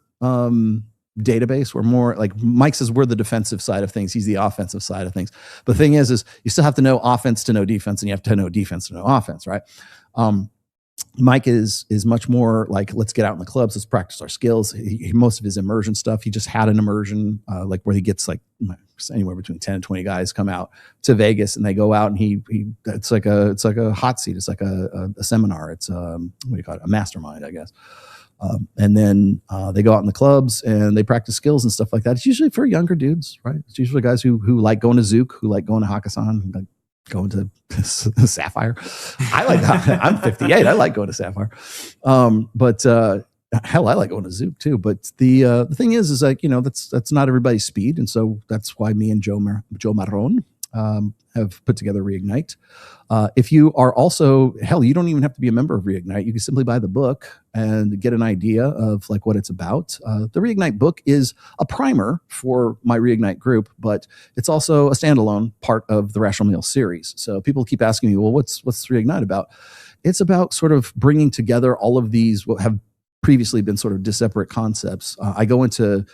database. We're more like Mike says, we're the defensive side of things. He's the offensive side of things. But the thing is you still have to know offense to know defense, and you have to know defense to know offense, right? Mike is much more like, let's get out in the clubs, let's practice our skills. Most of his immersion stuff, he just had an immersion like where he gets like anywhere between 10 and 20 guys come out to Vegas, and they go out and it's like a hot seat. It's like a seminar. It's what do you call it? A mastermind, I guess. And then they go out in the clubs and they practice skills and stuff like that. It's usually for younger dudes, right? It's usually guys who like going to Zook, who like going to Hakkasan, like going to Sapphire. I like that. I'm 58. I like going to Sapphire. But hell, I like going to Zook too. But the thing is like, that's not everybody's speed. And so that's why me and Joe Marron have put together Reignite. If you are also, hell, you don't even have to be a member of Reignite. You can simply buy the book and get an idea of like what it's about. The Reignite book is a primer for my Reignite group, but it's also a standalone part of the Rational Male series. So people keep asking me, well, what's Reignite about? It's about sort of bringing together all of these what have previously been sort of disparate concepts. I go into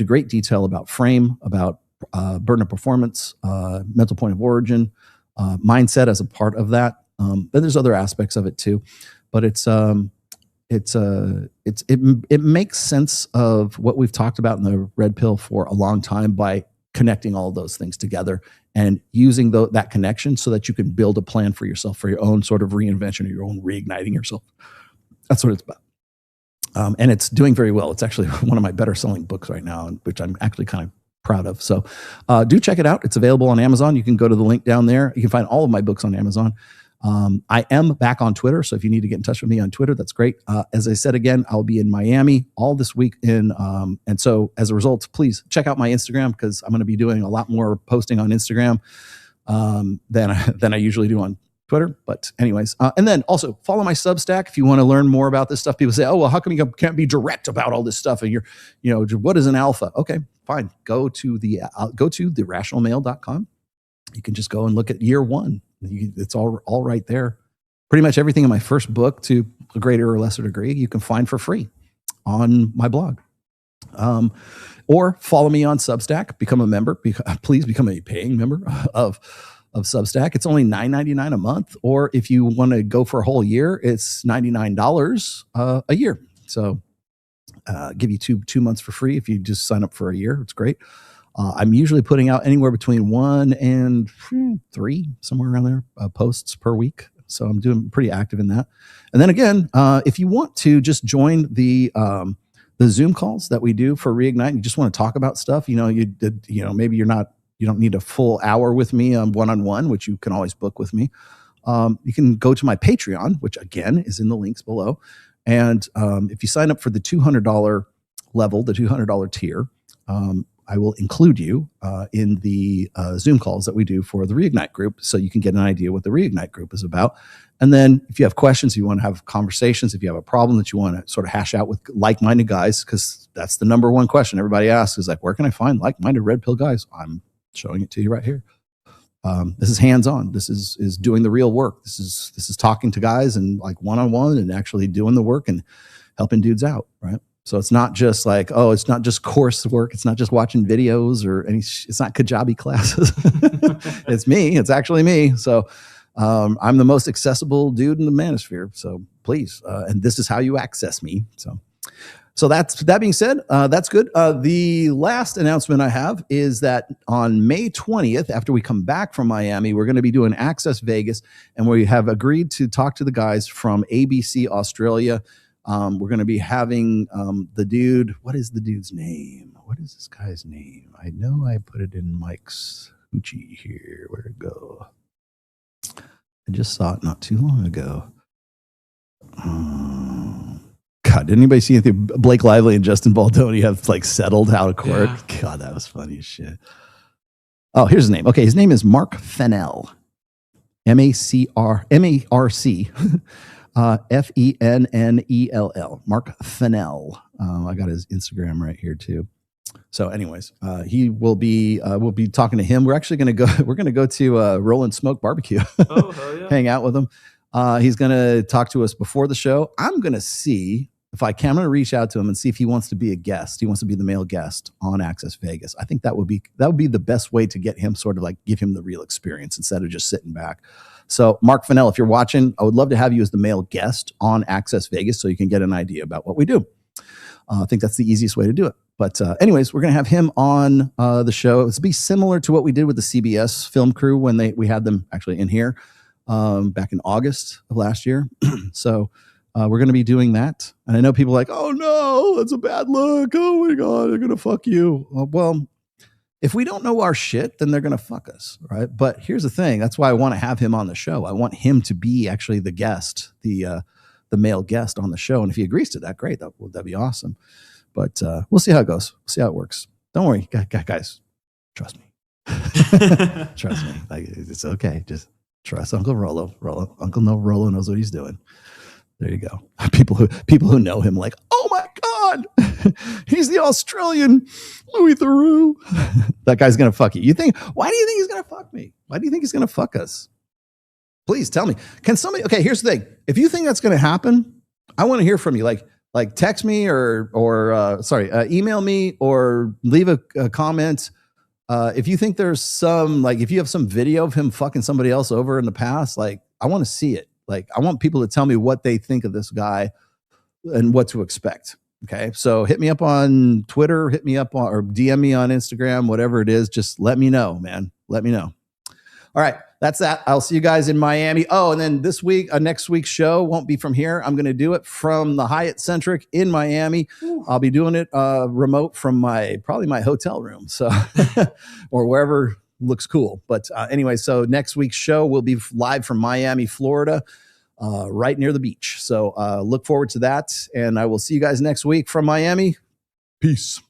great detail about frame, about burden of performance, mental point of origin, mindset as a part of that. Then there's other aspects of it too, but it makes sense of what we've talked about in the Red Pill for a long time by connecting all of those things together and using that connection so that you can build a plan for yourself, for your own sort of reinvention or your own reigniting yourself. That's what it's about. And it's doing very well. It's actually one of my better selling books right now, which I'm actually kind of proud of. So do check it out. It's available on Amazon. You can go to the link down there. You can find all of my books on Amazon. I am back on Twitter. So if you need to get in touch with me on Twitter, that's great. As I said, again, I'll be in Miami all this week. And so as a result, please check out my Instagram, because I'm going to be doing a lot more posting on Instagram than I usually do on Twitter. But anyways, and then also follow my Substack if you want to learn more about this stuff. People say, oh, well, how come you can't be direct about all this stuff? And what is an alpha? Okay, fine. Go to therationalmale.com. You can just go and look at year one. It's all right there. Pretty much everything in my first book, to a greater or lesser degree, you can find for free on my blog. Or follow me on Substack, become a member. Please become a paying member of Substack. It's only $9.99 a month. Or if you want to go for a whole year, it's $99 a year. So give you two months for free if you just sign up for a year. It's great. I'm usually putting out anywhere between 1 and 3, somewhere around there, posts per week. So I'm doing pretty active in that. And then again, if you want to just join the Zoom calls that we do for Reignite, and you just want to talk about stuff, maybe you don't need a full hour with me one-on-one, which you can always book with me. You can go to my Patreon, which again is in the links below. And if you sign up for the $200 level, the $200 tier, I will include you in the Zoom calls that we do for the Reignite group, so you can get an idea what the Reignite group is about. And then if you have questions, if you want to have conversations, if you have a problem that you want to sort of hash out with like-minded guys, because that's the number one question everybody asks is like, where can I find like-minded red pill guys? I'm showing it to you right here. This is hands-on. This is doing the real work. This is talking to guys and like one-on-one and actually doing the work and helping dudes out, right? So it's not just like, it's not just coursework. It's not just watching videos or it's not Kajabi classes. It's me. It's actually me. So I'm the most accessible dude in the manosphere. So please, and this is how you access me. So that being said, that's good. The last announcement I have is that on May 20th, after we come back from Miami, we're going to be doing Access Vegas, and we have agreed to talk to the guys from ABC Australia. We're going to be having the dude. What is the dude's name? What is this guy's name? I know I put it in Mike's hoochie here. Where'd it go? I just saw it not too long ago. God, did anybody see anything? Blake Lively and Justin Baldoni have like settled out of court. Yeah. God, that was funny as shit. Oh, here's his name. Okay, his name is Mark Fennell. M-A-R-C. Fennell. Mark Fennell. I got his Instagram right here too. So, anyways, he will be. We'll be talking to him. We're actually going to go. We're going to go to Roll and Smoke Barbecue. Oh, hell yeah. Hang out with him. He's going to talk to us before the show. I'm going to see if I can. I'm going to reach out to him and see if he wants to be a guest. He wants to be the male guest on Access Vegas. I think that would be the best way to get him sort of like give him the real experience instead of just sitting back. So, Mark Fennell, if you're watching, I would love to have you as the male guest on Access Vegas so you can get an idea about what we do. I think that's the easiest way to do it. But anyways, we're going to have him on the show. It's be similar to what we did with the CBS film crew when we had them actually in here back in August of last year. So we're going to be doing that. And I know people are like, oh no, that's a bad look. Oh my God, they're going to fuck you. Well, if we don't know our shit, then they're going to fuck us, right? But here's the thing. That's why I want to have him on the show. I want him to be actually the guest, the male guest on the show. And if he agrees to that, great. That'd be awesome. But we'll see how it goes. We'll see how it works. Don't worry, guys. Trust me. Trust me. Like, it's okay. Just trust Uncle Rollo. Uncle Rollo knows what he's doing. There you go. People who know him, like, oh my God, he's the Australian Louis Theroux. That guy's gonna fuck you. Why do you think he's gonna fuck me? Why do you think he's gonna fuck us? Please tell me. Can somebody? Okay, here's the thing. If you think that's gonna happen, I want to hear from you. Like text me or email me or leave a comment. If you think there's if you have some video of him fucking somebody else over in the past, like, I want to see it. Like, I want people to tell me what they think of this guy and what to expect. Okay. So hit me up on Twitter, or DM me on Instagram, whatever it is. Just let me know, man. Let me know. All right. That's that. I'll see you guys in Miami. Oh, and then this week, next week's show won't be from here. I'm going to do it from the Hyatt Centric in Miami. Ooh. I'll be doing it remote from probably my hotel room. So, or wherever looks cool. But anyway, so next week's show will be live from Miami, Florida, right near the beach. So look forward to that. And I will see you guys next week from Miami. Peace.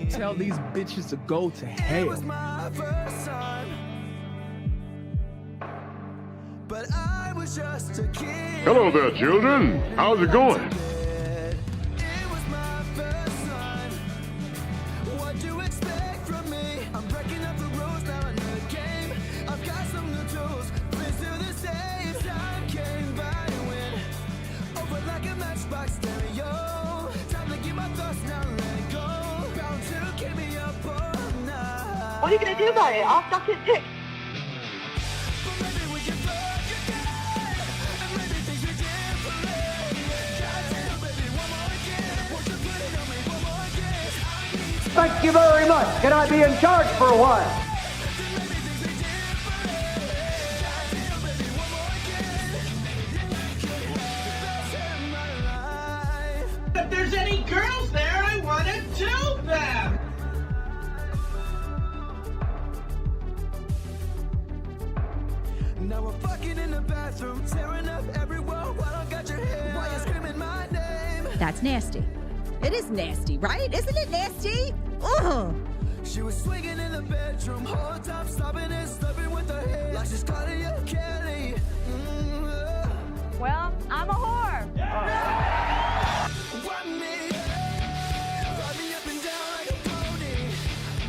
Tell these bitches to go to hell. Hello there, children. How's it going? What are you gonna do about it? I'll suck his dick. Thank you very much. Can I be in charge for a while? If there's any girls there, I want to do them. Now we're fucking in the bathroom, tearing up everywhere while I got your hair. Why you screaming my name? That's nasty. It is nasty, right? Isn't it nasty? Ugh. She was swinging in the bedroom, whole time stopping and slipping with her hair. Like she's Claudia Kelly. Well, I'm a whore. Run me up and down like a pony.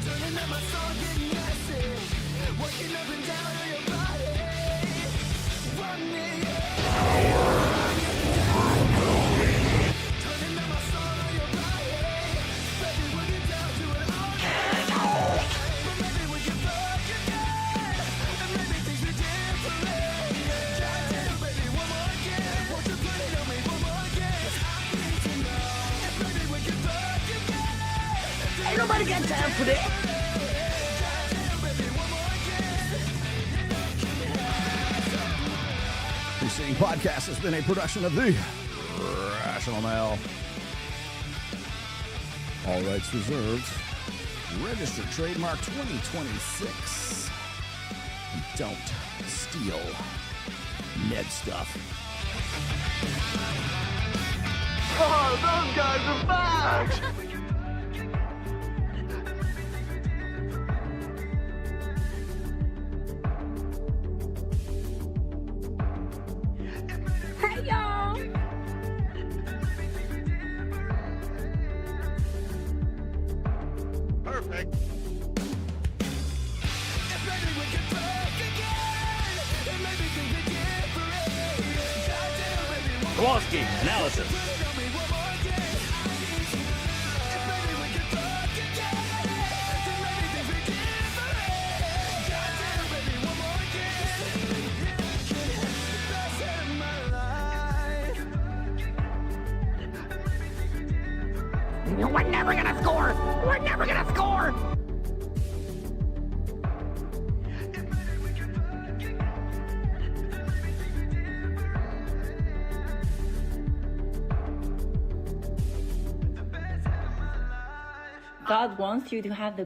Turning up my song, getting nasty. Working up and down on your body. Run me turning up my song on your body. Baby, we get down to it all night. But maybe we can fuck again. And maybe things are different. Goddamn, baby, one more again. Won't you put it on me one more again? I need to know if maybe we can fuck again. Ain't nobody got time for that. Podcast has been a production of the Rational Mail. All rights reserved. Registered trademark 2026. Don't steal Ned stuff. Oh, those guys are back! Hey, y'all. Perfect. Kowalski, analysis. We're never gonna score! We're never gonna score! God wants you to have the